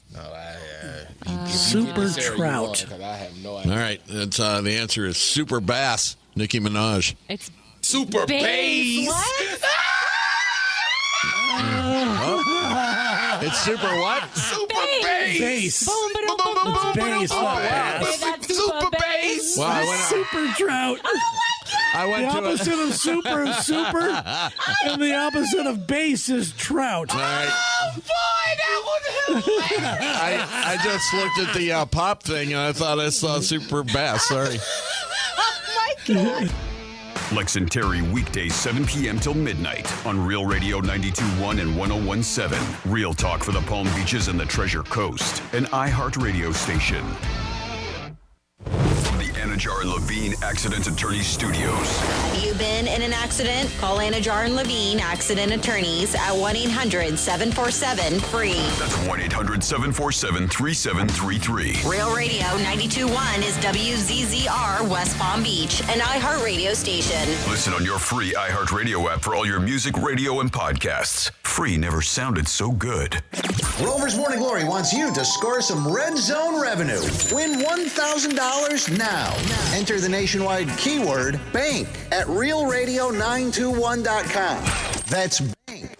Super Trout. I have no All idea. right, it's, the answer is Super Bass, Nicki Minaj. It's Super Bass. It's super what? Super Bass. Bass. Boom, ba-dum, boom, boom, boom, Bass, boom, not boom. bass. Okay, that's Super bass. Bass. Well, I went Super Trout. I went The to opposite of super is super, and the opposite of bass is trout. All right. Oh, boy, that was hilarious. I just looked at the pop thing, and I thought I saw Super Bass. Sorry. Oh, my God. Lex and Terry, weekdays 7 p.m. till midnight on Real Radio 92.1 and 101.7. Real talk for the Palm Beaches and the Treasure Coast. An iHeart radio station. From the Anajar and Levine Accident Attorney Studios. Have you been in an accident? Call Anajar and Levine Accident Attorneys at 1-800-747-FREE. That's 1-800-747-3733. Real Radio 92.1 is WZZR West Palm Beach, an iHeart radio station. Listen on your free iHeart Radio app for all your music, radio, and podcasts. Free never sounded so good. Rover's Morning Glory wants you to score some red zone revenue. Win $1,000 now. Enter the nationwide keyword BANK at realradio921.com. That's BANK.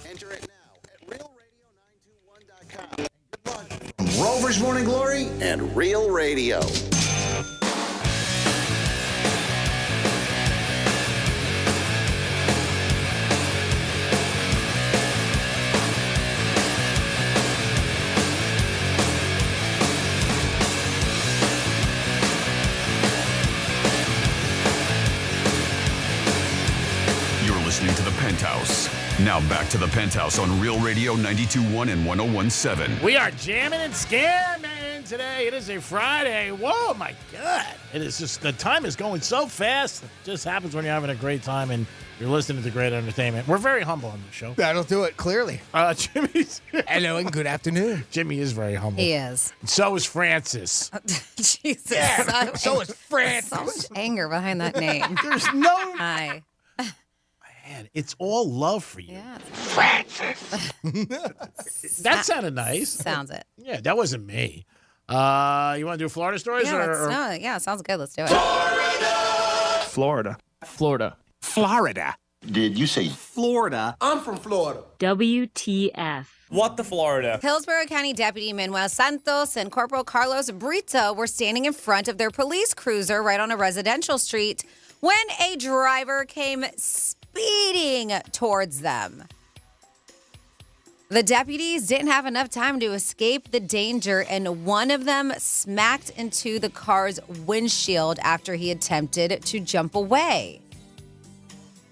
Enter it now at realradio921.com. Good luck from Rover's Morning Glory and Real Radio. Listening to the Penthouse. Now back to the Penthouse on Real Radio 92.1 and 101.7. We are jamming and scamming. again today. It is a Friday. Whoa, my God. It is just, the time is going so fast. It just happens when you're having a great time and you're listening to great entertainment. We're very humble on the show. That'll do it, clearly. Jimmy's. Hello and good afternoon. Jimmy is very humble. He is. And so is Francis. Jesus. Yeah, so is Francis. So much anger behind that name. There's no. Hi. Man, it's all love for you. Yeah. Francis. That sounded nice. Sounds it. Yeah, that wasn't me. You want to do Florida stories? Yeah, sounds good. Let's do it. Florida. Florida. Did you say Florida? I'm from Florida? WTF. What the Florida? Hillsborough County Deputy Manuel Santos and Corporal Carlos Brito were standing in front of their police cruiser right on a residential street when a driver came speeding towards them. The deputies didn't have enough time to escape the danger, and one of them smacked into the car's windshield after he attempted to jump away.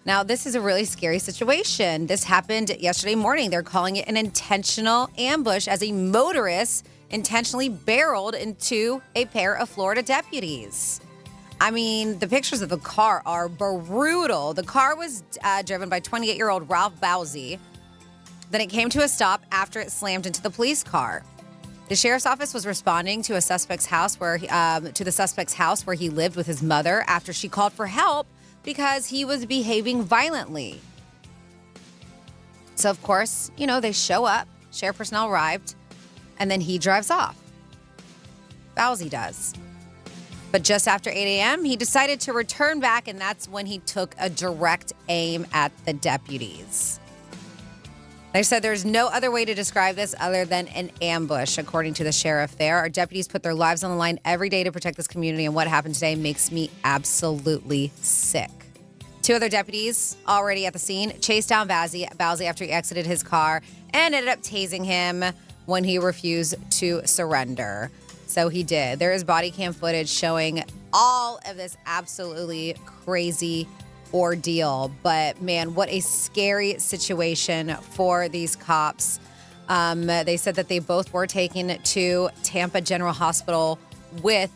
Now, this is a really scary situation. This happened yesterday morning. They're calling it an intentional ambush as a motorist intentionally barreled into a pair of Florida deputies. I mean, the pictures of the car are brutal. The car was driven by 28-year-old Ralph Bowsey. Then it came to a stop after it slammed into the police car. The sheriff's office was responding to the suspect's house where he lived with his mother after she called for help because he was behaving violently. So, of course, they show up, sheriff personnel arrived, and then he drives off. Bowsey does. But just after 8 a.m., he decided to return back, and that's when he took a direct aim at the deputies. They said there's no other way to describe this other than an ambush, according to the sheriff there. Our deputies put their lives on the line every day to protect this community, and what happened today makes me absolutely sick. 2 other deputies already at the scene chased down Bowsey after he exited his car and ended up tasing him when he refused to surrender. So he did. There is body cam footage showing all of this absolutely crazy ordeal. But man, what a scary situation for these cops. They said that they both were taken to Tampa General Hospital with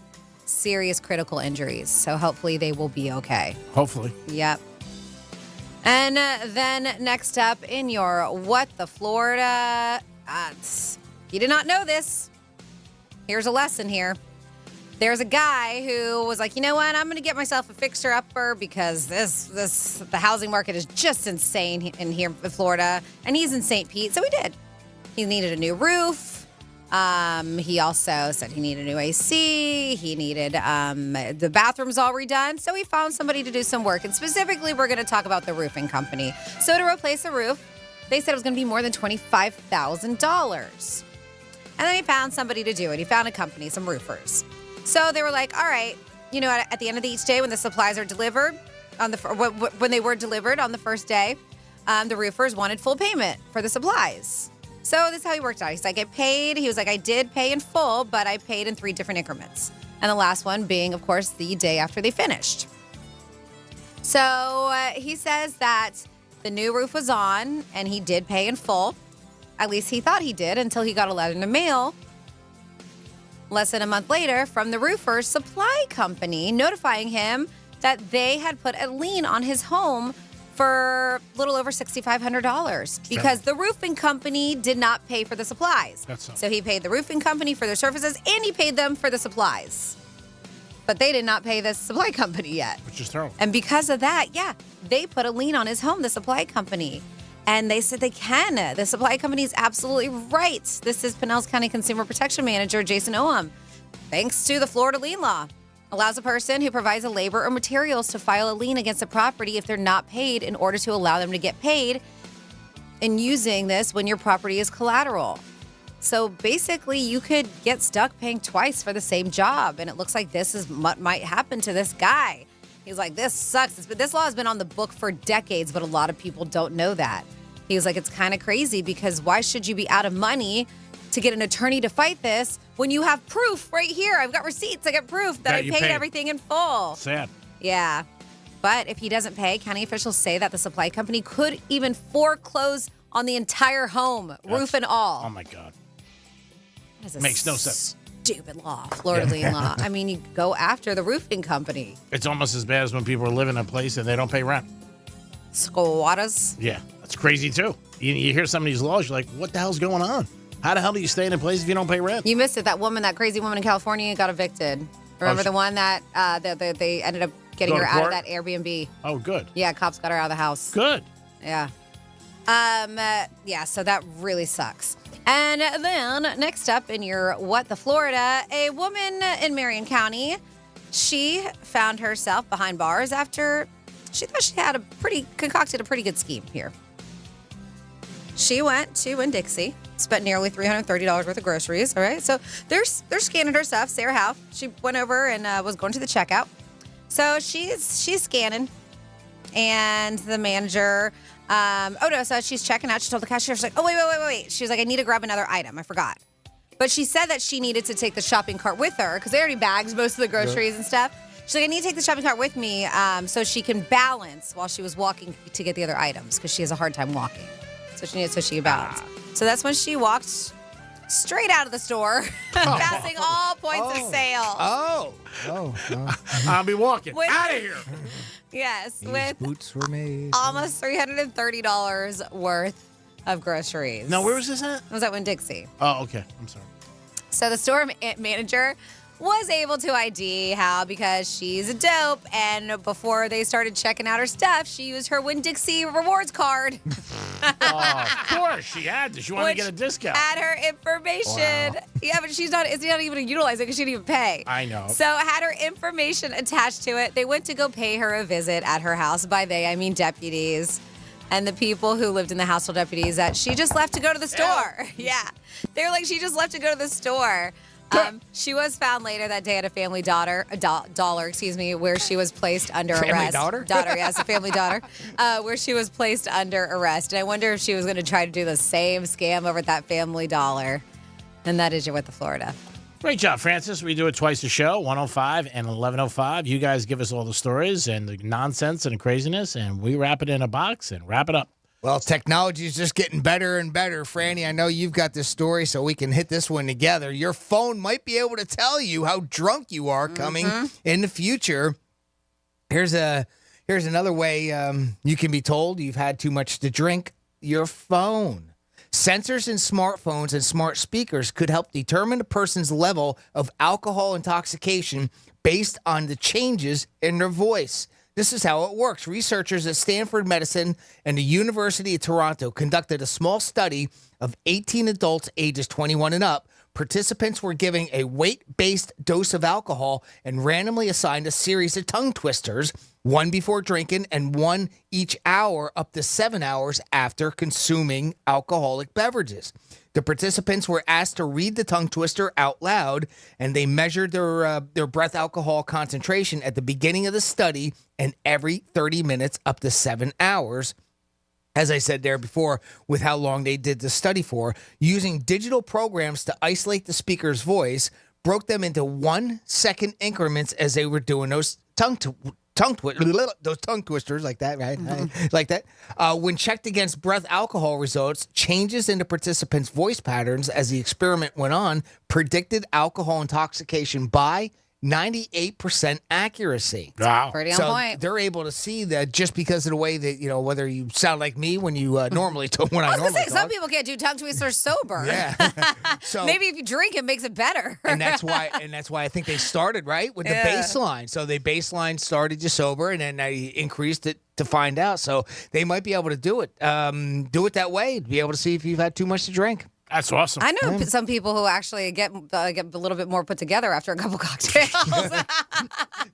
serious critical injuries. So hopefully they will be okay. Hopefully. Yep. And then next up in your What the Florida, you did not know this. Here's a lesson here. There's a guy who was like, you know what? I'm going to get myself a fixer-upper because the housing market is just insane in here in Florida. And he's in St. Pete, so he did. He needed a new roof. He also said he needed a new AC. He needed the bathrooms all redone. So he found somebody to do some work. And specifically, we're going to talk about the roofing company. So to replace the roof, they said it was going to be more than $25,000. And then he found somebody to do it. He found a company, some roofers. So they were like, all right, at the end of each day when the supplies are delivered, when they were delivered on the first day, the roofers wanted full payment for the supplies. So this is how he worked out. He's like, I paid. He was like, I did pay in full, but I paid in 3 different increments. And the last one being, of course, the day after they finished. So he says that the new roof was on and he did pay in full. At least he thought he did until he got a letter in the mail less than a month later from the roofer's supply company notifying him that they had put a lien on his home for a little over $6,500 because the roofing company did not pay for the supplies. So he paid the roofing company for their services and he paid them for the supplies. But they did not pay the supply company yet. Which is terrible. And because of that, they put a lien on his home, the supply company. And they said they can. The supply company is absolutely right. This is Pinellas County Consumer Protection Manager Jason Ohm. Thanks to the Florida lien law, allows a person who provides a labor or materials to file a lien against a property if they're not paid in order to allow them to get paid, and using this when your property is collateral. So basically, you could get stuck paying twice for the same job. And it looks like this is what might happen to this guy. He's like, this sucks. This law has been on the book for decades, but a lot of people don't know that. He was like, it's kind of crazy because why should you be out of money to get an attorney to fight this when you have proof right here? I've got receipts. I got proof that I paid everything in full. Sad. Yeah. But if he doesn't pay, county officials say that the supply company could even foreclose on the entire home, roof and all. Oh, my God. That is Makes no sense. stupid law, Florida lien law. I mean, you go after the roofing company. It's almost as bad as when people are living in a place and they don't pay rent. Squatters. Yeah, that's crazy too. You hear some of these laws, you're like, what the hell's going on? How the hell do you stay in a place if you don't pay rent? You missed it. That crazy woman in California got evicted. Remember the one that they ended up getting her out of that Airbnb? Oh, good. Yeah, cops got her out of the house. Good. Yeah. So that really sucks. And then next up in your What the Florida, a woman in Marion County, she found herself behind bars after she thought she had concocted a pretty good scheme here. She went to Winn-Dixie, spent nearly $330 worth of groceries. All right, so they're scanning her stuff. Sarah Howe, she went over and was going to the checkout. So she's scanning, and the manager. So she's checking out. She told the cashier, she's like, oh, wait. She was like, I need to grab another item. I forgot. But she said that she needed to take the shopping cart with her because they already bagged most of the groceries and stuff. She's like, I need to take the shopping cart with me so she can balance while she was walking to get the other items because she has a hard time walking. So she can balance. So that's when she walked straight out of the store, passing all points of sale. I'll be walking out of here. Yes, These with boots were made. almost $330 worth of groceries. Now, where was this at? It was at Winn-Dixie. Oh, okay. I'm sorry. So the store manager was able to ID Hal because she's a dope. And before they started checking out her stuff, she used her Winn-Dixie rewards card. Of course, she had to. She wanted to get a discount. Had her information. Wow. Yeah, but she's not even going to utilize it because she didn't even pay. I know. So had her information attached to it. They went to go pay her a visit at her house. By they, I mean deputies. And the people who lived in the household deputies that she just left to go to the store. Yeah. They were like, she just left to go to the store. She was found later that day at a family dollar, where she was placed under arrest. Family daughter? Daughter, yes, a family daughter, where she was placed under arrest. And I wonder if she was going to try to do the same scam over at that Family Dollar. And that is your What the Florida. Great job, Francis. We do it twice a show, 105 and 1105. You guys give us all the stories and the nonsense and the craziness, and we wrap it in a box and wrap it up. Well, technology is just getting better and better. Franny, I know you've got this story, so we can hit this one together. Your phone might be able to tell you how drunk you are coming in the future. Here's another way you can be told you've had too much to drink. Your phone. Sensors in smartphones and smart speakers could help determine a person's level of alcohol intoxication based on the changes in their voice. This is how it works. Researchers at Stanford Medicine and the University of Toronto conducted a small study of 18 adults ages 21 and up. Participants were given a weight-based dose of alcohol and randomly assigned a series of tongue twisters, one before drinking and one each hour up to 7 hours after consuming alcoholic beverages. The participants were asked to read the tongue twister out loud, and they measured their breath alcohol concentration at the beginning of the study and every 30 minutes up to 7 hours. As I said there before, with how long they did the study for, using digital programs to isolate the speaker's voice, broke them into 1 second increments as they were doing those tongue twisters like that, right? Like that. When checked against breath alcohol results, changes in the participants' voice patterns as the experiment went on predicted alcohol intoxication by 98% accuracy. Wow. Pretty on so point. They're able to see that just because of the way that, whether you sound like me when you normally talk. When I was normally going to say, talk. some people can't do tongue twisters sober. Yeah. So maybe if you drink, it makes it better. and that's why I think they started right with the baseline. So the baseline started you sober, and then they increased it to find out. So they might be able to do it that way, be able to see if you've had too much to drink. That's awesome. I know some people who actually get a little bit more put together after a couple cocktails.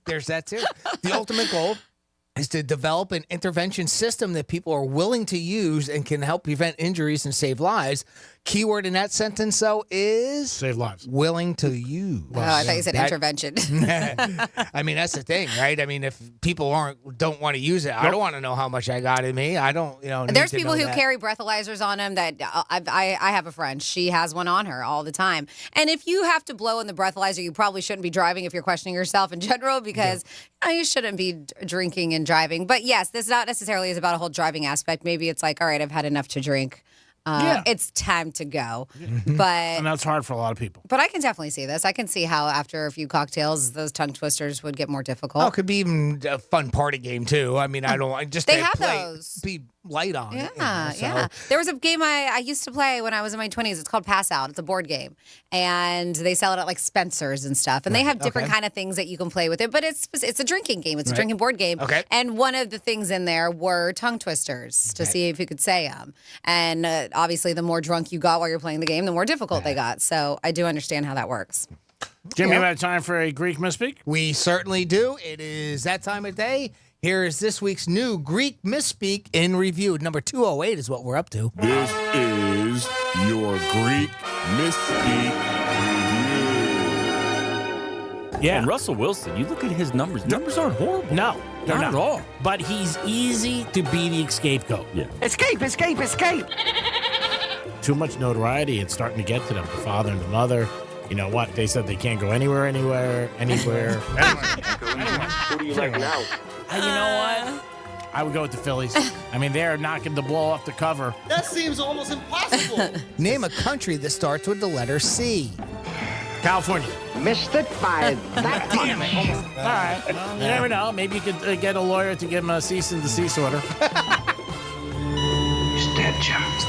There's that too. The ultimate goal is to develop an intervention system that people are willing to use and can help prevent injuries and save lives. Keyword in that sentence, though, is save lives. Willing to use. Oh, I thought you said intervention. I mean, that's the thing, right? I mean, if people don't want to use it, I don't want to know how much I got in me. I don't, need There's to people know who that. carry breathalyzers on them that I have a friend. She has one on her all the time. And if you have to blow in the breathalyzer, you probably shouldn't be driving if you're questioning yourself in general because you shouldn't be drinking and driving. But yes, this not necessarily is about a whole driving aspect. Maybe it's like, all right, I've had enough to drink. it's time to go. and But that's hard for a lot of people. I can definitely see this. I can see how after a few cocktails, those tongue twisters would get more difficult. Oh, it could be even a fun party game too. I mean, I don't just They to have play, those. be light on. Yeah, it, you know, so. yeah. There was a game I used to play when I was in my 20s. It's called Pass Out. It's a board game. And they sell it at like Spencer's and stuff. And they have different kind of things that you can play with it. But it's a drinking game. It's a drinking board game. Okay. And one of the things in there were tongue twisters to see if you could say them. And obviously, the more drunk you got while you're playing the game, the more difficult they got. So I do understand how that works. Jimmy, you have time for a Greek misspeak? We certainly do. It is that time of day. Here is this week's new Greek misspeak in review. Number 208 is what we're up to. This is your Greek misspeak review. Yeah. And Russell Wilson, you look at his numbers. Numbers aren't horrible. No, they're not at all. But he's easy to be the scapegoat. Yeah. Escape, escape, escape. Too much notoriety. It's starting to get to them. The father and the mother. You know what? They said they can't go anywhere. Who do you like now? You know what? I would go with the Phillies. I mean, they're knocking the ball off the cover. That seems almost impossible. Name a country that starts with the letter C. California. Missed it by that Damn it. All right. Well, you never know. Maybe you could get a lawyer to give him a cease and desist order.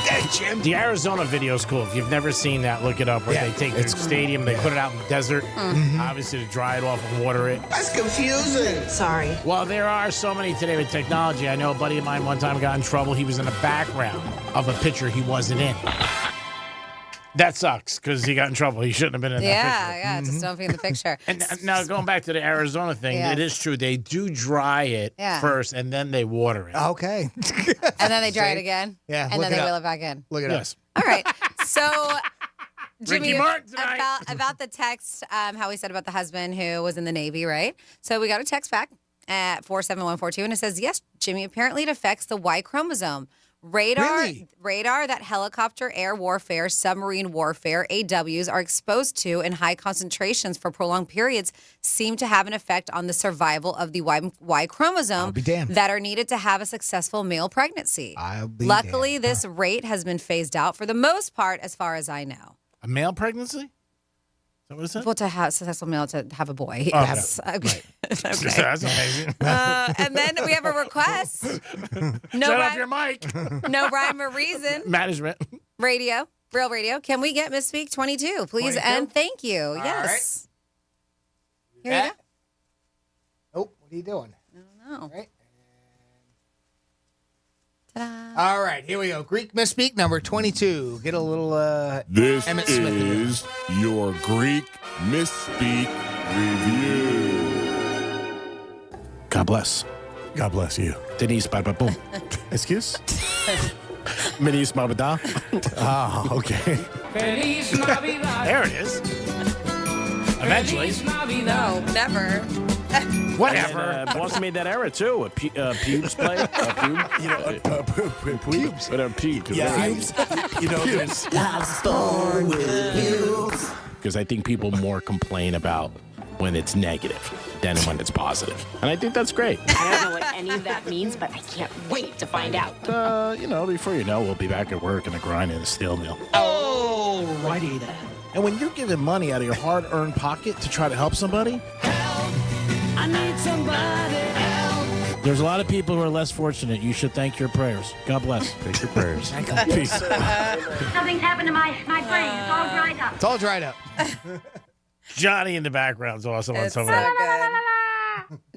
Dead, Jim. The Arizona video is cool. If you've never seen that, look it up. Where they take the stadium, they put it out in the desert, obviously to dry it off and water it. That's confusing. Sorry. Well, there are so many today with technology. I know a buddy of mine one time got in trouble. He was in the background of a picture he wasn't in. That sucks because he got in trouble. He shouldn't have been in that picture. Yeah, just don't be in the picture. And now going back to the Arizona thing, it is true. They do dry it first and then they water it. Okay. And then they dry it again. Yeah, And look then it they up. wheel it back in. Look at Yes. All right. So, Jimmy, Ricky Martin tonight. about the text, how we said about the husband who was in the Navy, right? So we got a text back at 47142, and it says, yes, Jimmy, apparently it affects the Y chromosome. Radar that helicopter, air warfare, submarine warfare, AWs are exposed to in high concentrations for prolonged periods seem to have an effect on the survival of the Y chromosome that are needed to have a successful male pregnancy. Luckily, this rate has been phased out for the most part, as far as I know. A male pregnancy? Is that what it said? Well, to have a successful male to have a boy. Oh, Yes. no. Okay. Right. Okay. That's amazing. And then we have a request. Shut off your mic. No rhyme or reason. Management. Radio. Real radio. Can we get Misspeak 22, please? 22? And thank you. Yes. Here you go. Oh, what are you doing? I don't know. All right. Ta-da. All right, here we go. Greek misspeak number 22. Get a little This Emmett Smith in here. is your Greek misspeak review. God bless. God bless you. Denise Barbaboom. Excuse? Minis Mabada? Ah, okay. There it is. Eventually. No, never. Whatever. And, Boston made that error too. A pubes play. A pube. You know, pubes. But a pube. Yeah, Pubes. you know, there's Because I think people more complain about when it's negative than when it's positive. And I think that's great. I don't know what any of that means, but I can't wait to find out. Before you know, we'll be back at work in the grind in a steel mill. Oh, righty then. And when you're giving money out of your hard-earned pocket to try to help somebody, I need somebody help. there's a lot of people who are less fortunate. You should thank your prayers. God bless. Thank your prayers. Peace. Something's happened to my brain. It's all dried up. It's all dried up. Johnny in the background's awesome on It's some so of that. good.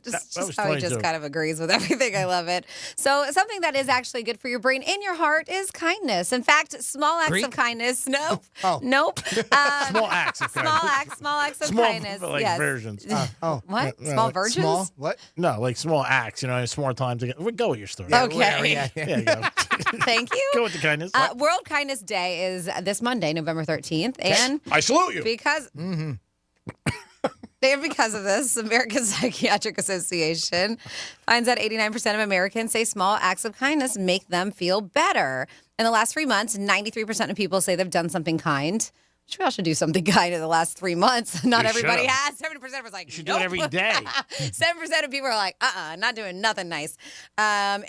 That Just was how he just 22. kind of agrees with everything. I love it. So something that is actually good for your brain and your heart is kindness. In fact, small acts Greek? of kindness. Nope. Oh. Nope. Small acts of kindness. Small acts of Small, kindness. like, yes. versions. What? no, Small like virgins? Small? What? No, like small acts, small time to get. Go with your story. Okay. Whatever, yeah. There you go. Thank you. Go with the kindness. World Kindness Day is this Monday, November 13th. And I salute you. because and because of this, the American Psychiatric Association finds that 89% of Americans say small acts of kindness make them feel better. In the last 3 months, 93% of people say they've done something kind, we all should do something kind in the last 3 months. Not We everybody should. has. 70% was like, You should nope. do it every day. 7% of people are like, not doing nothing nice.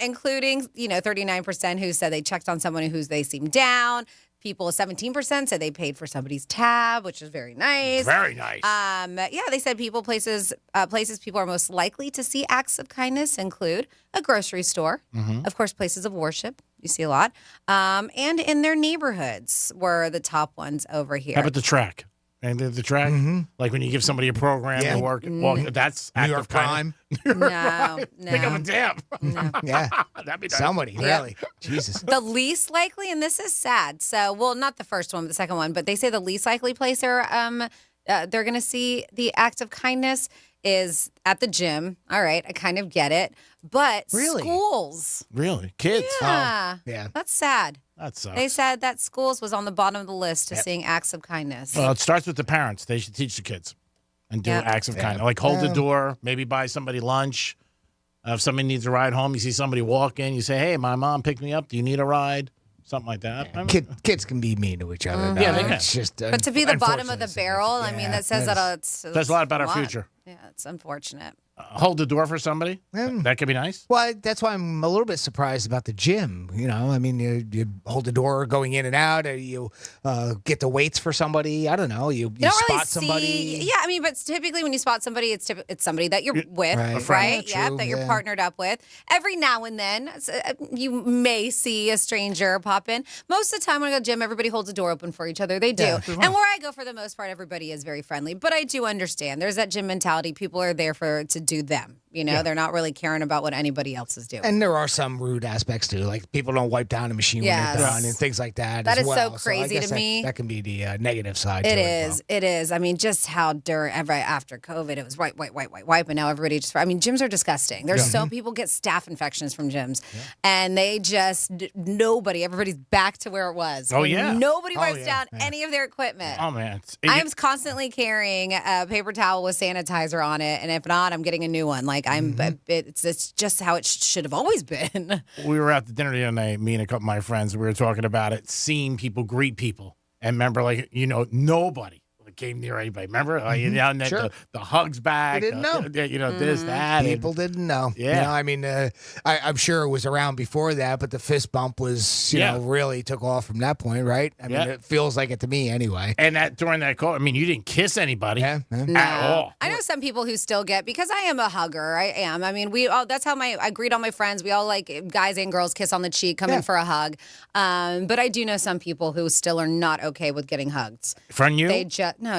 Including, 39% who said they checked on someone who they seemed down. People, 17% said they paid for somebody's tab, which is very nice. Very nice. They said places people are most likely to see acts of kindness include a grocery store, of course, places of worship. You see a lot, and in their neighborhoods were the top ones over here. How about the track? And the track, like when you give somebody a program to work, that's New act York of kindness. No. Pick up a tab. Yeah. That'd be nice. Somebody, really. Jesus. The least likely, and this is sad. So, not the first one, but the second one. But they say the least likely place they're going to see the act of kindness is at the gym. All right, I kind of get it. But Really? schools. Really? Kids? Yeah. Yeah. That's sad. That sucks. They said that schools was on the bottom of the list to seeing acts of kindness. Well, it starts with the parents. They should teach the kids and do Yeah. acts of kindness. Like hold the door, maybe buy somebody lunch. If somebody needs a ride home, you see somebody walk in, you say, hey, my mom picked me up. Do you need a ride? Something like that. I mean, Kids can be mean to each other. though. Yeah, they can. It's just, But to be the bottom of the unfortunate. barrel, I mean, that says that it's says a lot about our future. Yeah, it's unfortunate. Hold the door for somebody. That could be nice. Well, that's why I'm a little bit surprised about the gym. I mean, you hold the door going in and out, or you get the weights for somebody. I don't know. You You don't spot really somebody. see. Yeah, I mean, but typically when you spot somebody, it's somebody that you're with, Right. right? Yeah, true, that you're yeah. partnered up with. Every now and then, you may see a stranger pop in. Most of the time when I go to the gym, everybody holds the door open for each other. They do. Yeah. And where I go, for the most part, everybody is very friendly. But I do understand. There's that gym mentality. People are there to do them. They're not really caring about what anybody else is doing. And there are some rude aspects too, like people don't wipe down a machine Yes. when they're done and things like that. That as is so well. I crazy guess to me. That can be the negative side. It to is. It is. I mean, just how after COVID, it was wipe, and now everybody just. I mean, gyms are disgusting. There's so people get staph infections from gyms, and they just nobody. Everybody's back to where it was. Oh, And yeah. Nobody Oh, wipes yeah. down any of their equipment. Oh, man. I am constantly carrying a paper towel with sanitizer on it, and if not, I'm getting a new one. Like it's just how it should have always been. We were at the dinner the other night, me and a couple of my friends. We were talking about it, seeing people greet people. And remember, nobody came near anybody. Remember? And then Sure. the hugs back. They didn't know. This, that. People didn't know. Yeah. I mean, I'm sure it was around before that, but the fist bump was, really took off from that point, right? I mean, it feels like it to me anyway. And during that call, I mean, you didn't kiss anybody at all. I know some people who still get, because I am a hugger. I am. I mean, that's how I greet all my friends. We all, like, guys and girls, kiss on the cheek, come in for a hug. But I do know some people who still are not okay with getting hugged. From you?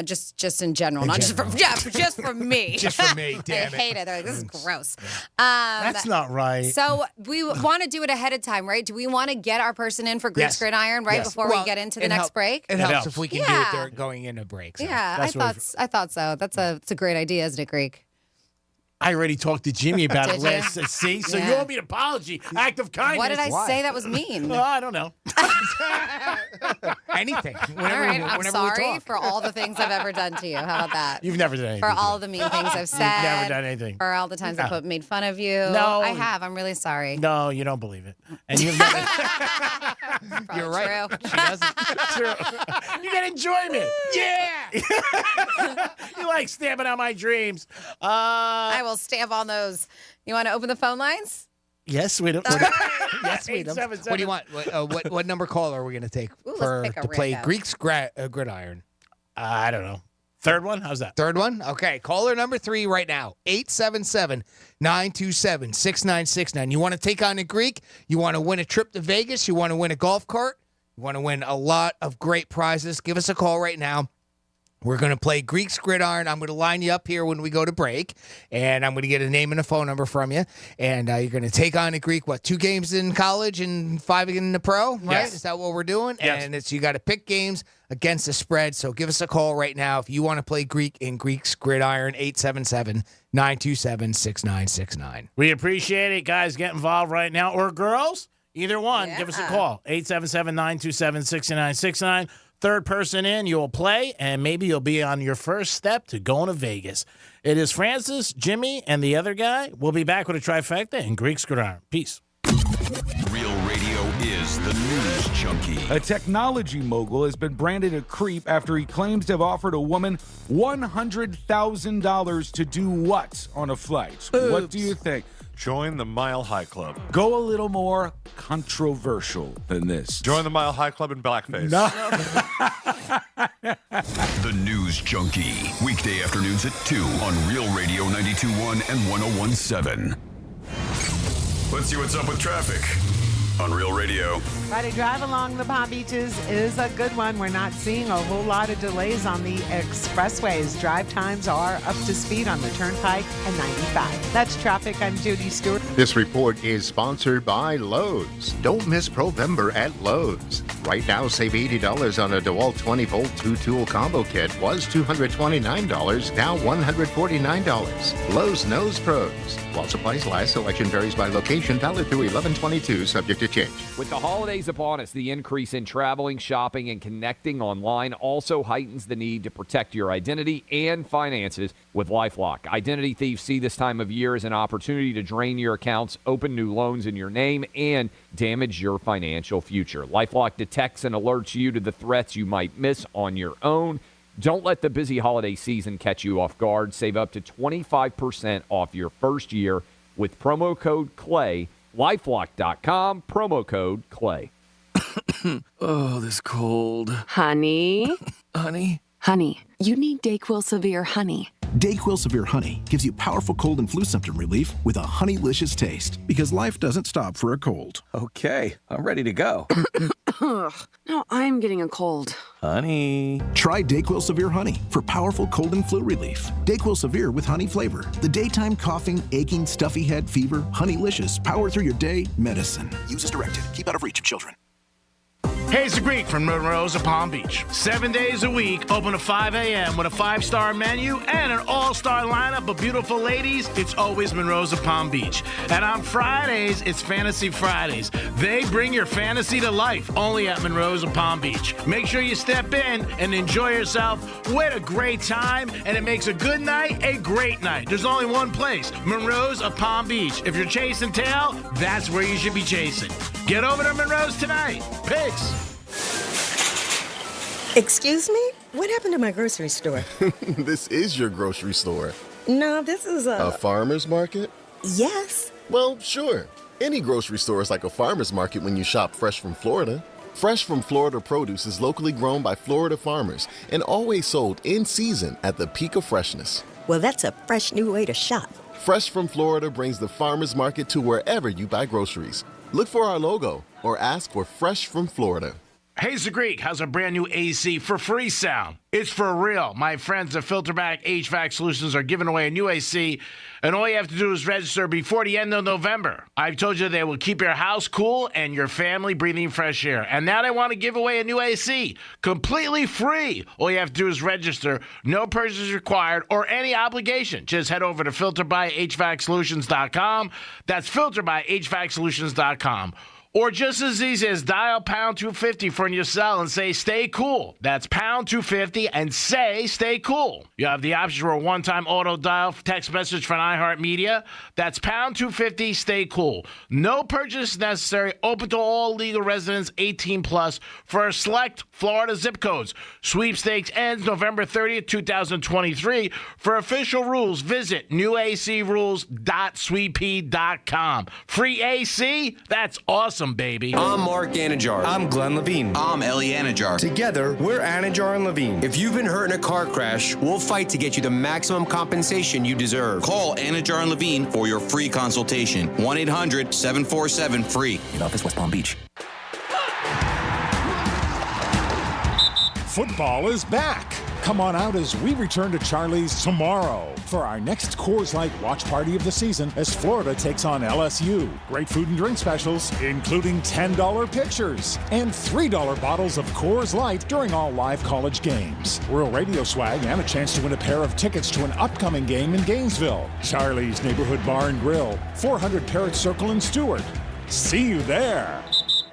Just in general, just from me. Just for me, damn I hate it. They're like, this is gross. That's not right. So we want to do it ahead of time, right? Do we want to get our person in for Greek's Yes. Gridiron right Yes. before Well, we get into the it next help- break? It helps if we can do Yeah. it during going into break. So. Yeah, I thought so. That's a great idea, isn't it, Greek? I already talked to Jimmy about it Did you? last. See, so Yeah. you owe me an apology. Act of kindness. What did I say that was mean? Well, I don't know. Anything. All right, I'm whenever we sorry talk. for all the things I've ever done to you. How about that? You've never done anything. For all the mean things I've said. You've never done anything. For all the times I made fun of you. No. I have. I'm really sorry. No, you don't believe it. And you've never. You're right. True. She doesn't. True. You get enjoyment. Yeah. You like stamping on my dreams. I will stamp on those. You want to open the phone lines? Yes, we don't. Yes, we don't. What do you want? What number call are we going to take Ooh, let's for pick a to play random. Greek's Gridiron? I don't know. Third one? How's that? Third one? Okay. Caller number 3 right now. 877-927-6969. You want to take on a Greek? You want to win a trip to Vegas? You want to win a golf cart? You want to win a lot of great prizes? Give us a call right now. We're going to play Greek's Gridiron. I'm going to line you up here when we go to break, and I'm going to get a name and a phone number from you. And you're going to take on a Greek, 2 games in college and 5 in the pro, right? Yes. Is that what we're doing? Yes. And you got to pick games against the spread. So give us a call right now if you want to play Greek in Greek's Gridiron, 877-927-6969. We appreciate it. Guys, get involved right now. Or girls, either one. Give us a call. 877-927-6969. Third person in, you'll play, and maybe you'll be on your first step to going to Vegas. It is Francis, Jimmy, and the other guy. We'll be back with a trifecta in Greek's Gridiron. Peace. Real Radio is the News Junkie. A technology mogul has been branded a creep after he claims to have offered a woman $100,000 to do what on a flight? Oops. What do you think? Join the Mile High Club. Go a little more controversial than this. Join the Mile High Club in blackface. No. The News Junkie. Weekday afternoons at 2 on Real Radio 92.1 and 101.7. Let's see what's up with traffic on Real Radio. Friday drive along the Palm Beaches is a good one. We're not seeing a whole lot of delays on the expressways. Drive times are up to speed on the Turnpike and 95. That's traffic. I'm Judy Stewart. This report is sponsored by Lowe's. Don't miss Provember at Lowe's. Right now, save $80 on a DeWalt 20-volt 2-tool combo kit. Was $229, now $149. Lowe's knows pros. While supplies last, selection varies by location. Valid through 11/22, subject to change. With the holidays upon us, the increase in traveling, shopping, and connecting online also heightens the need to protect your identity and finances with LifeLock. Identity thieves see this time of year as an opportunity to drain your accounts, open new loans in your name, and damage your financial future. LifeLock detects and alerts you to the threats you might miss on your own. Don't let the busy holiday season catch you off guard. Save up to 25% off your first year with promo code CLAY. LifeLock.com, promo code CLAY. Oh, this cold. Honey? Honey? Honey, you need DayQuil Severe Honey. DayQuil Severe Honey gives you powerful cold and flu symptom relief with a honeylicious taste, because life doesn't stop for a cold. Okay, I'm ready to go. Now I'm getting a cold. Honey. Try DayQuil Severe Honey for powerful cold and flu relief. DayQuil Severe with honey flavor. The daytime coughing, aching, stuffy head, fever, honeylicious, power through your day medicine. Use as directed. Keep out of reach of children. Hey, it's the Greek from Monroe's of Palm Beach. 7 days a week, open at 5 a.m. with a 5-star menu and an all-star lineup of beautiful ladies. It's always Monroe's of Palm Beach. And on Fridays, it's Fantasy Fridays. They bring your fantasy to life only at Monroe's of Palm Beach. Make sure you step in and enjoy yourself with a great time, and it makes a good night a great night. There's only one place, Monroe's of Palm Beach. If you're chasing tail, that's where you should be chasing. Get over to Monroe's tonight. Peace. Excuse me? What happened to my grocery store? This is your grocery store. No, this is A farmer's market? Yes. Well, sure. Any grocery store is like a farmer's market when you shop fresh from Florida. Fresh from Florida produce is locally grown by Florida farmers and always sold in season at the peak of freshness. Well, that's a fresh new way to shop. Fresh from Florida brings the farmer's market to wherever you buy groceries. Look for our logo or ask for Fresh from Florida. Hey, it's the Greek has a brand new AC for free sound. It's for real. My friends at Filterback HVAC Solutions are giving away a new AC, and all you have to do is register before the end of November. I've told you they will keep your house cool and your family breathing fresh air. And now they want to give away a new AC, completely free. All you have to do is register. No purchase required or any obligation. Just head over to filterbyhvacsolutions.com. That's filterbyhvacsolutions.com. Or just as easy as dial pound 250 from your cell and say, stay cool. That's pound 250 and say, stay cool. You have the option for a one-time auto dial text message from iHeartMedia. That's pound 250, stay cool. No purchase necessary. Open to all legal residents 18 plus for select Florida zip codes. Sweepstakes ends November 30th, 2023. For official rules, visit newacrules.sweetpea.com. Free AC? That's awesome, baby. I'm Mark Anajar. I'm Glenn Levine. I'm Ellie Anajar. Together, we're Anajar and Levine. If you've been hurt in a car crash, we'll fight to get you the maximum compensation you deserve. Call Anajar and Levine for your free consultation. 1-800-747-FREE. In office, West Palm Beach. Football is back. Come on out as we return to Charlie's tomorrow for our next Coors Light watch party of the season as Florida takes on LSU. Great food and drink specials, including $10 pictures and $3 bottles of Coors Light during all live college games. Real radio swag and a chance to win a pair of tickets to an upcoming game in Gainesville. Charlie's Neighborhood Bar and Grill, 400 Parrott Circle in Stewart. See you there.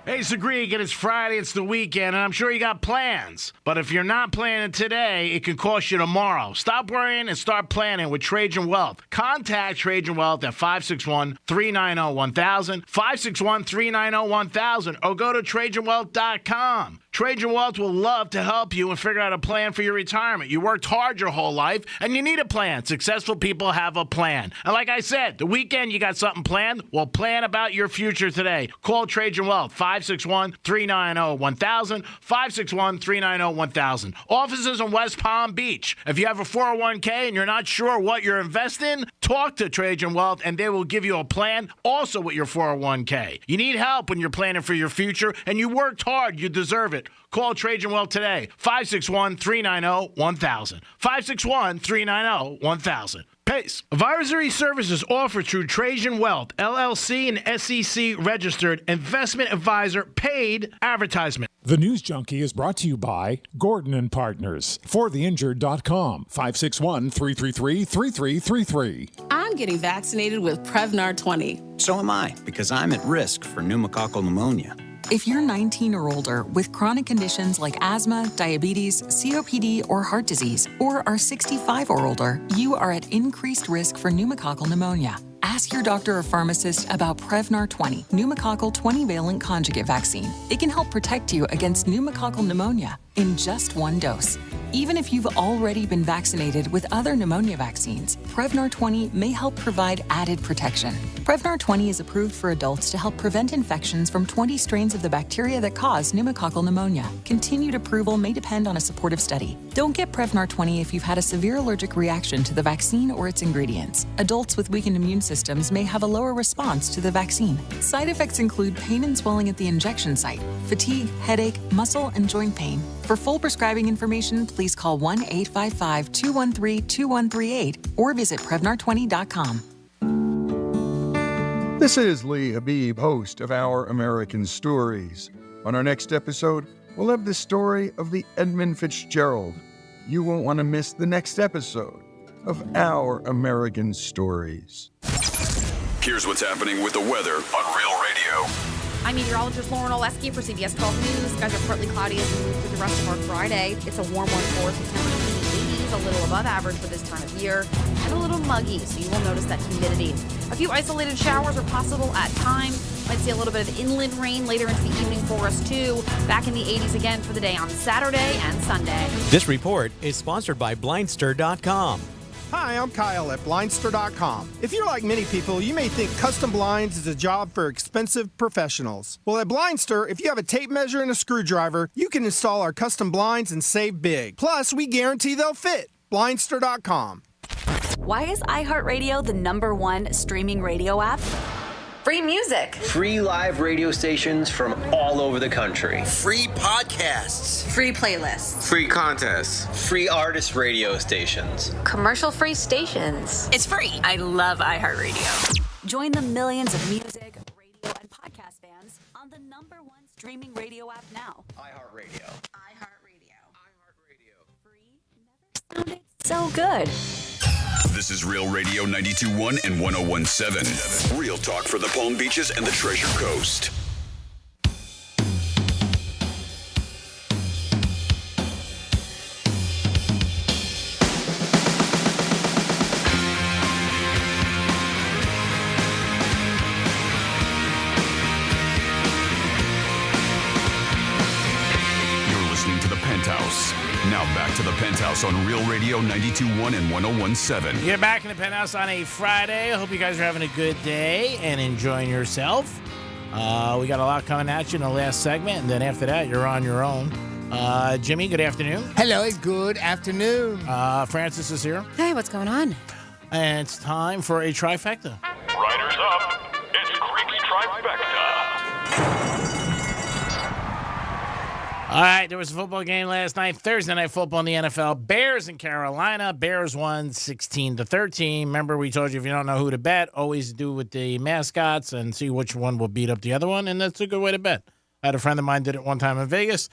Hey, it's Greg, and it's Friday, it's the weekend, and I'm sure you got plans. But if you're not planning today, it can cost you tomorrow. Stop worrying and start planning with Trajan Wealth. Contact Trajan Wealth at 561-390-1000, 561-390-1000, or go to TrajanWealth.com. Trajan Wealth will love to help you and figure out a plan for your retirement. You worked hard your whole life, and you need a plan. Successful people have a plan. And like I said, the weekend you got something planned? Well, plan about your future today. Call Trajan Wealth, 561-390-1000, 561-390-1000. Offices in West Palm Beach. If you have a 401k and you're not sure what you're investing in, talk to Trajan Wealth, and they will give you a plan also with your 401k. You need help when you're planning for your future, and you worked hard. You deserve it. Call Trajan Wealth today, 561-390-1000, 561-390-1000. PACE. Advisory services offered through Trajan Wealth, LLC, and SEC registered investment advisor, paid advertisement. The News Junkie is brought to you by Gordon and Partners. ForTheInjured.com, 561-333-3333. I'm getting vaccinated with Prevnar 20. So am I, because I'm at risk for pneumococcal pneumonia. If you're 19 or older with chronic conditions like asthma, diabetes, COPD, or heart disease, or are 65 or older, you are at increased risk for pneumococcal pneumonia. Ask your doctor or pharmacist about Prevnar 20, pneumococcal 20-valent conjugate vaccine. It can help protect you against pneumococcal pneumonia in just one dose. Even if you've already been vaccinated with other pneumonia vaccines, Prevnar 20 may help provide added protection. Prevnar 20 is approved for adults to help prevent infections from 20 strains of the bacteria that cause pneumococcal pneumonia. Continued approval may depend on a supportive study. Don't get Prevnar 20 if you've had a severe allergic reaction to the vaccine or its ingredients. Adults with weakened immune systems may have a lower response to the vaccine. Side effects include pain and swelling at the injection site, fatigue, headache, muscle, and joint pain. For full prescribing information, please call 1-855-213-2138 or visit Prevnar20.com. This is Lee Habib, host of Our American Stories. On our next episode, we'll have the story of the Edmund Fitzgerald. You won't want to miss the next episode of Our American Stories. Here's what's happening with the weather on Real Radio. I'm meteorologist Lauren Oleski for CBS 12 News. Skies are partly cloudy as we move through the rest of our Friday. It's a warm one for us with temperatures in the 80s, a little above average for this time of year, and a little muggy, so you will notice that humidity. A few isolated showers are possible at times. Might see a little bit of inland rain later into the evening for us, too. Back in the 80s again for the day on Saturday and Sunday. This report is sponsored by Blindster.com. Hi, I'm Kyle at Blindster.com. If you're like many people, you may think custom blinds is a job for expensive professionals. Well, at Blindster, if you have a tape measure and a screwdriver, you can install our custom blinds and save big. Plus, we guarantee they'll fit. Blindster.com. Why is iHeartRadio the #1 streaming radio app? Free music. Free live radio stations from all over the country. Free podcasts. Free playlists. Free contests. Free artist radio stations. Commercial-free stations. It's free. I love iHeartRadio. Join the millions of music, radio, and podcast fans on the #1 streaming radio app now. iHeartRadio. Free never sounded so good. This is Real Radio 92.1 and 101.7. Real talk for the Palm Beaches and the Treasure Coast. You're listening to the Penthouse. Now back to the Penthouse on Real Radio 92.1 and 101.7. You're back in the Penthouse on a Friday. I hope you guys are having a good day and enjoying yourself. We got a lot coming at you in the last segment, and then after that, you're on your own. Jimmy, good afternoon. Hello, good afternoon. Francis is here. Hey, what's going on? And it's time for a trifecta. Riders up. It's Creek's Trifecta. All right, there was a football game last night, Thursday Night Football in the NFL. Bears in Carolina. Bears won 16-13. Remember, we told you if you don't know who to bet, always do with the mascots and see which one will beat up the other one, and that's a good way to bet. I had a friend of mine did it one time in Vegas.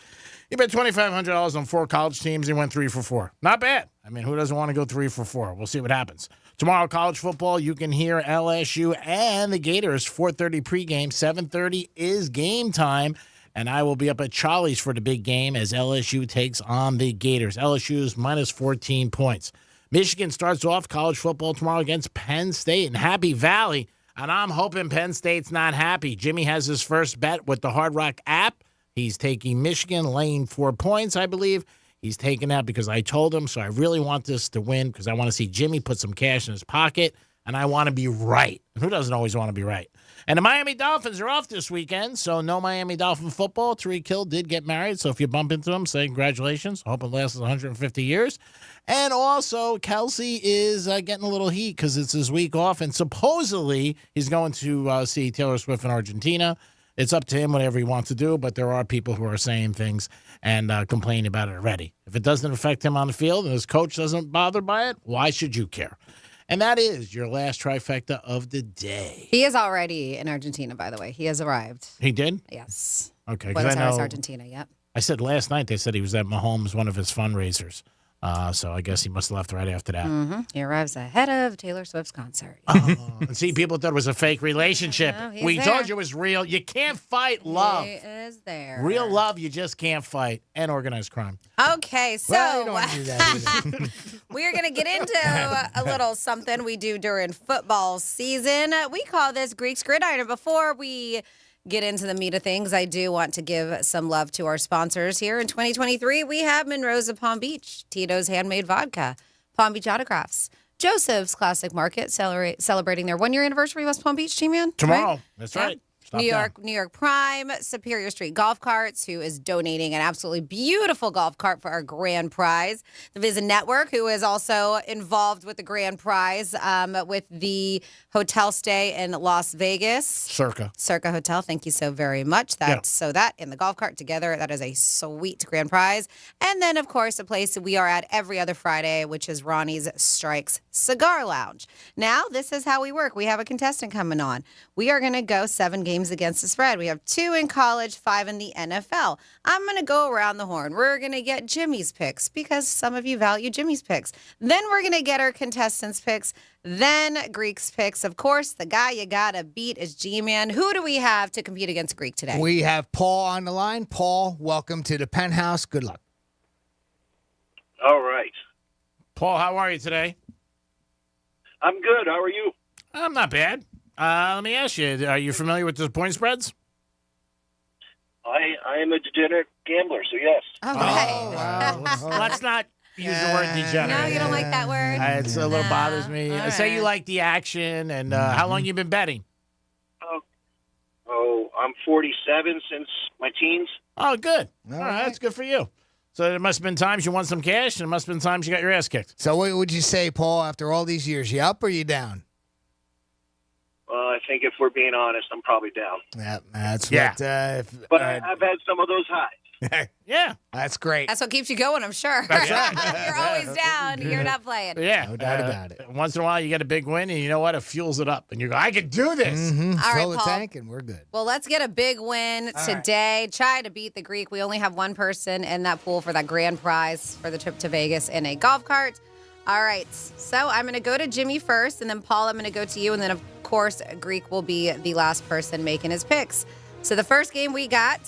He bet $2,500 on 4 college teams. He went 3 for 4. Not bad. I mean, who doesn't want to go 3 for 4? We'll see what happens. Tomorrow, college football, you can hear LSU and the Gators, 4:30 pregame, 7:30 is game time. And I will be up at Charlie's for the big game as LSU takes on the Gators. LSU is minus 14 points. Michigan starts off college football tomorrow against Penn State in Happy Valley. And I'm hoping Penn State's not happy. Jimmy has his first bet with the Hard Rock app. He's taking Michigan, laying 4 points, I believe. He's taking that because I told him. So I really want this to win because I want to see Jimmy put some cash in his pocket. And I want to be right. Who doesn't always want to be right? And the Miami Dolphins are off this weekend, so no Miami Dolphin football. Tariq Hill did get married, so if you bump into him, say congratulations. Hope it lasts 150 years. And also, Kelsey is getting a little heat because it's his week off, and supposedly he's going to see Taylor Swift in Argentina. It's up to him, whatever he wants to do, but there are people who are saying things and complaining about it already. If it doesn't affect him on the field and his coach doesn't bother by it, why should you care? And that is your last trifecta of the day. He is already in Argentina, by the way. He has arrived. He did? Yes. Okay. Buenos Aires, Argentina, yep. I said last night they said he was at Mahomes, one of his fundraisers. So I guess he must have left right after that. Mm-hmm. He arrives ahead of Taylor Swift's concert. And see, people thought it was a fake relationship. No, We there. told you it was real. You can't fight love. He is there. Real love, you just can't fight. And organized crime. Okay, so Well, you don't want to do that either. we are going to get into a little something we do during football season. We call this Greek's Gridiron. Before we get into the meat of things, I do want to give some love to our sponsors here. In 2023, we have Monroe's of Palm Beach, Tito's Handmade Vodka, Palm Beach Autographs, Joseph's Classic Market, celebrating their 1-year anniversary in West Palm Beach, G-Man. Tomorrow. Right? That's Yeah. right. Stop New York Prime, Superior Street Golf Carts, who is donating an absolutely beautiful golf cart for our grand prize. The Visit Network, who is also involved with the grand prize with the hotel stay in Las Vegas. Circa Hotel. Thank you so very much. So that and the golf cart together, that is a sweet grand prize. And then, of course, a place that we are at every other Friday, which is Ronnie's Strikes Cigar Lounge. Now, this is how we work. We have a contestant coming on. We are going to go 7 games against the spread. We have 2 in college, 5 in the NFL. I'm going to go around the horn. We're going to get Jimmy's picks because some of you value Jimmy's picks. Then we're going to get our contestants' picks. Then Greek's picks. Of course, the guy you got to beat is G-Man. Who do we have to compete against Greek today? We have Paul on the line. Paul, welcome to the Penthouse. Good luck. All right. Paul, how are you today? I'm good. How are you? I'm not bad. Let me ask you, are you familiar with the point spreads? I am a degenerate gambler, so yes. Let's not use the word degenerate. No, you don't like that word? It's a little bothers me. All Say you right. like the action, and how long you been betting? I'm 47 since my teens. Oh, good. All right, that's good for you. So there must have been times you won some cash, and there must have been times you got your ass kicked. So what would you say, Paul, after all these years? You up or you down? I think if we're being honest, I'm probably down. Yeah, that's Yeah. what. But I've had some of those highs. Yeah. That's great. That's what keeps you going, I'm sure. That's right. You're always down. You're not playing. Yeah. No doubt about it. Once in a while, you get a big win, and you know what? It fuels it up. And you go, I can do this. Mm-hmm. All right, Fill the Paul. tank and we're good. Well, let's get a big win today. Try to beat the Greek. We only have one person in that pool for that grand prize for the trip to Vegas in a golf cart. All right. So I'm going to go to Jimmy first, and then Paul, I'm going to go to you. And then, of course, Greek will be the last person making his picks. So the first game we got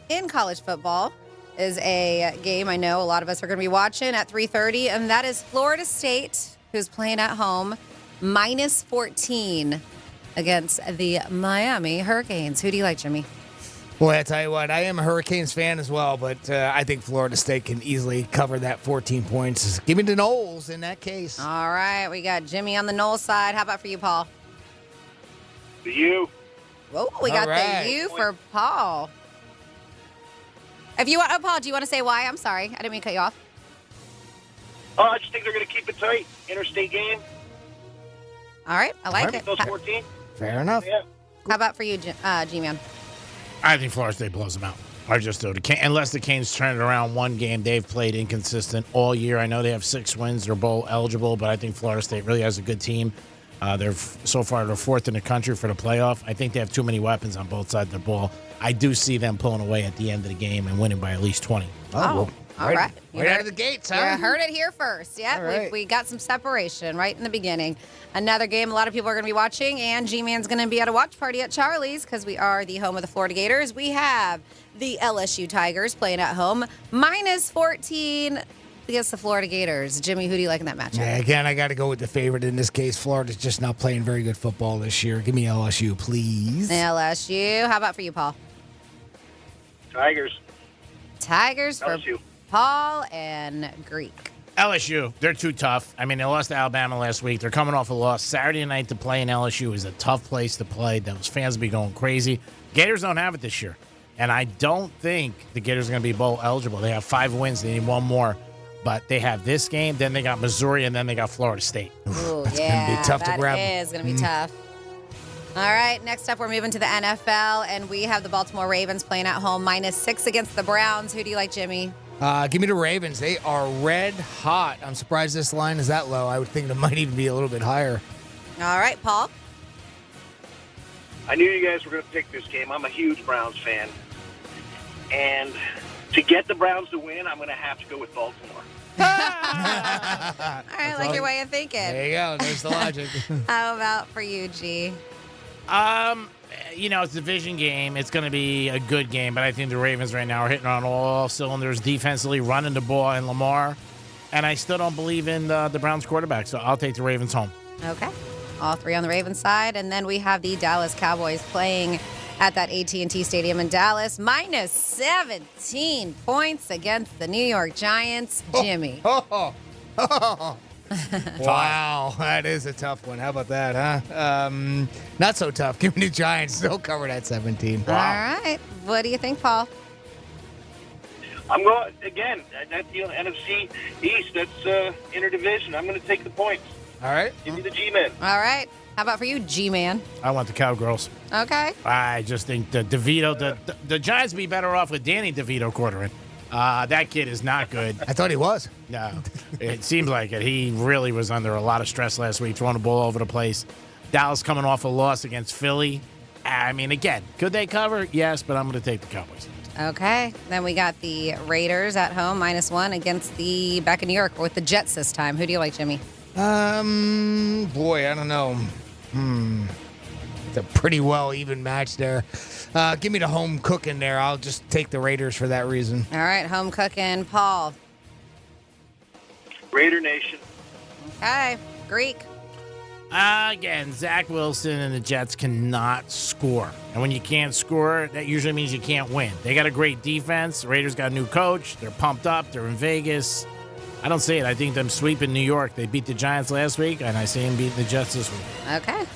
in college football is a game I know a lot of us are going to be watching at 3:30, and that is Florida State, who's playing at home, minus 14 against the Miami Hurricanes. Who do you like, Jimmy? Boy, I tell you what, I am a Hurricanes fan as well, but I think Florida State can easily cover that 14 points. Give me the Noles in that case. All right, we got Jimmy on the Knoll side. How about for you, Paul? The U. Whoa, we got right. the U for Paul. If you want, Paul, do you want to say why? I'm sorry, I didn't mean to cut you off. I just think they're going to keep it tight. Interstate game. All right, I like it. Those 14. Fair enough. Yeah. How about for you, G-Man? I think Florida State blows them out. I just do. Unless the Canes turn it around one game, they've played inconsistent all year. I know they have 6 wins. They're bowl eligible, but I think Florida State really has a good team. So far, they're 4th in the country for the playoff. I think they have too many weapons on both sides of the ball. I do see them pulling away at the end of the game and winning by at least 20. Oh, All right. Right out of the gates, huh? You heard it here first. Yep, All right. we got some separation right in the beginning. Another game a lot of people are going to be watching, and G-Man's going to be at a watch party at Charlie's because we are the home of the Florida Gators. We have the LSU Tigers playing at home, -14 against the Florida Gators. Jimmy, who do you like in that matchup? Yeah, again, I got to go with the favorite in this case. Florida's just not playing very good football this year. Give me LSU, please. LSU. How about for you, Paul? Tigers. Tigers for LSU. Paul and Greek. LSU, they're too tough. I mean, they lost to Alabama last week. They're coming off a loss. Saturday night to play in LSU is a tough place to play. Those fans will be going crazy. Gators don't have it this year. And I don't think the Gators are going to be bowl eligible. They have 5 wins. They need one more. But they have this game, then they got Missouri, and then they got Florida State. Ooh, That's yeah, gonna be tough to grab. That is going to be tough. All right, next up, we're moving to the NFL, and we have the Baltimore Ravens playing at home, -6 against the Browns. Who do you like, Jimmy? Give me the Ravens. They are red hot. I'm surprised this line is that low. I would think it might even be a little bit higher. All right, Paul. I knew you guys were going to pick this game. I'm a huge Browns fan. And to get the Browns to win, I'm going to have to go with Baltimore. All right, I like your way of thinking. There you go. There's the logic. How about for you, G? It's a division game. It's going to be a good game, but I think the Ravens right now are hitting on all cylinders defensively, running the ball, and Lamar. And I still don't believe in the Browns quarterback, so I'll take the Ravens home. Okay. All three on the Ravens side. And then we have the Dallas Cowboys playing at that AT&T Stadium in Dallas. -17 points against the New York Giants. Jimmy. Wow, that is a tough one. How about that, huh? Not so tough. Give me the Giants. Still covered at 17. Wow. All right. What do you think, Paul? I'm going, again, that's the NFC East. That's interdivision. I'm going to take the points. All right. Give me the G-Men. All right. How about for you, G-Man? I want the Cowgirls. Okay. I just think the DeVito, the Giants would be better off with Danny DeVito quartering. That kid is not good. I thought he was. No, it seems like it. He really was under a lot of stress last week, throwing the ball over the place. Dallas coming off a loss against Philly. I mean, again, could they cover? Yes, but I'm going to take the Cowboys. Okay. Then we got the Raiders at home, -1 against the back in New York with the Jets this time. Who do you like, Jimmy? Boy, I don't know. It's a pretty well even match there. Give me the home cooking there. I'll just take the Raiders for that reason. All right, home cooking. Paul. Raider Nation. Okay. Greek. Again, Zach Wilson and the Jets cannot score. And when you can't score, that usually means you can't win. They got a great defense. The Raiders got a new coach. They're pumped up. They're in Vegas. I don't see it. I think them sweeping New York. They beat the Giants last week, and I see them beating the Jets this week. Okay.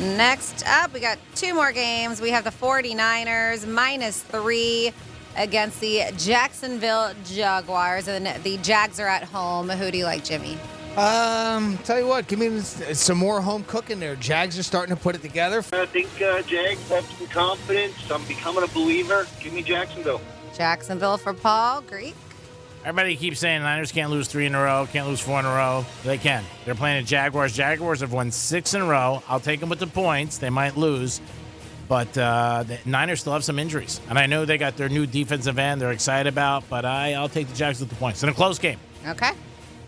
Next up, we got 2 more games. We have the 49ers, -3 against the Jacksonville Jaguars. And the Jags are at home. Who do you like, Jimmy? Tell you what, give me some more home cooking there. Jags are starting to put it together. I think Jags have some confidence. I'm becoming a believer. Give me Jacksonville. Jacksonville for Paul. Greek. Everybody keeps saying Niners can't lose 3 in a row, can't lose 4 in a row. They can. They're playing the Jaguars. Jaguars have won 6 in a row. I'll take them with the points. They might lose. But the Niners still have some injuries. And I know they got their new defensive end they're excited about, but I'll take the Jags with the points. In a close game. Okay.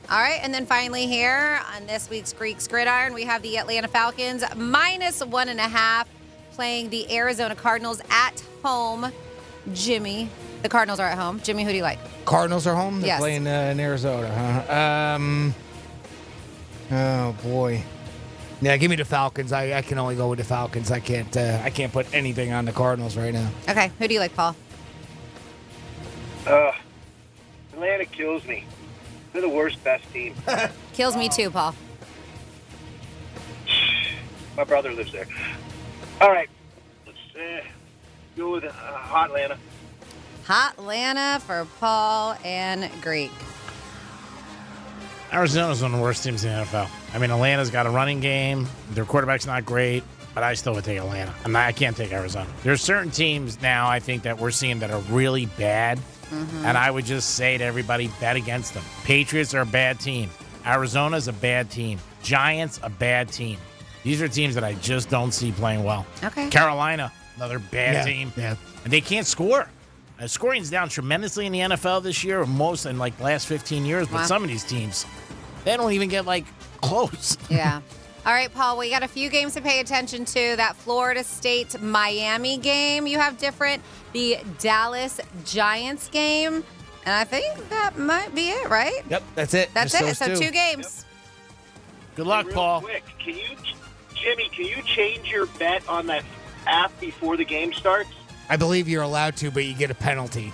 All right, and then finally here on this week's Greek's Gridiron, we have the Atlanta Falcons, -1.5, playing the Arizona Cardinals at home. Jimmy. The Cardinals are at home. Jimmy, who do you like? Cardinals are home? They're Yes. playing in Arizona, huh? Oh, boy. Yeah, give me the Falcons. I can only go with the Falcons. I can't put anything on the Cardinals right now. Okay, who do you like, Paul? Atlanta kills me. They're the worst, best team. Kills me too, Paul. My brother lives there. All right. Let's go with hot Atlanta. Hot Atlanta for Paul and Greek. Arizona's one of the worst teams in the NFL. I mean, Atlanta's got a running game. Their quarterback's not great, but I still would take Atlanta. I can't take Arizona. There's certain teams now, I think, that we're seeing that are really bad, and I would just say to everybody, bet against them. Patriots are a bad team. Arizona's a bad team. Giants, a bad team. These are teams that I just don't see playing well. Okay. Carolina, another bad team. Yeah. And they can't score. Scoring's down tremendously in the NFL this year, or most in like the last 15 years. But Wow. some of these teams, they don't even get like close. Yeah. All right, Paul, we got a few games to pay attention to. That Florida State-Miami game you have different. The Dallas Giants game. And I think that might be it, right? Yep, that's it. That's Just it. those So 2 games. Good luck, Real Paul. Quick, Jimmy, can you change your bet on that app before the game starts? I believe you're allowed to, but you get a penalty.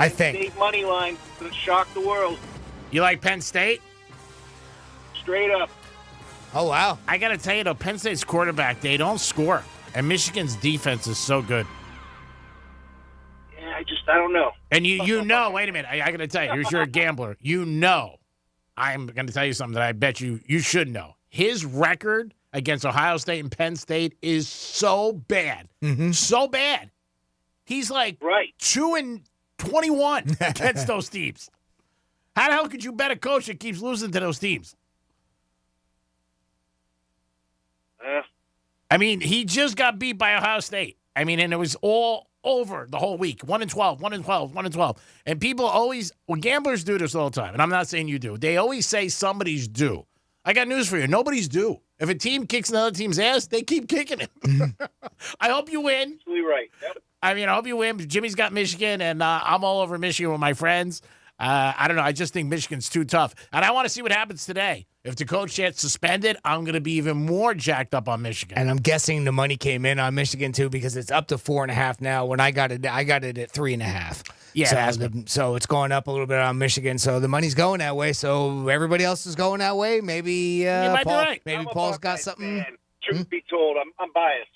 I think. State money line to shock the world. You like Penn State? Straight up. Oh, wow. I got to tell you, though, Penn State's quarterback, they don't score. And Michigan's defense is so good. Yeah, I don't know. And you know, wait a minute, I got to tell you, you're a gambler. You know, I'm going to tell you something that I bet you should know. His record against Ohio State and Penn State is so bad. So bad. He's like 2-21 against those teams. How the hell could you bet a coach that keeps losing to those teams? I mean, he just got beat by Ohio State. I mean, and it was all over the whole week. 1-12, 1-12, 1-12. And people always, gamblers do this all the time, and I'm not saying you do. They always say somebody's due. I got news for you. Nobody's due. If a team kicks another team's ass, they keep kicking it. I hope you win. Absolutely right. Yep. I mean, I hope you win. Jimmy's got Michigan, and I'm all over Michigan with my friends. I don't know. I just think Michigan's too tough. And I want to see what happens today. If the coach gets suspended, I'm going to be even more jacked up on Michigan. And I'm guessing the money came in on Michigan, too, because it's up to 4.5 now. When I got it at 3.5. Yeah, so it's going up a little bit on Michigan. So the money's going that way. So everybody else is going that way. Maybe you might Paul, be right. Maybe I'm a Paul's got Buckeyes something. fan. Truth be told, I'm biased.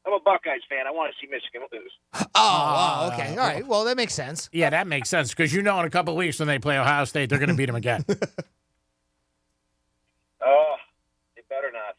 I'm a Buckeyes fan. I want to see Michigan lose. Oh, okay. All right. Well, that makes sense. Yeah, that makes sense because in a couple of weeks when they play Ohio State, they're going to beat them again. Oh, they better not.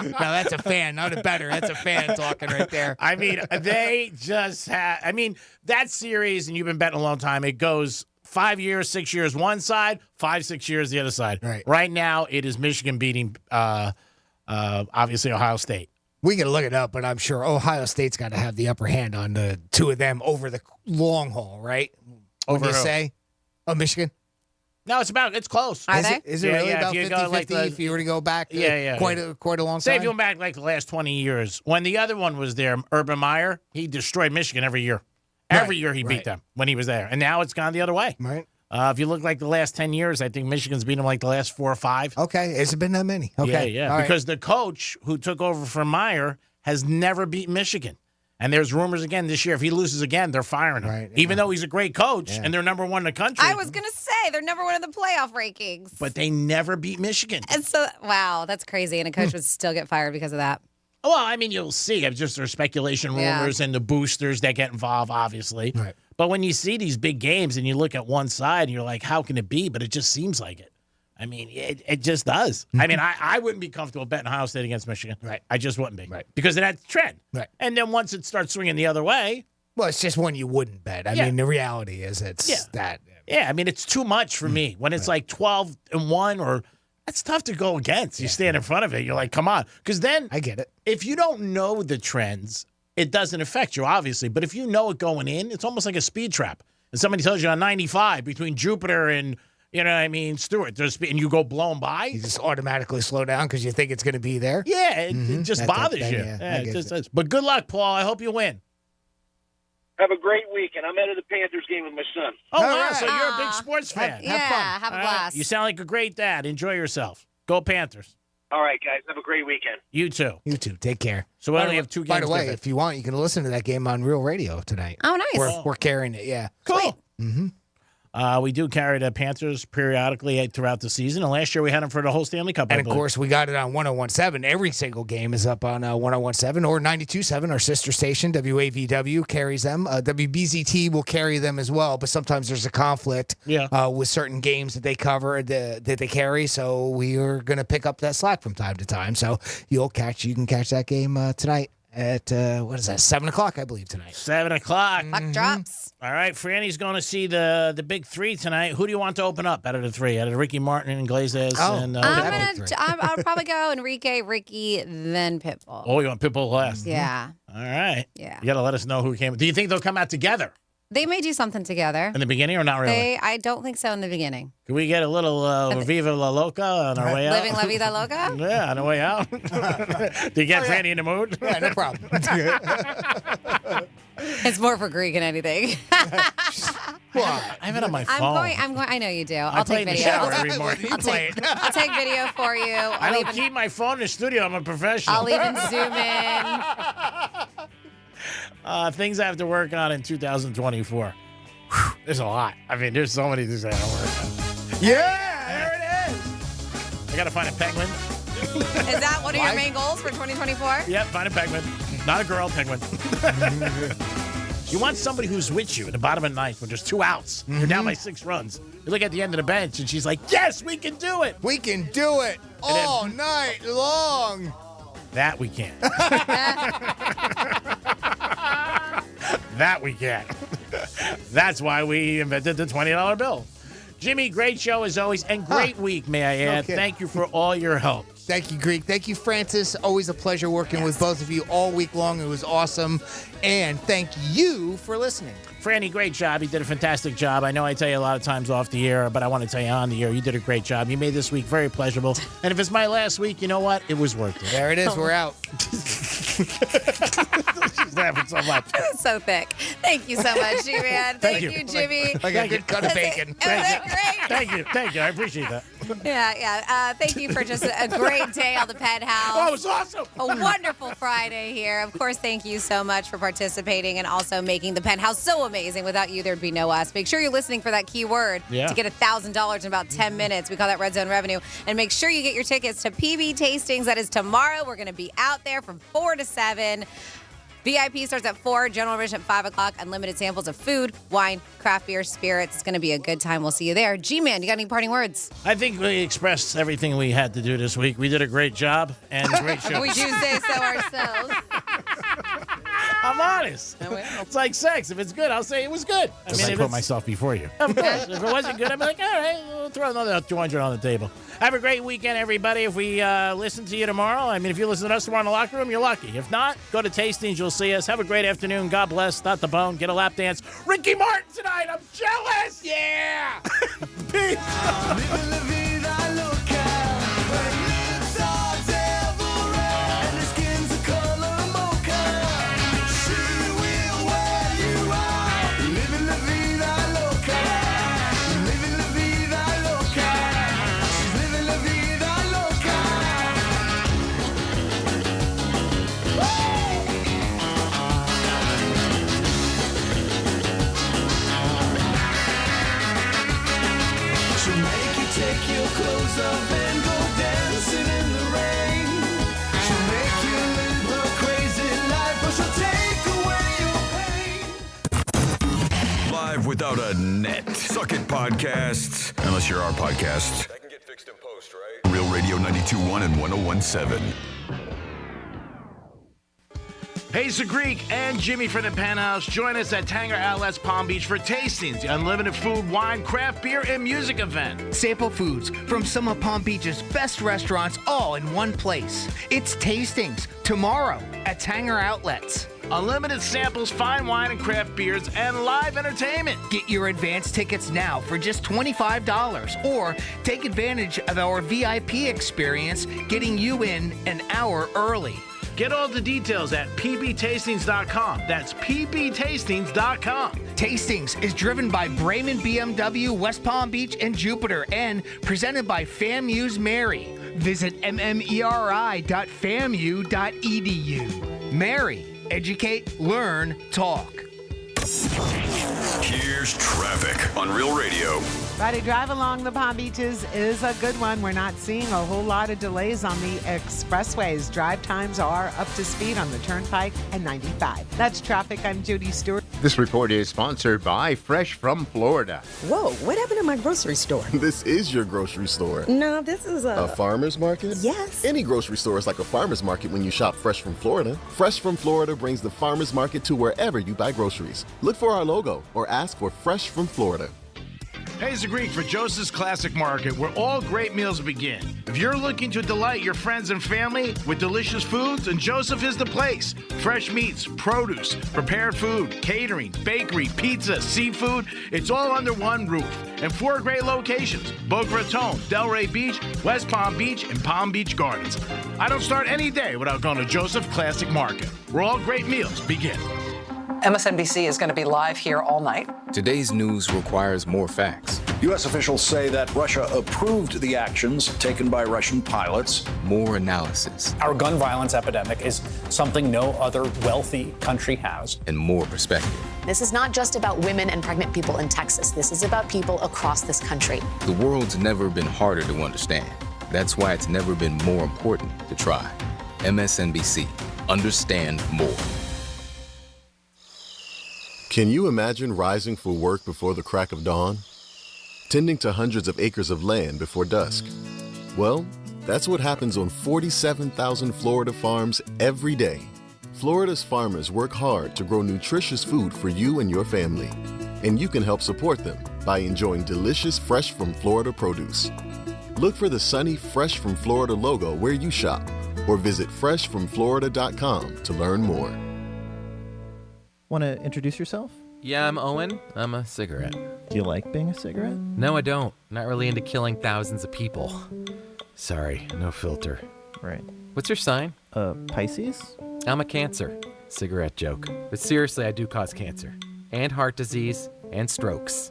Now that's a fan, not a better. That's a fan talking right there. I mean, they just had. I mean, that series, and you've been betting a long time. It goes 5 years, 6 years one side, 5, 6 years the other side. Right now, it is Michigan beating, obviously, Ohio State. We can look it up, but I'm sure Ohio State's got to have the upper hand on the two of them over the long haul, right? Over Would you who? say? Oh, Michigan? No, it's close. Is it really about 50-50 if you were to go back quite a long Say time? if you went back like the last 20 years, when the other one was there, Urban Meyer, he destroyed Michigan every year. Every year he beat them when he was there. And now it's gone the other way. Right. If you look like the last 10 years, I think Michigan's beaten them like the last 4 or 5. Okay. Has it been that many? Okay. Yeah. All right. Because the coach who took over from Meyer has never beaten Michigan. And there's rumors again this year, if he loses again, they're firing him. Right, Even though he's a great coach and they're number 1 in the country. I was going to say, they're number 1 in the playoff rankings. But they never beat Michigan. And so, wow, that's crazy. And a coach would still get fired because of that. Well, I mean, you'll see. It's just there's speculation, rumors, and the boosters that get involved, obviously. Right. But when you see these big games and you look at one side and you're like, how can it be? But it just seems like it. I mean, it just does. I mean, I wouldn't be comfortable betting Ohio State against Michigan. Right. I just wouldn't be. Right. Because of that trend. Right. And then once it starts swinging the other way. Well, it's just one you wouldn't bet. I mean, the reality is it's that. Yeah, I mean, it's too much for me. When it's like 12-1 or that's tough to go against. You stand in front of it. You're like, come on. Because then I get it. If you don't know the trends, it doesn't affect you, obviously. But if you know it going in, it's almost like a speed trap. And somebody tells you on 95 between Jupiter and, you know what I mean, Stewart, and you go blown by. You just automatically slow down because you think it's going to be there. Yeah, it just bothers you. Yeah, it just does. But good luck, Paul. I hope you win. Have a great weekend. I'm headed to the Panthers game with my son. Oh, wow. So you're a big sports fan. Have fun. Have a blast. You sound like a great dad. Enjoy yourself. Go Panthers. All right, guys. Have a great weekend. You too. You too. Take care. So we only have 2 games. By the way, to if you want, you can listen to that game on Real Radio tonight. Oh, nice. We're carrying it, yeah. Cool. Mm-hmm. We do carry the Panthers periodically throughout the season, and last year we had them for the whole Stanley Cup. And, of course, we got it on 101.7. Every single game is up on 101.7 or 92.7. Our sister station, WAVW, carries them. WBZT will carry them as well, but sometimes there's a conflict with certain games that they cover, that they carry, so we are going to pick up that slack from time to time. So you can catch that game tonight at, 7 o'clock, I believe, tonight. 7 o'clock. Puck drops. All right, Franny's going to see the big three tonight. Who do you want to open up out of the three? Out of Ricky Martin and Iglesias? And, I'll probably go Enrique, Ricky, then Pitbull. Oh, you want Pitbull last? Yeah. All right. Yeah. You got to let us know who came. Do you think they'll come out together They may do something together. in the beginning or not really? I don't think so in the beginning. Can we get a little Viva La Loca on our way out? Living La Vida Loca? Yeah, on the way out. Do you get Franny in the mood? Yeah, no problem. It's more for Greek than anything. I have it on my phone. I'm going. I know you do. I'll play take in the video. shower every morning. I'll take video for you. I don't keep my phone in the studio. I'm a professional. I'll even zoom in. Things I have to work on in 2024. Whew, there's a lot. I mean, there's so many things I have to work on. Yeah, there it is. I got to find a penguin. Is that one of your main goals for 2024? Yep, find a penguin. Not a girl, penguin. You want somebody who's with you in the bottom of the ninth when there's 2 outs. You're down by 6 runs. You look at the end of the bench, and she's like, yes, we can do it. We can do it all night long. That we can't. That we can't. That's why we invented the $20 bill. Jimmy, great show as always, and great week, may I add. Okay. Thank you for all your help. Thank you, Greek. Thank you, Francis. Always a pleasure working with both of you all week long. It was awesome. And thank you for listening. Franny, great job. You did a fantastic job. I know I tell you a lot of times off the air, but I want to tell you on the air, you did a great job. You made this week very pleasurable. And if it's my last week, you know what? It was worth it. There it is. We're out. She's laughing so much. It's so thick. Thank you so much, G-Man. Thank you, Jimmy. Like a good cut of bacon. Thank you. I appreciate that. Yeah. Thank you for just a great day on the Penthouse. Oh, it was awesome. A wonderful Friday here. Of course, thank you so much for participating and also making the Penthouse so amazing. Without you, there'd be no us. Make sure you're listening for that keyword to get $1,000 in about 10 minutes. We call that Red Zone Revenue. And make sure you get your tickets to PB Tastings. That is tomorrow. We're going to be out there from 4 to 7. VIP starts at 4, general admission at 5 o'clock, unlimited samples of food, wine, craft beer, spirits. It's going to be a good time. We'll see you there. G-Man, you got any parting words? I think we expressed everything we had to do this week. We did a great job and great show. We do say so ourselves. I'm honest. It's like sex. If it's good, I'll say it was good. I mean, I put myself before you. Of course. If it wasn't good, I'd be like, all right, we'll throw another 200 on the table. Have a great weekend, everybody. If we listen to you tomorrow, I mean, if you listen to us tomorrow in the locker room, you're lucky. If not, go to Tastings. You'll see us. Have a great afternoon. God bless. Not the bone. Get a lap dance. Ricky Martin tonight. I'm jealous. Yeah. Peace. Take your clothes off and go dancing in the rain. She'll make you live a crazy life, but she'll take away your pain. Live without a net. Suck it podcasts. Unless you're our podcast. That can get fixed in post, right? Real Radio 92.1 and 101.7. Hey, it's the Greek and Jimmy from the Penthouse. Join us at Tanger Outlets Palm Beach for Tastings, the unlimited food, wine, craft beer, and music event. Sample foods from some of Palm Beach's best restaurants all in one place. It's Tastings tomorrow at Tanger Outlets. Unlimited samples, fine wine and craft beers, and live entertainment. Get your advance tickets now for just $25 or take advantage of our VIP experience, getting you in an hour early. Get all the details at pbtastings.com. That's pbtastings.com. Tastings is driven by Brayman BMW, West Palm Beach, and Jupiter, and presented by FAMU's Mary. Visit mmeri.famu.edu. Mary, educate, learn, talk. Here's traffic on Real Radio. Friday drive along the Palm Beaches is a good one. We're not seeing a whole lot of delays on the expressways. Drive times are up to speed on the Turnpike and 95. That's traffic. I'm Judy Stewart. This report is sponsored by Fresh from Florida. Whoa, what happened to my grocery store? This is your grocery store. No, this is A farmer's market? Yes. Any grocery store is like a farmer's market when you shop Fresh from Florida. Fresh from Florida brings the farmer's market to wherever you buy groceries. Look for our logo or ask for Fresh from Florida. Hey, it's the Greek for Joseph's Classic Market, where all great meals begin. If you're looking to delight your friends and family with delicious foods, then Joseph is the place. Fresh meats, produce, prepared food, catering, bakery, pizza, seafood, it's all under one roof. And 4 great locations: Boca Raton, Delray Beach, West Palm Beach, and Palm Beach Gardens. I don't start any day without going to Joseph Classic Market, where all great meals begin. MSNBC is going to be live here all night. Today's news requires more facts. U.S. officials say that Russia approved the actions taken by Russian pilots. More analysis. Our gun violence epidemic is something no other wealthy country has. And more perspective. This is not just about women and pregnant people in Texas. This is about people across this country. The world's never been harder to understand. That's why it's never been more important to try. MSNBC. Understand more. Can you imagine rising for work before the crack of dawn? Tending to hundreds of acres of land before dusk? Well, that's what happens on 47,000 Florida farms every day. Florida's farmers work hard to grow nutritious food for you and your family. And you can help support them by enjoying delicious Fresh from Florida produce. Look for the sunny Fresh from Florida logo where you shop, or visit freshfromflorida.com to learn more. Want to introduce yourself? Yeah, I'm Owen. I'm a cigarette. Do you like being a cigarette? No, I don't. Not really into killing thousands of people. Sorry, no filter. Right. What's your sign? Pisces? I'm a Cancer. Cigarette joke. But seriously, I do cause cancer. And heart disease. And strokes.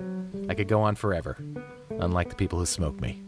I could go on forever. Unlike the people who smoke me.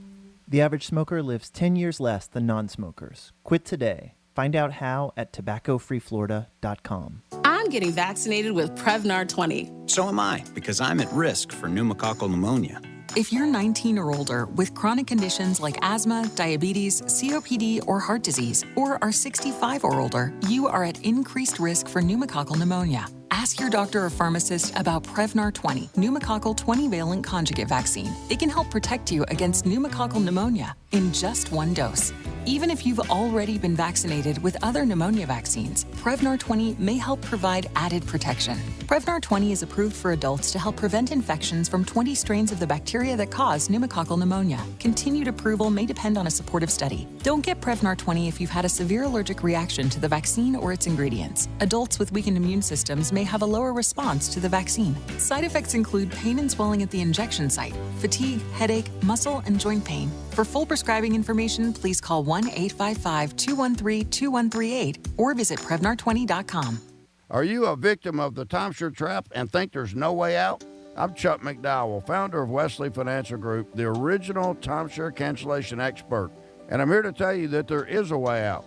The average smoker lives 10 years less than non-smokers. Quit today. Find out how at tobaccofreeflorida.com. I'm getting vaccinated with Prevnar 20. So am I, because I'm at risk for pneumococcal pneumonia. If you're 19 or older with chronic conditions like asthma, diabetes, COPD, or heart disease, or are 65 or older, you are at increased risk for pneumococcal pneumonia. Ask your doctor or pharmacist about Prevnar 20, pneumococcal 20-valent conjugate vaccine. It can help protect you against pneumococcal pneumonia in just one dose. Even if you've already been vaccinated with other pneumonia vaccines, Prevnar 20 may help provide added protection. Prevnar 20 is approved for adults to help prevent infections from 20 strains of the bacteria that cause pneumococcal pneumonia. Continued approval may depend on a supportive study. Don't get Prevnar 20 if you've had a severe allergic reaction to the vaccine or its ingredients. Adults with weakened immune systems may have a lower response to the vaccine. Side effects include pain and swelling at the injection site, fatigue, headache, muscle, and joint pain. For full prescribing information, please call 1-855-213-2138 or visit Prevnar20.com. Are you a victim of the timeshare trap and think there's no way out? I'm Chuck McDowell, founder of Wesley Financial Group, the original timeshare cancellation expert, and I'm here to tell you that there is a way out.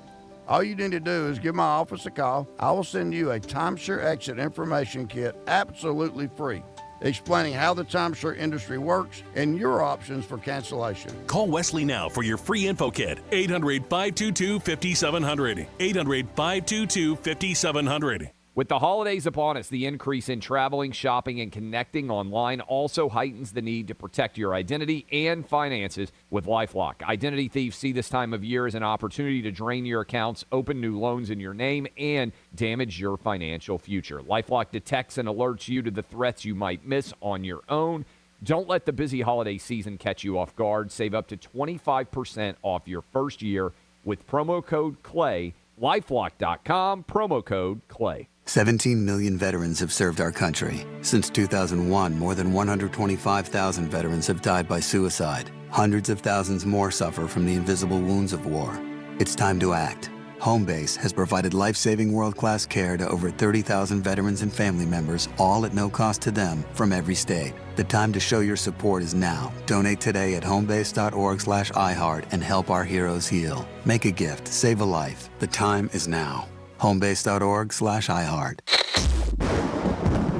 All you need to do is give my office a call. I will send you a timeshare exit information kit absolutely free, explaining how the timeshare industry works and your options for cancellation. Call Wesley now for your free info kit. 800-522-5700. 800-522-5700. With the holidays upon us, the increase in traveling, shopping, and connecting online also heightens the need to protect your identity and finances with LifeLock. Identity thieves see this time of year as an opportunity to drain your accounts, open new loans in your name, and damage your financial future. LifeLock detects and alerts you to the threats you might miss on your own. Don't let the busy holiday season catch you off guard. Save up to 25% off your first year with promo code CLAY. LifeLock.com, promo code CLAY. 17 million veterans have served our country. Since 2001, more than 125,000 veterans have died by suicide. Hundreds of thousands more suffer from the invisible wounds of war. It's time to act. Homebase has provided life-saving world-class care to over 30,000 veterans and family members, all at no cost to them, from every state. The time to show your support is now. Donate today at homebase.org/iHeart and help our heroes heal. Make a gift, save a life. The time is now. Homebase.org/iHeart.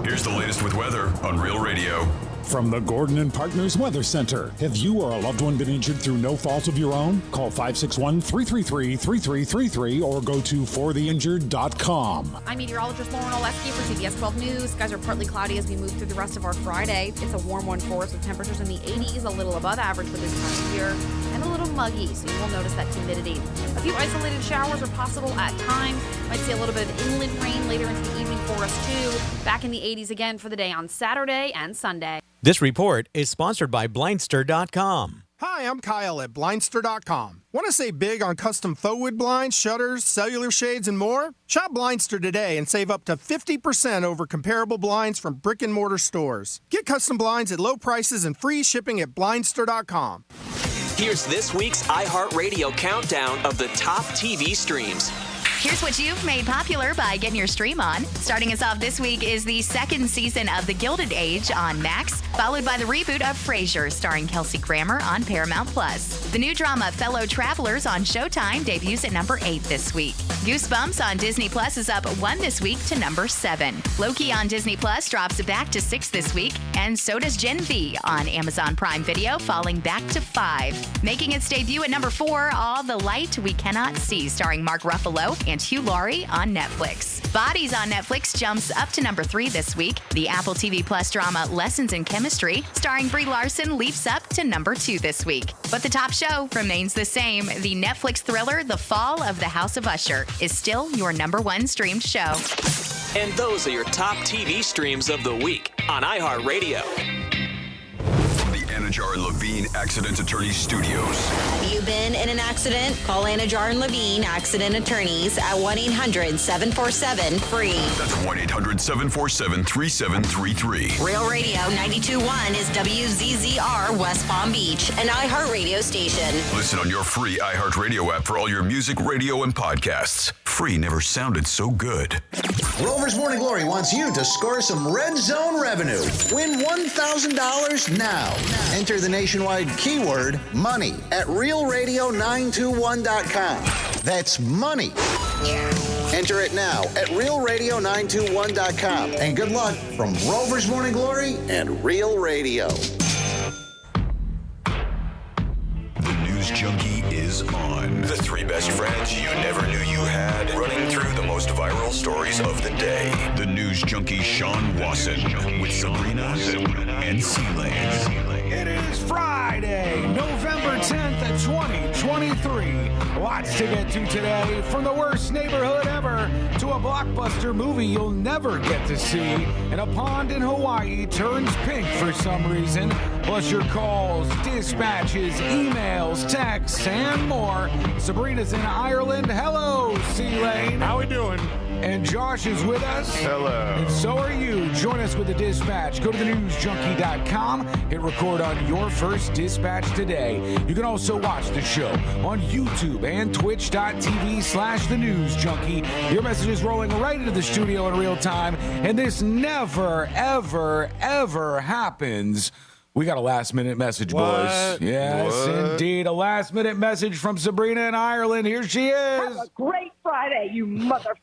Here's the latest with weather on Real Radio. From the Gordon and Partners Weather Center. Have you or a loved one been injured through no fault of your own? Call 561-333-3333 or go to fortheinjured.com. I'm meteorologist Lauren Oleski for CBS 12 News. Skies are partly cloudy as we move through the rest of our Friday. It's a warm one for us with temperatures in the 80s, a little above average for this time of year, and a little muggy, so you will notice that humidity. A few isolated showers are possible at times. Might see a little bit of inland rain later into the evening for us, too. Back in the 80s again for the day on Saturday and Sunday. This report is sponsored by Blindster.com. Hi, I'm Kyle at Blindster.com. Want to save big on custom faux wood blinds, shutters, cellular shades, and more? Shop Blindster today and save up to 50% over comparable blinds from brick and mortar stores. Get custom blinds at low prices and free shipping at Blindster.com. Here's this week's iHeartRadio countdown of the top TV streams. Here's what you've made popular by getting your stream on. Starting us off this week is the second season of The Gilded Age on Max, followed by the reboot of Frasier, starring Kelsey Grammer on Paramount+. The new drama Fellow Travelers on Showtime debuts at number 8 this week. Goosebumps on Disney Plus is up 1 this week to number 7. Loki on Disney Plus drops back to 6 this week, and so does Gen V on Amazon Prime Video, falling back to 5. Making its debut at number 4, All the Light We Cannot See, starring Mark Ruffalo and Hugh Laurie on Netflix. Bodies on Netflix jumps up to number 3 this week. The Apple TV Plus drama Lessons in Chemistry, starring Brie Larson, leaps up to number 2 this week. But the top show remains the same. The Netflix thriller The Fall of the House of Usher is still your number 1 streamed show. And those are your top TV streams of the week on iHeartRadio. Anajar and Levine Accident Attorneys Studios. Have you been in an accident? Call Anajar and Levine Accident Attorneys at 1-800-747-FREE. That's 1-800-747-3733. Real Radio 92.1 is WZZR West Palm Beach, an iHeartRadio station. Listen on your free iHeartRadio app for all your music, radio, and podcasts. Free never sounded so good. Rover's Morning Glory wants you to score some Red Zone revenue. Win $1,000 now. Enter the nationwide keyword money at realradio921.com. That's money. Enter it now at realradio921.com. And good luck from Rover's Morning Glory and Real Radio. The News Junkie is on. The 3 best friends you never knew you had, running through the most viral stories of the day. The News Junkie Sean Wasson with Sabrina and C-Lane. It is Friday, November 10th, 2023. Lots to get to today, from the worst neighborhood ever to a blockbuster movie you'll never get to see, and a pond in Hawaii turns pink for some reason, plus your calls, dispatches, emails, texts, and more. Sabrina's in Ireland. Hello, C-Lane. How we doing? And Josh is with us. Hello. And so are you. Join us with the dispatch. Go to thenewsjunkie.com. Hit record on your first dispatch today. You can also watch the show on YouTube and twitch.tv/thenewsjunkie. Your message is rolling right into the studio in real time. And this never, ever, ever happens. We got a last-minute message, boys. Yes, indeed. A last-minute message from Sabrina in Ireland. Here she is. Have a great Friday, you mother.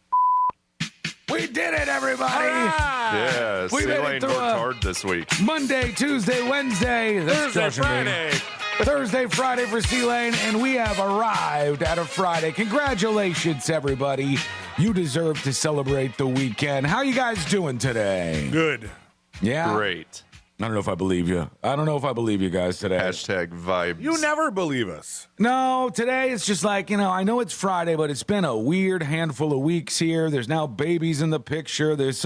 We did it, everybody. Yes, we made Elaine it through worked hard this week. Monday, Tuesday, Wednesday. Thursday, Friday. Thursday, Friday for C-Lane, and we have arrived at a Friday. Congratulations, everybody. You deserve to celebrate the weekend. How you guys doing today? Good. Yeah? Great. I don't know if I believe you. I don't know if I believe you guys today. Hashtag vibes. You never believe us. No, today it's just like, I know it's Friday, but it's been a weird handful of weeks here. There's now babies in the picture. There's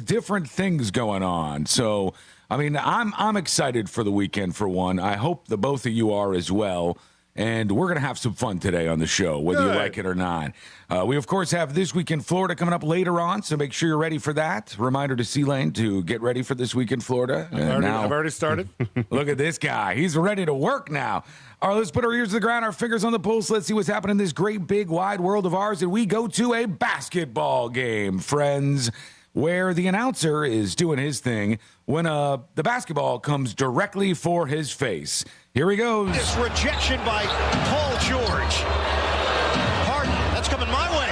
different things going on. So, I'm excited for the weekend for one. I hope the both of you are as well. And we're going to have some fun today on the show, whether you like it or not. We, of course, have This Week in Florida coming up later on, so make sure you're ready for that. Reminder to C-Lane to get ready for This Week in Florida. I've already started. Look at this guy. He's ready to work now. All right, let's put our ears to the ground, our fingers on the pulse. Let's see what's happening in this great, big, wide world of ours. And we go to a basketball game, friends, where the announcer is doing his thing when the basketball comes directly for his face. Here he goes. This rejection by Paul George. Harden, that's coming my way.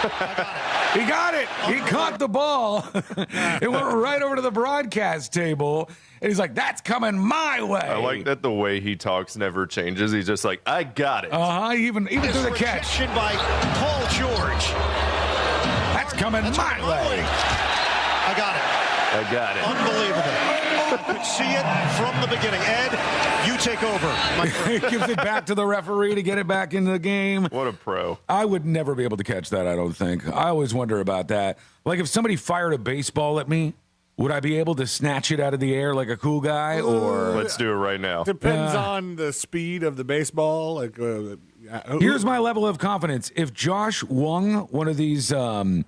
I got it. He got it. He caught the ball. It went right over to the broadcast table. And he's like, that's coming my way. I like that the way he talks never changes. He's just like, I got it. Even through the catch. By Paul George. That's coming my way. I got it. Unbelievable. Could see it from the beginning. Ed, you take over. He gives it back to the referee to get it back into the game. What a pro. I would never be able to catch that, I don't think. I always wonder about that. Like, if somebody fired a baseball at me, would I be able to snatch it out of the air like a cool guy? Or let's do it right now. Depends on the speed of the baseball. Like, here's my level of confidence. If Josh won one of these, the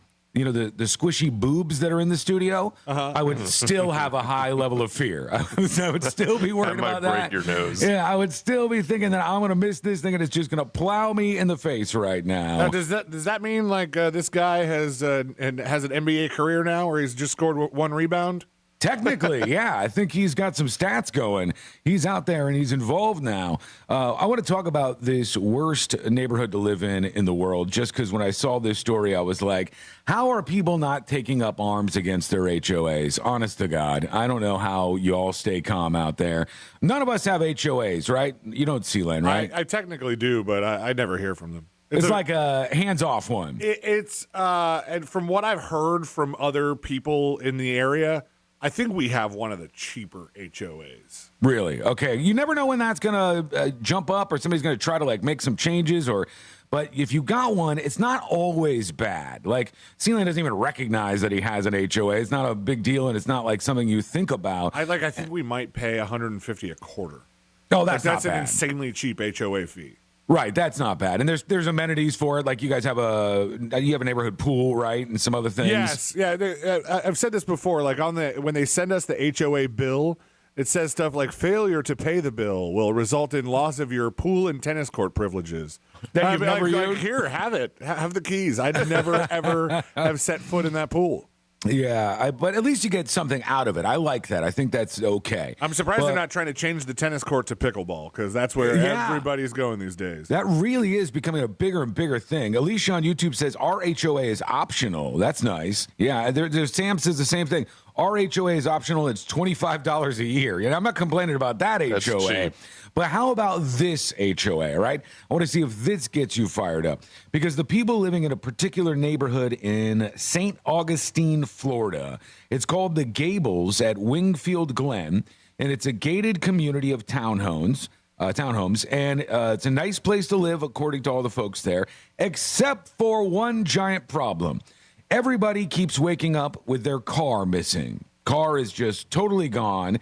squishy boobs that are in the studio, I would still have a high level of fear. I would still be worried about that. That might break your nose. Yeah, I would still be thinking that I'm going to miss this thing and it's just going to plow me in the face right now. Now, does that mean like this guy has an NBA career now, where he's just scored one rebound? Technically, yeah. I think he's got some stats going. He's out there and he's involved now. I want to talk about this worst neighborhood to live in the world, just because when I saw this story, I was like, how are people not taking up arms against their HOAs? Honest to God. I don't know how you all stay calm out there. None of us have HOAs, right? You don't, Sealand, right? I technically do, but I never hear from them. It's like a hands-off one. And from what I've heard from other people in the area, I think we have one of the cheaper HOAs. Really? Okay. You never know when that's going to jump up or somebody's going to try to like make some changes but if you got one, it's not always bad. Like, Sealand doesn't even recognize that he has an HOA. It's not a big deal, and it's not like something you think about. I think we might pay $150 a quarter. Oh, that's not bad. That's an insanely cheap HOA fee. Right, that's not bad. And there's amenities for it. Like, you guys have a neighborhood pool, right, and some other things. Yes, yeah. I've said this before. Like when they send us the HOA bill, it says stuff like failure to pay the bill will result in loss of your pool and tennis court privileges. That you've never used? Here, have it. Have the keys. I'd never ever have set foot in that pool. Yeah, but at least you get something out of it. I like that. I think that's okay. I'm surprised they're not trying to change the tennis court to pickleball, because that's where everybody's going these days. That really is becoming a bigger and bigger thing. Alicia on YouTube says our HOA is optional. That's nice. Yeah, Sam says the same thing. Our HOA is optional. It's $25 a year. I'm not complaining about that That's HOA. cheap. But how about this HOA, right? I want to see if this gets you fired up. Because the people living in a particular neighborhood in St. Augustine, Florida, it's called the Gables at Wingfield Glen, and it's a gated community of townhomes, and it's a nice place to live, according to all the folks there, except for one giant problem. Everybody keeps waking up with their car missing. Car is just totally gone,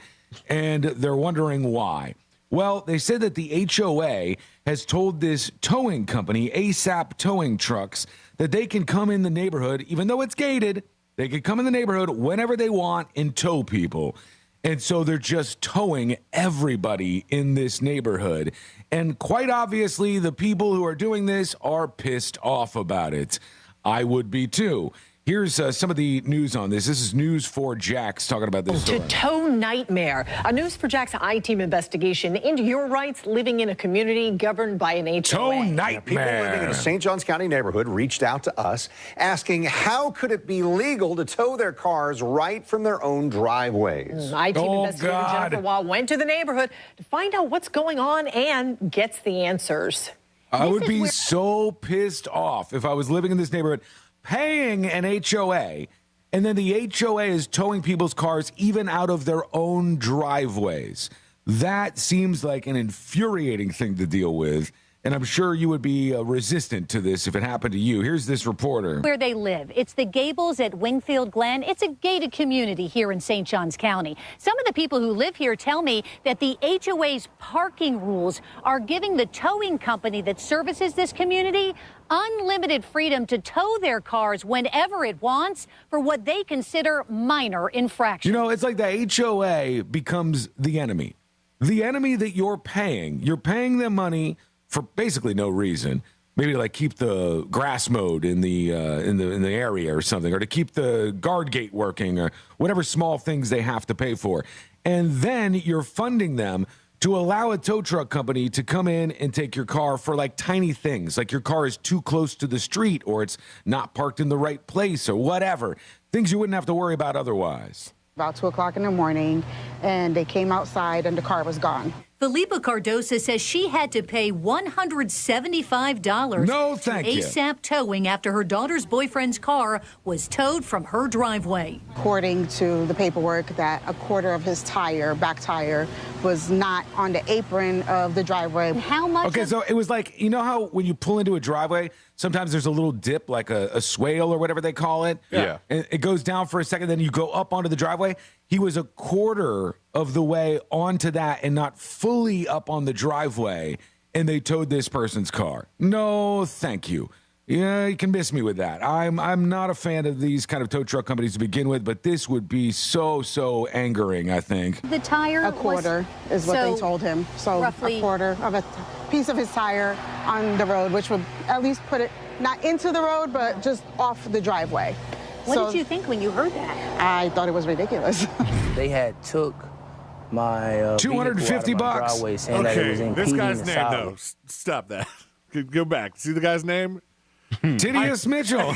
and they're wondering why. Well, they said that the HOA has told this towing company, ASAP Towing Trucks, that they can come in the neighborhood, even though it's gated, they can come in the neighborhood whenever they want and tow people. And so they're just towing everybody in this neighborhood. And quite obviously, the people who are doing this are pissed off about it. I would be too. Here's some of the news on this. This is News4Jax talking about this story. To tow nightmare. A News4Jax I-Team investigation into your rights living in a community governed by an HOA. Tow nightmare. People living in a St. Johns County neighborhood reached out to us asking how could it be legal to tow their cars right from their own driveways. I-Team investigator Jennifer Waugh went to the neighborhood to find out what's going on and gets the answers. I would be so pissed off if I was living in this neighborhood paying an HOA, and then the HOA is towing people's cars even out of their own driveways. That seems like an infuriating thing to deal with, and I'm sure you would be resistant to this if it happened to you. Here's this reporter. Where they live. It's the Gables at Wingfield Glen. It's a gated community here in St. Johns County. Some of the people who live here tell me that the HOA's parking rules are giving the towing company that services this community unlimited freedom to tow their cars whenever it wants for what they consider minor infractions. It's like the HOA becomes the enemy. The enemy that you're paying. You're paying them money for basically no reason. Maybe to like keep the grass mowed in the area or something, or to keep the guard gate working, or whatever small things they have to pay for. And then you're funding them to allow a tow truck company to come in and take your car for like tiny things, like your car is too close to the street or it's not parked in the right place or whatever, things you wouldn't have to worry about otherwise. About 2 o'clock in the morning, and they came outside and the car was gone. Felipa Cardosa says she had to pay $175 no, thank to you. ASAP Towing after her daughter's boyfriend's car was towed from her driveway. According to the paperwork, that a quarter of his tire, back tire, was not on the apron of the driveway. How much? Okay, so it was like, you know how when you pull into a driveway, sometimes there's a little dip, like a swale or whatever they call it? Yeah. And it goes down for a second, then you go up onto the driveway. He was a quarter of the way onto that and not fully up on the driveway, and they towed this person's car. No, thank you. Yeah, you can miss me with that. I'm not a fan of these kind of tow truck companies to begin with, but this would be so angering, I think. The tire? A quarter is what they told him. So roughly a quarter of a piece of his tire on the road, which would at least put it not into the road, but just off the driveway. What did you think when you heard that? I thought it was ridiculous. They had took my $250 driveway, saying that it was Okay, impeding this guy's the name, sidewalk. though. Stop that. Go back. See the guy's name? Tidius Mitchell.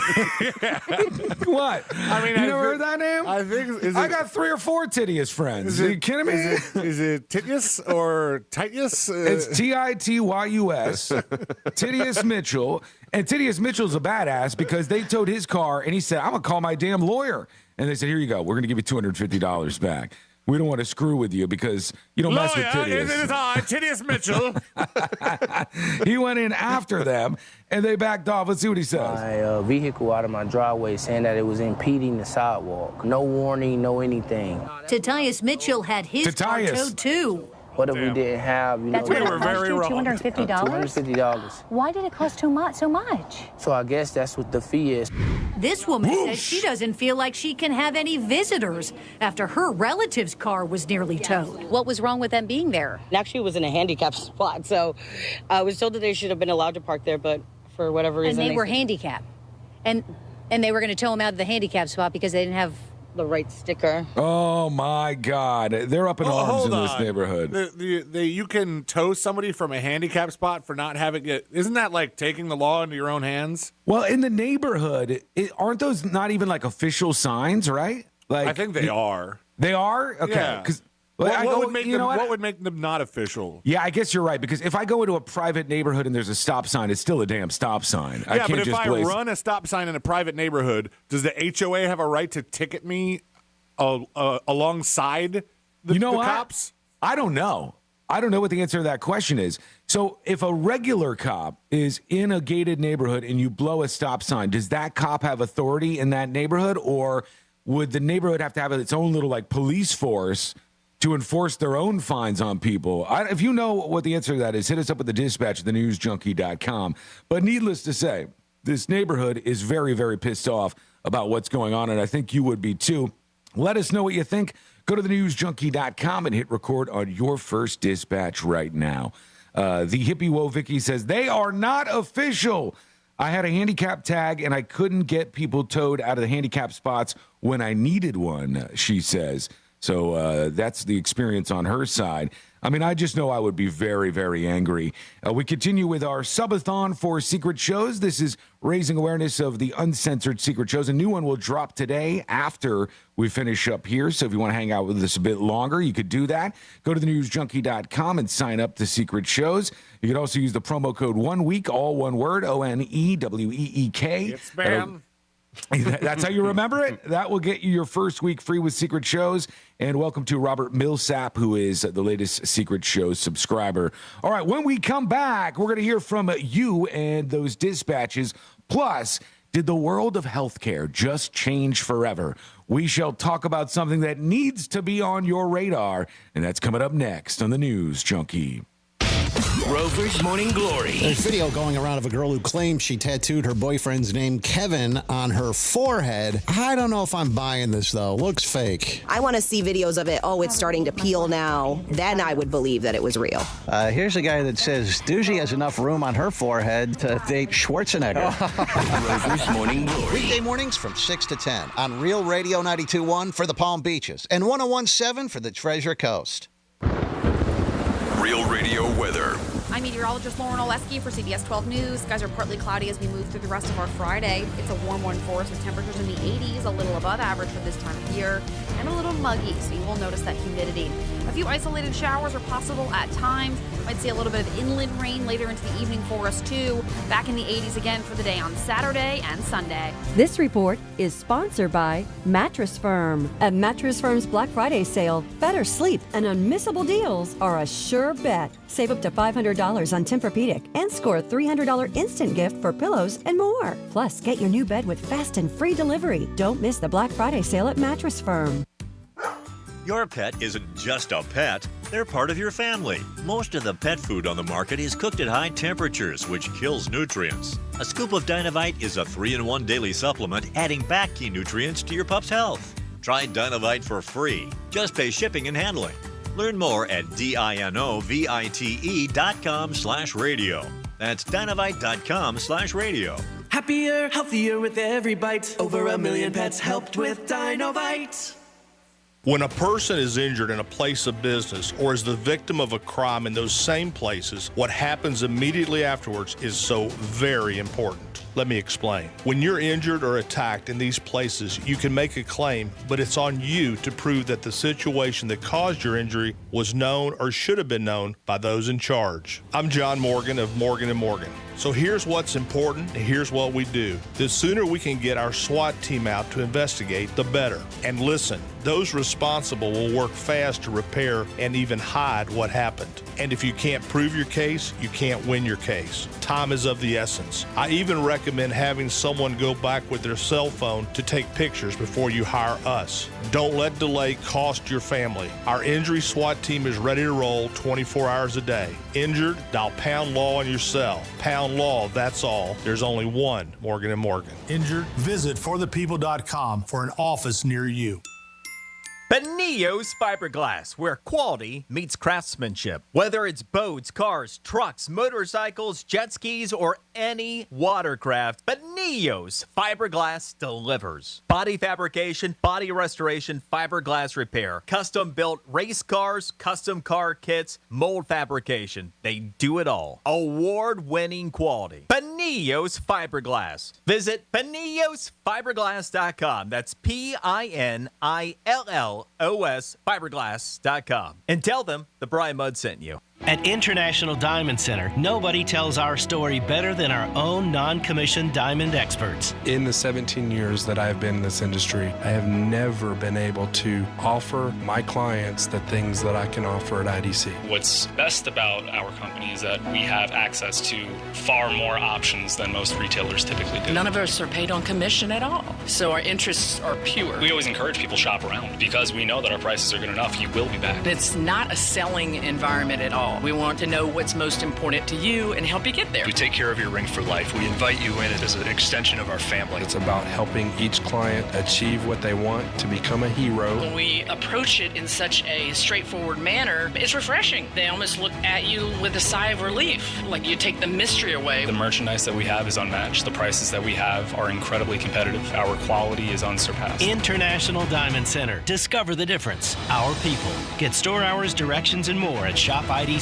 What? I mean, you never heard that name? I think I got 3 or 4 Tidius friends. Are you kidding me? Is it Titius or Titius? It's Tityus. Tidius Mitchell. And Tidius Mitchell's a badass because they towed his car and he said, I'm going to call my damn lawyer. And they said, here you go. We're going to give you $250 back. We don't want to screw with you because you don't mess with Tidius. It is I, Tidius Mitchell. He went in after them, and they backed off. Let's see what he says. My vehicle out of my driveway, saying that it was impeding the sidewalk. No warning, no anything. Tityus Mitchell had his car towed too. What if we didn't have, That's what it cost you, $250? $250. Why did it cost so much? So I guess that's what the fee is. This woman says she doesn't feel like she can have any visitors after her relative's car was nearly towed. What was wrong with them being there? Actually, it was in a handicapped spot, so I was told that they should have been allowed to park there, but for whatever reason... And they were handicapped. And they were going to tow them out of the handicapped spot because they didn't have the right sticker. Oh, my God. They're up in arms in this neighborhood. You can tow somebody from a handicap spot for not having it. Isn't that like taking the law into your own hands? Well, in the neighborhood, aren't those not even like official signs, right? Like I think they are. They are? Okay. Yeah. What would make them not official? Yeah, I guess you're right, because if I go into a private neighborhood and there's a stop sign, it's still a damn stop sign. Yeah, I can't but if just I run a stop sign in a private neighborhood, does the HOA have a right to ticket me alongside the cops? I don't know. I don't know what the answer to that question is. So if a regular cop is in a gated neighborhood and you blow a stop sign, does that cop have authority in that neighborhood, or would the neighborhood have to have its own little like police force to enforce their own fines on people? If you know what the answer to that is, hit us up at the dispatch at thenewsjunkie.com. But needless to say, this neighborhood is very, very pissed off about what's going on, and I think you would be too. Let us know what you think. Go to thenewsjunkie.com and hit record on your first dispatch right now. The hippie Woe Vicky says, they are not official. I had a handicap tag, and I couldn't get people towed out of the handicap spots when I needed one, she says. So that's the experience on her side. I mean, I just know I would be very, very angry. We continue with our subathon for secret shows. This is raising awareness of the uncensored secret shows. A new one will drop today after we finish up here. So if you want to hang out with us a bit longer, you could do that. Go to thenewsjunkie.com and sign up to secret shows. You could also use the promo code ONEWEEK, all one word, ONEWEEK. It's spam. That's how you remember it. That will get you your first week free with secret shows. And welcome to Robert Millsap, who is the latest secret show subscriber. All right, when we come back, we're going to hear from you and those dispatches. Plus, did the world of healthcare just change forever? We shall talk about something that needs to be on your radar, and that's coming up next on the News Junkie. Rover's Morning Glory. There's video going around of a girl who claims she tattooed her boyfriend's name, Kevin, on her forehead. I don't know if I'm buying this, though. Looks fake. I want to see videos of it. Oh, it's starting to peel now. Then I would believe that it was real. Here's a guy that says Doozy has enough room on her forehead to date Schwarzenegger. Rover's Morning Glory. Weekday mornings from 6 to 10 on Real Radio 92.1 for the Palm Beaches and 101.7 for the Treasure Coast. Radio weather. I'm meteorologist Lauren Oleski for CBS 12 News. Skies are partly cloudy as we move through the rest of our Friday. It's a warm one for us with temperatures in the 80s, a little above average for this time of year, and a little muggy, so you will notice that humidity. A few isolated showers are possible at times. Might see a little bit of inland rain later into the evening for us, too. Back in the 80s again for the day on Saturday and Sunday. This report is sponsored by Mattress Firm. At Mattress Firm's Black Friday sale, better sleep and unmissable deals are a sure bet. Save up to $500 on Tempur-Pedic and score a $300 instant gift for pillows and more. Plus, get your new bed with fast and free delivery. Don't miss the Black Friday sale at Mattress Firm. Your pet isn't just a pet, they're part of your family. Most of the pet food on the market is cooked at high temperatures, which kills nutrients. A scoop of Dynavite is a 3-in-1 daily supplement, adding back key nutrients to your pup's health. Try Dynavite for free. Just pay shipping and handling. Learn more at dinovite.com/radio. That's Dynavite.com/radio. Happier, healthier with every bite. Over 1 million pets helped with Dynavite. When a person is injured in a place of business or is the victim of a crime in those same places, what happens immediately afterwards is so very important. Let me explain. When you're injured or attacked in these places, you can make a claim, but it's on you to prove that the situation that caused your injury was known or should have been known by those in charge. I'm John Morgan of Morgan & Morgan. So here's what's important and here's what we do. The sooner we can get our SWAT team out to investigate, the better. And listen, those responsible will work fast to repair and even hide what happened. And if you can't prove your case, you can't win your case. Time is of the essence. I even recommend having someone go back with their cell phone to take pictures before you hire us. Don't let delay cost your family. Our injury SWAT team is ready to roll 24 hours a day. Injured? Dial pound law on your cell. Pound law, that's all. There's only one Morgan & Morgan. Injured? Visit forthepeople.com for an office near you. Penthouse Fiberglass, where quality meets craftsmanship. Whether it's boats, cars, trucks, motorcycles, jet skis, or any watercraft, Penthouse Fiberglass delivers. Body fabrication, body restoration, fiberglass repair, custom-built race cars, custom car kits, mold fabrication. They do it all. Award-winning quality. Penthouse Fiberglass. Visit PenthouseFiberglass.com. That's PINILL. OSFiberglass.com and tell them the Brian Mudd sent you. At International Diamond Center, nobody tells our story better than our own non-commissioned diamond experts. In the 17 years that I've been in this industry, I have never been able to offer my clients the things that I can offer at IDC. What's best about our company is that we have access to far more options than most retailers typically do. None of us are paid on commission at all, so our interests are pure. We always encourage people to shop around because we know that our prices are good enough. You will be back. It's not a selling environment at all. We want to know what's most important to you and help you get there. We take care of your ring for life. We invite you in as an extension of our family. It's about helping each client achieve what they want to become a hero. When we approach it in such a straightforward manner, it's refreshing. They almost look at you with a sigh of relief, like you take the mystery away. The merchandise that we have is unmatched. The prices that we have are incredibly competitive. Our quality is unsurpassed. International Diamond Center. Discover the difference. Our people. Get store hours, directions, and more at shopidc.com.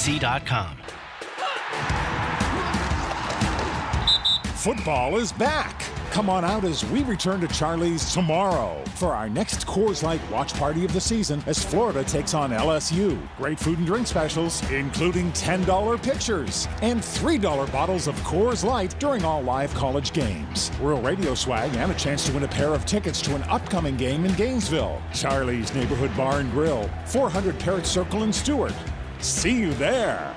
Football is back. Come on out as we return to Charlie's tomorrow for our next Coors Light watch party of the season as Florida takes on LSU. Great food and drink specials, including $10 pictures and $3 bottles of Coors Light during all live college games. Real radio swag and a chance to win a pair of tickets to an upcoming game in Gainesville. Charlie's Neighborhood Bar and Grill, 400 Parrott Circle in Stewart. See you there.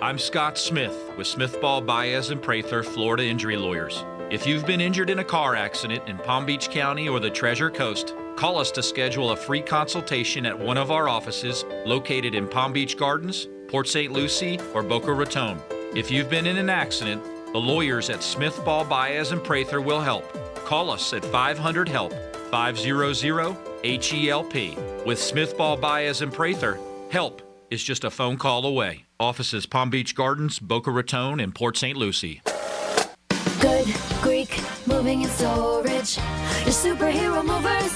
I'm Scott Smith with Smith Ball, Baez, and Prather, Florida Injury Lawyers. If you've been injured in a car accident in Palm Beach County or the Treasure Coast, call us to schedule a free consultation at one of our offices located in Palm Beach Gardens, Port St. Lucie, or Boca Raton. If you've been in an accident, the lawyers at Smith Ball, Baez, and Prather will help. Call us at 500-HELP, 500-HELP. With Smith Ball, Baez, and Prather, help is just a phone call away. Offices Palm Beach Gardens, Boca Raton, and Port St. Lucie. Good Greek moving and storage. Your superhero movers.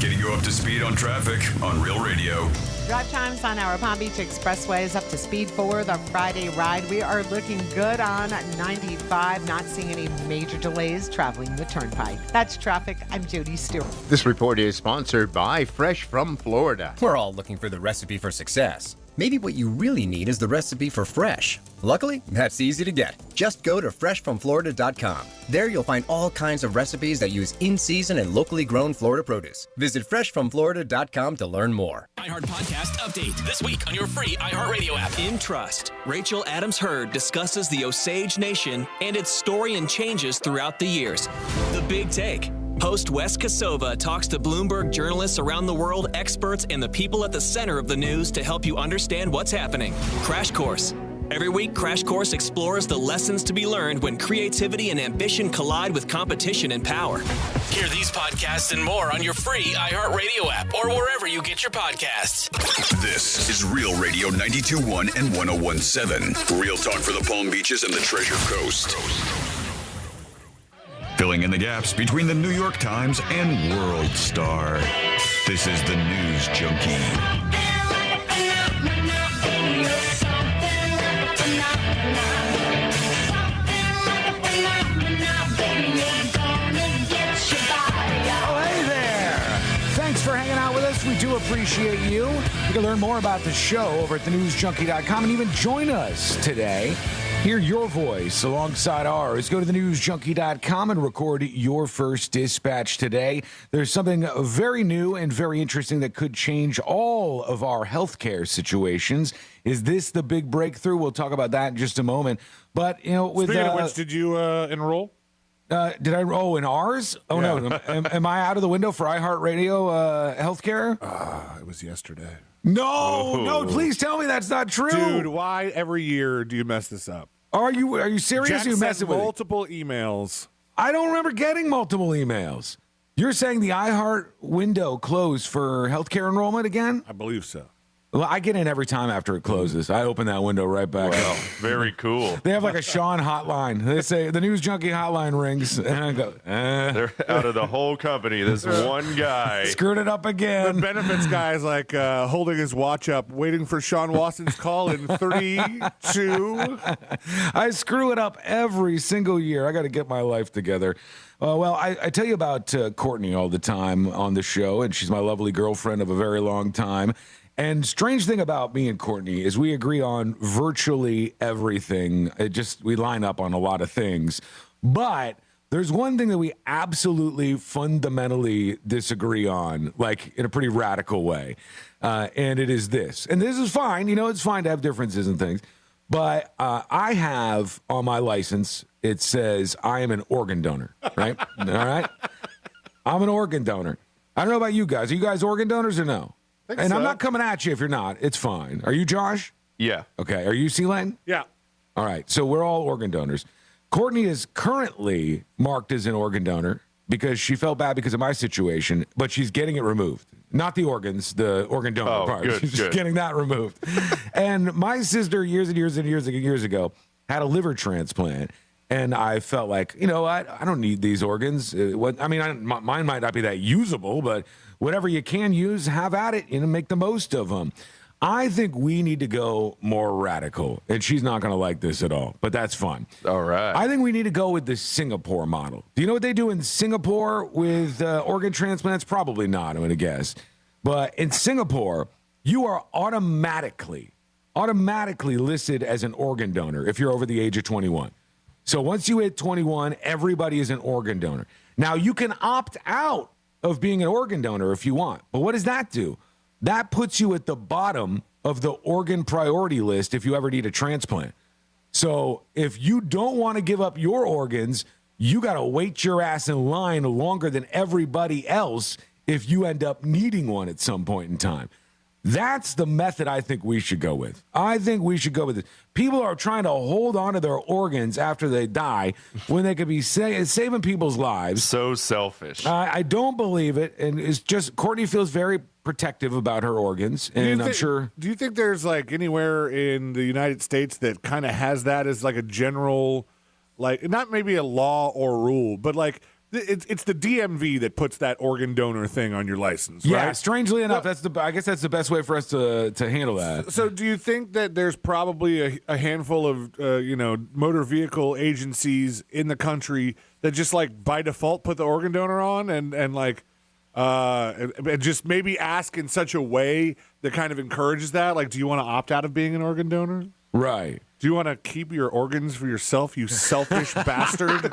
Getting you up to speed on traffic on Real Radio. Drive times on our Palm Beach Expressway is up to speed for the Friday ride. We are looking good on 95, not seeing any major delays traveling the Turnpike. That's traffic. I'm Jody Stewart. This report is sponsored by Fresh from Florida. We're all looking for the recipe for success. Maybe what you really need is the recipe for fresh. Luckily, that's easy to get. Just go to freshfromflorida.com. There you'll find all kinds of recipes that use in-season and locally grown Florida produce. Visit freshfromflorida.com to learn more. iHeart Podcast Update. This week on your free iHeartRadio app. In Trust, Rachel Adams Heard discusses the Osage Nation and its story and changes throughout the years. The Big Take. Host Wes Kosova talks to Bloomberg journalists around the world, experts, and the people at the center of the news to help you understand what's happening. Crash Course. Every week, Crash Course explores the lessons to be learned when creativity and ambition collide with competition and power. Hear these podcasts and more on your free iHeartRadio app or wherever you get your podcasts. This is Real Radio 92.1 and 101.7. Real talk for the Palm Beaches and the Treasure Coast. Filling in the gaps between the New York Times and World Star. This is the News Junkie. For hanging out with us. We do appreciate you. You can learn more about the show over at thenewsjunkie.com and even join us today. Hear your voice alongside ours. Go to thenewsjunkie.com and record your first dispatch today. There's something very new and very interesting that could change all of our healthcare situations. Is this the big breakthrough? We'll talk about that in just a moment. But, you know, with speaking of which, did you enroll? Did I roll in ours? Oh, yeah. No. Am I out of the window for iHeartRadio healthcare? It was yesterday. No, please tell me that's not true. Dude, why every year do you mess this up? Are you serious? Jack You sent messing with multiple emails. I don't remember getting multiple emails. You're saying the iHeart window closed for healthcare enrollment again? I believe so. Well, I get in every time after it closes. I open that window right back up. Very cool. They have like a Sean hotline. They say the News Junkie hotline rings, and I go, They're out of the whole company. This one guy screwed it up again. The benefits guy is like holding his watch up, waiting for Sean Watson's call in 32. I screw it up every single year. I got to get my life together. Well, I tell you about Courtney all the time on the show, and she's my lovely girlfriend of a very long time. And strange thing about me and Courtney is we agree on virtually everything. We line up on a lot of things. But there's one thing that we absolutely fundamentally disagree on, like in a pretty radical way. And it is this. And this is fine. You know, it's fine to have differences and things. But I have on my license, it says I am an organ donor, right? All right? I'm an organ donor. I don't know about you guys. Are you guys organ donors or no? And so. I'm not coming at you if you're not. It's fine. Are you, Josh? Yeah. Okay. Are you, C-Lane? Yeah. All right. So we're all organ donors. Courtney is currently marked as an organ donor because she felt bad because of my situation, but she's getting it removed. Not the organs, the organ donor part. Good, she's just getting that removed. And my sister years ago had a liver transplant. And I felt like, you know what? I don't need these organs. Mine might not be that usable, but whatever you can use, have at it, make the most of them. I think we need to go more radical, and she's not going to like this at all, but that's fun. All right. I think we need to go with the Singapore model. Do you know what they do in Singapore with organ transplants? Probably not, I'm going to guess. But in Singapore, you are automatically listed as an organ donor if you're over the age of 21. So once you hit 21, everybody is an organ donor. Now, you can opt out of being an organ donor if you want. But what does that do? That puts you at the bottom of the organ priority list if you ever need a transplant. So if you don't want to give up your organs, you got to wait your ass in line longer than everybody else if you end up needing one at some point in time. That's the method I think we should go with. I think we should go with it. People are trying to hold on to their organs after they die when they could be saving people's lives. So selfish. I don't believe it. And it's just, Courtney feels very protective about her organs. And I'm sure. Do you think there's like anywhere in the United States that kind of has that as like a general, like not maybe a law or rule, but like it's the DMV that puts that organ donor thing on your license, Yeah, right? strangely enough, I guess that's the best way for us to handle that. So do you think that there's probably a handful of motor vehicle agencies in the country that just like by default put the organ donor on and just maybe ask in such a way that kind of encourages that? Like, do you want to opt out of being an organ donor? Right. Do you want to keep your organs for yourself, you selfish bastard?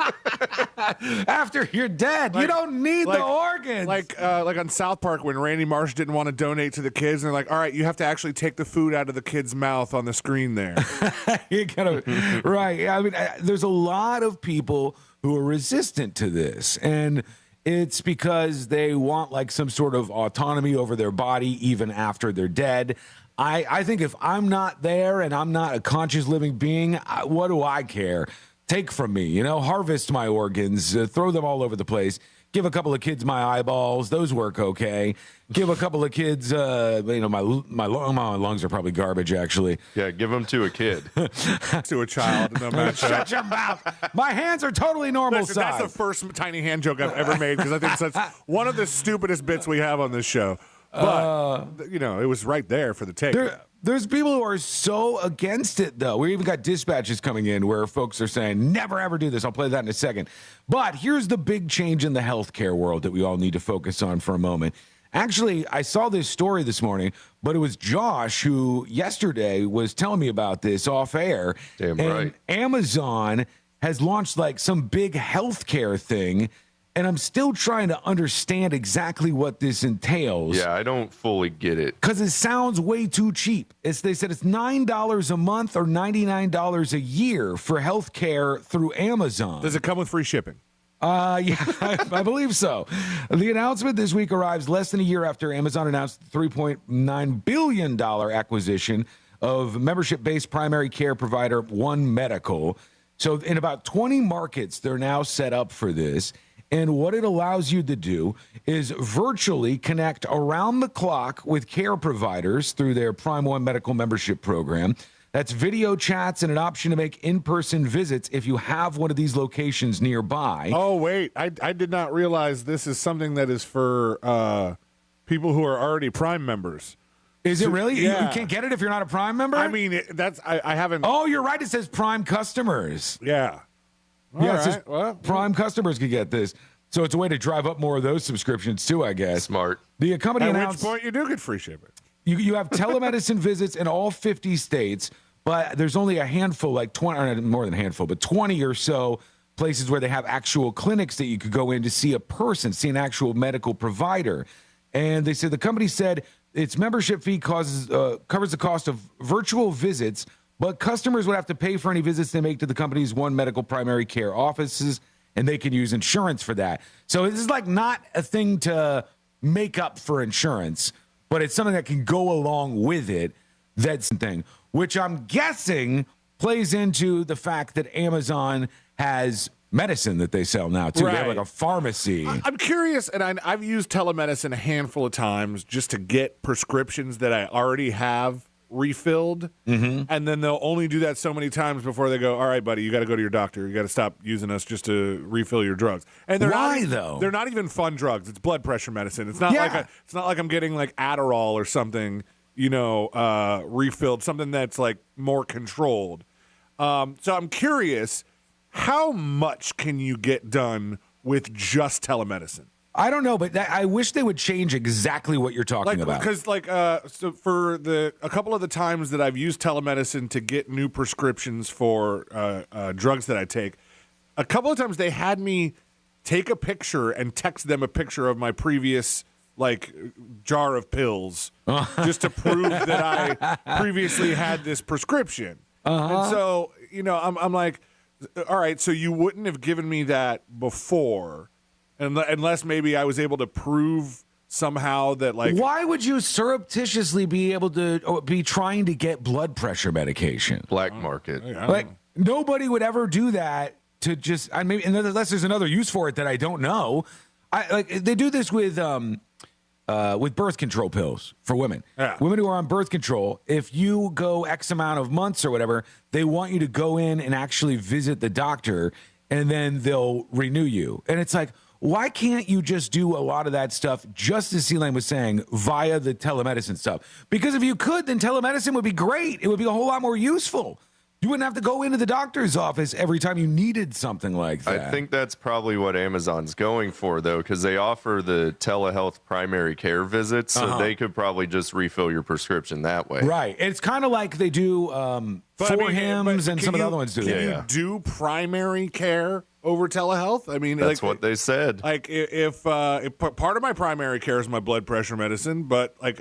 After you're dead, you don't need the organs. Like on South Park when Randy Marsh didn't want to donate to the kids, and they're like, all right, you have to actually take the food out of the kid's mouth on the screen there. You gotta, right. I mean, there's a lot of people who are resistant to this, and it's because they want like some sort of autonomy over their body even after they're dead. I think if I'm not there and I'm not a conscious living being, what do I care? Take from me, harvest my organs, throw them all over the place. Give a couple of kids my eyeballs; those work okay. Give a couple of kids, my lungs are probably garbage, actually. Yeah, give them to a kid, to a child. Shut your mouth. My hands are totally normal size. That's the first tiny hand joke I've ever made because I think that's one of the stupidest bits we have on this show. But it was right there for the take. There's people who are so against it, though. We even got dispatches coming in where folks are saying, never, ever do this. I'll play that in a second. But here's the big change in the healthcare world that we all need to focus on for a moment. Actually, I saw this story this morning, but it was Josh who yesterday was telling me about this off air. Damn and right. Amazon has launched like some big healthcare thing. And I'm still trying to understand exactly what this entails. Yeah, I don't fully get it. Because it sounds way too cheap. They said it's $9 a month or $99 a year for health care through Amazon. Does it come with free shipping? Yeah, I believe so. The announcement this week arrives less than a year after Amazon announced the $3.9 billion acquisition of membership-based primary care provider One Medical. So in about 20 markets, they're now set up for this. And what it allows you to do is virtually connect around the clock with care providers through their Prime One Medical membership program. That's video chats and an option to make in-person visits if you have one of these locations nearby. Oh, wait. I did not realize this is something that is for people who are already Prime members. Is it really? Yeah. You can't get it if you're not a Prime member? I mean, I haven't. Oh, you're right. It says Prime customers. Yeah. It says Prime customers can get this. So it's a way to drive up more of those subscriptions too, I guess. Smart. The company At announced which point you do get free shipping. You have telemedicine visits in all 50 states, but there's only a handful, like 20, or more than a handful, but 20 or so places where they have actual clinics that you could go in to see a person, see an actual medical provider. And they said the company said its membership fee covers the cost of virtual visits, but customers would have to pay for any visits they make to the company's One Medical primary care offices, and they can use insurance for that. So this is like not a thing to make up for insurance, but it's something that can go along with it. That's the thing, which I'm guessing plays into the fact that Amazon has medicine that they sell now, too. They have like a pharmacy. I'm curious, and I've used telemedicine a handful of times just to get prescriptions that I already have refilled, and then they'll only do that so many times before they go, all right, buddy, you got to go to your doctor. You got to stop using us just to refill your drugs. And though? They're not even fun drugs. It's blood pressure medicine. It's not it's not like I'm getting like Adderall or something, refilled, something that's like more controlled. So I'm curious, how much can you get done with just telemedicine? I don't know, but I wish they would change exactly what you're talking about. Because, so for a couple of the times that I've used telemedicine to get new prescriptions for drugs that I take, a couple of times they had me take a picture and text them a picture of my previous jar of pills just to prove that I previously had this prescription. And so, I'm like, all right, so you wouldn't have given me that before. Unless maybe I was able to prove somehow that why would you surreptitiously be able to be trying to get blood pressure medication? Black market. Nobody would ever do that to just, unless there's another use for it that I don't know. They do this with birth control pills for women. Yeah. Women who are on birth control, if you go X amount of months or whatever, they want you to go in and actually visit the doctor, and then they'll renew you. And it's like, Why can't you just do a lot of that stuff, just as C-Lane was saying, via the telemedicine stuff? Because if you could, then telemedicine would be great. It would be a whole lot more useful. You wouldn't have to go into the doctor's office every time you needed something like that. I think that's probably what Amazon's going for, though, because they offer the telehealth primary care visits, so they could probably just refill your prescription that way. Right. It's kind of like they do Hims and some of the other ones do that. Can you do primary care over telehealth? I mean, that's what they said. Like, if part of my primary care is my blood pressure medicine, but like,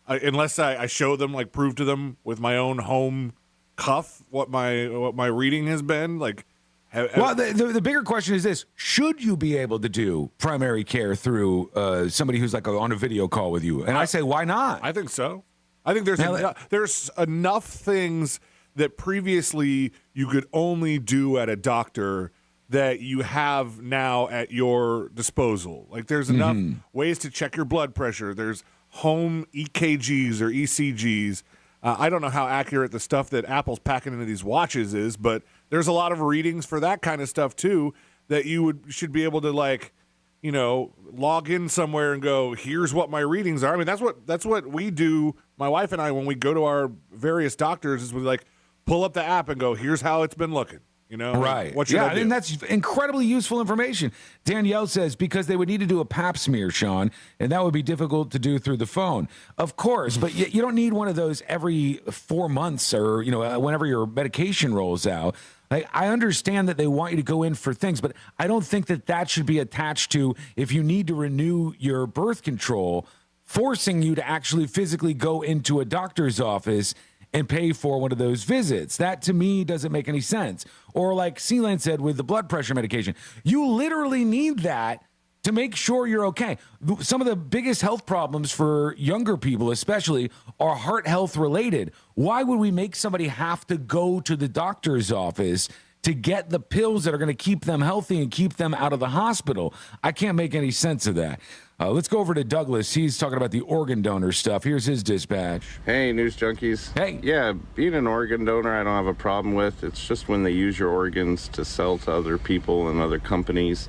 unless I show them, like, prove to them with my own home cuff what my reading has been, like. Well, the bigger question is this: should you be able to do primary care through somebody who's like on a video call with you? And I say, why not? I think so. I think there's enough things that previously you could only do at a doctor that you have now at your disposal. Like, there's enough ways to check your blood pressure. There's home EKGs or ECGs. I don't know how accurate the stuff that Apple's packing into these watches is, but there's a lot of readings for that kind of stuff too that you should be able to, like, you know, log in somewhere and go, here's what my readings are. I mean, that's what we do, my wife and I, when we go to our various doctors, is we like pull up the app and go, here's how it's been looking. You know, right? What should I do? And that's incredibly useful information. Danielle says because they would need to do a pap smear, Sean, and that would be difficult to do through the phone. Of course, but you don't need one of those every 4 months or, you know, whenever your medication rolls out. Like, I understand that they want you to go in for things, but I don't think that should be attached to if you need to renew your birth control, forcing you to actually physically go into a doctor's office and pay for one of those visits. That, to me, doesn't make any sense. Or like C-Lane said with the blood pressure medication, you literally need that to make sure you're okay. Some of the biggest health problems for younger people especially are heart health related. Why would we make somebody have to go to the doctor's office to get the pills that are going to keep them healthy and keep them out of the hospital? I can't make any sense of that. Let's go over to Douglas. He's talking about the organ donor stuff. Here's his dispatch. Hey, News Junkies. Hey. Yeah, being an organ donor, I don't have a problem with. It's just when they use your organs to sell to other people and other companies,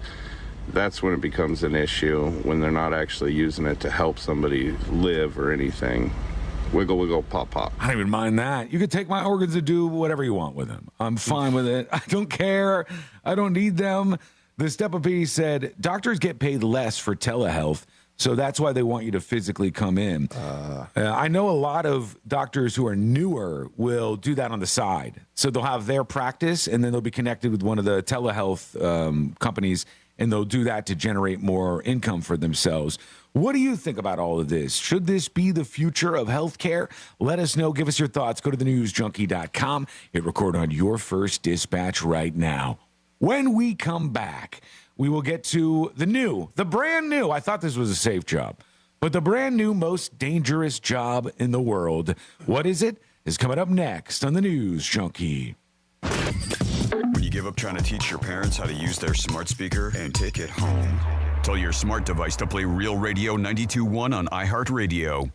that's when it becomes an issue, when they're not actually using it to help somebody live or anything. Wiggle, wiggle, pop, pop. I don't even mind that. You could take my organs and do whatever you want with them. I'm fine with it. I don't care. I don't need them. The Step Up P said, doctors get paid less for telehealth, so that's why they want you to physically come in. I know a lot of doctors who are newer will do that on the side. So they'll have their practice, and then they'll be connected with one of the telehealth companies, and they'll do that to generate more income for themselves. What do you think about all of this? Should this be the future of healthcare? Let us know. Give us your thoughts. Go to thenewsjunkie.com. Hit record on your first dispatch right now. When we come back, we will get to the brand new, I thought this was a safe job, but the brand new most dangerous job in the world. What is it? Is coming up next on the News Junkie. When you give up trying to teach your parents how to use their smart speaker and take it home, tell your smart device to play Real Radio 92.1 on iHeartRadio.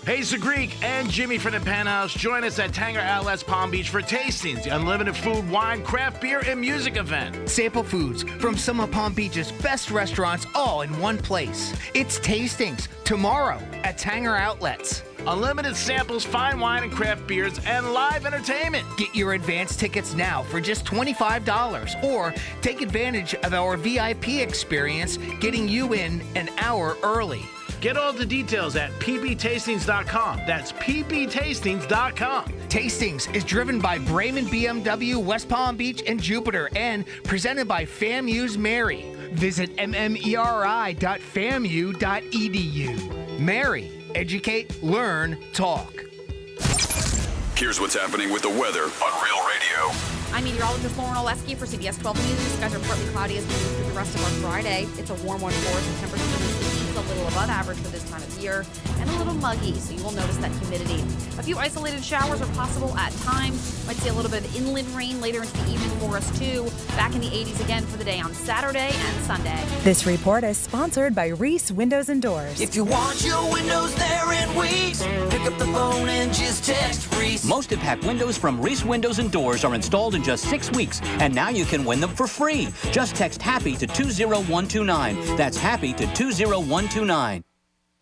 Hey, it's the Greek and Jimmy from the Penthouse. Join us at Tanger Outlets Palm Beach for Tastings, the unlimited food, wine, craft beer, and music event. Sample foods from some of Palm Beach's best restaurants all in one place. It's Tastings tomorrow at Tanger Outlets. Unlimited samples, fine wine and craft beers, and live entertainment. Get your advance tickets now for just $25 or take advantage of our VIP experience, getting you in an hour early. Get all the details at pbtastings.com. That's pbtastings.com. Tastings is driven by Brayman BMW, West Palm Beach, and Jupiter, and presented by FAMU's Mary. Visit mmeri.famu.edu. Mary, educate, learn, talk. Here's what's happening with the weather on Real Radio. I'm meteorologist Lauren Oleski for CBS 12 News. Skies are partly cloudy as we move through the rest of our Friday. It's a warm one for us, and temperatures a little above average for this time of year, and a little muggy, so you will notice that humidity. A few isolated showers are possible at times. Might see a little bit of inland rain later into the evening for us, too. Back in the 80s again for the day on Saturday and Sunday. This report is sponsored by Reese Windows and Doors. If you want your windows there in weeks, pick up the phone and just text Reese. Most impact windows from Reese Windows and Doors are installed in just 6 weeks, and now you can win them for free. Just text HAPPY to 20129. That's HAPPY to 20129.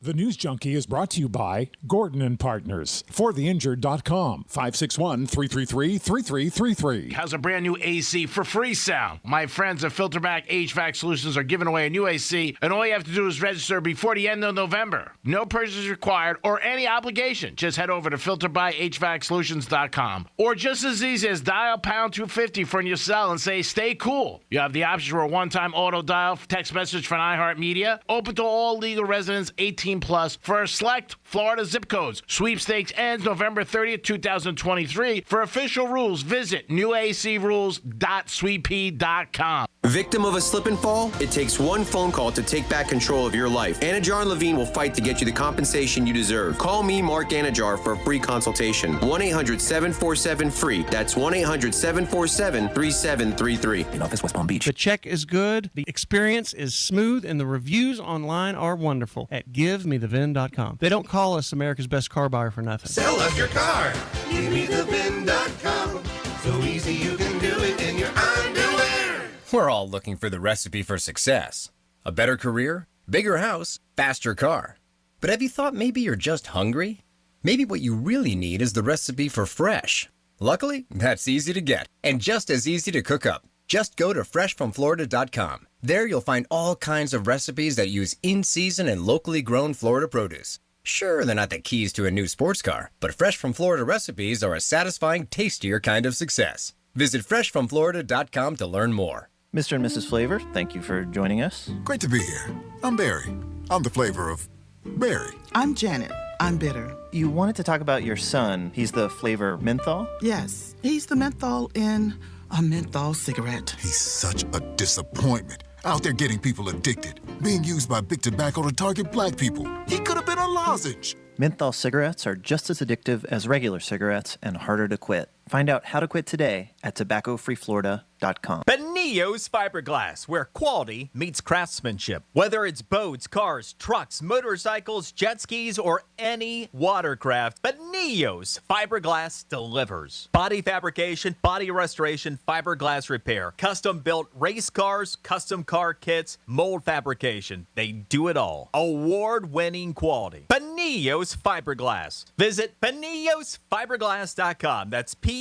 The News Junkie is brought to you by Gordon & Partners. ForTheInjured.com. 561-333-3333. Has a brand new AC for free sound. My friends at Filterback HVAC Solutions are giving away a new AC, and all you have to do is register before the end of November. No purchase required or any obligation. Just head over to filterbyhvacsolutions.com. Or just as easy as dial pound 250 from your cell and say, stay cool. You have the option for a one-time auto dial text message from iHeartMedia. Open to all legal residents 18 plus for select Florida zip codes. Sweepstakes ends November 30th, 2023. For official rules, visit newacrules.sweeppea.com. Victim of a slip and fall? It takes one phone call to take back control of your life. Anajar and Levine will fight to get you the compensation you deserve. Call me, Mark Anajar, for a free consultation. 1-800-747-FREE. That's 1-800-747-3733. In office, West Palm Beach. The check is good, the experience is smooth, and the reviews online are wonderful at GiveMeTheVin.com. They don't call us America's best car buyer for nothing. Sell us your car. GiveMeTheVin.com. So easy you can do it in your underwear. We're all looking for the recipe for success. A better career, bigger house, faster car. But have you thought maybe you're just hungry? Maybe what you really need is the recipe for fresh. Luckily, that's easy to get and just as easy to cook up. Just go to freshfromflorida.com. There you'll find all kinds of recipes that use in-season and locally grown Florida produce. Sure, they're not the keys to a new sports car, but Fresh from Florida recipes are a satisfying, tastier kind of success. Visit freshfromflorida.com to learn more. Mr. and Mrs. Flavor, thank you for joining us. Great to be here. I'm Barry. I'm the flavor of Barry. I'm Janet. I'm bitter. You wanted to talk about your son. He's the flavor menthol? Yes, he's the menthol in a menthol cigarette. He's such a disappointment. Out there getting people addicted. Being used by big tobacco to target black people. He could have been a lozenge. Menthol cigarettes are just as addictive as regular cigarettes and harder to quit. Find out how to quit today at tobaccofreeflorida.com. Penthouse Fiberglass, where quality meets craftsmanship. Whether it's boats, cars, trucks, motorcycles, jet skis, or any watercraft, Penthouse Fiberglass delivers. Body fabrication, body restoration, fiberglass repair, custom-built race cars, custom car kits, mold fabrication. They do it all. Award-winning quality. Penthouse Fiberglass. Visit PenthouseFiberglass.com. That's PINILLOS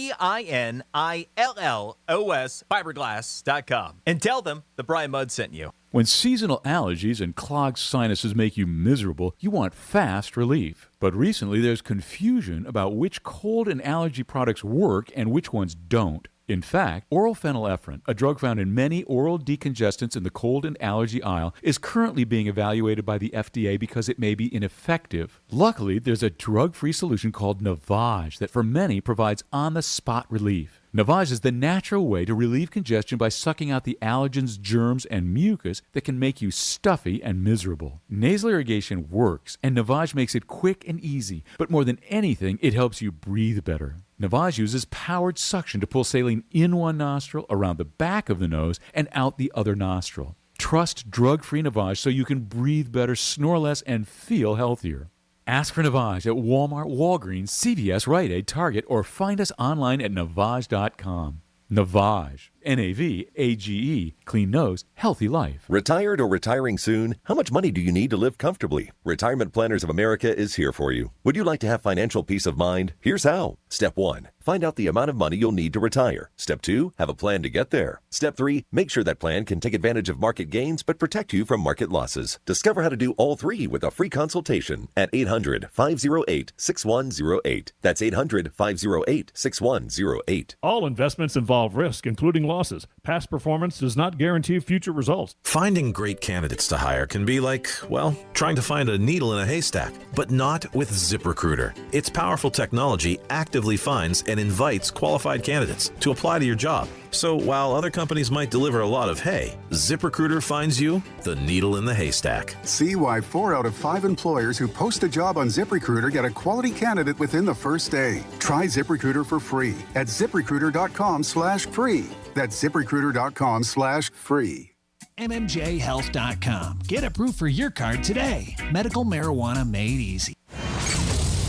fiberglass.com. And tell them the Brian Mudd sent you. When seasonal allergies and clogged sinuses make you miserable, you want fast relief. But recently there's confusion about which cold and allergy products work and which ones don't. In fact, oral phenylephrine, a drug found in many oral decongestants in the cold and allergy aisle, is currently being evaluated by the FDA because it may be ineffective. Luckily, there's a drug-free solution called Navage that for many provides on-the-spot relief. Navage is the natural way to relieve congestion by sucking out the allergens, germs, and mucus that can make you stuffy and miserable. Nasal irrigation works, and Navage makes it quick and easy, but more than anything, it helps you breathe better. Navage uses powered suction to pull saline in one nostril, around the back of the nose, and out the other nostril. Trust drug-free Navage so you can breathe better, snore less, and feel healthier. Ask for Navage at Walmart, Walgreens, CVS, Rite Aid, Target, or find us online at Navage.com. Navage, N-A-V-A-G-E, clean nose, healthy life. Retired or retiring soon? How much money do you need to live comfortably? Retirement Planners of America is here for you. Would you like to have financial peace of mind? Here's how. Step 1, find out the amount of money you'll need to retire. Step 2, have a plan to get there. Step 3, make sure that plan can take advantage of market gains but protect you from market losses. Discover how to do all three with a free consultation at 800-508-6108. That's 800-508-6108. All investments involve risk, including loss. bosses. Past performance does not guarantee future results. Finding great candidates to hire can be like, well, trying to find a needle in a haystack, but not with ZipRecruiter. Its powerful technology actively finds and invites qualified candidates to apply to your job. So while other companies might deliver a lot of hay, ZipRecruiter finds you the needle in the haystack. See why 4 out of 5 employers who post a job on ZipRecruiter get a quality candidate within the first day. Try ZipRecruiter for free at ZipRecruiter.com/free. That's ZipRecruiter.com/free. MMJHealth.com. Get approved for your card today. Medical marijuana made easy.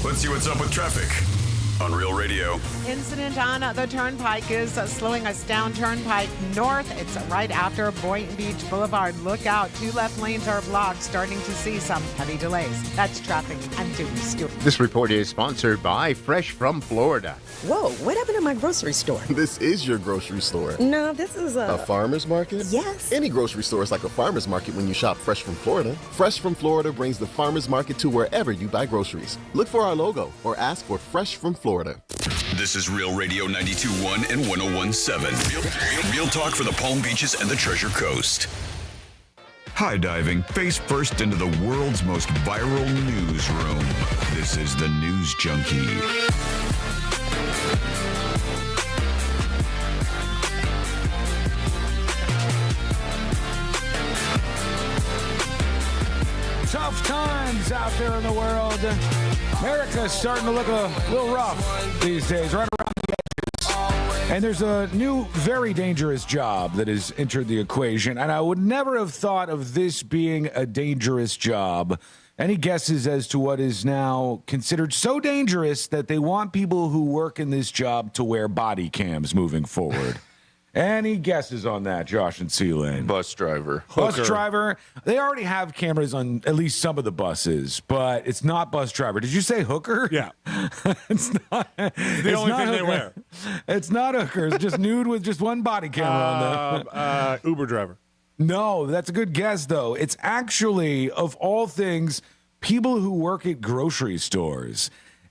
Let's see what's up with traffic on Real Radio. Incident on the Turnpike is slowing us down Turnpike North. It's right after Boynton Beach Boulevard. Look out. 2 left lanes are blocked. Starting to see some heavy delays. That's traffic. I'm Dewey Stewart. This report is sponsored by Fresh from Florida. Whoa, what happened to my grocery store? This is your grocery store. No, this is a farmer's market? Yes. Any grocery store is like a farmer's market when you shop Fresh from Florida. Fresh from Florida brings the farmer's market to wherever you buy groceries. Look for our logo or ask for Fresh from Florida. This is Real Radio 92.1 and 101.7. Real talk for the Palm Beaches and the Treasure Coast. High diving face first into the world's most viral newsroom. This is the News Junkie. Tough times out there in the world. America's starting to look a little rough these days, right around the edges. And there's a new, very dangerous job that has entered the equation. And I would never have thought of this being a dangerous job. Any guesses as to what is now considered so dangerous that they want people who work in this job to wear body cams moving forward? Any guesses on that, Josh and C-Lane? Bus driver. Bus driver. They already have cameras on at least some of the buses, but it's not bus driver. Did you say hooker? Yeah. It's not. The only thing they wear. It's not hooker. It's just nude with just one body camera on them. Uber driver. No, that's a good guess, though. It's actually, of all things, people who work at grocery stores.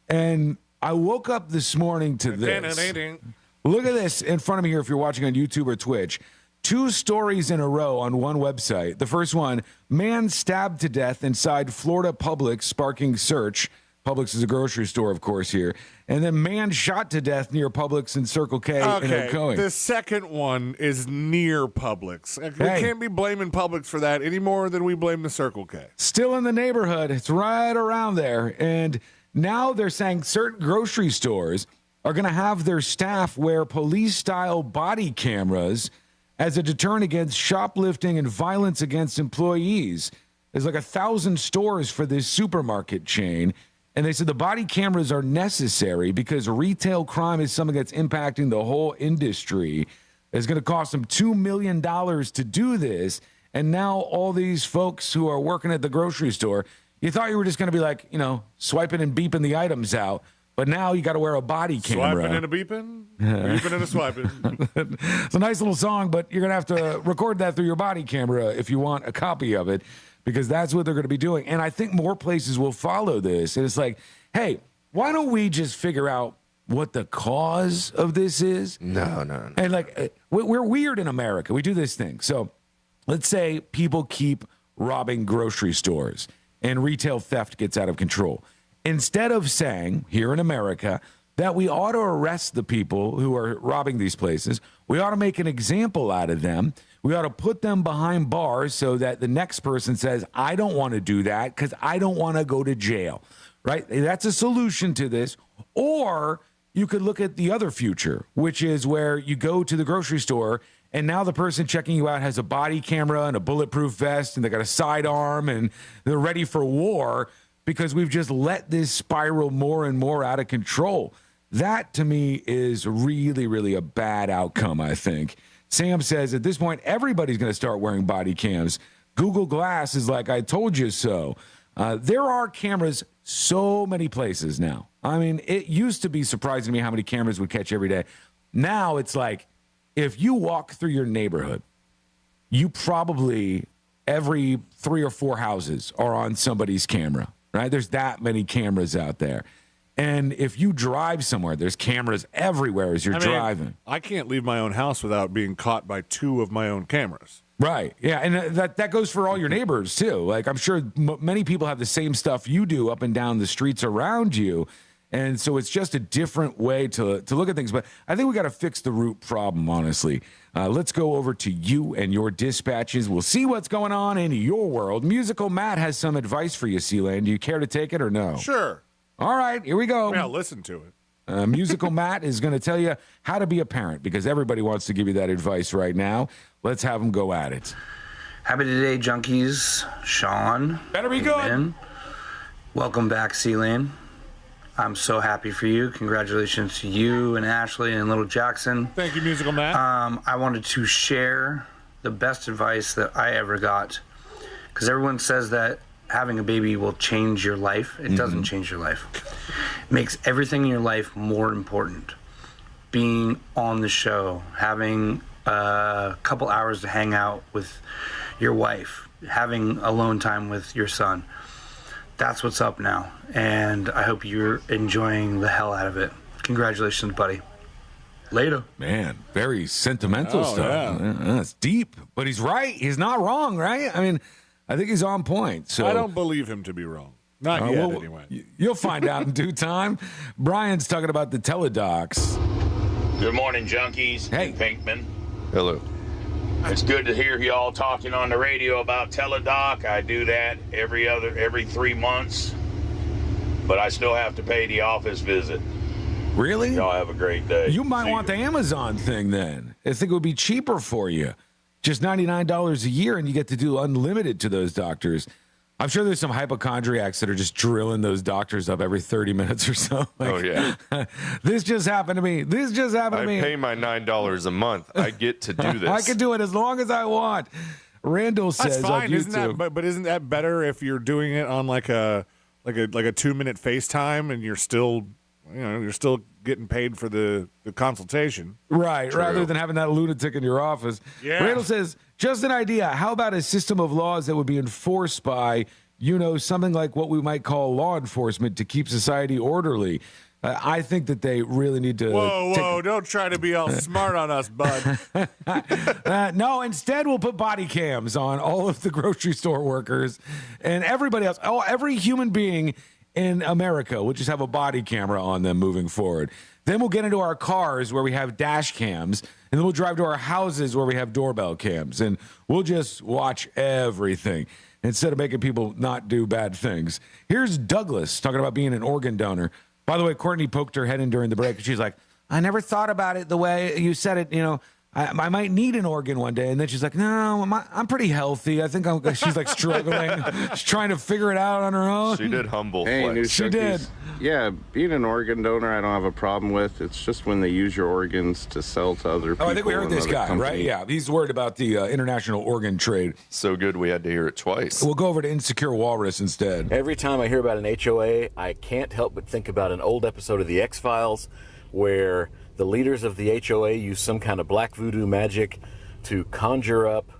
And I woke up this morning to this. Look at this in front of me here if you're watching on YouTube or Twitch. 2 stories in a row on one website. The first one, man stabbed to death inside Florida Publix, sparking search. Publix is a grocery store, of course, here. And then man shot to death near Publix and Circle K in Ocoee. The second one is near Publix. We can't be blaming Publix for that any more than we blame the Circle K. Still in the neighborhood. It's right around there. And now they're saying certain grocery stores are going to have their staff wear police-style body cameras as a deterrent against shoplifting and violence against employees. There's like 1,000 stores for this supermarket chain, and they said the body cameras are necessary because retail crime is something that's impacting the whole industry. It's going to cost them $2 million to do this, and now all these folks who are working at the grocery store, you thought you were just going to be like, swiping and beeping the items out. But now you got to wear a body camera. Swiping and a beeping? Beeping and a swiping. It's a nice little song, but you're going to have to record that through your body camera if you want a copy of it, because that's what they're going to be doing. And I think more places will follow this. And it's like, hey, why don't we just figure out what the cause of this is? No. And we're weird in America. We do this thing. So let's say people keep robbing grocery stores and retail theft gets out of control. Instead of saying, here in America, that we ought to arrest the people who are robbing these places, we ought to make an example out of them. We ought to put them behind bars so that the next person says, I don't want to do that because I don't want to go to jail, right? That's a solution to this. Or you could look at the other future, which is where you go to the grocery store and now the person checking you out has a body camera and a bulletproof vest and they got a sidearm and they're ready for war, because we've just let this spiral more and more out of control. That, to me, is really, really a bad outcome, I think. Sam says, at this point, everybody's going to start wearing body cams. Google Glass is like, I told you so. There are cameras so many places now. I mean, it used to be surprising to me how many cameras would catch every day. Now it's like, if you walk through your neighborhood, you probably, every 3 or 4 houses are on somebody's camera. Right? There's that many cameras out there. And if you drive somewhere, there's cameras everywhere as you're driving. I can't leave my own house without being caught by 2 of my own cameras. Right. Yeah. And that goes for all your neighbors, too. Like, I'm sure many people have the same stuff you do up and down the streets around you. And so it's just a different way to look at things. But I think we got to fix the root problem, honestly. Let's go over to you and your dispatches. We'll see what's going on in your world. Musical Matt has some advice for you, Sealand. Do you care to take it or no? Sure. All right, here we go. Yeah, listen to it. Musical Matt is going to tell you how to be a parent because everybody wants to give you that advice right now. Let's have them go at it. Happy today, junkies. Sean. Better be good. Ben. Welcome back, Sealand. I'm so happy for you. Congratulations to you and Ashley and little Jackson. Thank you, Musical Matt. I wanted to share the best advice that I ever got because everyone says that having a baby will change your life. It doesn't change your life. It makes everything in your life more important. Being on the show, having a couple hours to hang out with your wife, having alone time with your son. That's what's up now. And I hope you're enjoying the hell out of it. Congratulations, buddy. Later. Man, very sentimental stuff. Yeah. That's deep. But he's right. He's not wrong, right? I mean, I think he's on point. So I don't believe him to be wrong. Not yet, anyway. You'll find out in due time. Brian's talking about the teledocs. Good morning, junkies. Hey. Pinkman. Hello. It's good to hear y'all talking on the radio about teledoc. I do that every 3 months, but I still have to pay the office visit. Really? Y'all have a great day. You might want the Amazon thing then. I think it would be cheaper for you. Just $99 a year, and you get to do unlimited to those doctors. I'm sure there's some hypochondriacs that are just drilling those doctors up every 30 minutes or so. Like, oh, yeah. This just happened to me. This just happened to me. I pay my $9 a month. I get to do this. I can do it as long as I want. Randall says That's fine, on isn't YouTube. that? But isn't that better if you're doing it on like a 2-minute FaceTime and you're still getting paid for the consultation? Right, True. rather than having that lunatic in your office. Yeah. Randall says, just an idea. How about a system of laws that would be enforced by, something like what we might call law enforcement to keep society orderly? I think that they really need to. Whoa, don't try to be all smart on us, bud. No, instead we'll put body cams on all of the grocery store workers and everybody else. Oh, every human being in America will just have a body camera on them moving forward. Then we'll get into our cars where we have dash cams, and then we'll drive to our houses where we have doorbell cams, and we'll just watch everything instead of making people not do bad things. Here's Douglas talking about being an organ donor. By the way, Courtney poked her head in during the break, and she's like, I never thought about it the way you said it, I might need an organ one day. And then she's like, no, I'm pretty healthy. I think she's like struggling. She's trying to figure it out on her own. She did humble Hey, flex. She did. Yeah, being an organ donor, I don't have a problem with. It's just when they use your organs to sell to other people. Oh, I think we heard this guy, right? Yeah, he's worried about the international organ trade. So good we had to hear it twice. We'll go over to Insecure Walrus instead. Every time I hear about an HOA, I can't help but think about an old episode of The X-Files where the leaders of the HOA use some kind of black voodoo magic to conjure up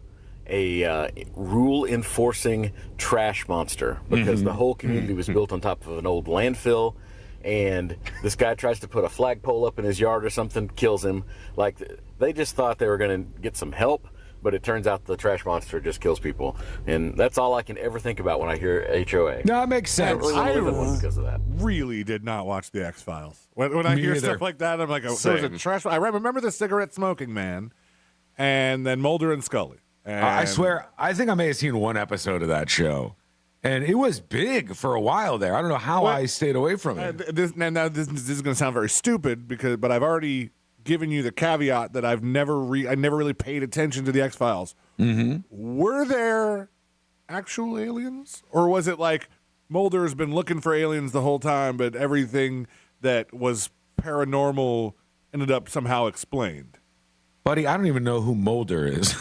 a rule-enforcing trash monster because the whole community was built on top of an old landfill, and this guy tries to put a flagpole up in his yard or something, kills him. Like, they just thought they were going to get some help, but it turns out the trash monster just kills people. And that's all I can ever think about when I hear HOA. No, it makes sense. I don't really want to live in one because of that. Really did not watch the X-Files. When I hear stuff like that, I'm like, oh, there was a trash. I remember the cigarette smoking man, and then Mulder and Scully. And I swear, I think I may have seen one episode of that show, and it was big for a while there. I don't know how I stayed away from it. This is going to sound very stupid but I've already given you the caveat that I never really paid attention to the X-Files. Mm-hmm. Were there actual aliens, or was it like Mulder's been looking for aliens the whole time, but everything that was paranormal ended up somehow explained? Buddy, I don't even know who Mulder is.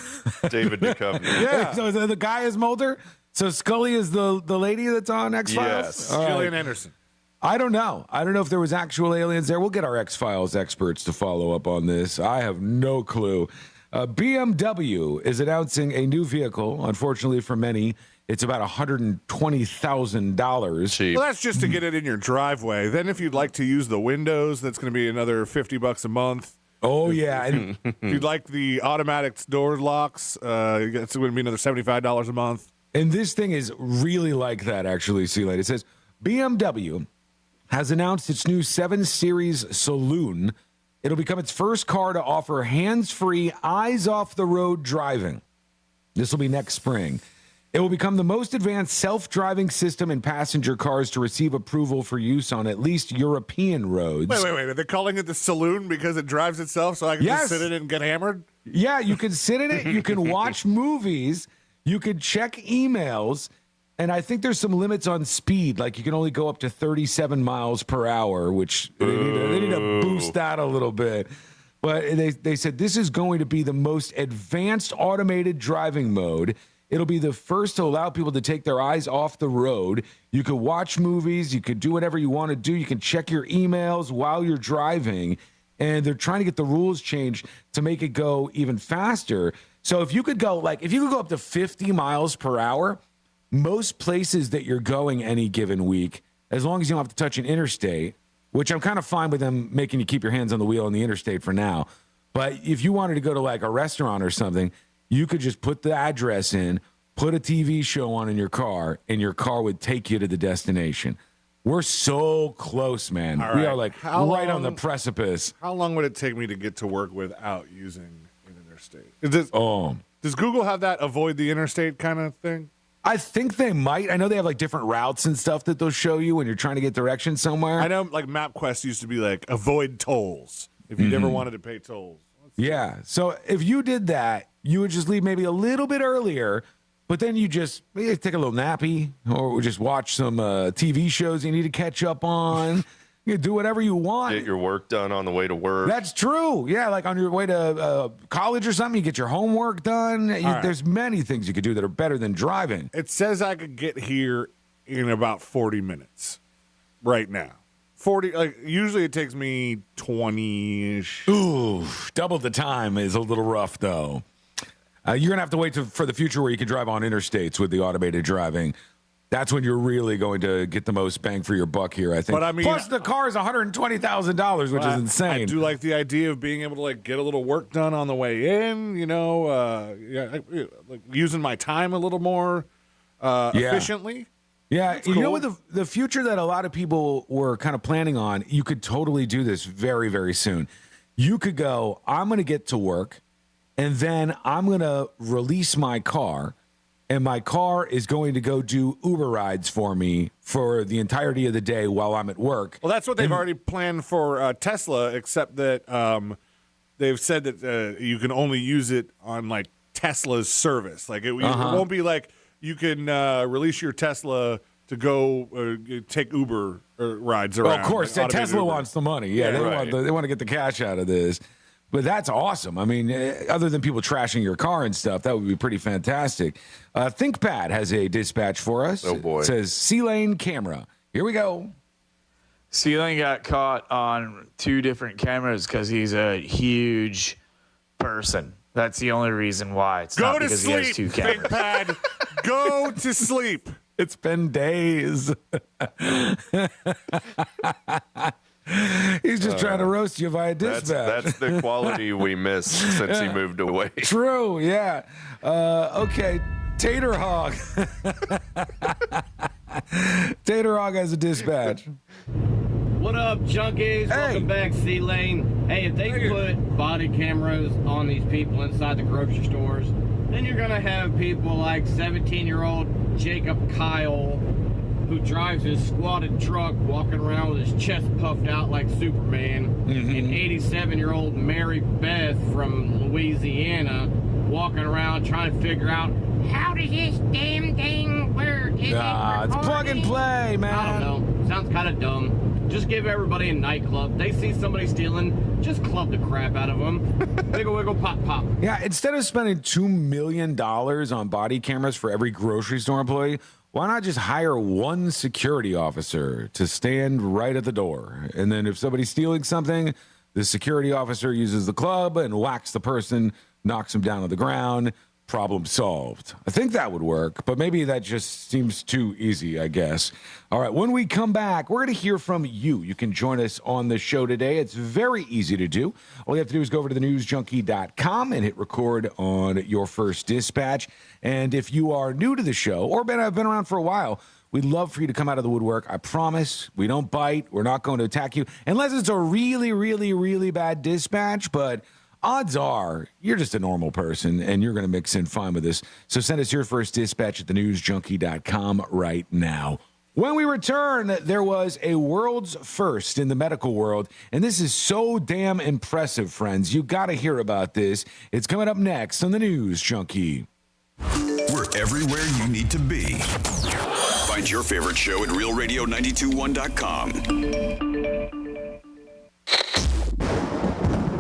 David Duchovny. Yeah. So the guy is Mulder? So Scully is the lady that's on X-Files? Yes. All Gillian right. Anderson. I don't know. I don't know if there was actual aliens there. We'll get our X-Files experts to follow up on this. I have no clue. BMW is announcing a new vehicle, unfortunately for many, it's about $120,000. Well, that's just to get it in your driveway. Then if you'd like to use the windows, that's going to be another $50 a month. Oh, yeah. And if you'd like the automatic door locks, it's going to be another $75 a month. And this thing is really like that, actually, C-Lane. It says, BMW has announced its new 7 Series Saloon. It'll become its first car to offer hands-free, eyes-off-the-road driving. This will be next spring. It will become the most advanced self-driving system in passenger cars to receive approval for use on at least European roads. Wait. They're calling it the saloon because it drives itself so I can just sit in it and get hammered? Yeah, you can sit in it. You can watch movies. You can check emails. And I think there's some limits on speed. Like you can only go up to 37 miles per hour, which they need to boost that a little bit. But they said this is going to be the most advanced automated driving mode. It'll be the first to allow people to take their eyes off the road. You could watch movies. You could do whatever you want to do. You can check your emails while you're driving. And they're trying to get the rules changed to make it go even faster. So if you could go up to 50 miles per hour, most places that you're going any given week, as long as you don't have to touch an interstate, which I'm kind of fine with them making you keep your hands on the wheel on the interstate for now. But if you wanted to go to like a restaurant or something, you could just put the address in, put a TV show on in your car, and your car would take you to the destination. We're so close, man. All We right. are like right on the precipice. How long would it take me to get to work without using an interstate? Does Google have that avoid the interstate kind of thing? I think they might. I know they have like different routes and stuff that they'll show you when you're trying to get directions somewhere. I know like MapQuest used to be like avoid tolls if you never wanted to pay tolls. Yeah. So if you did that, you would just leave maybe a little bit earlier, but then you just maybe take a little nappy or just watch some TV shows you need to catch up on. You can do whatever you want. Get your work done on the way to work. That's true. Yeah, like on your way to college or something, you get your homework done. right. There's many things you could do that are better than driving. It says I could get here in about 40 minutes right now. 40, like usually it takes me 20-ish. Ooh, double the time is a little rough, though. You're going to have to wait for the future where you can drive on interstates with the automated driving. That's when you're really going to get the most bang for your buck here, I think. But I mean, plus the car is $120,000, which is insane. I do like the idea of being able to like get a little work done on the way in. Like using my time a little more efficiently. Yeah, That's you know cool. what the future that a lot of people were kind of planning on, you could totally do this very, very soon. You could go, I'm going to get to work, and then I'm going to release my car, and my car is going to go do Uber rides for me for the entirety of the day while I'm at work. Well, that's what they've already planned for Tesla, except that they've said that you can only use it on like Tesla's service. Like it won't be like you can release your Tesla to go take Uber rides around. Well, of course, like Tesla Uber. wants the money. Yeah, they want to get the cash out of this. But that's awesome. I mean, other than people trashing your car and stuff, that would be pretty fantastic. ThinkPad has a dispatch for us. Oh, boy. It says C-Lane camera. Here we go. C-Lane got caught on 2 different cameras because he's a huge person. That's the only reason why. It's Go not to because sleep, he has 2 cameras. ThinkPad. Go to sleep. It's been days. He's just trying to roast you via dispatch. That's the quality we missed since he moved away. True, yeah. Okay, Tater Hog. Tater Hog has a dispatch. What up, junkies? Welcome back, C-Lane. Hey, if they put body cameras on these people inside the grocery stores, then you're going to have people like 17-year-old Jacob Kyle, who drives his squatted truck walking around with his chest puffed out like Superman, and 87-year-old Mary Beth from Louisiana walking around trying to figure out, how does this damn thing work? It's plug and play, man. I don't know. Sounds kind of dumb. Just give everybody a nightclub. They see somebody stealing, just club the crap out of them. Wiggle, wiggle, pop, pop. Yeah, instead of spending $2 million on body cameras for every grocery store employee, why not just hire one security officer to stand right at the door? And then if somebody's stealing something, the security officer uses the club and whacks the person, knocks them down on the ground. problem solved. I think that would work, but maybe that just seems too easy, I guess. All right, when we come back, we're going to hear from you. You can join us on the show today. It's very easy to do. All you have to do is go over to thenewsjunkie.com and hit record on your first dispatch. And if you are new to the show or have been around for a while, we'd love for you to come out of the woodwork. I promise we don't bite. We're not going to attack you unless it's a really, really, really bad dispatch, but odds are you're just a normal person and you're going to mix in fine with this. So send us your first dispatch at thenewsjunkie.com right now. When we return, there was a world's first in the medical world, and this is so damn impressive, friends. You got to hear about this. It's coming up next on the News Junkie. We're everywhere you need to be. Find your favorite show at realradio921.com.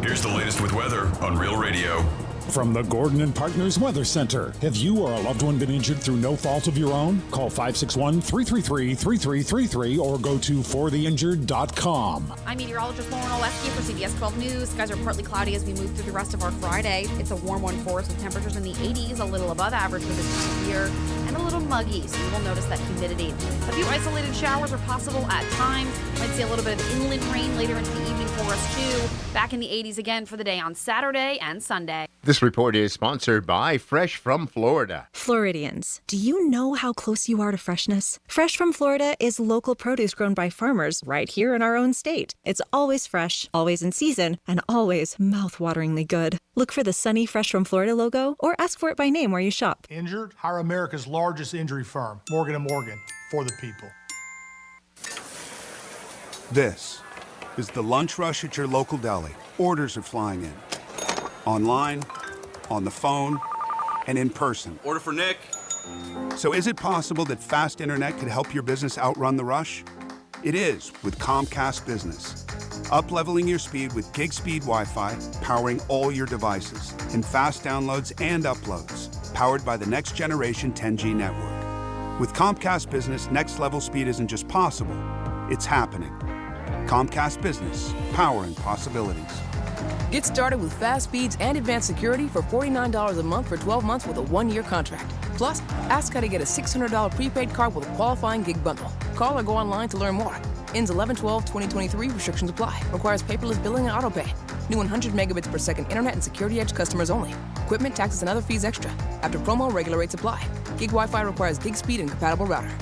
Here's the latest with weather on Real Radio. From the Gordon and Partners Weather Center. Have you or a loved one been injured through no fault of your own? Call 561-333-3333 or go to fortheinjured.com. I'm meteorologist Lauren Oleski for CBS 12 News. Skies are partly cloudy as we move through the rest of our Friday. It's a warm one for us with temperatures in the 80s, a little above average for this time of year, and a little muggy, so you will notice that humidity. A few isolated showers are possible at times. Might see a little bit of inland rain later into the evening for us, too. Back in the 80s again for the day on Saturday and Sunday. This report is sponsored by Fresh from Florida. Floridians, do you know how close you are to freshness? Fresh from Florida is local produce grown by farmers right here in our own state. It's always fresh, always in season, and always mouth-wateringly good. Look for the sunny Fresh from Florida logo or ask for it by name where you shop. Injured? Hire America's largest injury firm, Morgan & Morgan, for the people. This is the lunch rush at your local deli. Orders are flying in. Online, on the phone, and in person. Order for Nick. So is it possible that fast internet could help your business outrun the rush? It is with Comcast Business. Up-leveling your speed with gig speed Wi-Fi, powering all your devices, and fast downloads and uploads, powered by the next generation 10G network. With Comcast Business, next level speed isn't just possible, it's happening. Comcast Business, powering possibilities. Get started with fast speeds and advanced security for $49 a month for 12 months with a 1-year contract. Plus, ask how to get a $600 prepaid card with a qualifying gig bundle. Call or go online to learn more. Ends 11/12/2023. Restrictions apply. Requires paperless billing and autopay. New 100 megabits per second internet and security edge customers only. Equipment, taxes, and other fees extra. After promo, regular rates apply. Gig Wi-Fi requires gig speed and compatible router.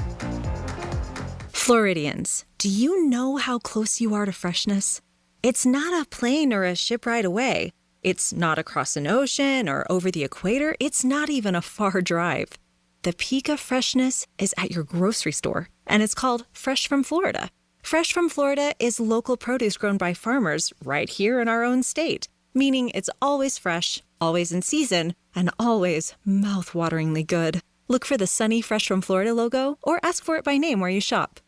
Floridians, do you know how close you are to freshness? It's not a plane or a ship ride away. It's not across an ocean or over the equator. It's not even a far drive. The peak of freshness is at your grocery store, and it's called Fresh from Florida. Fresh from Florida is local produce grown by farmers right here in our own state, meaning it's always fresh, always in season, and always mouth-wateringly good. Look for the sunny Fresh from Florida logo or ask for it by name where you shop.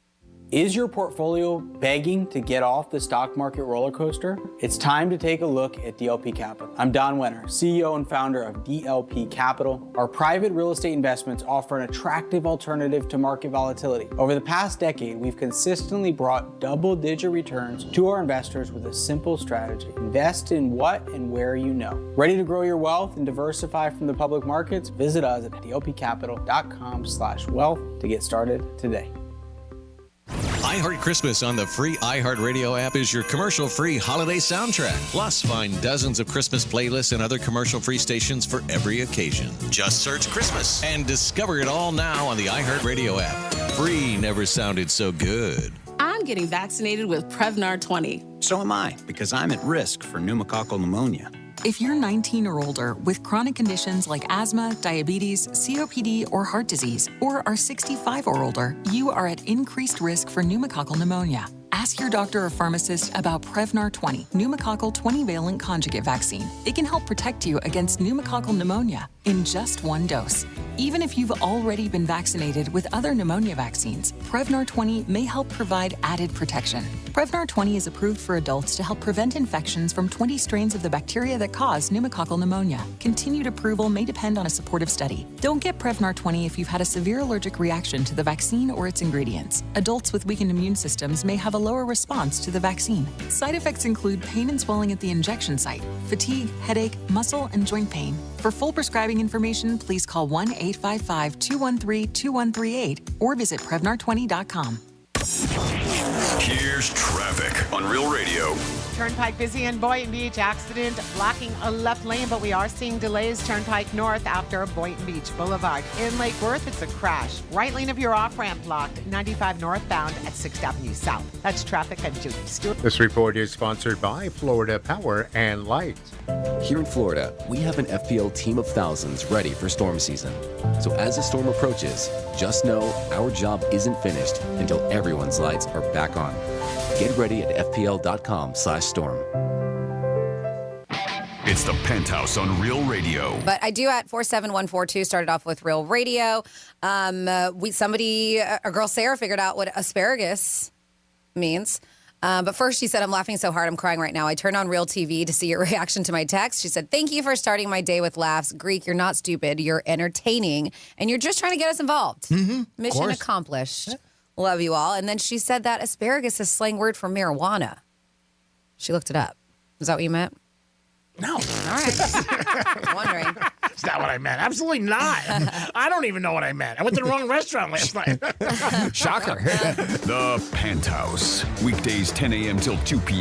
Is your portfolio begging to get off the stock market roller coaster? It's time to take a look at DLP Capital. I'm Don Wenner, CEO and founder of DLP Capital. Our private real estate investments offer an attractive alternative to market volatility. Over the past decade, we've consistently brought double-digit returns to our investors with a simple strategy. Invest in what and where you know. Ready to grow your wealth and diversify from the public markets? Visit us at dlpcapital.com/wealth to get started today. iHeart Christmas on the free iHeartRadio app is your commercial-free holiday soundtrack. Plus, find dozens of Christmas playlists and other commercial-free stations for every occasion. Just search Christmas and discover it all now on the iHeartRadio app. Free never sounded so good. I'm getting vaccinated with Prevnar 20. So am I, because I'm at risk for pneumococcal pneumonia. If you're 19 or older with chronic conditions like asthma, diabetes, COPD, or heart disease, or are 65 or older, you are at increased risk for pneumococcal pneumonia. Ask your doctor or pharmacist about Prevnar 20, pneumococcal 20-valent conjugate vaccine. It can help protect you against pneumococcal pneumonia in just one dose. Even if you've already been vaccinated with other pneumonia vaccines, Prevnar 20 may help provide added protection. Prevnar 20 is approved for adults to help prevent infections from 20 strains of the bacteria that cause pneumococcal pneumonia. Continued approval may depend on a supportive study. Don't get Prevnar 20 if you've had a severe allergic reaction to the vaccine or its ingredients. Adults with weakened immune systems may have a lower response to the vaccine. Side effects include pain and swelling at the injection site, fatigue, headache, muscle, and joint pain. For full prescribing information, please call 1-855-213-2138 or visit Prevnar20.com. Here's traffic on Real Radio. Turnpike busy in Boynton Beach. Accident blocking a left lane, but we are seeing delays Turnpike North after Boynton Beach Boulevard. In Lake Worth, it's a crash. Right lane of your off-ramp blocked, 95 northbound at 6th Avenue South. That's traffic. I'm Judy Stewart. This report is sponsored by Florida Power and Light. Here in Florida, we have an FPL team of thousands ready for storm season. So as the storm approaches, just know our job isn't finished until everyone's lights are back on. Get ready at fpl.com/storm. It's the Penthouse on Real Radio. But I do at 47142 started off with Real Radio. A girl Sarah figured out what asparagus means. But first she said, I'm laughing so hard I'm crying right now. I turned on Real TV to see your reaction to my text. She said, thank you for starting my day with laughs. Greek, you're not stupid. You're entertaining. And you're just trying to get us involved. Mission accomplished. Love you all. And then she said that asparagus is slang word for marijuana. She looked it up. Is that what you meant? No. All right. Wondering. That's not what I meant. Absolutely not. I don't even know what I meant. I went to the wrong restaurant last night. Shocker. The Penthouse. Weekdays 10 a.m. till 2 p.m.